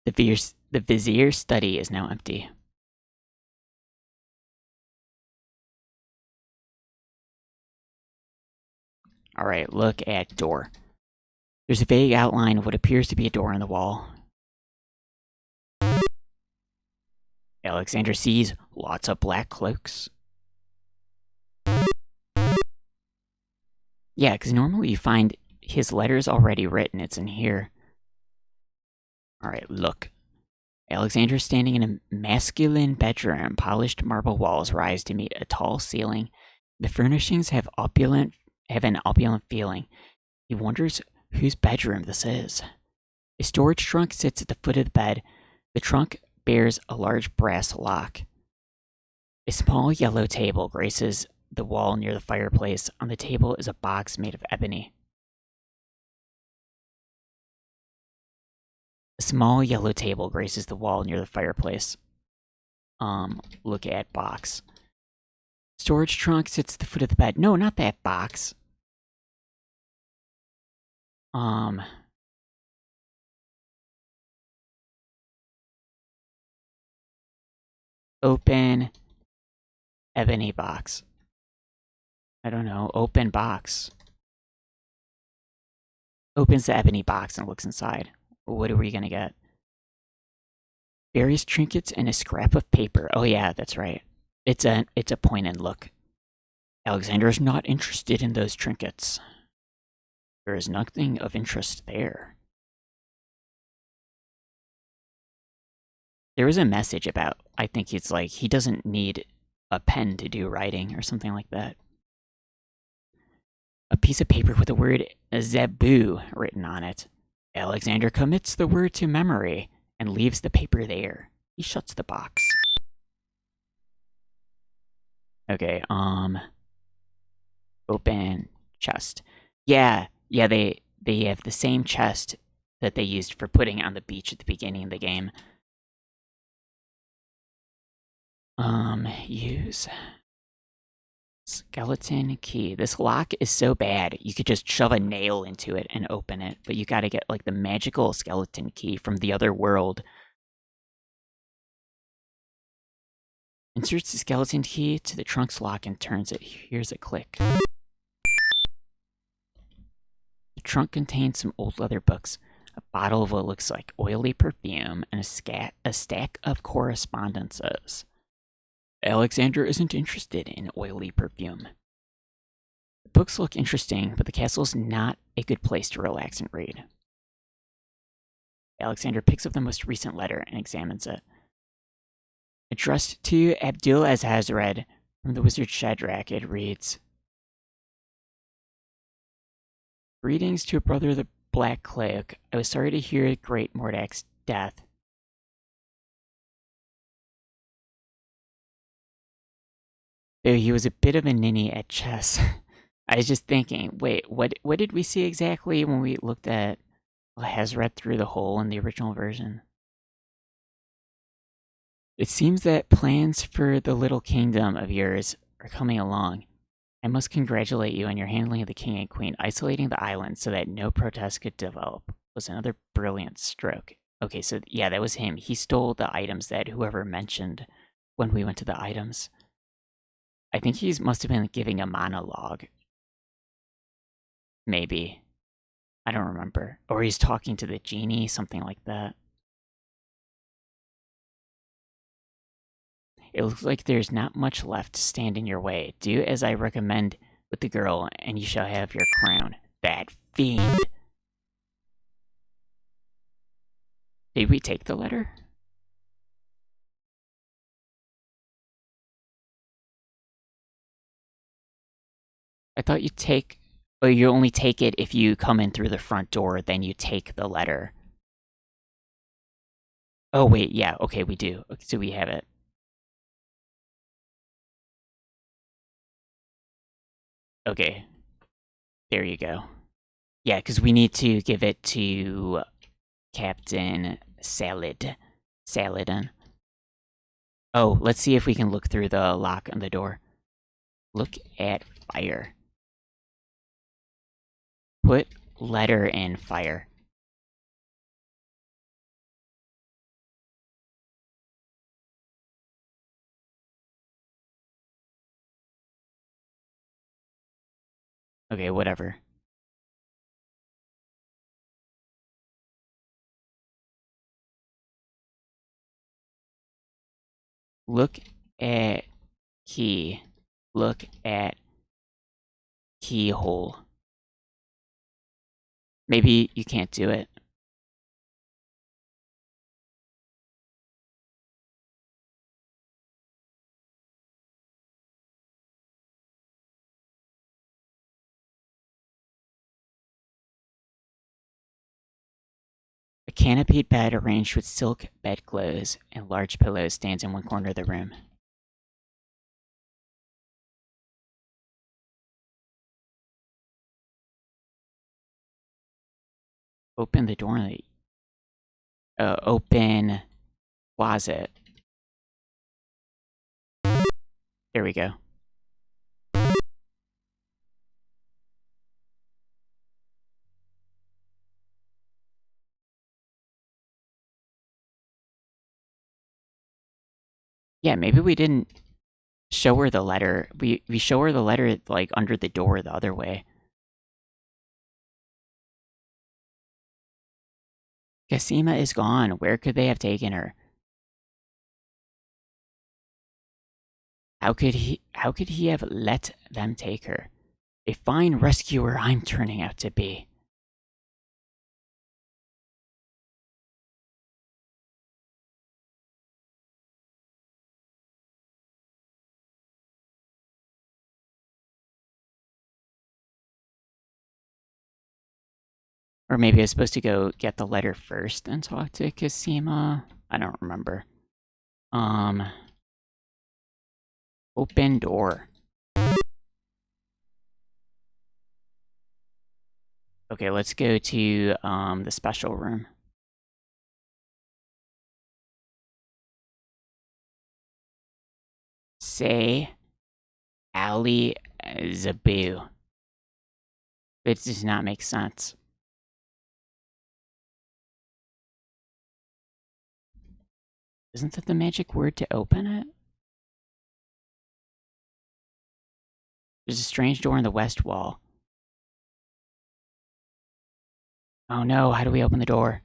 S1: The vizier's study is now empty. Alright, look at door. There's a vague outline of what appears to be a door in the wall. Alexander sees lots of black cloaks. Yeah, because normally you find his letters already written. It's in here. Alright, look. Alexander's standing in a masculine bedroom. Polished marble walls rise to meet a tall ceiling. The furnishings have an opulent feeling. He wonders whose bedroom this is. A storage trunk sits at the foot of the bed. The trunk bears a large brass lock. A small yellow table graces the wall near the fireplace. On the table is a box made of ebony. A small yellow table graces the wall near the fireplace. Look at box. Storage trunk sits at the foot of the bed. No, not that box. Open ebony box. I don't know. Open box. Opens the ebony box and looks inside. What are we gonna get? Various trinkets and a scrap of paper. Oh yeah, that's right. It's a point and look. Alexander is not interested in those trinkets. There is nothing of interest there. There was a message about, I think it's like, he doesn't need a pen to do writing or something like that. A piece of paper with the word Zebu written on it. Alexander commits the word to memory and leaves the paper there. He shuts the box. Okay, open chest. Yeah, they have the same chest that they used for putting on the beach at the beginning of the game. Use skeleton key. This lock is so bad, you could just shove a nail into it and open it, but you gotta get like the magical skeleton key from the other world. Inserts the skeleton key to the trunk's lock and turns it. Here's a click. The trunk contains some old leather books, a bottle of what looks like oily perfume, and a stack of correspondences. Alexander isn't interested in oily perfume. The books look interesting, but the castle's not a good place to relax and read. Alexander picks up the most recent letter and examines it. Addressed to Abdulazadred from the wizard Shadrach, it reads, Greetings to a brother of the Black Cloak. I was sorry to hear great Mordak's death. Though he was a bit of a ninny at chess. I was just thinking, wait, what did we see exactly when we looked at Alazred through the hole in the original version? It seems that plans for the little kingdom of yours are coming along. I must congratulate you on your handling of the king and queen. Isolating the island so that no protests could develop was another brilliant stroke. Okay, so yeah, that was him. He stole the items that whoever mentioned when we went to the items. I think he must have been giving a monologue. Maybe. I don't remember. Or he's talking to the genie, something like that. It looks like there's not much left to stand in your way. Do as I recommend with the girl, and you shall have your crown. That fiend. Did we take the letter? I thought you take. Oh, you only take it if you come in through the front door, then you take the letter. Oh, wait, yeah, okay, we do. Okay, so we have it. Okay, there you go. Yeah, because we need to give it to Captain Saladin. Oh, let's see if we can look through the lock on the door. Look at fire. Put letter in fire. Okay, whatever. Look at key. Look at keyhole. Maybe you can't do it. A canopied bed arranged with silk bedclothes and large pillows stands in one corner of the room. Open the door. Open closet. There we go. Yeah, maybe we didn't show her the letter. We show her the letter like under the door the other way. Casima is gone. Where could they have taken her? How could he have let them take her? A fine rescuer I'm turning out to be. Or maybe I was supposed to go get the letter first and talk to Casima. I don't remember. Um Open door. Okay, let's go to the special room. Say Ali Zabu. It does not make sense. Isn't that the magic word to open it? There's a strange door in the west wall. Oh no, how do we open the door?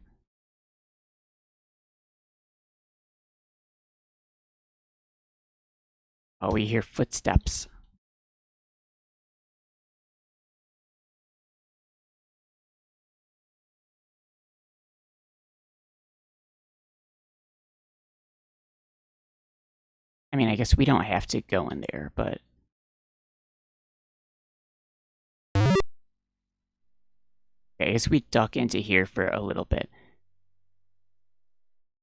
S1: Oh, we hear footsteps. I mean, I guess we don't have to go in there, but okay, I guess we duck into here for a little bit.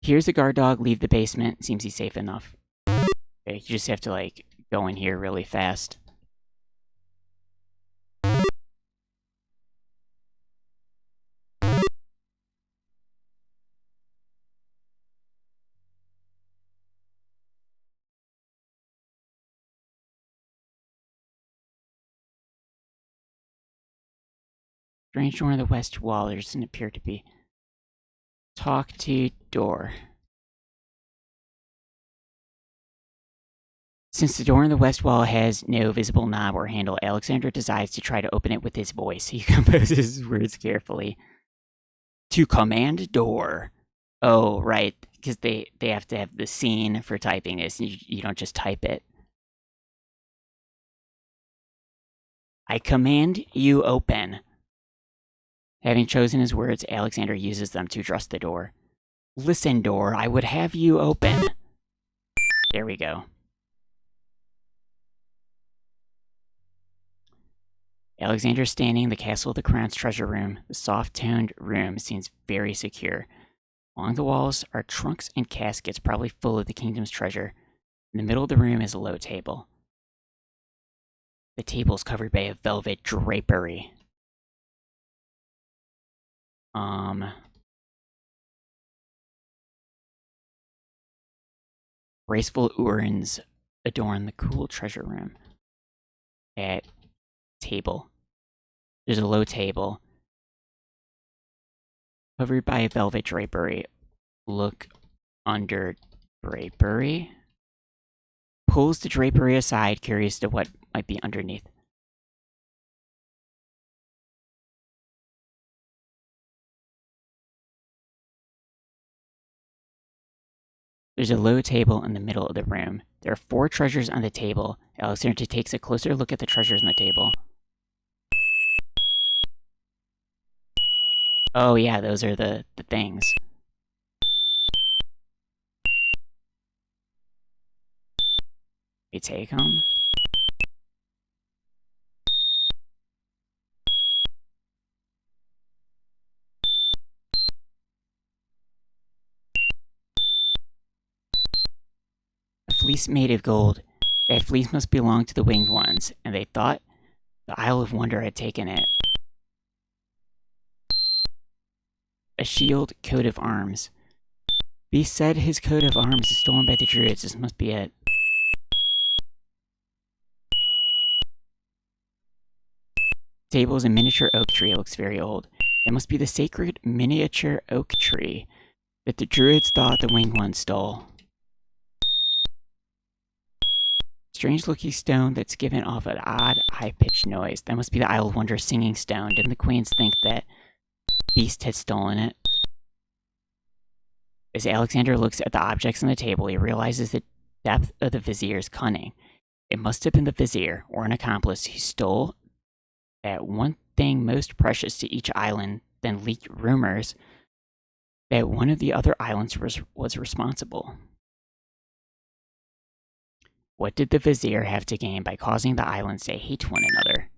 S1: Here's the guard dog, leave the basement. Seems he's safe enough. Okay, you just have to, like, go in here really fast. Strange door on the west wall. There doesn't appear to be. Talk to door. Since the door on the west wall has no visible knob or handle, Alexander decides to try to open it with his voice. He composes his words carefully. To command door. Oh, right, because they have to have the scene for typing this, and you don't just type it. I command you open. Having chosen his words, Alexander uses them to address the door. Listen, door, I would have you open. There we go. Alexander standing in the Castle of the Crown's treasure room. The soft-toned room seems very secure. Along the walls are trunks and caskets, probably full of the kingdom's treasure. In the middle of the room is a low table. The table is covered by a velvet drapery. Graceful urns adorn the cool treasure room. At table. There's a low table. Covered by a velvet drapery. Look under drapery. Pulls the drapery aside, curious to what might be underneath. There's a low table in the middle of the room. There are 4 treasures on the table. Alexander takes a closer look at the treasures on the table. Oh yeah, those are the things. We take them. A fleece made of gold. That fleece must belong to the winged ones, and they thought the Isle of Wonder had taken it. A shield, coat of arms. Beast said his coat of arms is stolen by the druids. This must be it. The table is a miniature oak tree. It looks very old. It must be the sacred miniature oak tree that the druids thought the winged ones stole. Strange looking stone that's given off an odd, high-pitched noise. That must be the Isle of Wonder singing stone. Didn't the queens think that Beast had stolen it? As Alexander looks at the objects on the table, he realizes the depth of the vizier's cunning. It must have been the vizier, or an accomplice, who stole that one thing most precious to each island, then leaked rumors that one of the other islands was responsible. What did the vizier have to gain by causing the islands to hate one another?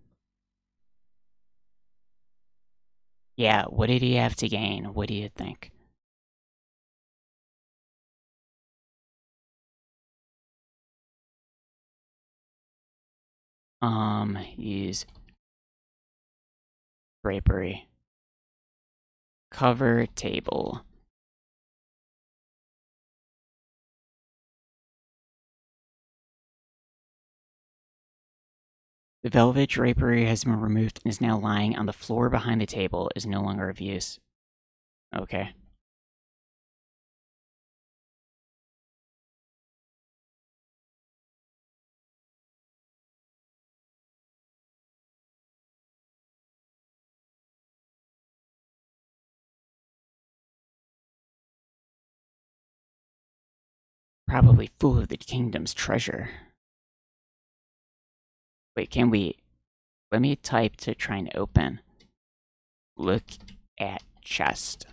S1: Yeah, what did he have to gain? What do you think? Use drapery. Cover table. The velvet drapery has been removed and is now lying on the floor behind the table. It is no longer of use. Okay. Probably full of the kingdom's treasure. Wait, can we... Let me type to try and open. Look at chest.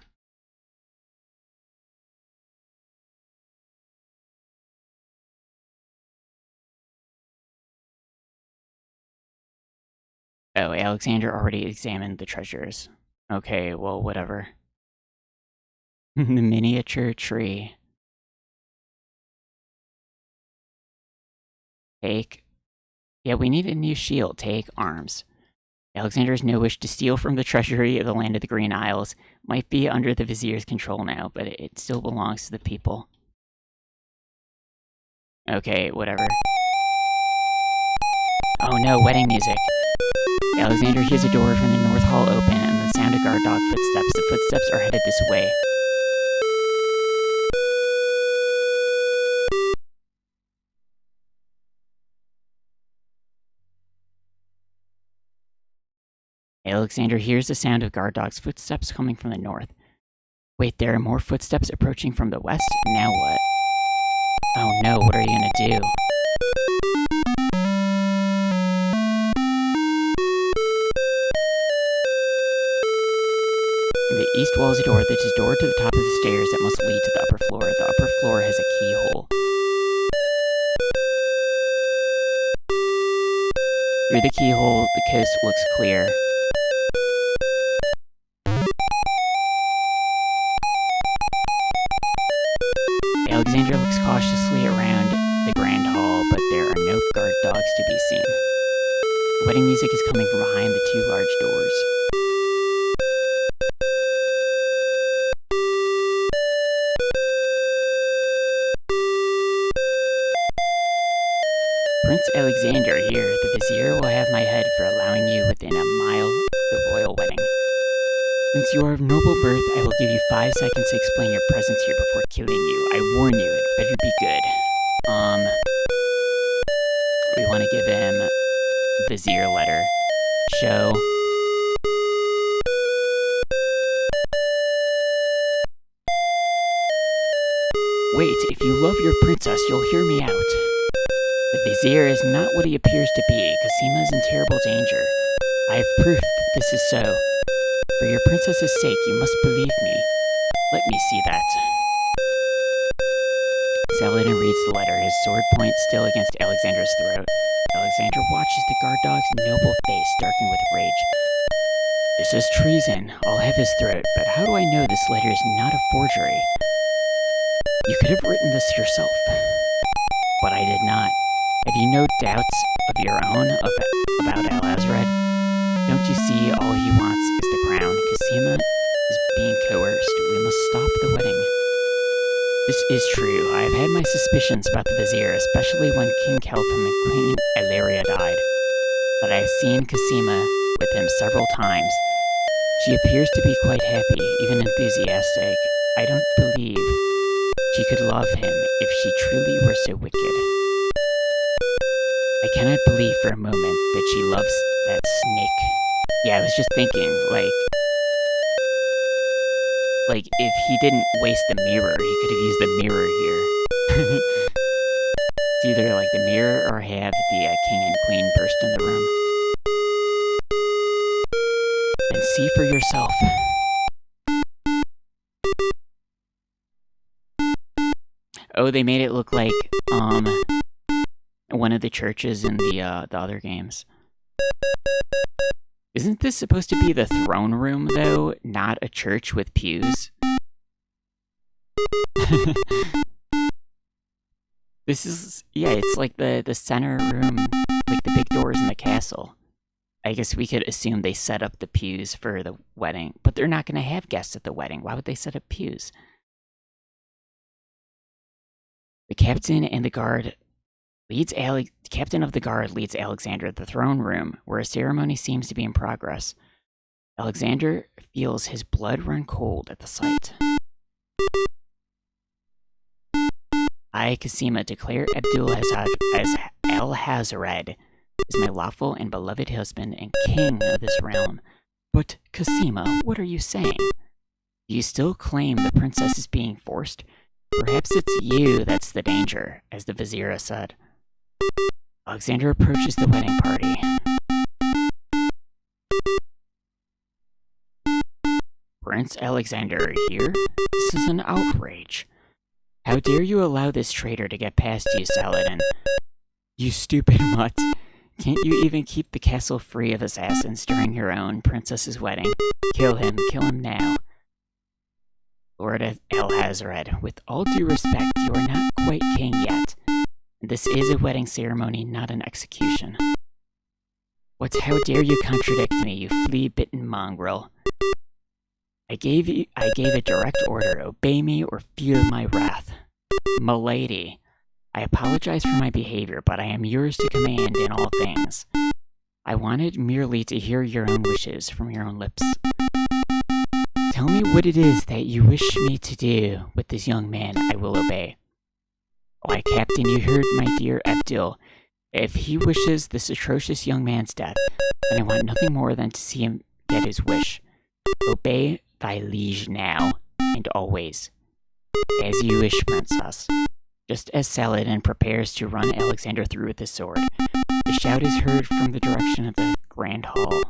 S1: Oh, Alexander already examined the treasures. Okay, well, whatever. The miniature tree. Take. Yeah, we need a new shield. Take arms. Alexander's no wish to steal from the treasury of the land of the Green Isles might be under the vizier's control now, but it still belongs to the people. Okay, whatever. Oh no, wedding music. Alexander hears a door from the north hall open and the sound of guard dog footsteps. The footsteps are headed this way. Alexander hears the sound of guard dog's footsteps coming from the north. Wait, there are more footsteps approaching from the west? Now what? Oh no, what are you gonna do? The east wall is a door. There's a door to the top of the stairs that must lead to the upper floor. The upper floor has a keyhole. Through the keyhole, the coast looks clear. Alexander looks cautiously around the grand hall, but there are no guard dogs to be seen. Wedding music is coming from behind the two large doors. Prince Alexander here, the vizier will have my head for allowing you within a mile of the royal wedding. Since you are of noble birth, I will give you 5 seconds to explain your presence here before killing you. I warn you, it better be good. We want to give him vizier letter. Show. Wait, if you love your princess, you'll hear me out. The vizier is not what he appears to be. Cosima is in terrible danger. I have proof that this is so. For your princess's sake, you must believe me. Let me see that. Saladin reads the letter, his sword point still against Alexander's throat. Alexander watches the guard dog's noble face darken with rage. This is treason. I'll have his throat, but how do I know this letter is not a forgery? You could have written this yourself, but I did not. Have you no doubts of your own about Al-Azred? Don't you see all he wants is the crown? Cosima is being coerced. We must stop the wedding. This is true. I have had my suspicions about the vizier, especially when King Keltham and Queen Ilaria died. But I have seen Cosima with him several times. She appears to be quite happy, even enthusiastic. I don't believe she could love him if she truly were so wicked. I cannot believe for a moment that she loves that snake. Yeah, I was just thinking, like if he didn't waste the mirror, he could have used the mirror here. It's either like the mirror or have the king and queen burst in the room. And see for yourself. Oh, they made it look like one of the churches in the other games. Isn't this supposed to be the throne room, though? Not a church with pews? This is... yeah, it's like the center room, like the big doors in the castle. I guess we could assume they set up the pews for the wedding, but they're not going to have guests at the wedding. Why would they set up pews? The captain of the guard leads Alexander to the throne room, where a ceremony seems to be in progress. Alexander feels his blood run cold at the sight. I, Cosima, declare Al-Hazred is my lawful and beloved husband and king of this realm. But, Cosima, what are you saying? Do you still claim the princess is being forced? Perhaps it's you that's the danger, as the vizier said. Alexander approaches the wedding party. Prince Alexander here? This is an outrage. How dare you allow this traitor to get past you, Saladin? You stupid mutt. Can't you even keep the castle free of assassins during your own princess's wedding? Kill him now. Lord of Al-Hazred, with all due respect, you are not quite king yet. This is a wedding ceremony, not an execution. How dare you contradict me, you flea-bitten mongrel? I gave a direct order, obey me or feel my wrath. Milady, I apologize for my behavior, but I am yours to command in all things. I wanted merely to hear your own wishes from your own lips. Tell me what it is that you wish me to do with this young man. I will obey. Why, Captain, you heard my dear Abdul. If he wishes this atrocious young man's death, then I want nothing more than to see him get his wish. Obey thy liege now, and always. As you wish, princess. Just as Saladin prepares to run Alexander through with his sword, a shout is heard from the direction of the grand hall.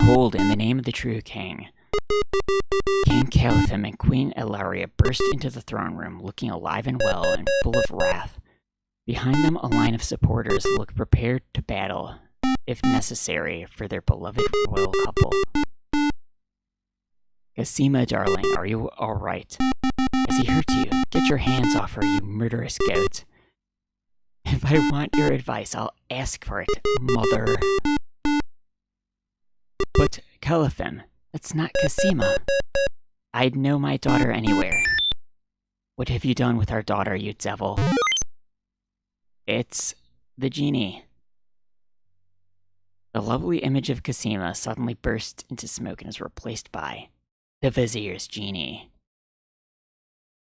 S1: Hold, in the name of the true king. King Caliphim and Queen Ilaria burst into the throne room, looking alive and well and full of wrath. Behind them, a line of supporters look prepared to battle, if necessary, for their beloved royal couple. Casima, darling, are you all right? Has he hurt you? Get your hands off her, you murderous goat. If I want your advice, I'll ask for it, mother. But, Caliphim, that's not Casima. I'd know my daughter anywhere. What have you done with our daughter, you devil? It's the genie. The lovely image of Casima suddenly burst into smoke and is replaced by the vizier's genie.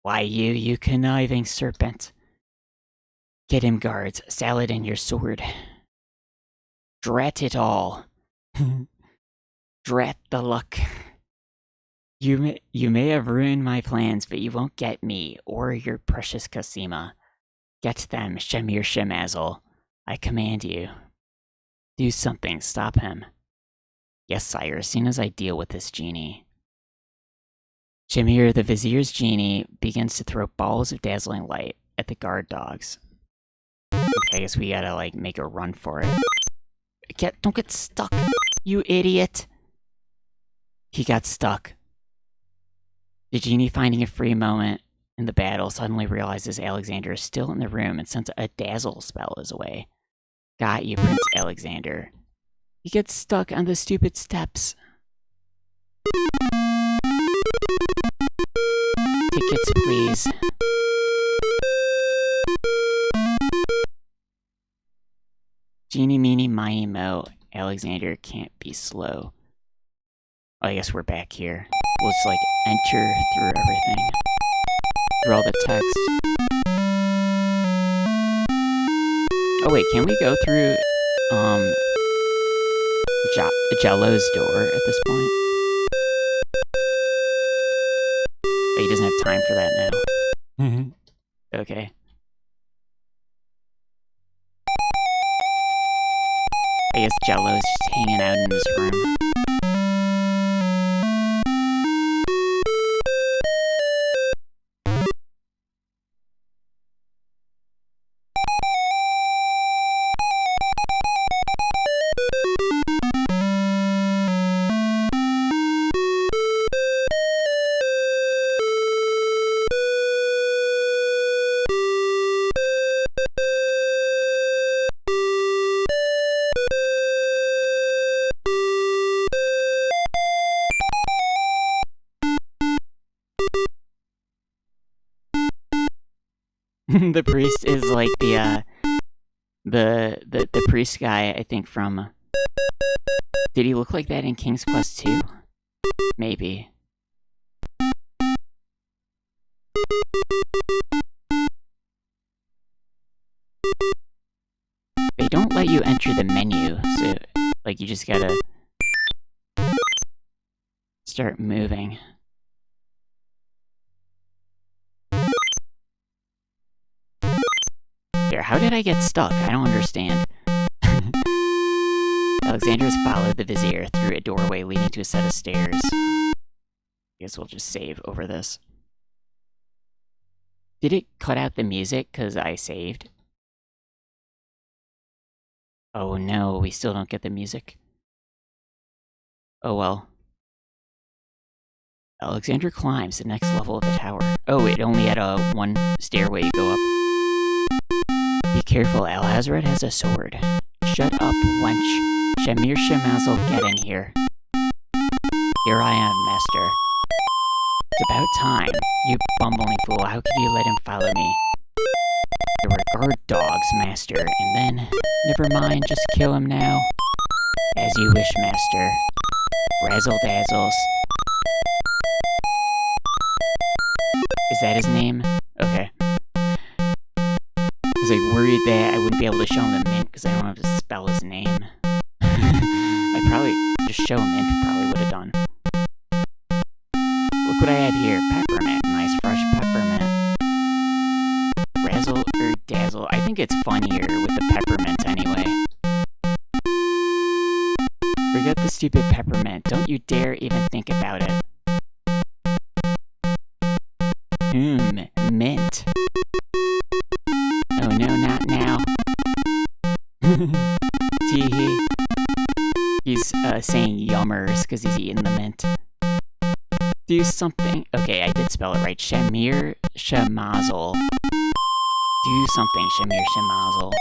S1: Why, you conniving serpent. Get him, guards. Saladin, your sword. Drat it all. Drat the luck. You may have ruined my plans, but you won't get me or your precious Casima. Get them, Shamir Shemazel. I command you. Do something, stop him. Yes, sire, as soon as I deal with this genie. Shamir, the vizier's genie, begins to throw balls of dazzling light at the guard dogs. Okay, I guess we gotta, like, make a run for it. Don't get stuck, you idiot! He got stuck. The genie, finding a free moment in the battle, suddenly realizes Alexander is still in the room and sends a dazzle spell his way. Got you, Prince Alexander. He gets stuck on the stupid steps. Tickets, please. Genie, meeny, miny, mo. Alexander can't be slow. Oh, I guess we're back here. We'll just, like, enter through everything. Through all the text. Oh wait, can we go through, Jello's door at this point? Oh, he doesn't have time for that now. Okay. I guess Jello's just hanging out in his room. The priest is like the priest guy, I think, from... Did he look like that in King's Quest 2? Maybe. They don't let you enter the menu, so, like, you just gotta start moving. How did I get stuck? I don't understand. Alexander has followed the vizier through a doorway leading to a set of stairs. I guess we'll just save over this. Did it cut out the music because I saved? Oh no, we still don't get the music. Oh well. Alexander climbs the next level of the tower. Oh, it only had a one stairway you go up. Be careful, Alhazred has a sword. Shut up, wench. Shamir Shemazel, get in here. Here I am, master. It's about time. You bumbling fool, how could you let him follow me? There were guard dogs, master, and then, never mind, just kill him now. As you wish, master. Razzle dazzles. Is that his name? Okay. I was like worried that I wouldn't be able to show him the mint because I don't have to spell his name. I probably just show him mint, probably would have done. Look what I have here. Peppermint. Nice fresh peppermint. Razzle or dazzle. I think it's funnier with the peppermint anyway. Forget the stupid peppermint. Don't you dare even think about it. Mint. Oh no, not now. Teehee. He's saying yummers because he's eating the mint. Do something. Okay, I did spell it right. Shamir Shamazel. Do something, Shamir Shamazel.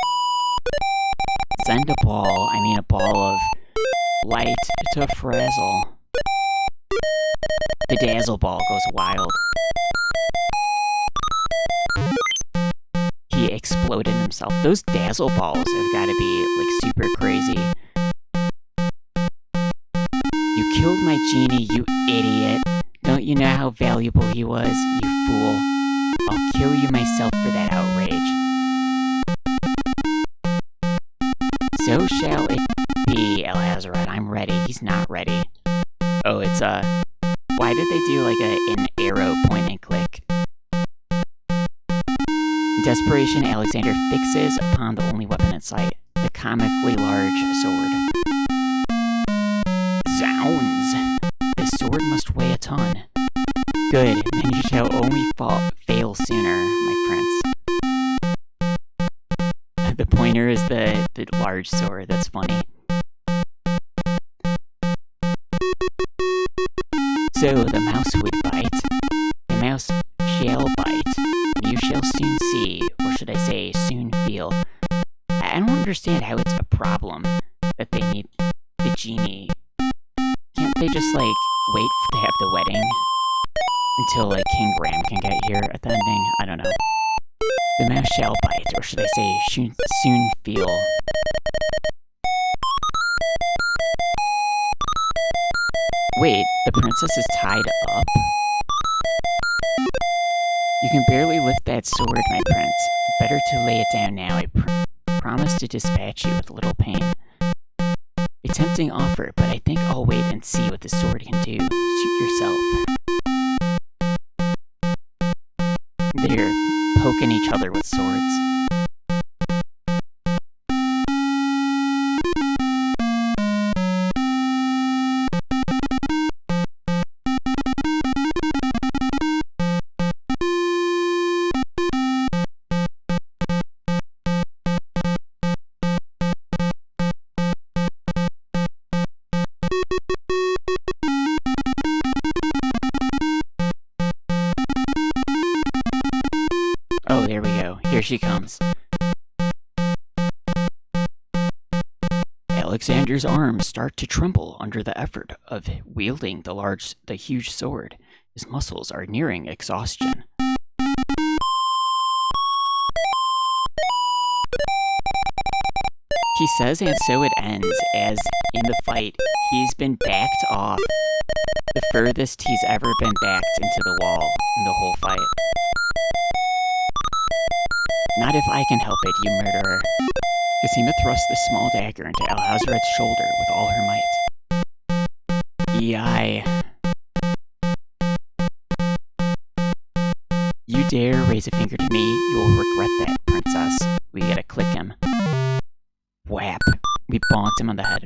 S1: Send a ball. I mean a ball of light to frazzle. The dazzle ball goes wild. He exploded himself. Those dazzle balls have got to be like super crazy. You killed my genie, you idiot. Don't you know how valuable he was, you fool? I'll kill you myself for that outrage. So shall it be, El Hazaret. I'm ready. He's not ready. Oh, it's why did they do like an arrow point and click? In desperation, Alexander fixes upon the only weapon in sight, the comically large sword. Zounds! This sword must weigh a ton. Good, then you shall only fail sooner, my prince. The pointer is the large sword, that's funny. So the mouse would bite. The mouse shall bite. You shall soon see, or should I say, soon feel. I don't understand how it's a problem that they need the genie. Can't they just, like, wait to have the wedding until, like, King Graham can get here at the ending? I don't know. The mouse shall bite, or should I say, soon feel. Wait, the princess is tied up? You can barely lift that sword, my prince. Better to lay it down now. I promise to dispatch you with little pain. A tempting offer, but I think I'll wait and see what the sword can do. Suit yourself. They're poking each other with swords. Oh, there we go. Here she comes. Alexander's arms start to tremble under the effort of wielding the huge sword. His muscles are nearing exhaustion. He says, and so it ends, as in the fight, he's been backed off. The furthest he's ever been backed into the wall in the whole fight. Not if I can help it, you murderer. Casima thrusts the small dagger into Alhazaret's shoulder with all her might. AGI. You dare raise a finger to me, you'll regret that, princess. We gotta click him. Whap. We bonked him on the head.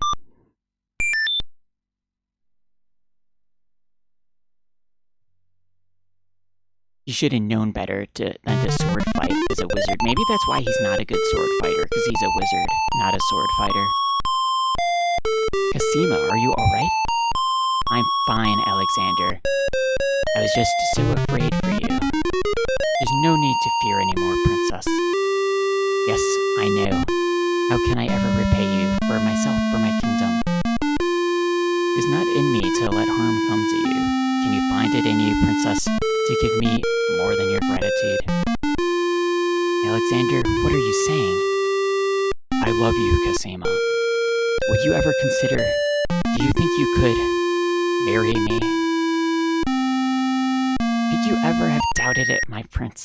S1: He should have known better than to sword fight as a wizard. Maybe that's why he's not a good sword fighter, because he's a wizard, not a sword fighter. Casima, are you alright? I'm fine, Alexander. I was just so afraid for you. There's no need to fear anymore, princess. Yes, I know. How can I ever repay you for myself, for my kingdom? It is not in me to let harm come to you. Can you find it in you, princess, to give me more than your gratitude? Alexander, what are you saying? I love you, Cosima. Would you ever consider... Do you think you could marry me? Could you ever have doubted it, my prince?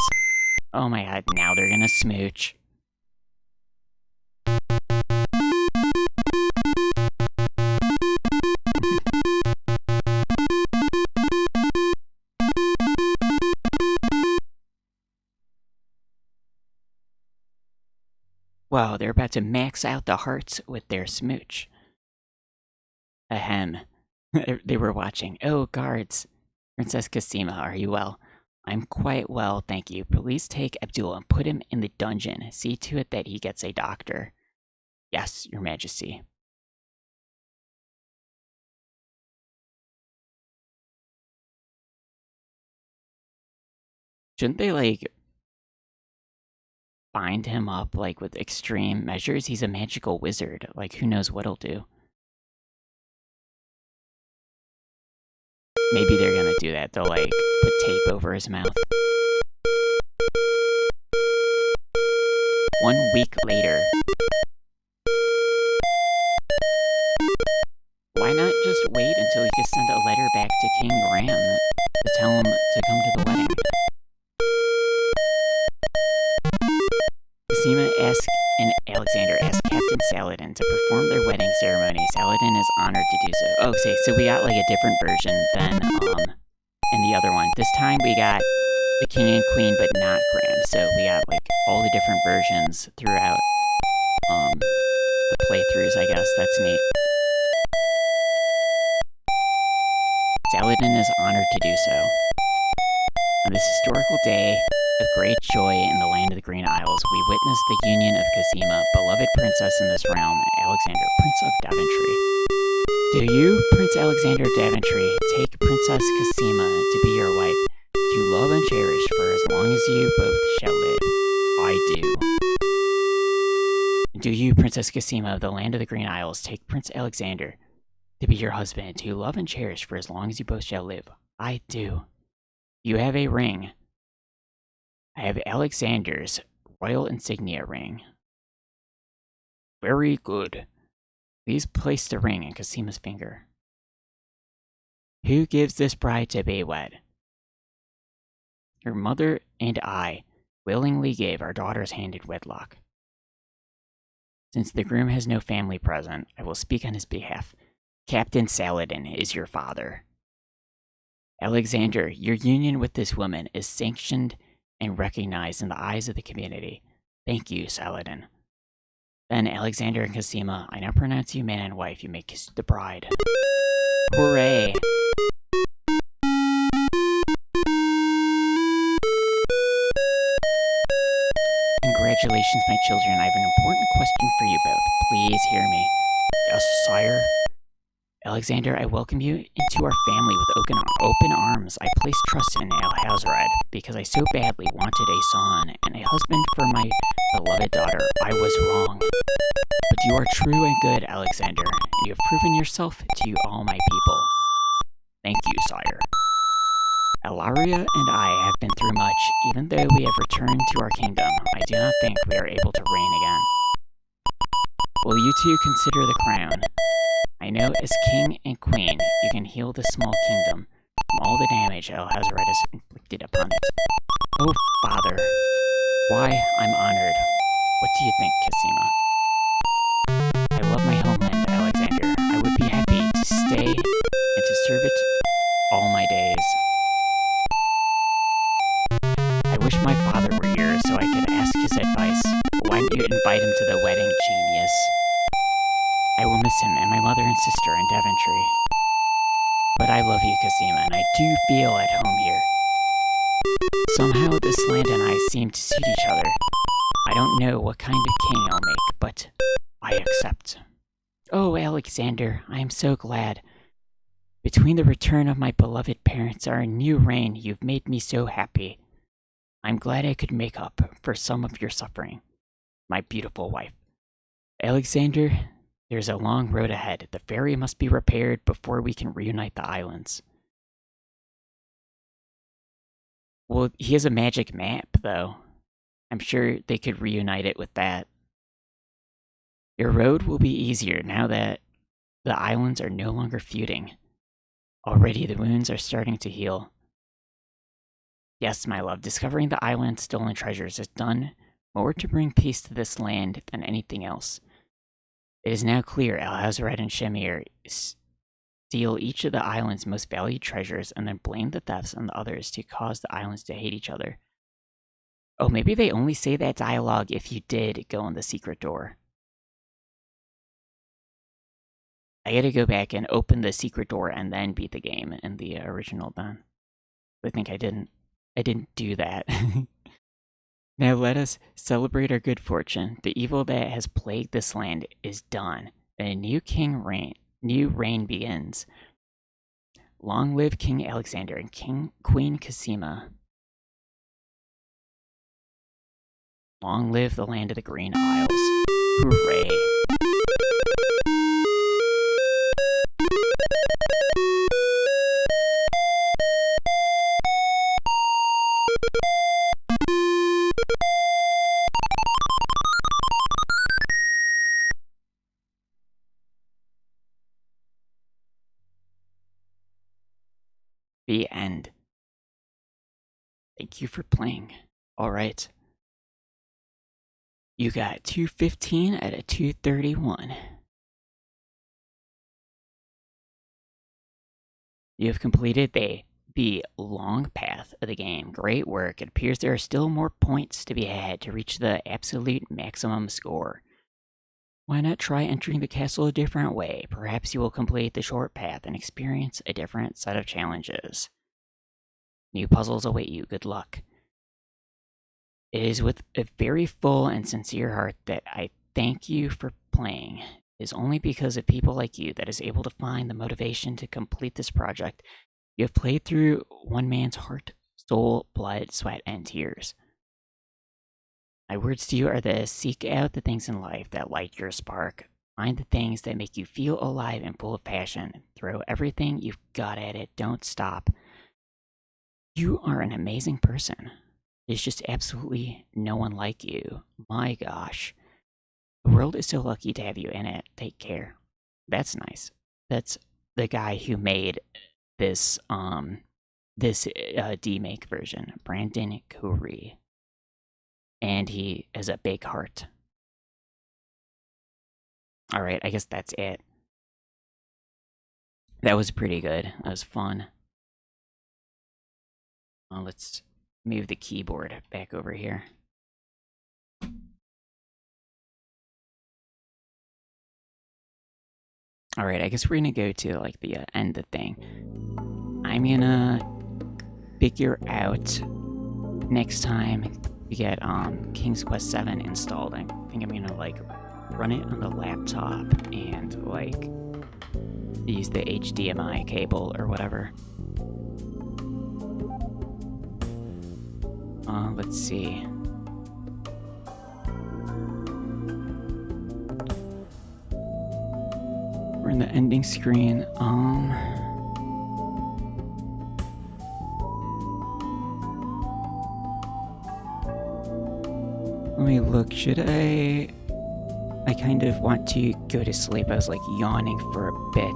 S1: Oh my god, now they're gonna smooch. Wow, they're about to max out the hearts with their smooch. Ahem. They were watching. Oh, guards. Princess Cosima, are you well? I'm quite well, thank you. Please take Abdul and put him in the dungeon. See to it that he gets a doctor. Yes, your majesty. Shouldn't they, like, bind him up, like, with extreme measures? He's a magical wizard. Like, who knows what he'll do? Maybe they're gonna do that. They'll, like, put tape over his mouth. 1 week later. Why not just wait until he can send a letter back to King Ram to tell him to come to the wedding? Cosima and Alexander ask Captain Saladin to perform their wedding ceremony. Saladin is honored to do so. Oh, okay, so we got like a different version than in the other one. This time we got the king and queen, but not Graham. So we got like all the different versions throughout the playthroughs, I guess. That's neat. Saladin is honored to do so. On this historical day of great joy in the land of the Green Isles, we witness the union of Cosima, beloved princess in this realm, Alexander, Prince of Daventry. Do you, Prince Alexander of Daventry, take Princess Cosima to be your wife, to love and cherish for as long as you both shall live? I do. Do you, Princess Cosima of the land of the Green Isles, take Prince Alexander to be your husband, to love and cherish for as long as you both shall live? I do. You have a ring. I have Alexander's royal insignia ring. Very good. Please place the ring in Cosima's finger. Who gives this bride to be wed? Your mother and I willingly gave our daughter's hand in wedlock. Since the groom has no family present, I will speak on his behalf. Captain Saladin is your father. Alexander, your union with this woman is sanctioned and recognized in the eyes of the community. Thank you, Saladin. Then, Alexander and Cosima, I now pronounce you man and wife. You may kiss the bride. Hooray! Congratulations, my children. I have an important question for you both. Please hear me. Yes, sire. Alexander, I welcome you into our family with open arms. I place trust in Alhazred because I so badly wanted a son and a husband for my beloved daughter. I was wrong. But you are true and good, Alexander, and you have proven yourself to all my people. Thank you, sire. Alaria and I have been through much. Even though we have returned to our kingdom, I do not think we are able to reign again. Will you two consider the crown? I know as king and queen, you can heal this small kingdom from all the damage Alhazred has inflicted upon it. Oh, father. Why, I'm honored. What do you think, Cosima? I love my homeland, Alexander. I would be happy to stay and to serve it all my days. I wish my father were here so I could ask his advice. Why don't you invite him to the wedding, genius? I will miss him and my mother and sister in Daventry. But I love you, Cosima, and I do feel at home here. Somehow this land and I seem to suit each other. I don't know what kind of king I'll make, but I accept. Oh, Alexander, I am so glad. Between the return of my beloved parents and our new reign, you've made me so happy. I'm glad I could make up for some of your suffering, my beautiful wife. Alexander, there's a long road ahead. The ferry must be repaired before we can reunite the islands. Well, he has a magic map, though. I'm sure they could reunite it with that. Your road will be easier now that the islands are no longer feuding. Already the wounds are starting to heal. Yes, my love, discovering the island's stolen treasures has done more to bring peace to this land than anything else. It is now clear Alhazred and Shamir steal each of the island's most valued treasures and then blame the thefts on the others to cause the islands to hate each other. Oh, maybe they only say that dialogue if you did go in the secret door. I gotta go back and open the secret door and then beat the game in the original then. I think I didn't do that. Now let us celebrate our good fortune. The evil that has plagued this land is done, and a new reign begins. Long live King Alexander and Queen Cassima. Long live the land of the Green Isles. Hooray. The end. Thank you for playing. Alright. You got 215 out of 231. You have completed the long path of the game. Great work. It appears there are still more points to be had to reach the absolute maximum score. Why not try entering the castle a different way? Perhaps you will complete the short path and experience a different set of challenges. New puzzles await you. Good luck. It is with a very full and sincere heart that I thank you for playing. It is only because of people like you that is able to find the motivation to complete this project. You have played through one man's heart, soul, blood, sweat, and tears. My words to you are this: seek out the things in life that light your spark. Find the things that make you feel alive and full of passion. Throw everything you've got at it. Don't stop. You are an amazing person. There's just absolutely no one like you. My gosh. The world is so lucky to have you in it. Take care. That's nice. That's the guy who made this Demake version, Brandon Curry. And he has a big heart. Alright, I guess that's it. That was pretty good. That was fun. Well, let's move the keyboard back over here. Alright, I guess we're gonna go to like the end of the thing. I'm gonna figure out next time we get King's Quest 7 installed. I think I'm gonna like run it on the laptop and like use the HDMI cable or whatever. Let's see. We're in the ending screen. Let me look. Should I kind of want to go to sleep. I was like yawning for a bit.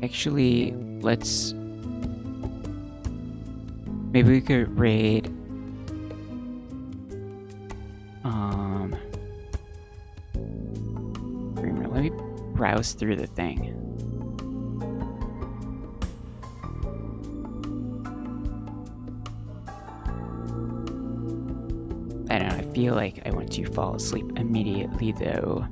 S1: Actually, let's... maybe we could raid... let me browse through the thing. I don't know, I feel like I want to fall asleep immediately though.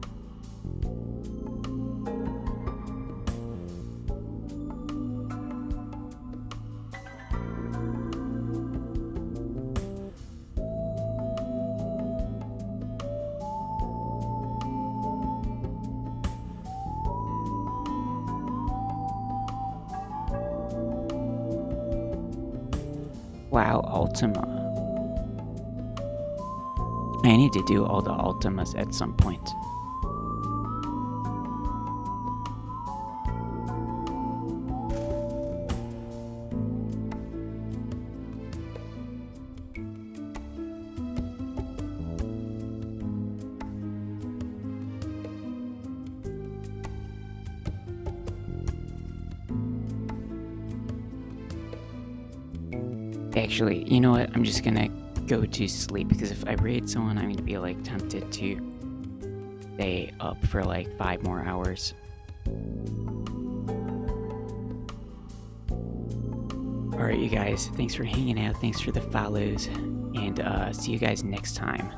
S1: Wow, Ultima. I need to do all the Ultimas at some point. Actually, you know what? I'm just gonna go to sleep because if I raid someone, I'm gonna be like tempted to stay up for like 5 more hours. Alright, you guys, thanks for hanging out, thanks for the follows, and see you guys next time.